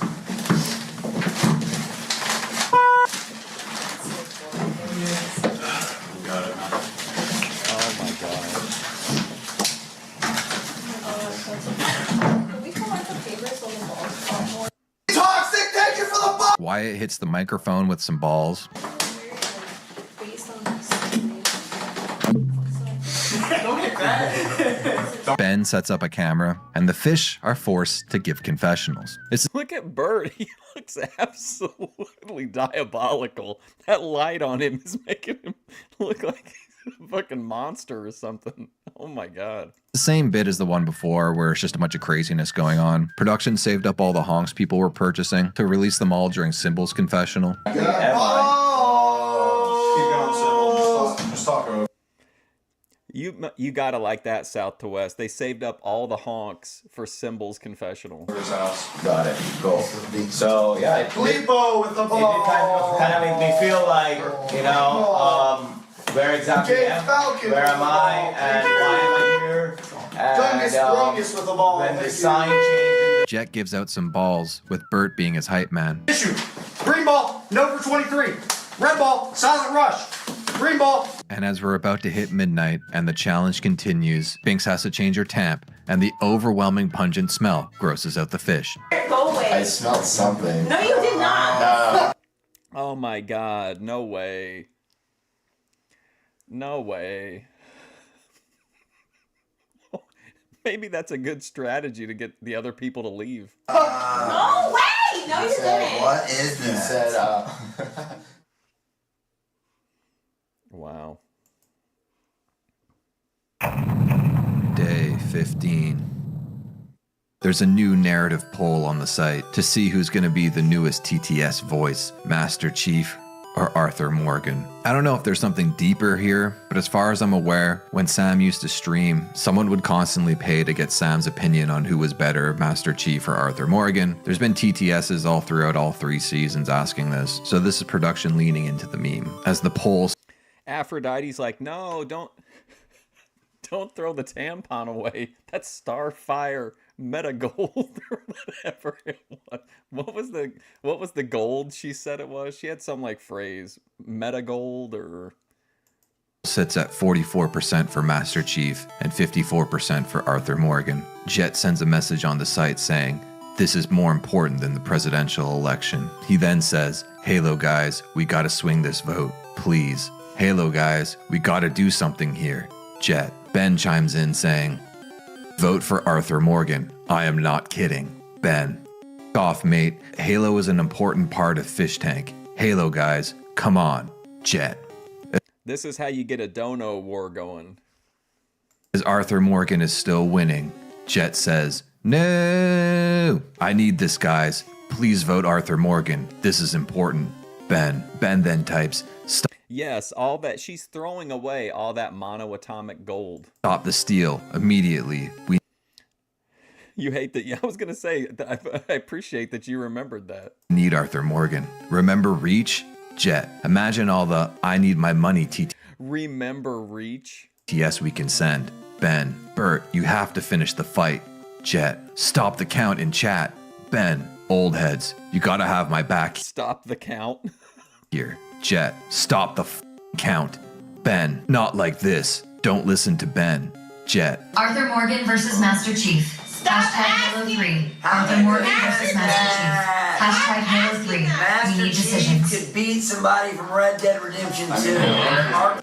A: Got it. Oh my god.
S: Toxic, thank you for the ball!
B: Wyatt hits the microphone with some balls. Ben sets up a camera, and the fish are forced to give confessionals.
A: Look at Bert. He looks absolutely diabolical. That light on him is making him look like a fucking monster or something. Oh my god.
B: The same bit as the one before, where it's just a bunch of craziness going on. Production saved up all the honks people were purchasing to release them all during Symbol's confessional.
L: Just talk about.
A: You gotta like that, South to West. They saved up all the honks for Symbol's confessional.
N: Got it. Cool. So yeah, it did kind of make me feel like, you know, where exactly am where am I and why am I here? And
S: with the ball.
N: when the sign changes.
B: Jet gives out some balls, with Bert being his hype man.
S: Issue. Green ball, no for 23. Red ball, silent rush. Green ball.
B: And as we're about to hit midnight and the challenge continues, Binks has to change her tamp, and the overwhelming pungent smell grosses out the fish.
M: Go away.
L: I smelled something.
M: No, you did not.
A: Oh my god, no way. No way. Maybe that's a good strategy to get the other people to leave.
M: No way! No, you didn't.
H: What is
L: He
H: that?
L: said,
A: Wow.
B: Day 15. There's a new narrative poll on the site to see who's going to be the newest TTS voice, Master Chief or Arthur Morgan. I don't know if there's something deeper here, but as far as I'm aware, when Sam used to stream, someone would constantly pay to get Sam's opinion on who was better, Master Chief or Arthur Morgan. There's been TTSs all throughout all 3 seasons asking this, so this is production leaning into the meme. As the poll...
A: Aphrodite's like, no, don't throw the tampon away. That's Starfire Meta Gold or whatever it was. What was the gold she said it was? She had some like phrase, Meta Gold or...
B: sits at 44% for Master Chief and 54% for Arthur Morgan. Jet sends a message on the site saying, "This is more important than the presidential election." He then says, "Halo guys, we gotta swing this vote, please. Halo guys, we gotta do something here. Jet." Ben chimes in saying, "Vote for Arthur Morgan. I am not kidding." Ben, "Off, mate. Halo is an important part of Fishtank. Halo guys, come on." Jet,
A: This is how you get a dono war going.
B: as Arthur Morgan is still winning, Jet says, "No, I need this, guys. Please vote Arthur Morgan. This is important." Ben then types,
A: Yes, all that she's throwing away all that monoatomic gold.
B: "Stop the steal immediately. We
A: You hate that. Yeah, I was gonna say. I appreciate that you remembered that.
B: need Arthur Morgan. Remember Reach?" Jet, "Imagine all the I need my money
A: Remember Reach?
B: TTS we can send." Ben, "Bert, you have to finish the fight." Jet, "Stop the count in chat." Ben, "Old heads, you gotta have my back
A: Stop the count.
B: here." Jet, "Stop the count." Ben, "Not like this. Don't listen to Ben." Jet,
C: Arthur Morgan versus Master Chief. Hashtag Halo 3. Arthur Morgan versus Master Chief. Hashtag Halo 3. We
H: Master
C: need
H: Chief
C: decisions.
H: could beat somebody from Red Dead Redemption 2.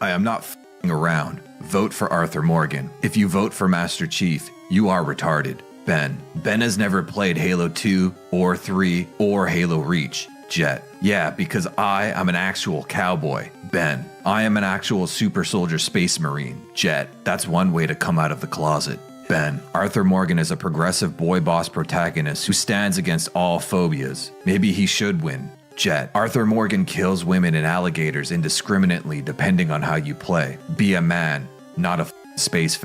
B: "I am not f***ing around. Vote for Arthur Morgan. If you vote for Master Chief, you are retarded." Ben has never played Halo 2 or 3 or Halo Reach." Jet, "Yeah, because I am an actual cowboy." Ben, "I am an actual super soldier space marine." Jet, "That's one way to come out of the closet." Ben, "Arthur Morgan is a progressive boy boss protagonist who stands against all phobias. Maybe he should win." Jet, "Arthur Morgan kills women and alligators indiscriminately depending on how you play. Be a man, not a space fag."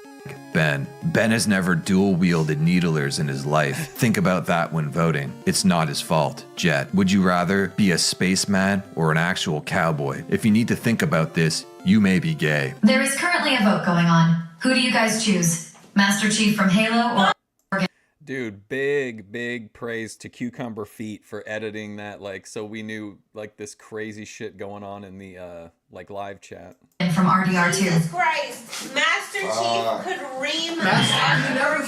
B: Ben has never dual wielded needlers in his life. Think about that when voting. It's not his fault." Jet, "Would you rather be a spaceman or an actual cowboy? If you need to think about this, you may be gay."
C: There is currently a vote going on. Who do you guys choose? Master Chief from Halo or Morgan?
A: Dude, big praise to Cucumber Feet for editing that, like, so we knew like this crazy shit going on in the like live chat.
C: From RDR2.
M: Jesus Christ. Master Chief could ream
H: Master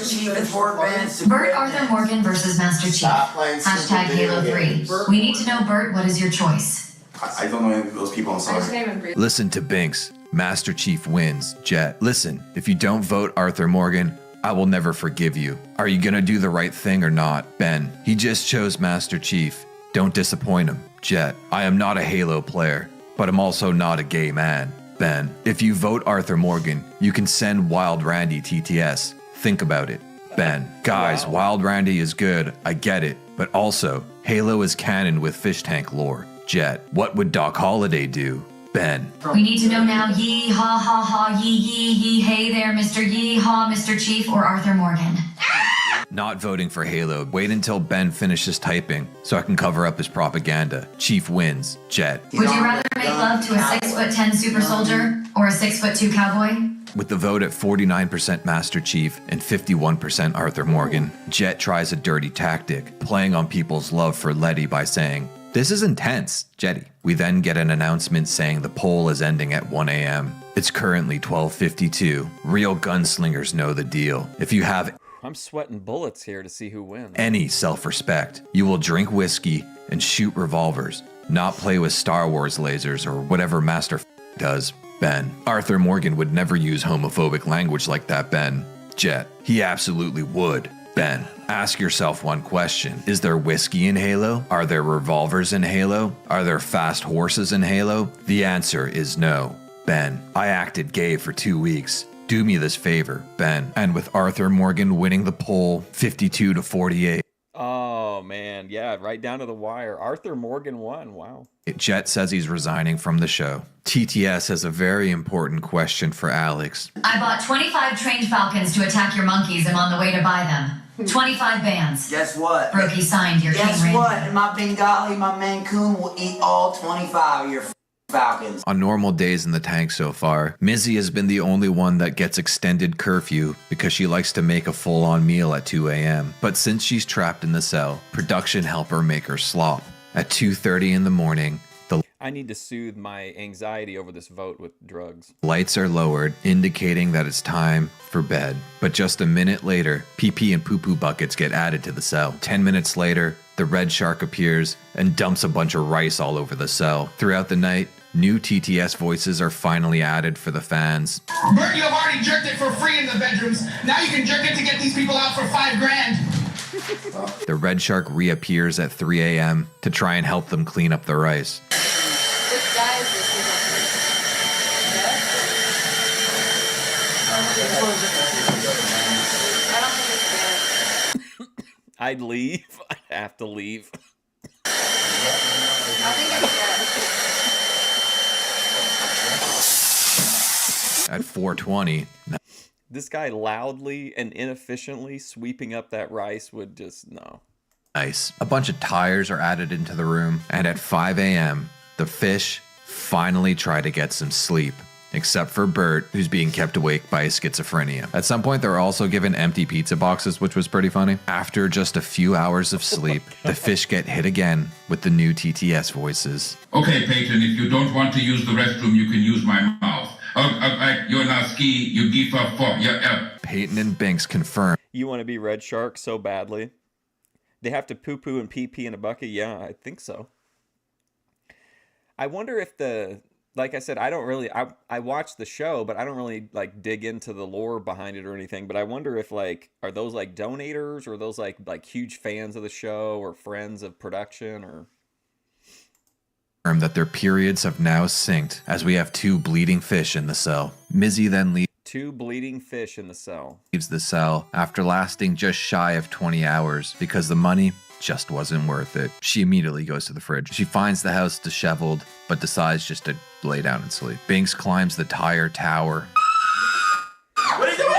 H: Chief is more advanced.
C: Bert Arthur Morgan versus Master Chief. Hashtag Halo 3. We need to know, Bert, what is your choice?
D: I don't know any of those people, I'm sorry.
B: Listen to Binks. Master Chief wins. Jet, "Listen, if you don't vote Arthur Morgan, I will never forgive you. Are you gonna do the right thing or not?" Ben, "He just chose Master Chief. Don't disappoint him." Jet, "I am not a Halo player, but I'm also not a gay man." Ben, "If you vote Arthur Morgan, you can send Wild Randy TTS. Think about it." Ben, "Guys, Wild Randy is good, I get it, but also, Halo is canon with Fishtank lore." Jet, "What would Doc Holliday do?" Ben,
C: We need to know now. Yee ha ha ha yee yee yee. Hey there, Mr. Yee haw, Mr. Chief or Arthur Morgan.
B: "Not voting for Halo. Wait until Ben finishes typing so I can cover up his propaganda. Chief wins." Jet,
C: Would you rather make love to a 6'10" super soldier or a 6'2" cowboy?
B: with the vote at 49% Master Chief and 51% Arthur Morgan, Jet tries a dirty tactic, playing on people's love for Letty by saying, This is intense, Jetty. We then get an announcement saying the poll is ending at 1 a.m. It's currently 12:52. Real gunslingers know the deal. If you have
A: I'm sweating bullets here to see who wins.
B: any self-respect, you will drink whiskey and shoot revolvers, not play with Star Wars lasers or whatever Master does, Ben. Arthur Morgan would never use homophobic language like that, Ben. Jet, he absolutely would. Ben, ask yourself one question. Is there whiskey in Halo? Are there revolvers in Halo? Are there fast horses in Halo? The answer is no. Ben, I acted gay for 2 weeks. Do me this favor, Ben. And with Arthur Morgan winning the poll 52-48.
A: Oh, man. Yeah, right down to the wire. Arthur Morgan won. Wow.
B: Jet says he's resigning from the show. TTS has a very important question for Alex.
C: I bought 25 trained falcons to attack your monkeys. I'm on the way to buy them. 25 bands.
H: Guess what?
C: Brokey signed your
H: Guess
C: King
H: what?
C: Randy.
H: My Bengali, my Mancoon will eat all 25 of your falcons.
B: On normal days in the tank so far, Mizzy has been the only one that gets extended curfew because she likes to make a full-on meal at 2 a.m. But since she's trapped in the cell, production help her make her slop. At 2:30 in the morning, the
A: I need to soothe my anxiety over this vote with drugs.
B: lights are lowered, indicating that it's time for bed. But just a minute later, pee-pee and poo-poo buckets get added to the cell. 10 minutes later, the red shark appears and dumps a bunch of rice all over the cell. Throughout the night, new TTS voices are finally added for the fans.
R: Bert, you have already jerked it for free in the bedrooms. Now you can jerk it to get these people out for $5 grand.
B: The red shark reappears at 3 a.m. to try and help them clean up the rice.
I: Which guy is this? I don't think it's good.
A: I'd leave. I have to leave.
I: I think it's
B: At 4:20,
A: This guy loudly and inefficiently sweeping up that rice would just, no.
B: nice. A bunch of tires are added into the room, and at 5 a.m., the fish finally try to get some sleep. Except for Bert, who's being kept awake by his schizophrenia. At some point, they're also given empty pizza boxes, which was pretty funny. After just a few hours of sleep, the fish get hit again with the new TTS voices.
P: Okay, Peyton, if you don't want to use the restroom, you can use my mouth. You're not ski, you give a fuck, yeah.
B: Peyton and Binks confirm.
A: You want to be Red Shark so badly? They have to poo-poo and pee-pee in a bucket? Yeah, I think so. I wonder if like I said, I don't really, I watched the show, but I don't really like dig into the lore behind it or anything. But I wonder if like, are those like donators or those like huge fans of the show or friends of production or...
B: That their periods have now synced as we have 2 bleeding fish in the cell. Mizzy then leaves
A: 2 bleeding fish in the cell.
B: The cell after lasting just shy of 20 hours because the money just wasn't worth it. She immediately goes to the fridge. She finds the house disheveled, but decides just to lay down and sleep. Binks climbs the tire tower.
R: What are you doing?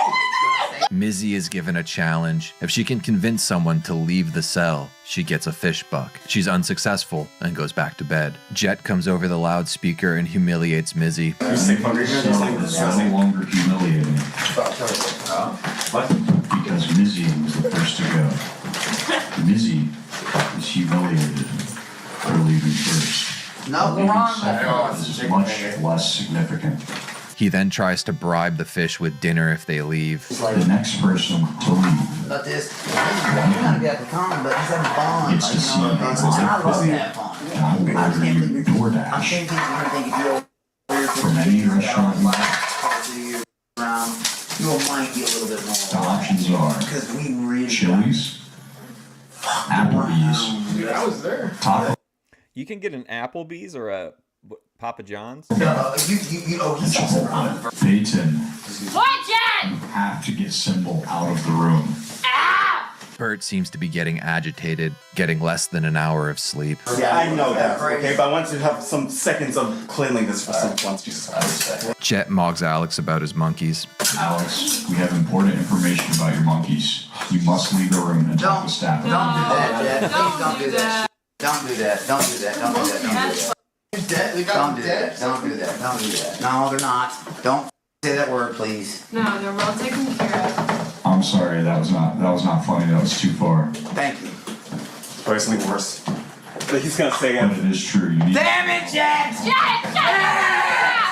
B: Mizzy is given a challenge. If she can convince someone to leave the cell, she gets a fish buck. She's unsuccessful and goes back to bed. Jet comes over the loudspeaker and humiliates Mizzy.
P: It's no longer humiliating.
K: What?
P: Because Mizzy was the first to go. Mizzy was humiliated for leaving first.
H: Nothing wrong with that.
P: This is much less significant.
B: He then tries to bribe the fish with dinner if they leave.
P: The next person to leave.
H: About this, you're gonna be at the con, but he's having fun.
P: It's to see
H: I love that fun.
P: And I will order you DoorDash
H: I'm thinking you're gonna think if you're
P: from any restaurant you
H: you might be a little bit more.
P: The options are
H: Because we really
P: Chili's, Applebee's,
L: Dude, I was there.
P: Taco
A: You can get an Applebee's or a Papa John's.
H: he's
P: Peyton.
R: What, Jen?
P: You have to get Symbol out of the room.
B: Bert seems to be getting agitated, getting less than an hour of sleep.
D: Yeah, I know that, okay? But I want to have some seconds of cleanliness for some once, Jesus Christ.
B: Jet mogs Alex about his monkeys.
P: Alex, we have important information about your monkeys. You must leave the room and talk to staff.
H: Don't do that, Jet. Please don't do that. Don't do that. Don't do that. Don't do that. Don't do that. Don't do that. Don't do that. Don't do that. No, they're not. Don't say that word, please.
M: No, they're well taken care of.
P: I'm sorry, that was not funny. That was too far.
H: Thank you.
D: Probably something worse.
K: He's gonna say
P: But it is true. You need
S: Damn it, Jet!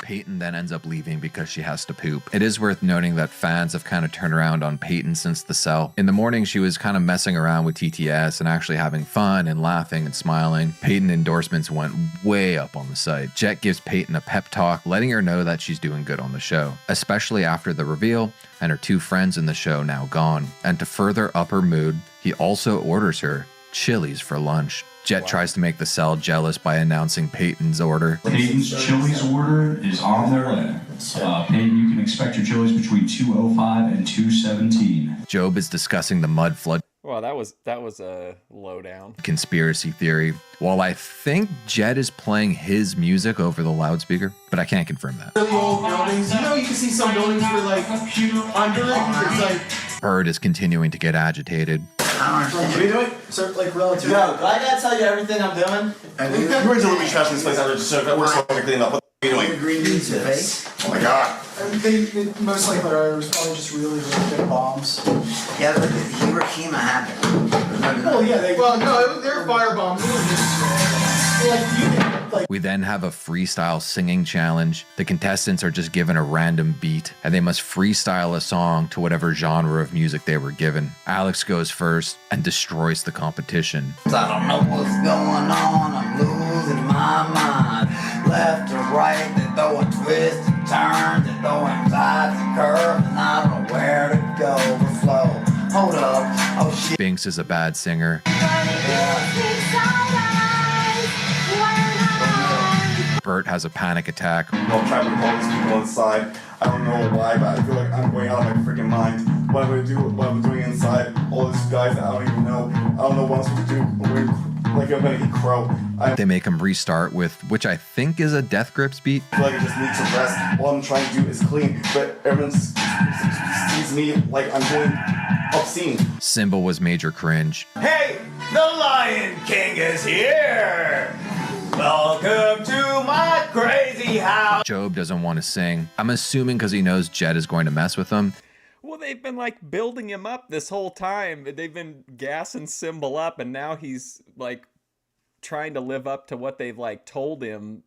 B: Peyton then ends up leaving because she has to poop. It is worth noting that fans have kind of turned around on Peyton since the cell. In the morning, she was kind of messing around with TTS and actually having fun and laughing and smiling. Peyton endorsements went way up on the site. Jet gives Peyton a pep talk, letting her know that she's doing good on the show, especially after the reveal and her two friends in the show now gone. And to further up her mood, he also orders her Chili's for lunch. Jet tries to make the cell jealous by announcing Peyton's order.
P: Peyton's Chili's order is on their way. Peyton, you can expect your Chili's between 2:05 and 2:17.
B: Job is discussing the mud flood
A: Well, that was a lowdown
B: conspiracy theory, while I think Jet is playing his music over the loudspeaker, but I can't confirm that.
K: really old buildings. You know, you can see some buildings where like under it, it's like.
B: Bird is continuing to get agitated.
K: What are you doing? Sir, like relative.
J: Yo, do I gotta tell you everything I'm doing?
K: You're going to be trashing this place after just so we're supposed to clean up. What are you doing?
H: Green beans in face.
K: Oh my god.
Q: They most likely are. It was probably just really big bombs.
H: Yeah, look at Hiroshima happened.
Q: Oh yeah, no, they're fire bombs. They were just like you can
B: We then have a freestyle singing challenge. The contestants are just given a random beat, and they must freestyle a song to whatever genre of music they were given. Alex goes first and destroys the competition.
H: I don't know what's going on, I'm losing my mind. Left to right, they throwing twists and turns, they throwing sides and curves, and I don't know where to go with flow. Hold up, oh shit.
B: Binks is a bad singer. Bert has a panic attack.
D: I'm trying to call these people inside. I don't know why, but I feel like I'm going out of my freaking mind. What I'm gonna do, what I'm doing inside, all these guys that I don't even know. I don't know what I'm supposed to do. Like I'm gonna eat crow.
B: They make him restart with, which I think is a Death Grips beat.
D: I feel like I just need to rest. All I'm trying to do is clean, but everyone sees me like I'm going obscene.
B: Symbol was major cringe.
N: Hey, the Lion King is here! Welcome to my crazy house!
B: Job doesn't want to sing. I'm assuming because he knows Jet is going to mess with him.
A: Well, they've been like building him up this whole time. They've been gassing Symbol up, and now he's like trying to live up to what they've like told him.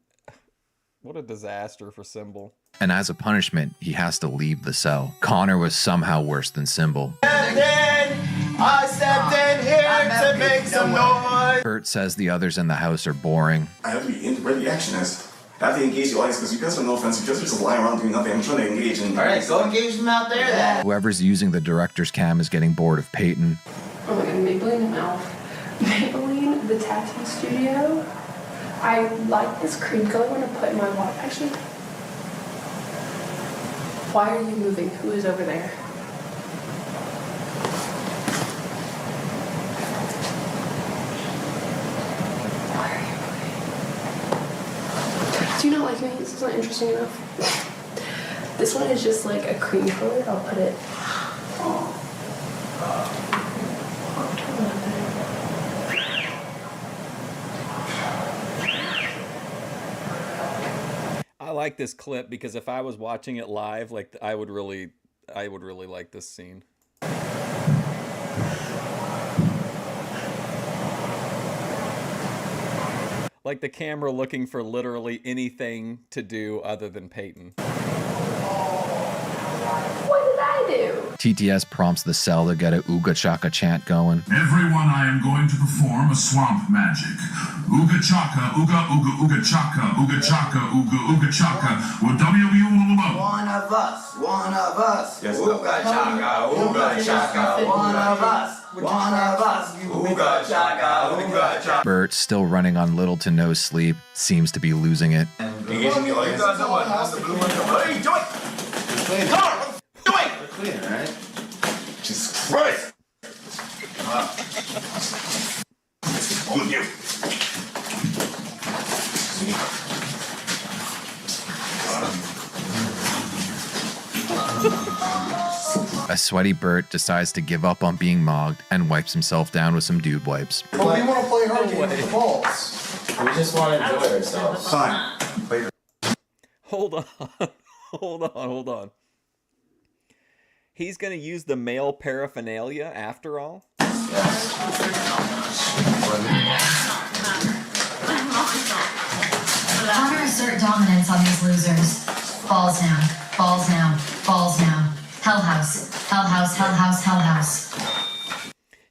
A: What a disaster for Symbol.
B: And as a punishment, he has to leave the cell. Connor was somehow worse than Symbol.
N: And then I stepped in here to make some noise.
B: Bert says the others in the house are boring.
D: I have to be in where the action is. I have to engage the audience because you guys are no offense. You guys are just lying around doing nothing. I'm trying to engage in.
J: Alright, go engage them out there then.
B: Whoever's using the director's cam is getting bored of Peyton.
O: Oh my god, Maybelline and Elf. Maybelline, the tattoo studio. I like this cream color. I'm gonna put in my water. Actually, why are you moving? Who is over there? Why are you moving? Do you not like me? This is not interesting enough. This one is just like a cream color. I'll put it.
A: I like this clip because if I was watching it live, like I would really like this scene. Like the camera looking for literally anything to do other than Peyton.
O: What did I do?
B: TTS prompts the cell to get a Ooga Chaka chant going.
P: Everyone, I am going to perform a swamp magic. Ooga Chaka, Ooga Ooga Ooga Chaka, Ooga Chaka, Ooga Ooga Chaka. Well,
H: One of us, one of us.
D: Yes,
H: Ooga Chaka, Ooga Chaka. One of us, one of us. Ooga Chaka, Ooga Chaka.
B: Bert, still running on little to no sleep, seems to be losing it.
D: Engaging the audience.
K: What are you doing? Come on, what are you doing? They're cleaning, right?
D: Jesus Christ!
K: All of you.
B: A sweaty Bert decides to give up on being mogged and wipes himself down with some dude wipes.
Q: But we want to play hard game with the balls.
N: We just want to enjoy ourselves.
D: Fine.
A: Hold on. Hold on. He's gonna use the male paraphernalia after all?
C: Connor assert dominance on these losers. Balls now. Balls now. Balls now. Hell house. Hell house. Hell house. Hell house.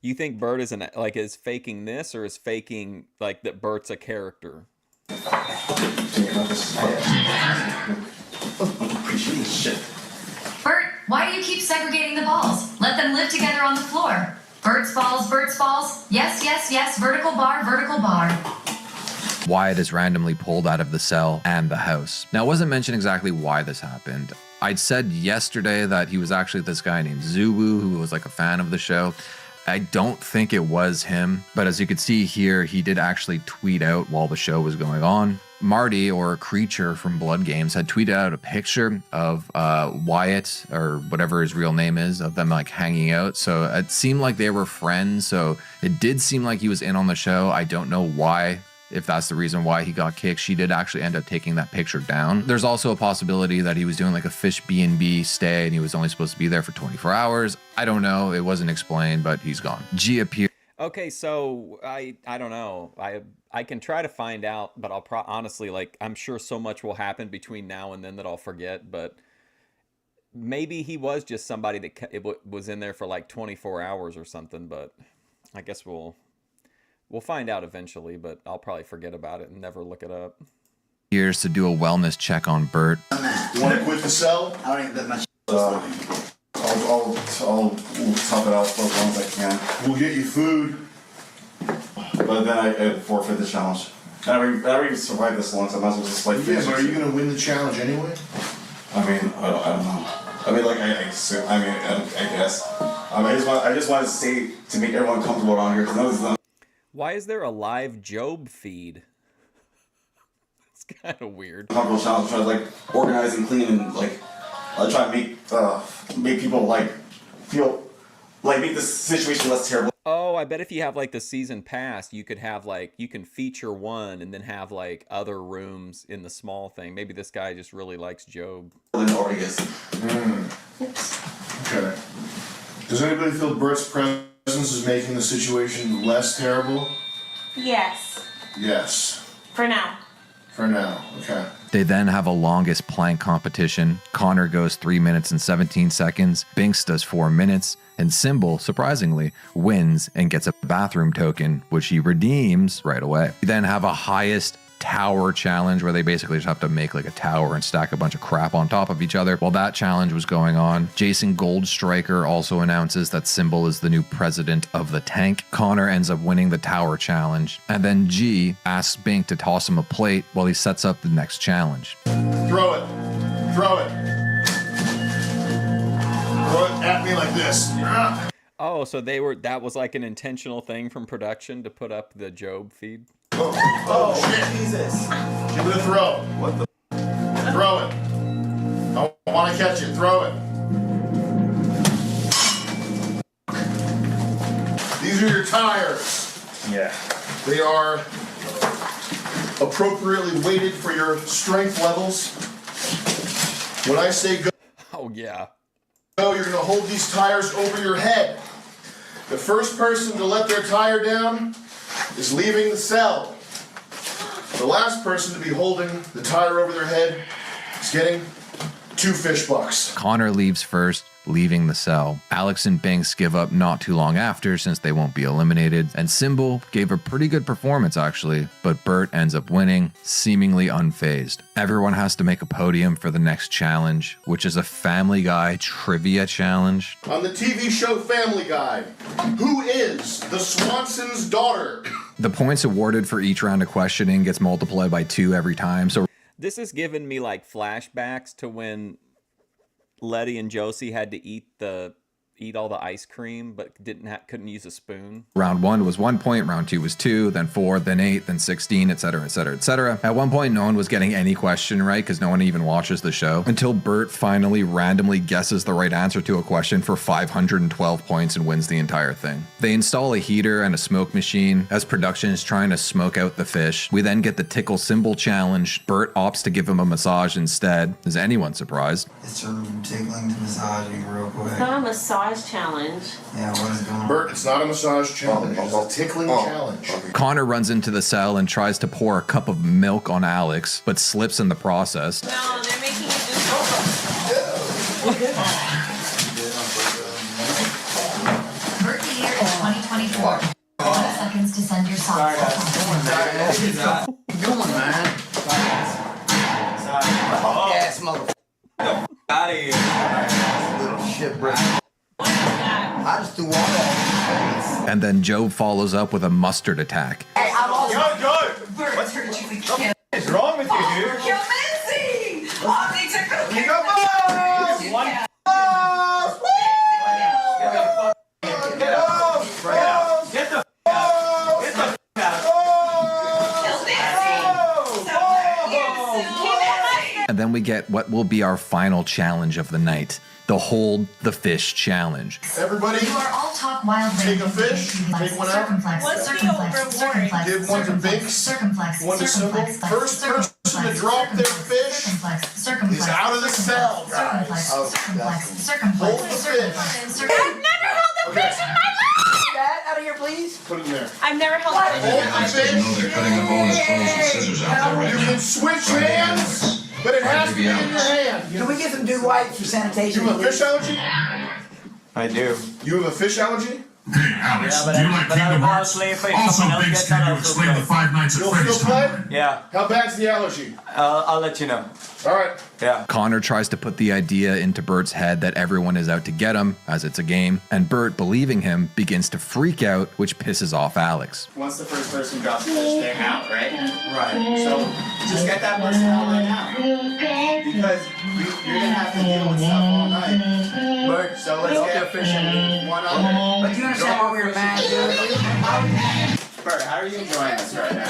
A: You think Bert is is faking this, or is faking like that Bert's a character?
D: Appreciate shit.
C: Bert, why do you keep segregating the balls? Let them live together on the floor. Bert's balls, Bert's balls. Yes, yes, yes. Vertical bar, vertical bar.
B: Wyatt is randomly pulled out of the cell and the house. Now, it wasn't mentioned exactly why this happened. I'd said yesterday that he was actually this guy named Zubu, who was like a fan of the show. I don't think it was him, but as you could see here, he did actually tweet out while the show was going on. Marty, or Creature from Blood Games, had tweeted out a picture of Wyatt, or whatever his real name is, of them like hanging out. So it seemed like they were friends. So it did seem like he was in on the show. I don't know why, if that's the reason why he got kicked. She did actually end up taking that picture down. There's also a possibility that he was doing like a fish B&B stay and he was only supposed to be there for 24 hours. I don't know. It wasn't explained, but he's gone. G appeared.
A: Okay, so I don't know. I can try to find out, but I'll honestly, like, I'm sure so much will happen between now and then that I'll forget, but maybe he was just somebody that was in there for like 24 hours or something, but I guess we'll find out eventually, but I'll probably forget about it and never look it up.
B: Here's to do a wellness check on Bert.
L: You want to quit the cell?
H: I don't even that much.
D: I'll top it out for as long as I can.
L: We'll get you food.
D: But then I forfeit the challenge. I already survived this long, so I might as well just like
L: Yeah, but are you going to win the challenge anyway?
D: I mean, I don't know. I mean, like, I guess. I just wanted to say, to make everyone comfortable around here, because
A: Why is there a live Job feed? It's kind of weird.
D: comfortable challenge, try to like organize and clean and like try to make people like feel like make this situation less terrible.
A: Oh, I bet if you have like the season pass, you could have like, you can feature one and then have like other rooms in the small thing. Maybe this guy just really likes Job.
L: Okay. Does anybody feel Bert's presence is making the situation less terrible?
O: Yes.
L: Yes.
O: For now.
L: For now. Okay.
B: They then have a longest plank competition. Connor goes 3 minutes and 17 seconds. Binks does 4 minutes. And Symbol, surprisingly, wins and gets a bathroom token, which he redeems right away. We then have a highest tower challenge where they basically just have to make like a tower and stack a bunch of crap on top of each other. While that challenge was going on, Jason Goldstriker also announces that Symbol is the new president of the tank. Connor ends up winning the tower challenge, and then G asks Bink to toss him a plate while he sets up the next challenge.
L: Throw it. Throw it. Throw it at me like this.
A: Oh, so that was like an intentional thing from production to put up the Job feed?
L: Oh shit. Jesus. Give it a throw. What the? Throw it. I want to catch it. Throw it. These are your tires.
K: Yeah.
L: They are appropriately weighted for your strength levels. When I say go,
A: oh yeah.
L: Go, you're going to hold these tires over your head. The first person to let their tire down is leaving the cell. The last person to be holding the tire over their head is getting 2 fish bucks.
B: Connor leaves first, leaving the cell. Alex and Binks give up not too long after since they won't be eliminated, and Symbol gave a pretty good performance actually, but Bert ends up winning, seemingly unfazed. Everyone has to make a podium for the next challenge, which is a Family Guy trivia challenge.
L: On the TV show Family Guy, who is the Swanson's daughter?
B: The points awarded for each round of questioning gets multiplied by 2 every time, so
A: This has given me like flashbacks to when Letty and Josie had to eat all the ice cream, but couldn't use a spoon.
B: round 1 was 1 point, round 2 was 2, then 4, then 8, then 16, etc., etc., etc. At one point, no one was getting any question right because no one even watches the show until Bert finally randomly guesses the right answer to a question for 512 points and wins the entire thing. They install a heater and a smoke machine as production is trying to smoke out the fish. We then get the tickle Symbol challenge. Bert opts to give him a massage instead. Is anyone surprised?
H: It's tickling to massage. massaging real quick.
T: It's not a massage challenge.
H: Yeah, what is going on?
L: Bert, it's not a massage challenge. It's a tickling challenge.
B: Connor runs into the cell and tries to pour a cup of milk on Alex, but slips in the process.
T: No, they're making you do
C: Birthday year is 2024. 20 seconds to send your socks.
H: Come on, man. Yes, motherfucker.
N: Out of here.
H: Little shit, bro. I just threw water on
B: And then Joe follows up with a mustard attack.
H: Hey, I'm all
N: What is wrong with you, dude?
S: Yo, Lindsay! Oh, they took the
N: You go, boss! One. Get off! Get the out! Get the out!
B: And then we get what will be our final challenge of the night, the Hold the Fish Challenge.
L: Everybody,
C: You are all talk wild
L: take a fish, take one out. Give one to Binks, one to Sybil. First person to drop their fish is out of the cell, guys. Hold the fish.
S: I've never held a fish in my life!
H: That out of here, please.
L: Put it in there.
S: I've never held a fish.
L: Hold the fish.
P: They're cutting the bonus phones and scissors out there right
L: You
P: now.
L: can switch hands, but it has to be in your hand.
H: Can we get some dew wipes for sanitation?
L: You have a fish allergy?
N: I do.
L: You have a fish allergy?
P: Hey, Alex,
N: Yeah, but
P: do you
N: I-
P: like
N: but I
P: Kingdom
N: would
P: Hearts?
N: play fish,
P: Also,
N: someone else
P: Binks,
N: gets
P: can
N: that,
P: you
N: I'll feel
P: explain the
N: good.
P: 5 Nights at
L: You'll
P: Freddy's
L: feel good?
P: timeline?
N: Yeah,
L: How bad's the allergy?
N: I'll let you know.
L: All right.
N: Yeah.
B: Connor tries to put the idea into Bert's head that everyone is out to get him, as it's a game, and Bert, believing him, begins to freak out, which pisses off Alex.
J: Once the first person drops the fish, they're out, right? Right. So just get that person out right now. Because you're gonna have to deal with stuff all night.
H: Bert,
J: So let's get a fish in one other.
H: But do you understand why we were mad, dude?
J: Bert, how are you enjoying this right now?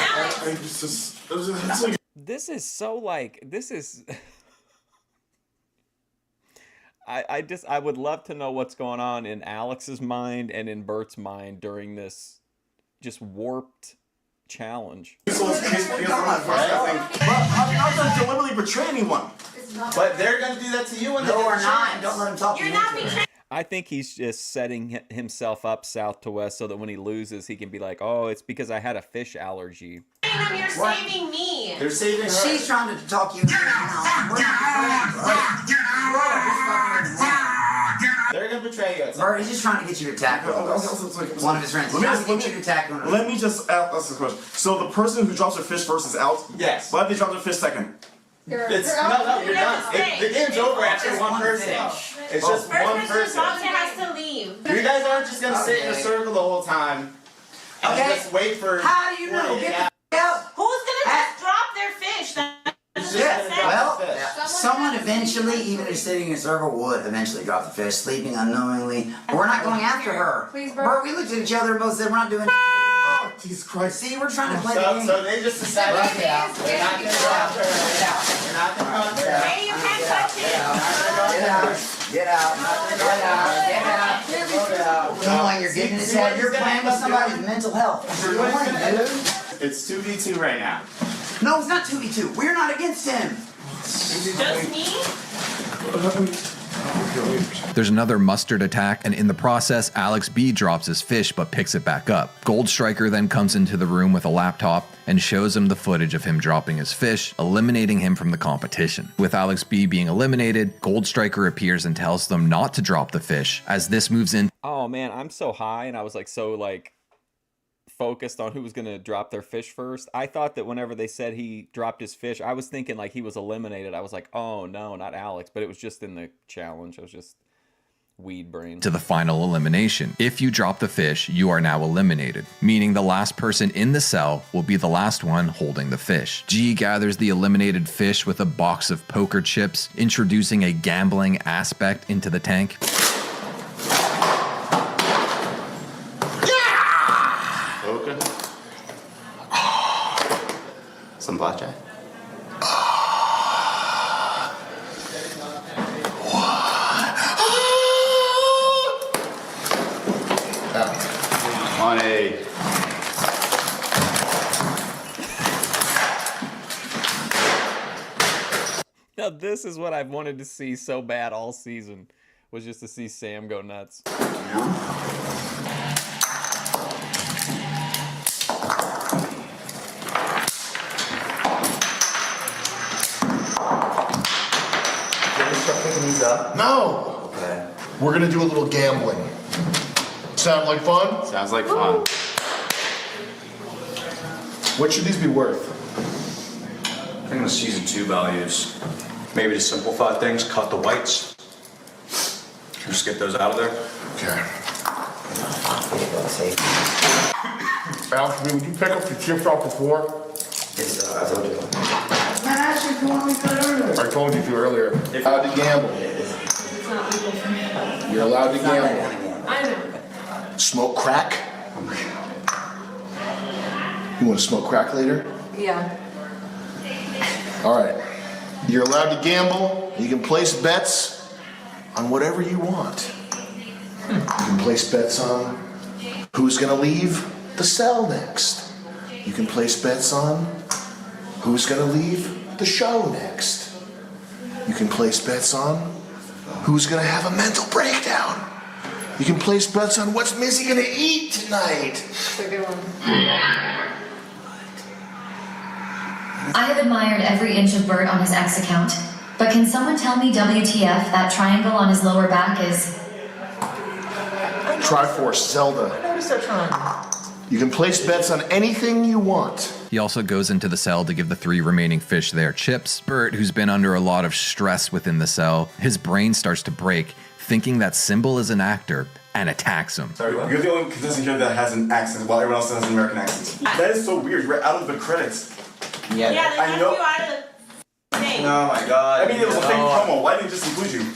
A: This is so like this is. I would love to know what's going on in Alex's mind and in Bert's mind during this just warped challenge.
D: I'm not deliberately betray anyone.
J: But they're gonna do that to you when
H: No,
J: they
H: we're not. Don't let him talk to
S: You're
H: you.
S: not betraying
A: I think he's just setting himself up south to west so that when he loses, he can be like, "Oh, it's because I had a fish allergy."
T: them, you're saving me.
J: They're saving her.
H: She's trying to talk you into it now.
J: They're gonna betray you. At some
H: Bert, he's just trying to get you to tackle one of his friends. He's trying to get you to tackle him.
D: Let me just ask this question. So the person who drops their fish first is out?
J: Yes.
D: Why did they drop their fish second?
J: It's no, you're done. The game's over after one person. It's just one person.
T: Has to leave.
J: You guys aren't just gonna sit in a circle the whole time and just wait for.
H: How do you know? Get the out.
T: Who's gonna just drop their fish?
H: Well, someone eventually, even if sitting in a circle, would eventually drop the fish, sleeping unknowingly. But we're not going after her.
S: Please,
H: Bert, we looked at each other and both said we're not doing.
D: Oh, Jesus Christ.
H: See, we're trying to play the game.
J: So they just decided they're not gonna go after her. They're not gonna go after her.
T: Hey, you can't touch it.
H: Get out. Get out. Come on, you're getting this out. You're playing with somebody's mental health. You're doing, dude.
J: It's 2v2 right now.
H: No, it's not 2v2. We're not against him.
T: Just me?
B: There's another mustard attack, and in the process, Alex B drops his fish but picks it back up. Gold Striker then comes into the room with a laptop and shows him the footage of him dropping his fish, eliminating him from the competition. With Alex B being eliminated, Gold Striker appears and tells them not to drop the fish, as this moves in.
A: Oh man, I'm so high and I was like so like focused on who was going to drop their fish first. I thought that whenever they said he dropped his fish, I was thinking like he was eliminated. I was like, oh no, not Alex. But it was just in the challenge. I was just weed brain.
B: To the final elimination. If you drop the fish, you are now eliminated, meaning the last person in the cell will be the last one holding the fish. G gathers the eliminated fish with a box of poker chips, introducing a gambling aspect into the tank.
J: Poker. Some blackjack. On a
A: Now this is what I've wanted to see so bad all season, was just to see Sam go nuts.
S: Picking these up?
L: No!
S: Okay.
L: We're gonna do a little gambling. Sound like fun?
J: Sounds like fun.
L: What should these be worth?
E: I think the season 2 values. Maybe to simplify things, cut the whites. Just get those out of there.
L: Okay. Alex, would you pick up the chips off the floor?
S: Yes, I told you.
L: Man, actually, you want me to earlier. I told you to earlier. You're allowed to gamble.
O: It's not legal for me.
L: You're allowed to gamble.
O: I know.
L: Smoke crack? You want to smoke crack later?
I: Yeah.
L: All right. You're allowed to gamble. You can place bets on whatever you want. You can place bets on who's going to leave the cell next. You can place bets on who's going to leave the show next. You can place bets on who's going to have a mental breakdown. You can place bets on what's Missy going to eat tonight.
I: That's a good one.
C: I have admired every inch of Bert on his X account, but can someone tell me WTF that triangle on his lower back is?
L: Triforce Zelda.
F: Notice that triangle.
L: You can place bets on anything you want.
B: He also goes into the cell to give the 3 remaining fish their chips. Bert, who's been under a lot of stress within the cell, his brain starts to break, thinking that Symbol is an actor, and attacks him.
K: Sorry, you're the only contestant here that has an accent while everyone else has an American accent. That is so weird. You're out of the credits.
T: Yeah, they
K: I
T: left
K: know.
T: you out of the thing.
E: Oh my god.
K: I mean, it was a fake promo. Why didn't they just include you?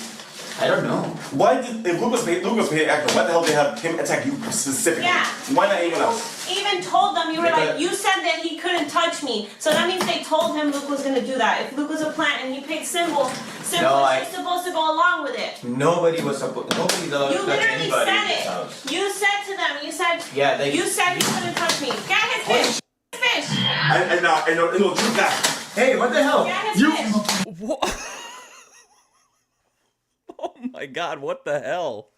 E: I don't know.
K: Why did, if Lucas paid actor, why the hell did they have him attack you specifically?
T: Yeah.
K: Why not anyone else?
T: Even told them, you were like, you said that he couldn't touch me. So that means they told him Luke was gonna do that. If Luke was a plant and he picked Symbol,
E: No,
T: was just supposed to go along with it.
E: Nobody was supposed. Nobody loved
T: You literally
E: anybody
T: said
E: in this
T: it.
E: house.
T: You said to them, you said,
E: Yeah, they.
T: you said he couldn't touch me. Get his fish. Fish.
K: I know, you got.
E: Hey, what the hell?
T: Get his fish.
A: What? Oh my god, what the hell?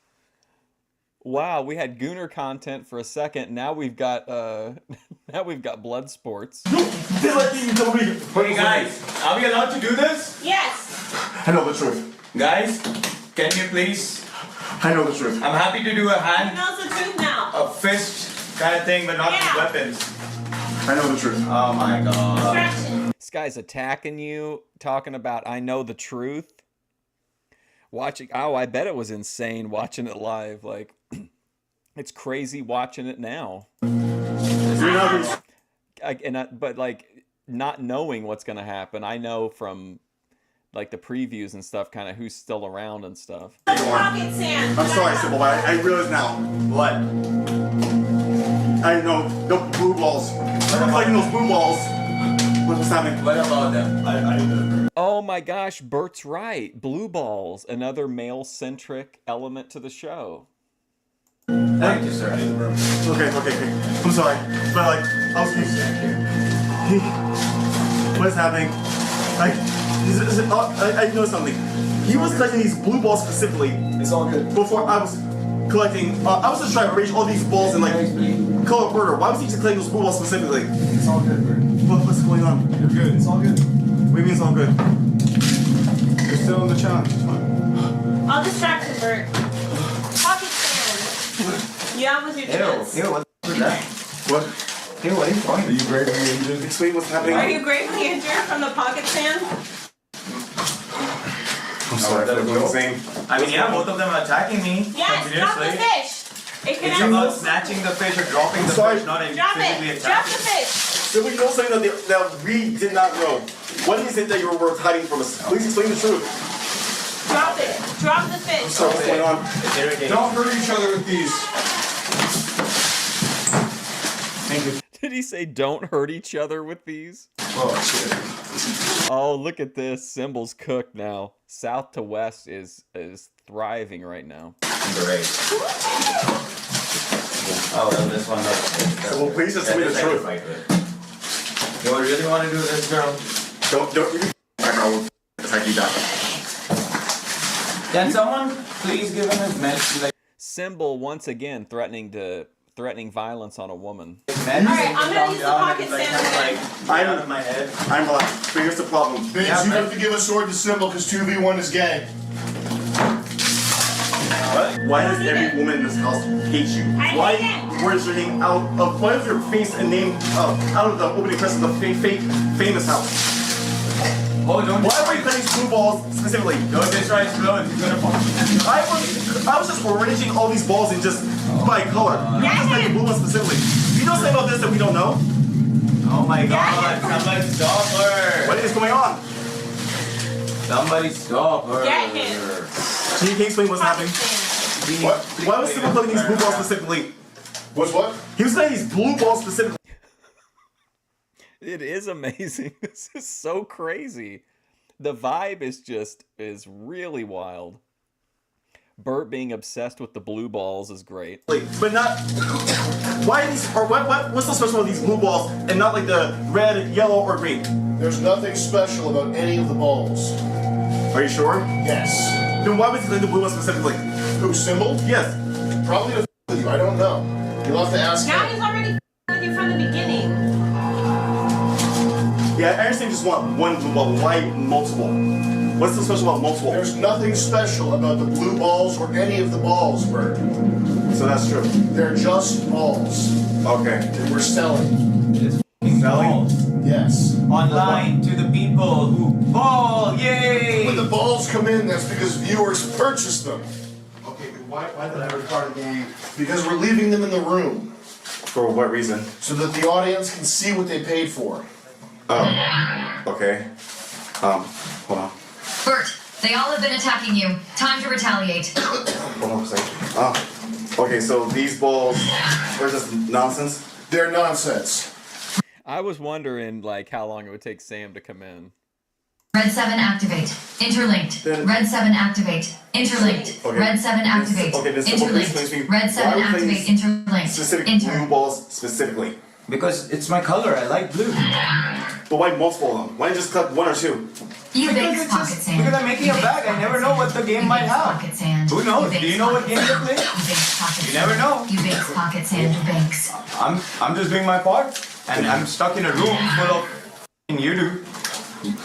A: Wow, we had Gooner content for a second. Now we've got blood sports.
E: Hey guys, are we allowed to do this?
T: Yes.
K: I know the truth.
E: Guys, can you please?
K: I know the truth.
E: I'm happy to do a
T: He
E: hand,
T: knows the truth now.
E: a fist kind of thing, but not with weapons.
K: I know the truth.
E: Oh my god.
T: Distraction.
A: This guy's attacking you, talking about I know the truth. Watching, oh, I bet it was insane watching it live. Like, it's crazy watching it now. But like, not knowing what's gonna happen, I know from like the previews and stuff, kind of who's still around and stuff.
T: Pocket sand.
K: I'm sorry, Sybil, but I realize now.
E: What?
K: I know, the blue balls. I'm fighting those blue balls. What's happening?
E: What about them? I need
A: Oh my gosh, Bert's right. Blue balls, another male-centric element to the show.
E: Thank you, sir.
K: Okay. I'm sorry, but like, I was what is happening? I know something. He was collecting these blue balls specifically.
E: It's all good.
K: Before I was collecting, I was just trying to arrange all these balls in like color order. Why was he just collecting those blue balls specifically?
E: It's all good, Bert.
K: What's going on?
E: You're good. It's all good.
K: What do you mean it's all good?
E: You're still in the challenge. It's fine.
T: I'll distract you, Bert. Pocket sand. Yeah, with your chest.
E: Ew, what's that?
K: What?
E: Ew, what are you doing? Are you gravely injured?
K: Explain what's happening.
T: Are you gravely injured from the pocket sand?
K: I'm sorry for the thing.
E: I mean, yeah, both of them are attacking me
T: Yes, drop the
E: continuously.
T: fish. It can
E: It's about snatching the fish or dropping the fish, not
T: Drop
E: physically
T: it. Drop the
E: attacking.
T: fish.
K: So we know something that we did not know. What is it that you were hiding from us? Please explain the truth.
T: Drop it. Drop the fish.
K: So what's going on?
E: Don't hurt each other with these. Thank you.
A: Did he say don't hurt each other with these?
E: Oh, shit.
A: Oh, look at this. Symbol's cooked now. South to west is thriving right now.
E: Great. Oh, well, this one.
K: Well, please just tell me the truth.
E: You really want to do this, girl?
K: Don't you. I will attack you down.
N: Can someone please give him his meds? Like,
A: Symbol once again threatening violence on a woman.
T: Alright, I'm gonna use the pocket sand.
N: out of my head.
D: I'm relaxed. But here's the problem.
L: Biggs, you have to give a sword to Symbol because 2v1 is gay.
D: What? Why does every woman in this house hate you? Why was your name why is your face and name out of the opening credits of the famous house?
N: Oh, don't
D: why are we playing blue balls specifically?
N: Don't destroy his clothes, he's gonna fall.
D: I was just arranging all these balls in just by color. Just like the blue one specifically. You know something about this that we don't know?
N: Oh my god, somebody stop her!
D: What is going on?
N: Somebody stop her!
T: Get him!
D: Can you explain what's happening? What? Why was Symbol playing these blue balls specifically?
L: What?
D: He was playing these blue balls specifically.
A: It is amazing. This is so crazy. The vibe is really wild. Bert being obsessed with the blue balls is great.
D: But not. Why these? Or what's so special about these blue balls and not like the red, yellow, or green?
L: There's nothing special about any of the balls.
D: Are you sure?
L: Yes.
D: Then why was he playing the blue one specifically?
L: Who, Symbol?
D: Yes.
L: Probably to with you. I don't know. You'll have to ask
T: Now
L: him.
T: he's already with you from the beginning.
D: Yeah, I understand you just want one blue ball. Why multiple? What's so special about multiple?
L: There's nothing special about the blue balls or any of the balls, Bert.
D: So that's true.
L: They're just balls.
D: Okay.
L: That we're selling.
N: Selling?
L: Yes.
N: Online to the people who ball, yay!
L: When the balls come in, that's because viewers purchase them.
D: Okay, why did I record the game?
L: Because we're leaving them in the room.
D: For what reason?
L: So that the audience can see what they paid for.
D: Oh. Okay. Hold on.
C: Bert, they all have been attacking you. Time to retaliate.
D: Hold on a second. Okay, so these balls are just nonsense?
L: They're nonsense.
A: I was wondering like how long it would take Sam to come in.
C: Red 7 activate. Interlinked. Red 7 activate. Interlinked.
D: Okay.
C: Red 7 activate. Interlinked. Red 7 activate. Interlinked.
D: Specific blue balls specifically.
N: Because it's my color, I like blue.
D: But why multiple of them? Why not just cut one or two?
C: You bakes pocket sand.
N: Because I'm making a bag, I never know what the game might have.
C: Pocket sand.
N: Who knows? Do you know what game to play? You never know.
C: You bakes pocket sand. You bakes.
N: I'm just doing my part. And I'm stuck in a room full of you do.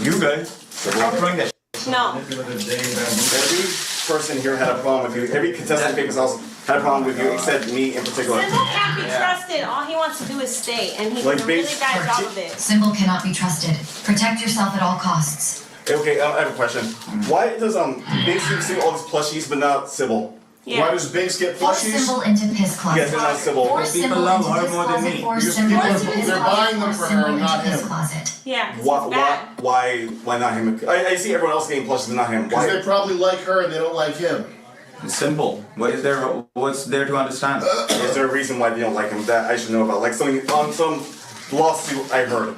N: You guys. Stop throwing that
T: No.
D: Every person here had a problem with you. Every contestant in Famous House had a problem with you, except me in particular.
T: Symbol can't be trusted. All he wants to do is stay, and he
D: Like
T: did a really
D: base-
T: bad job of it.
C: Symbol cannot be trusted. Protect yourself at all costs.
D: Okay, I have a question. Why does Big see all these plushies but not Sybil?
T: Yeah.
L: Why does Biggs get
C: Force
L: plushies?
C: Symbol into piss closet.
D: Yes, they're not Sybil.
C: Force
N: People
C: Symbol
N: love
C: into
N: her
C: piss
N: more than
C: closet.
N: me.
C: Force
L: Because
C: Symbol
L: people-
C: into piss
L: they're
C: closet.
L: buying them
C: Force
L: for
C: Symbol
L: her, not
C: into piss
L: him.
C: closet.
T: Yeah, 'cause he's bad.
D: Why not him? I see everyone else getting plushies but not him.
L: Because
D: Why?
L: they probably like her and they don't like him.
N: Simple. What's there to understand?
D: Is there a reason why they don't like him that I should know about? Like something on some lawsuit I heard.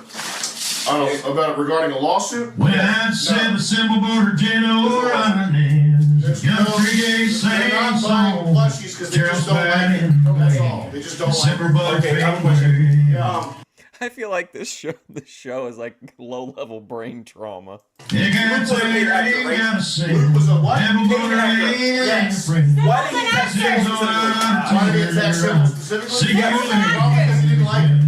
L: I don't know, about regarding a lawsuit?
P: When I said the symbol border dinner running,
L: They're not buying plushies because they just don't like him. That's all. They just don't like him.
D: Okay, I have a question.
A: I feel like this show is like low level brain trauma.
P: You can't say you ain't gotta say.
L: Luke was a what?
P: Yes.
D: Why did he attack Sybil specifically?
L: Why did he attack Sybil specifically?
P: See, you
L: Probably because he didn't like him.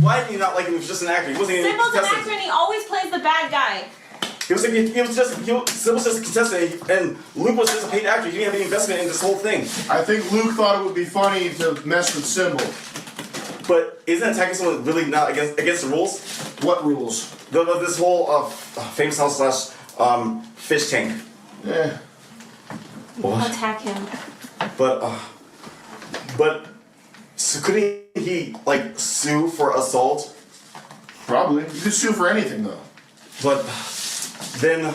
D: Why did he not like him? He was just an actor. He wasn't even a
T: Symbol's an
D: contestant.
T: actor, and he always plays the bad guy.
D: Sybil was just a contestant, and Luke was just a paid actor. He didn't have any investment in this whole thing.
L: I think Luke thought it would be funny to mess with Symbol.
D: But isn't attacking someone really not against the rules?
L: What rules?
D: This whole Famous House / fish tank.
L: Yeah.
D: What?
T: Attack him.
D: But so couldn't he like sue for assault?
L: Probably. You could sue for anything though.
D: But then,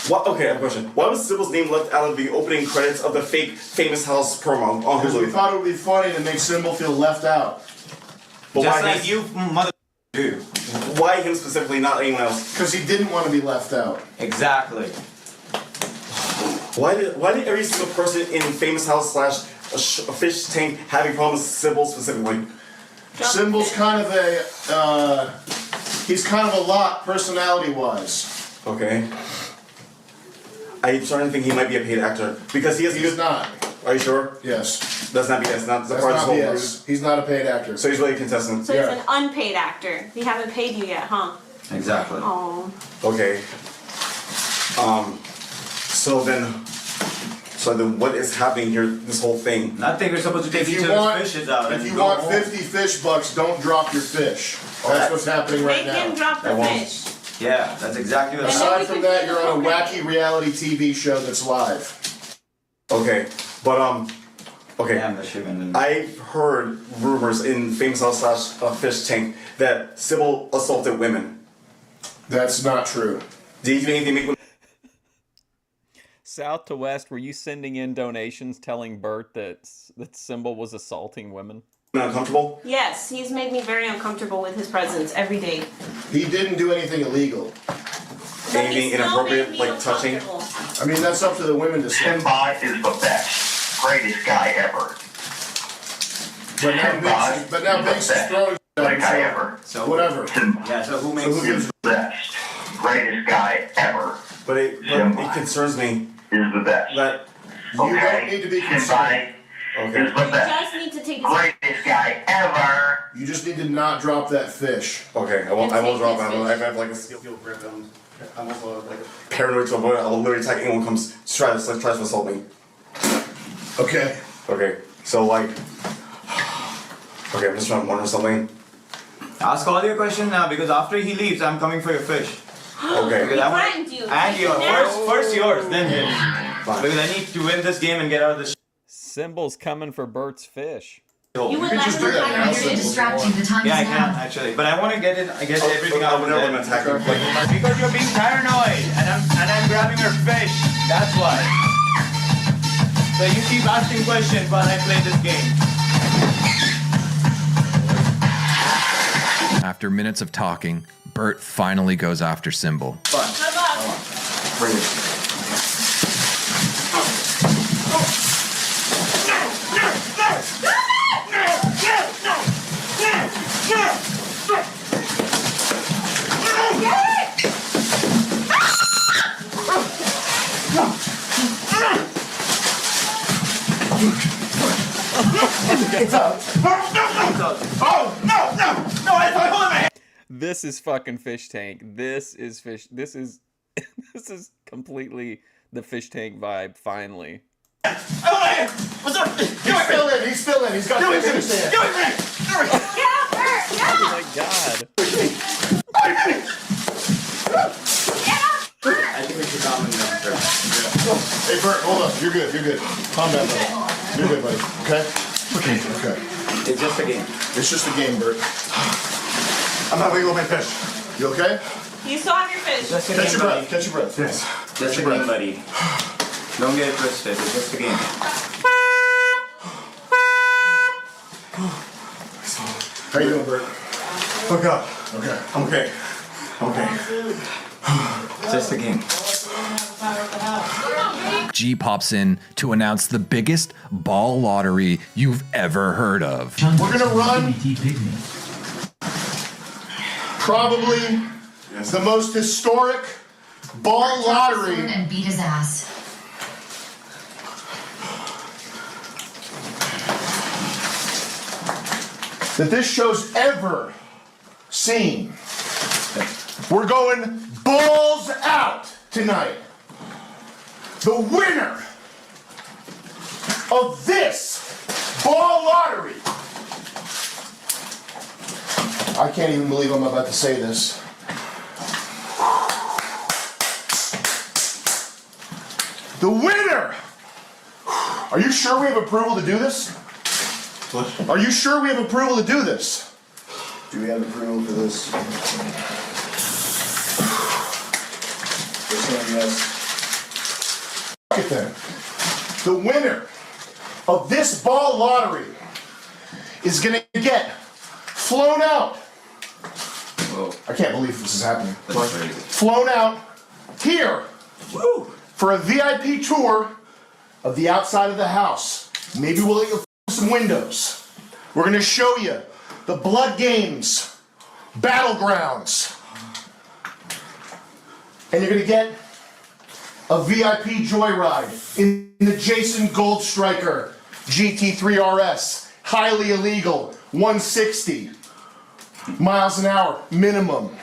D: what? Okay, I have a question. Why was Sybil's name left out of the opening credits of the fake Famous House promo on
L: Because we
D: Hulu?
L: thought it would be funny to make Symbol feel left out.
D: But
N: Just
D: why
N: like you, mother. Do.
D: Why him specifically, not anyone else?
L: Because he didn't want to be left out.
N: Exactly.
D: Why did every single person in Famous House / a fish tank have a problem with Sybil specifically?
L: Symbol's kind of he's kind of a lot personality-wise.
D: Okay. I'm starting to think he might be a paid actor because he has.
L: He's not.
D: Are you sure?
L: Yes.
D: That's not BS. Not the
L: That's
D: part of
L: not
D: the whole
L: BS.
D: ruse.
L: He's not a paid actor.
D: So he's really a contestant.
T: So he's an unpaid actor. We haven't paid you yet, huh?
E: Exactly.
T: Oh.
D: Okay. So then what is happening here, this whole thing?
E: Nothing, we're supposed to take
L: If
E: each
L: you
E: other's
L: want,
E: fishes out
L: if
E: and
L: you
E: go
L: want
E: home.
L: 50 fish bucks, don't drop your fish. That's what's happening right
T: Make
L: now.
T: him drop the fish.
E: Yeah, that's exactly what
L: Aside from that, you're on a wacky reality TV show that's live.
D: Okay, but okay. I've heard rumors in Famous House / Fish Tank that Sybil assaulted women.
L: That's not true.
D: Do you think anything make women?
A: South to West, were you sending in donations telling Bert that Symbol was assaulting women?
D: Uncomfortable?
T: Yes, he's made me very uncomfortable with his presence every day.
L: He didn't do anything illegal.
D: Anything inappropriate, like touching?
L: I mean, that's up to the women to say.
R: Simba is the best, greatest guy ever.
L: But now Binks is throwing
R: Greatest guy ever.
L: so whatever.
E: Yeah, so who makes
R: is the best, greatest guy ever.
D: But it concerns me.
R: Is the best.
D: That
L: you don't need to be concerned.
D: Okay.
R: Is the
T: You
R: best,
T: just need to take his
R: greatest guy ever.
L: You just need to not drop that fish.
D: Okay, I won't drop it. I have like a steel grip. I'm also like paranoid to a point. I'll literally attack anyone who comes tries to assault me.
L: Okay.
D: Okay. So like. Okay, I'm just trying to wonder something.
E: Ask all your questions now because after he leaves, I'm coming for your fish.
D: Okay.
E: Because I want
T: threatened you.
E: and
T: Take
E: yours.
T: it now.
E: First yours, then his. Because I need to win this game and get out of this.
A: Symbol's coming for Bert's fish.
T: You would let him
C: I'm here to distract you. The time
E: Yeah, I
C: is
E: can
C: now.
E: actually, but I want to get it. I get everything out of
D: never
E: it.
D: gonna attack you.
E: Because you're being paranoid, and I'm grabbing your fish. That's why. So you keep asking questions while I play this game.
B: After minutes of talking, Bert finally goes after Symbol.
T: Good luck.
D: Bring it.
S: It's up.
R: Oh, no, I hold my hand.
A: This is fucking Fish Tank. This is this is completely the Fish Tank vibe, finally.
R: What's up?
L: He's still in. He's still in. He's got fish in his hand.
R: Get away from me.
A: Oh my god.
E: I think we should calm him down first.
L: Hey Bert, hold up. You're good. You're good. Calm down, buddy. You're good, buddy. Okay? Okay. Okay.
E: It's just a game.
L: It's just a game, Bert.
D: I'm not letting go of my fish.
L: You okay?
T: You still have your fish.
E: Just a
L: Catch
E: game,
L: your
E: buddy.
L: breath. Catch your breath. Yes.
E: Just a game, buddy. Don't get it twisted. It's just a game.
L: How you doing, Bert?
D: Oh god.
L: Okay.
D: I'm okay. I'm okay.
E: Just a game.
B: G pops in to announce the biggest ball lottery you've ever heard of.
L: We're gonna run probably the most historic ball lottery.
C: And beat his ass.
L: That this show's ever seen. We're going balls out tonight. The winner of this ball lottery. I can't even believe I'm about to say this. The winner! Are you sure we have approval to do this?
D: What?
L: Are you sure we have approval to do this?
D: Do we have approval for this?
L: Yes. Look at them. The winner of this ball lottery is gonna get flown out.
E: Whoa.
L: I can't believe this is happening.
E: That's crazy.
L: Flown out here for a VIP tour of the outside of the house. Maybe we'll let you some windows. We're gonna show you the Blood Games battlegrounds. And you're gonna get a VIP joyride in the Jason Gold Striker GT3 RS. Highly illegal, 160 miles an hour minimum.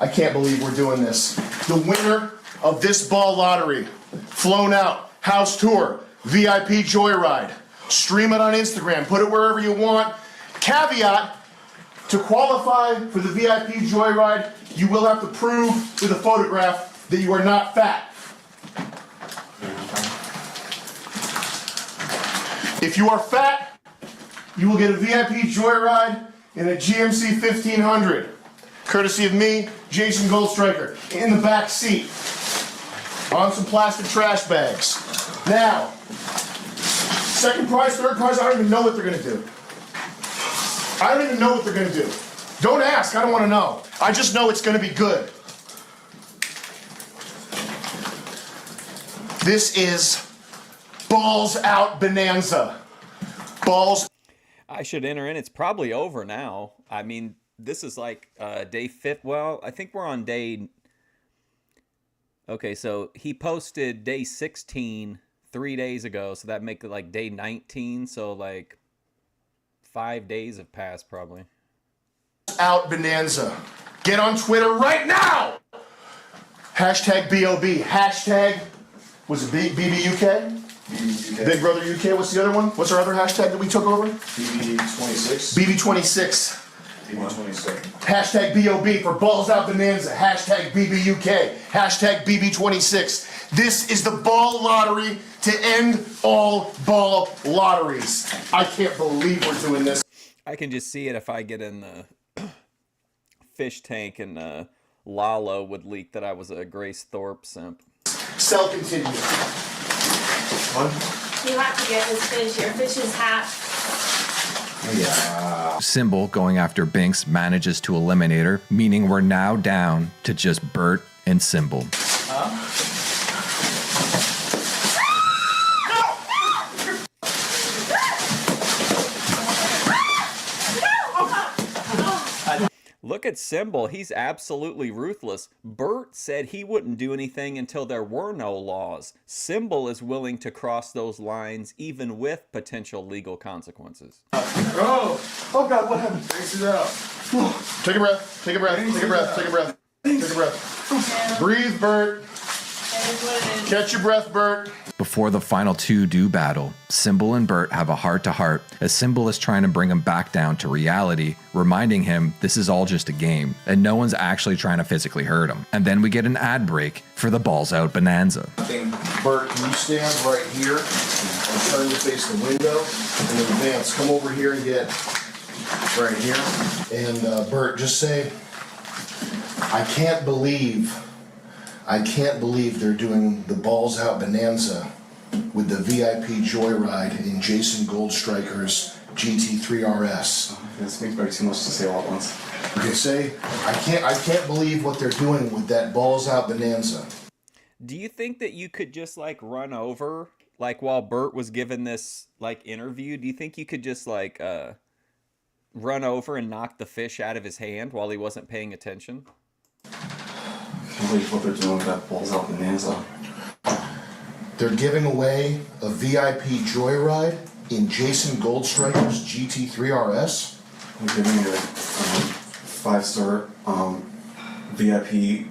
L: I can't believe we're doing this. The winner of this ball lottery, flown out, house tour, VIP joyride. Stream it on Instagram, put it wherever you want. Caveat, to qualify for the VIP joyride, you will have to prove with a photograph that you are not fat. If you are fat, you will get a VIP joyride in a GMC 1500. Courtesy of me, Jason Goldstriker, in the back seat. On some plastic trash bags. Now, second prize, third prize, I don't even know what they're gonna do. I don't even know what they're gonna do. Don't ask, I don't wanna know. I just know it's gonna be good. This is Balls Out Bonanza. Balls.
A: I should enter in. It's probably over now. I mean, this is like day 5. Well, I think we're on day... Okay, so he posted day 16 3 days ago, so that make it like day 19. So like 5 days have passed probably.
L: Out Bonanza. Get on Twitter right now! Hashtag BOB. Hashtag, was it BBUK? BBUK. Big Brother UK. What's the other one? What's our other hashtag that we took over?
K: BB26.
L: BB26.
K: BB26.
L: Hashtag BOB for Balls Out Bonanza. Hashtag BBUK. Hashtag BB26. This is the ball lottery to end all ball lotteries. I can't believe we're doing this.
A: I can just see it if I get in the Fishtank and Lalo would leak that I was a Grace Thorpe simp.
L: Sell continue.
T: You have to get his fish, your fish's hat.
B: Yeah. Symbol going after Binks manages to eliminate her, meaning we're now down to just Bert and Symbol.
A: Look at Symbol. He's absolutely ruthless. Bert said he wouldn't do anything until there were no laws. Symbol is willing to cross those lines even with potential legal consequences.
L: Oh God, what happened? Face it out. Take a breath, take a breath, take a breath, take a breath, take a breath. Breathe, Bert. Catch your breath, Bert.
B: Before the final two do battle, Symbol and Bert have a heart-to-heart as Symbol is trying to bring him back down to reality, reminding him this is all just a game and no one's actually trying to physically hurt him. And then we get an ad break for the Balls Out Bonanza.
L: Bert, can you stand right here and turn to face the window? And then Vance, come over here and get right here. And Bert, just say, I can't believe they're doing the Balls Out Bonanza with the VIP joyride in Jason Goldstriker's GT3 RS.
J: This makes very too much to say all at once.
L: Okay, say, I can't believe what they're doing with that Balls Out Bonanza.
A: Do you think that you could just like run over, like while Bert was given this like interview, do you think you could just like run over and knock the fish out of his hand while he wasn't paying attention?
J: I can't believe what they're doing with that Balls Out Bonanza.
L: They're giving away a VIP joyride in Jason Goldstriker's GT3 RS.
J: They're giving you a 5-star VIP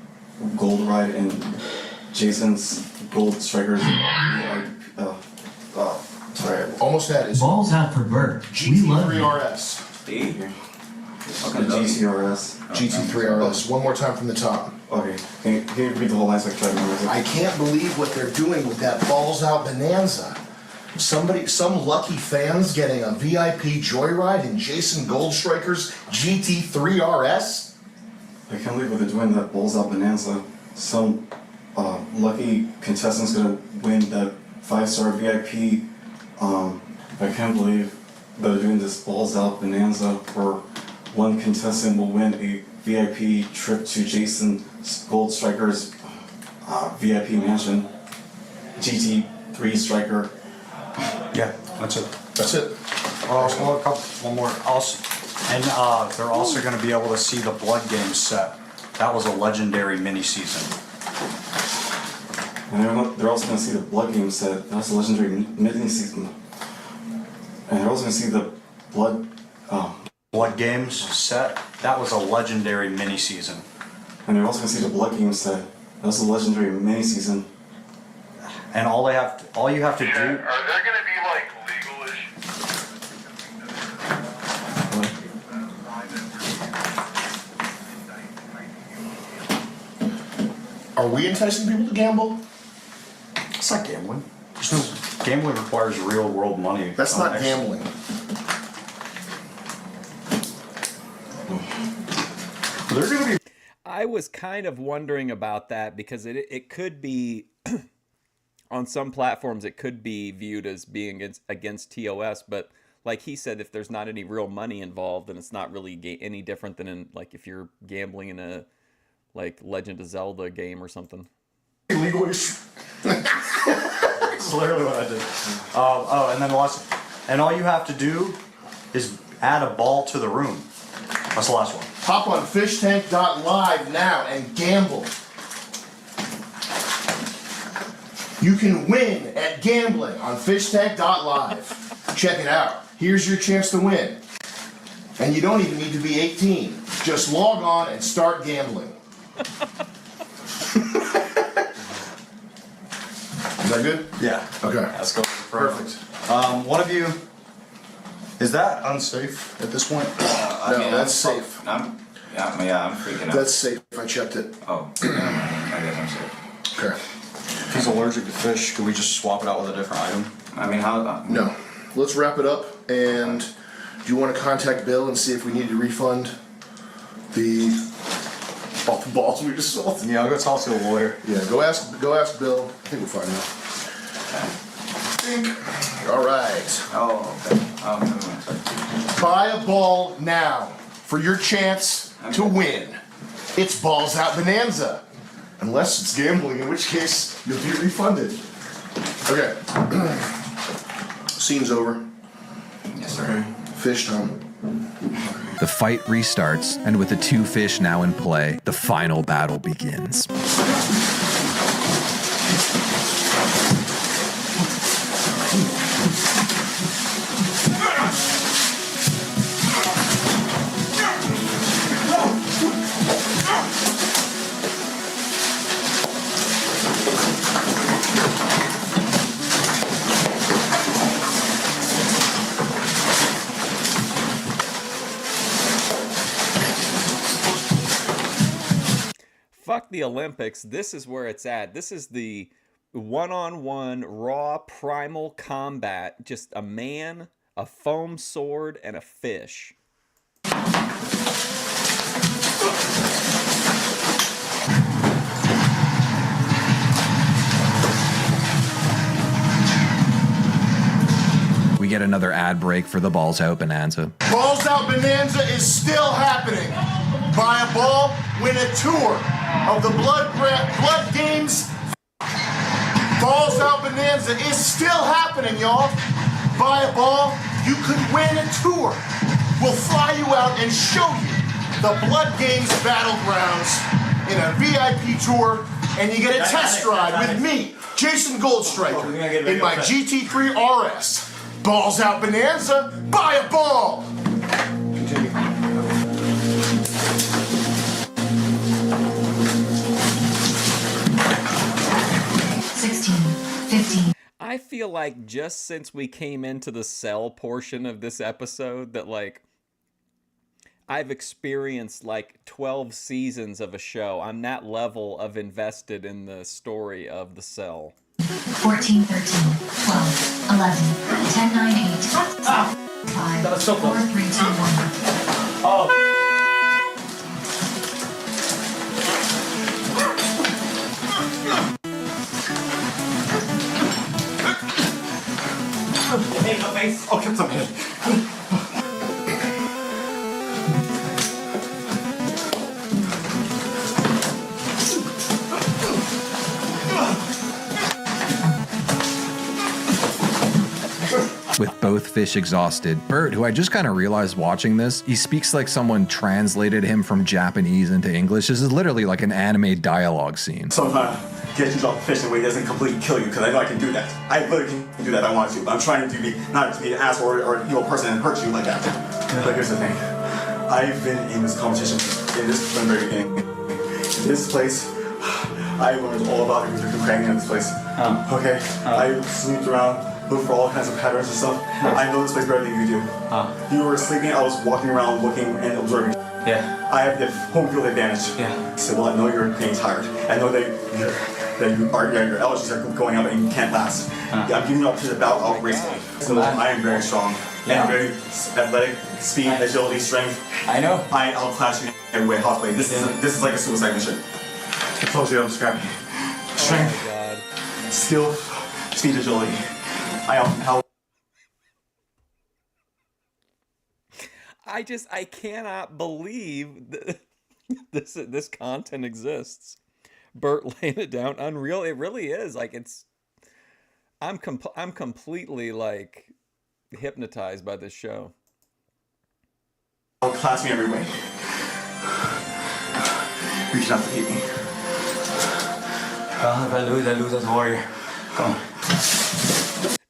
J: gold ride in Jason's Goldstriker's sorry.
L: Almost had it.
G: Balls out for Bert.
L: GT3 RS.
J: GTRS.
L: GT3 RS. One more time from the top.
J: Okay. Can you read the whole line so I can try to memorize it?
L: I can't believe what they're doing with that Balls Out Bonanza. Some lucky fan's getting a VIP joyride in Jason Goldstriker's GT3 RS.
J: I can't believe what they're doing with that Balls Out Bonanza. Some lucky contestant's gonna win that 5-star VIP. I can't believe they're doing this Balls Out Bonanza where one contestant will win a VIP trip to Jason Goldstriker's VIP mansion, GT3 Striker.
E: Yeah, that's it.
L: That's it.
E: One more. And they're also going to be able to see the Blood Game set. That was a legendary mini season.
D: And they're also going to see the Blood Game set. That's a legendary mini-season. And they're also going to see the
E: Blood Games set. That was a legendary mini season.
D: And they're also going to see the Blood Game set. That's a legendary mini-season.
E: And all you have to do.
P: Are there going to be like legal issues?
L: Are we enticing people to gamble?
E: It's not gambling. Gambling requires real world money.
L: That's not gambling.
E: They're going to be.
A: I was kind of wondering about that because it could be on some platforms it could be viewed as being against TOS, but like he said, if there's not any real money involved, then it's not really any different than in like if you're gambling in a like Legend of Zelda game or something.
L: Illegal issue.
E: That's literally what I did. And then and all you have to do is add a ball to the room. That's the last one.
L: Hop on fishtank.live now and gamble. You can win at gambling on fishtank.live. Check it out. Here's your chance to win. And you don't even need to be 18. Just log on and start gambling. Is that good?
E: Yeah.
L: Okay.
E: Let's go.
L: Perfect.
E: One of you. Is that unsafe at this point?
L: No, that's safe.
N: I'm freaking out.
L: That's safe. I checked it.
N: Oh, I guess I'm safe.
L: Okay.
E: If he's allergic to fish, could we just swap it out with a different item?
N: I mean, how?
L: No. Let's wrap it up. And do you want to contact Bill and see if we need to refund all the balls we just sold?
E: Yeah, I'll go talk to a lawyer.
L: Yeah, go ask Bill. I think we'll find out. All right.
N: Oh, okay.
L: Buy a ball now for your chance to win. It's Balls Out Bonanza. Unless it's gambling, in which case you'll be refunded. Okay. Scene's over.
N: Yes, sir.
L: Fish time.
B: The fight restarts, and with the two fish now in play, the final battle begins.
A: Fuck the Olympics. This is where it's at. This is the one-on-one raw primal combat. Just a man, a foam sword, and a fish.
B: We get another ad break for the Balls Out Bonanza.
L: Balls Out Bonanza is still happening. Buy a ball, win a tour of the Blood Games. Balls Out Bonanza is still happening, y'all. Buy a ball, you could win a tour. We'll fly you out and show you the Blood Games Battlegrounds in a VIP tour, and you get a test ride with me, Jason Goldstriker, in my GT3 RS. Balls Out Bonanza, buy a ball! Continue.
A: I feel like just since we came into the cell portion of this episode that like I've experienced like 12 seasons of a show. I'm that level of invested in the story of the cell.
C: 14, 13, 12, 11, 10, 9, 8, 5, 4, 3, 2, 1.
E: Oh.
K: Hey, no face. Oh, keep some hand.
B: With both fish exhausted, Bert, who I just kind of realized watching this, he speaks like someone translated him from Japanese into English. This is literally like an anime dialogue scene.
K: Sometimes get you to drop the fish in a way that doesn't completely kill you, because I know I can do that. I literally can do that if I want to, but I'm trying to be, not to be an asshole or an evil person and hurt you like that. But here's the thing. I've been in this competition in this from the very beginning. In this place, I learned all about the cranking in this place. Okay? I snooped around, looked for all kinds of patterns and stuff. I know this place better than you do. You were sleeping, I was walking around looking and observing.
N: Yeah.
K: I have the home field advantage.
N: Yeah.
K: So, well, I know you're getting tired. I know that your allergies are going up and you can't last. I'm giving you up to the bout of gracefully. So I am very strong.
N: Yeah.
K: And very athletic, speed, agility, strength.
N: I know.
K: I outclass you in every way possibly. This is like a suicide mission. I told you I'm scrappy. Strength, skill, speed, agility.
A: I cannot believe that this content exists. Bert laying it down, unreal. It really is. Like I'm completely like hypnotized by this show.
K: Outclass me every way. Reach out to beat me.
N: Well, if I lose as a warrior. Come on.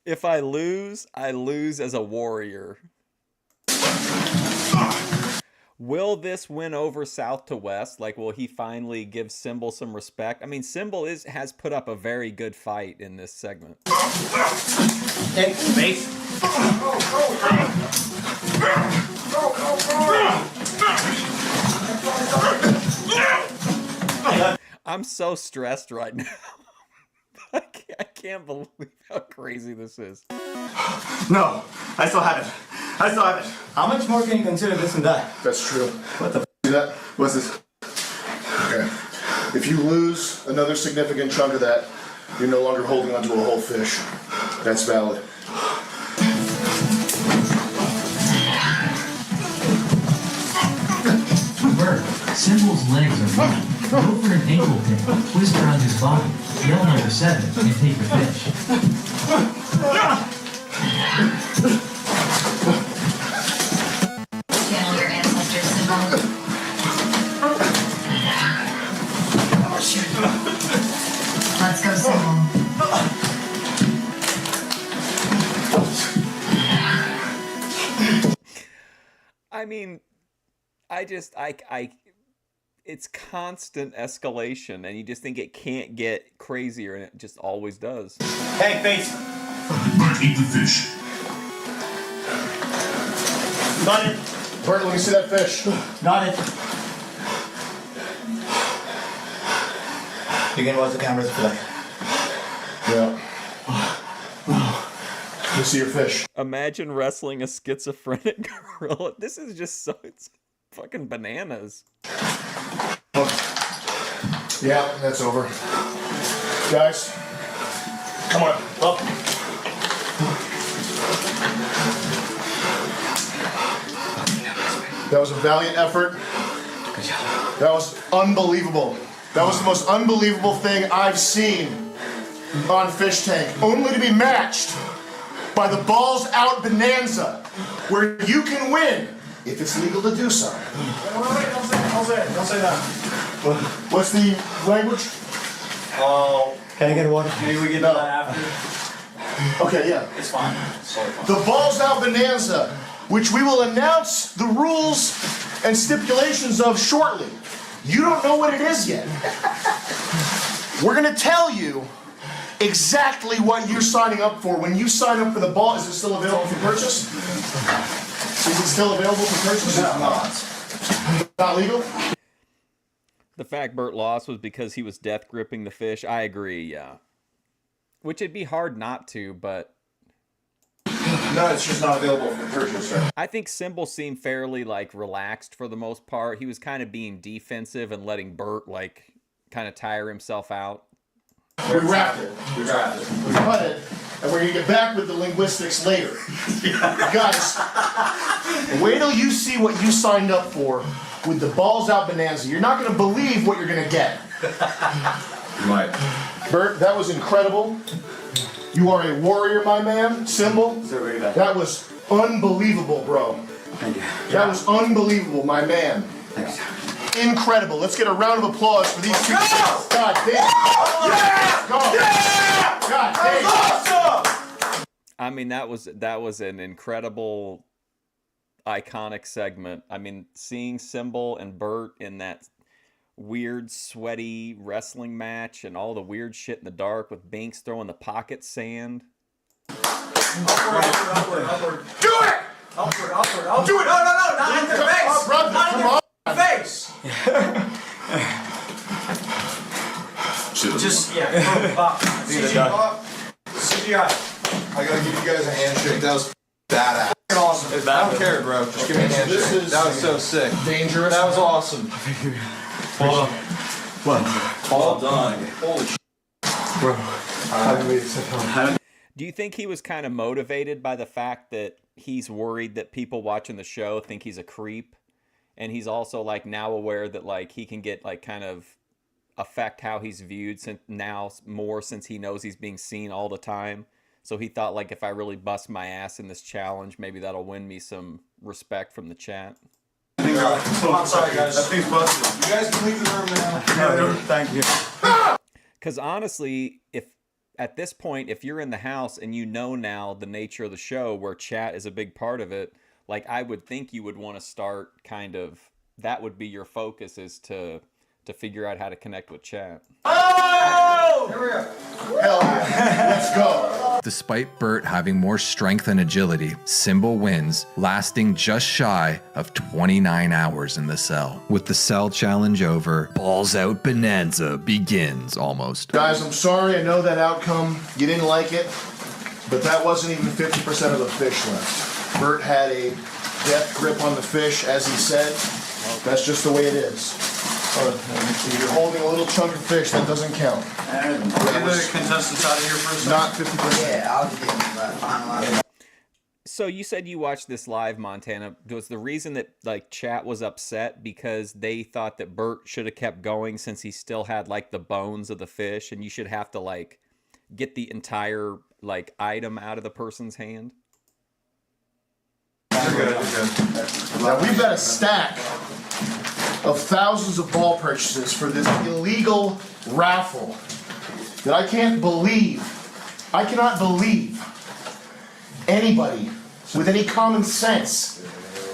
A: If I lose as a warrior. Will this win over South to West? Like, will he finally give Symbol some respect? I mean, Symbol has put up a very good fight in this segment.
N: Take space.
A: I'm so stressed right now. I can't believe how crazy this is.
K: No, I still have it.
N: How much more can you consider this and that?
L: That's true.
N: What the
L: See that?
K: What's this?
L: Okay. If you lose another significant chunk of that, you're no longer holding onto a whole fish. That's valid.
G: Bert, Symbol's legs are weak. Go for an ankle pick, twist around his body, yell number 7, and take the fish.
C: Channel your ancestors, Symbol. Let's go, Symbol.
A: I mean, it's constant escalation, and you just think it can't get crazier, and it just always does.
N: Hey, face.
P: Bert, eat the fish.
N: Got it.
L: Bert, let me see that fish.
N: Got it. You can watch the cameras for that.
L: Yeah. Let me see your fish.
A: Imagine wrestling a schizophrenic gorilla. This is just it's fucking bananas.
L: Yeah, that's over. Guys, come on, up. That was a valiant effort. That was unbelievable. That was the most unbelievable thing I've seen on Fishtank. Only to be matched by the Balls Out Bonanza, where you can win if it's legal to do so. Don't say that. What's the language?
N: Oh, can I get water?
K: Maybe we get that after.
L: Okay, yeah.
K: It's fine.
L: The Balls Out Bonanza, which we will announce the rules and stipulations of shortly. You don't know what it is yet. We're gonna tell you exactly what you're signing up for. When you sign up for the ball, is it still available for purchase? Is it still available for purchase?
K: No.
L: Not legal?
A: The fact Bert lost was because he was death gripping the fish. I agree, yeah. Which it'd be hard not to, but
L: No, it's just not available for purchase, sir.
A: I think Symbol seemed fairly like relaxed for the most part. He was kind of being defensive and letting Bert like kind of tire himself out.
L: We wrapped it. We cut it, and we're gonna get back with the linguistics later. Guys, wait till you see what you signed up for with the Balls Out Bonanza. You're not gonna believe what you're gonna get.
B: You might.
L: Bert, that was incredible. You are a warrior, my man. Symbol. That was unbelievable, bro.
K: Thank you.
L: That was unbelievable, my man.
K: Thanks.
L: incredible. Let's get a round of applause for these two. God damn.
S: Yeah!
L: Go.
S: Yeah!
L: God damn.
S: Awesome!
A: I mean, that was an incredible, iconic segment. I mean, seeing Symbol and Bert in that weird, sweaty wrestling match and all the weird shit in the dark with Binks throwing the pocket sand.
S: Upward. Do it! Upward. Do it! No, not in the face!
L: Brother,
S: Not in
L: come
S: the face!
Q: Just,
S: CGI.
Q: I gotta give you guys a handshake. That was badass.
S: Awesome.
Q: I don't care, bro. Just give me a handshake. That was so sick.
L: Dangerous.
Q: That was awesome.
E: Well done.
Q: Well done. Holy shit.
E: Bro.
A: Do you think he was kind of motivated by the fact that he's worried that people watching the show think he's a creep, and he's also like now aware that like he can get like kind of affect how he's viewed since he knows he's being seen all the time? So he thought like if I really bust my ass in this challenge, maybe that'll win me some respect from the chat.
Q: I'm sorry, guys. That thing's busted. You guys can leave the room now.
E: Thank you.
A: Because honestly, if at this point, if you're in the house and you know now the nature of the show where chat is a big part of it, like I would think you would want to start kind of, that would be your focus, is to figure out how to connect with chat.
S: Oh!
Q: Here we go.
L: Hell yeah. Let's go.
B: Despite Bert having more strength and agility, Symbol wins, lasting just shy of 29 hours in the cell. With the cell challenge over, Balls Out Bonanza begins almost.
L: Guys, I'm sorry. I know that outcome. You didn't like it. But that wasn't even 50% of the fish left. Bert had a death grip on the fish, as he said. That's just the way it is. If you're holding a little chunk of fish, that doesn't count.
E: Get the contestants out of here for a second.
L: Not 50%.
H: Yeah, I'll just get that finalized.
A: So you said you watched this live, Montana. Was the reason that like chat was upset because they thought that Bert should have kept going since he still had like the bones of the fish, and you should have to like get the entire like item out of the person's hand?
L: You're good. Now we've got a stack of thousands of ball purchases for this illegal raffle that I cannot believe anybody with any common sense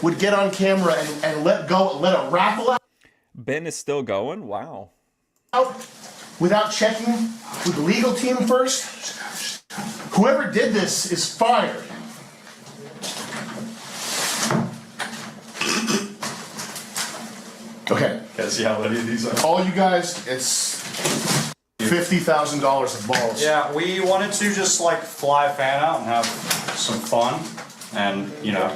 L: would get on camera and let a raffle
A: Ben is still going? Wow.
L: out without checking with the legal team first. Whoever did this is fired. Okay.
E: Gotta see how many of these are.
L: All you guys, it's $50,000 of balls.
E: Yeah, we wanted to just like fly fan out and have some fun, and you know.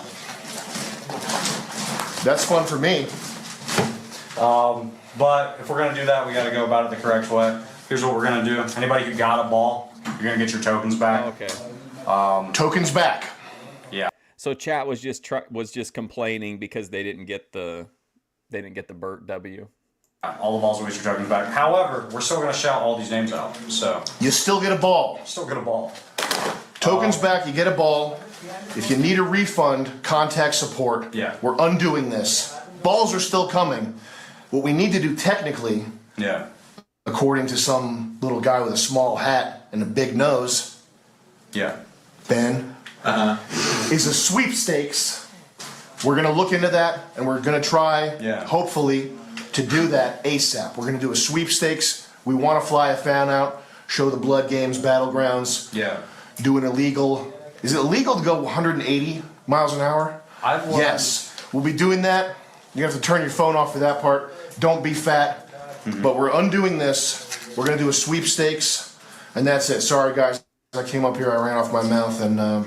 L: That's fun for me.
E: But if we're gonna do that, we gotta go about it the correct way. Here's what we're gonna do. Anybody who got a ball, you're gonna get your tokens back.
A: Okay.
L: Tokens back.
E: Yeah.
A: So chat was just complaining because they didn't get the Bert W.
E: All the balls will get your tokens back. However, we're still gonna shout all these names out. So
L: You still get a ball.
E: still get a ball.
L: Tokens back, you get a ball. If you need a refund, contact support.
E: Yeah.
L: We're undoing this. Balls are still coming. What we need to do technically,
E: Yeah.
L: according to some little guy with a small hat and a big nose,
E: Yeah.
L: Ben, is a sweepstakes. We're gonna look into that, and we're gonna try, hopefully, to do that ASAP. We're gonna do a sweepstakes. We want to fly a fan out, show the Blood Games battlegrounds.
E: Yeah.
L: Do an illegal. Is it illegal to go 180 miles an hour? Yes. We'll be doing that. You have to turn your phone off for that part. Don't be fat. But we're undoing this. We're gonna do a sweepstakes, and that's it. Sorry, guys. I came up here, I ran off my mouth, and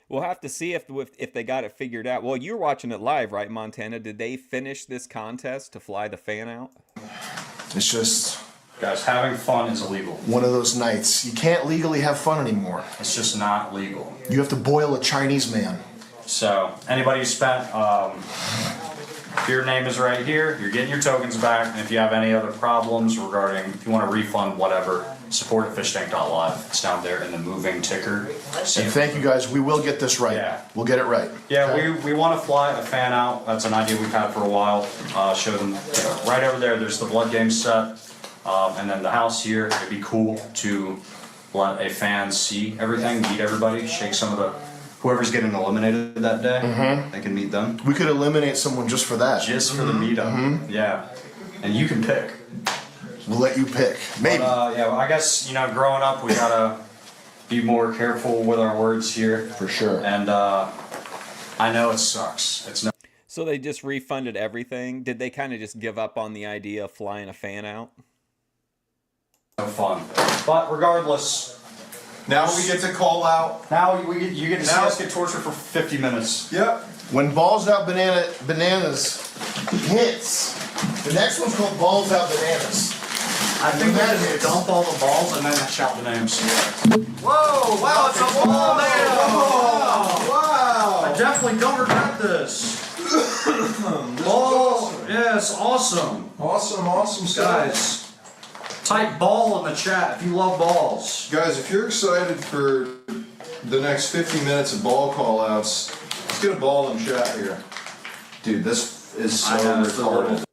A: We'll have to see if they got it figured out. Well, you're watching it live, right, Montana? Did they finish this contest to fly the fan out?
L: it's just
E: Guys, having fun is illegal.
L: one of those nights. You can't legally have fun anymore.
E: It's just not legal.
L: You have to boil a Chinese man.
E: So anybody who spent, your name is right here. You're getting your tokens back. And if you have any other problems regarding, if you want a refund, whatever, support at fishtank.live. It's down there in the moving ticker.
L: And thank you guys. We will get this right.
E: Yeah.
L: We'll get it right.
E: Yeah, we want to fly a fan out. That's an idea we've had for a while. Show them right over there. There's the Blood Game set, and then the house here. It'd be cool to let a fan see everything, meet everybody, shake some of the whoever's getting eliminated that day. They can meet them.
L: We could eliminate someone just for that.
E: Just for the meetup. Yeah, and you can pick.
L: We'll let you pick. Maybe.
E: But, yeah, well, I guess growing up, we gotta be more careful with our words here.
L: For sure.
E: And I know it sucks. It's no.
A: So they just refunded everything. Did they kind of just give up on the idea of flying a fan out?
E: No fun. But regardless,
Q: now we get to call out.
E: Now you get to see us get tortured for 50 minutes.
Q: Yep.
L: When Balls Out Bananas hits, the next one's called Balls Out Bananas.
E: I think that is dump all the balls and then shout the names.
Q: Whoa! Wow! It's a ball now. Wow!
E: I definitely don't regret this. Ball. Yes, awesome.
Q: Awesome
E: Guys, type ball in the chat if you love balls.
Q: Guys, if you're excited for the next 50 minutes of ball call-outs, let's get a ball in chat here. Dude, this is so retarded.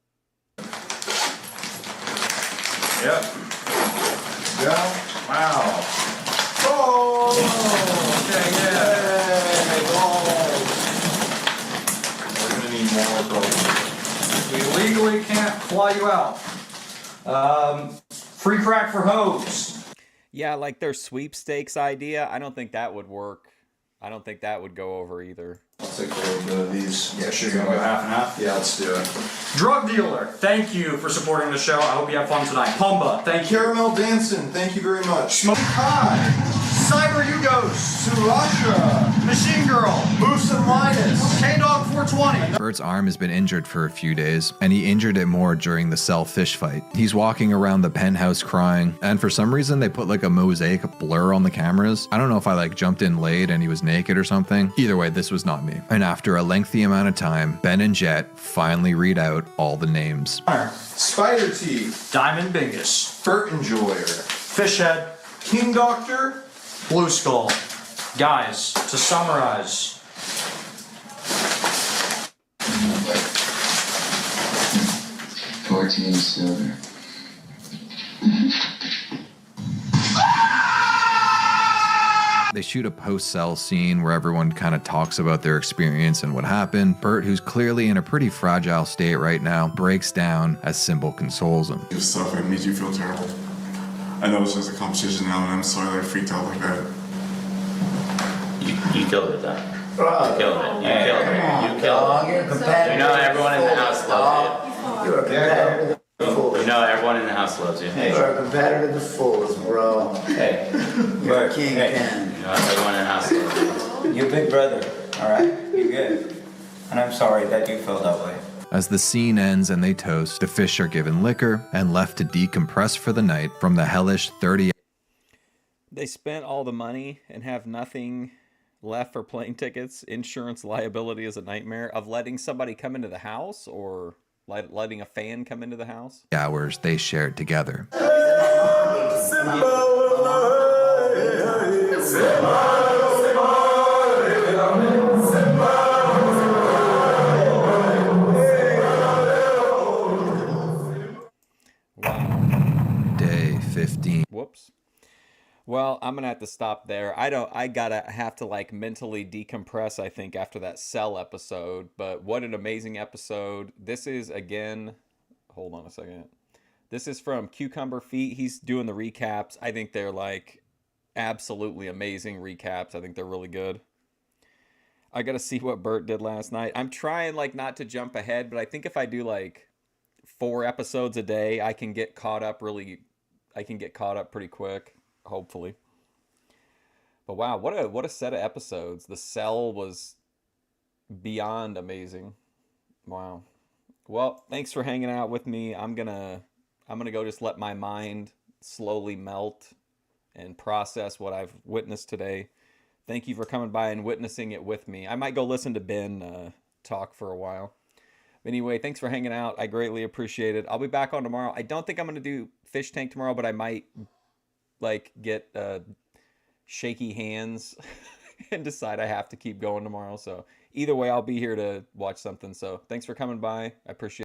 E: Yep.
Q: Yeah.
E: Wow.
Q: Oh!
E: Okay, yeah.
Q: We're gonna need more balls.
E: We legally can't fly you out. Free crack for hoes.
A: Yeah, like their sweepstakes idea. I don't think that would work. I don't think that would go over either.
Q: I'll take a little bit of these.
E: Yeah, sure. You're gonna go half and half?
Q: Yeah, let's do it.
E: Drug dealer, thank you for supporting the show. I hope you have fun tonight. Pumba, thank you.
Q: Caramel Danson, thank you very much. Smoke High.
E: Cyber Yugos,
Q: Surasha,
E: Machine Girl,
Q: Moose and Linus,
E: K-Dog 420.
B: Bert's arm has been injured for a few days, and he injured it more during the cell fish fight. He's walking around the penthouse crying, and for some reason they put like a mosaic blur on the cameras. I don't know if I like jumped in late and he was naked or something. Either way, this was not me. And after a lengthy amount of time, Ben and Jet finally read out all the names.
Q: Spider Teeth,
E: Diamond Bingus,
Q: Burt Enjoyer,
E: Fishhead,
Q: King Doctor,
E: Blue Skull. Guys, to summarize.
U: $14 silver.
B: They shoot a post-cell scene where everyone kind of talks about their experience and what happened. Bert, who's clearly in a pretty fragile state right now, breaks down as Symbol consoles him.
V: This stuff made you feel terrible. I know it's just a competition now, and I'm sorry that I freaked out like that.
N: You killed it, though. You killed it. You killed it. You killed it. You know everyone in the house loves you.
H: You're a competitor.
N: You know everyone in the house loves you.
H: You're a competitor to the fullest, bro.
N: Hey.
H: You're a kingpin.
N: You know everyone in the house loves you.
W: You're big brother, alright? You're good. And I'm sorry that you felt that way.
B: As the scene ends and they toast, the fish are given liquor and left to decompress for the night from the hellish 30.
A: They spent all the money and have nothing left for plane tickets. Insurance liability is a nightmare. Of letting somebody come into the house or letting a fan come into the house?
B: Hours they shared together. Day 15.
A: Whoops. Well, I'm gonna have to stop there. I gotta have to like mentally decompress, I think, after that Cell episode. But what an amazing episode. This is again, hold on a second. This is from Cucumber Feet. He's doing the recaps. I think they're like absolutely amazing recaps. I think they're really good. I gotta see what Bert did last night. I'm trying like not to jump ahead, but I think if I do like 4 episodes a day, I can get caught up pretty quick. Hopefully. But wow, what a set of episodes. The Cell was beyond amazing. Wow. Well, thanks for hanging out with me. I'm gonna go just let my mind slowly melt and process what I've witnessed today. Thank you for coming by and witnessing it with me. I might go listen to Ben talk for a while. Anyway, thanks for hanging out. I greatly appreciate it. I'll be back on tomorrow. I don't think I'm going to do Fish Tank tomorrow, but I might like get shaky hands and decide I have to keep going tomorrow. So either way, I'll be here to watch something. So thanks for coming by. I appreciate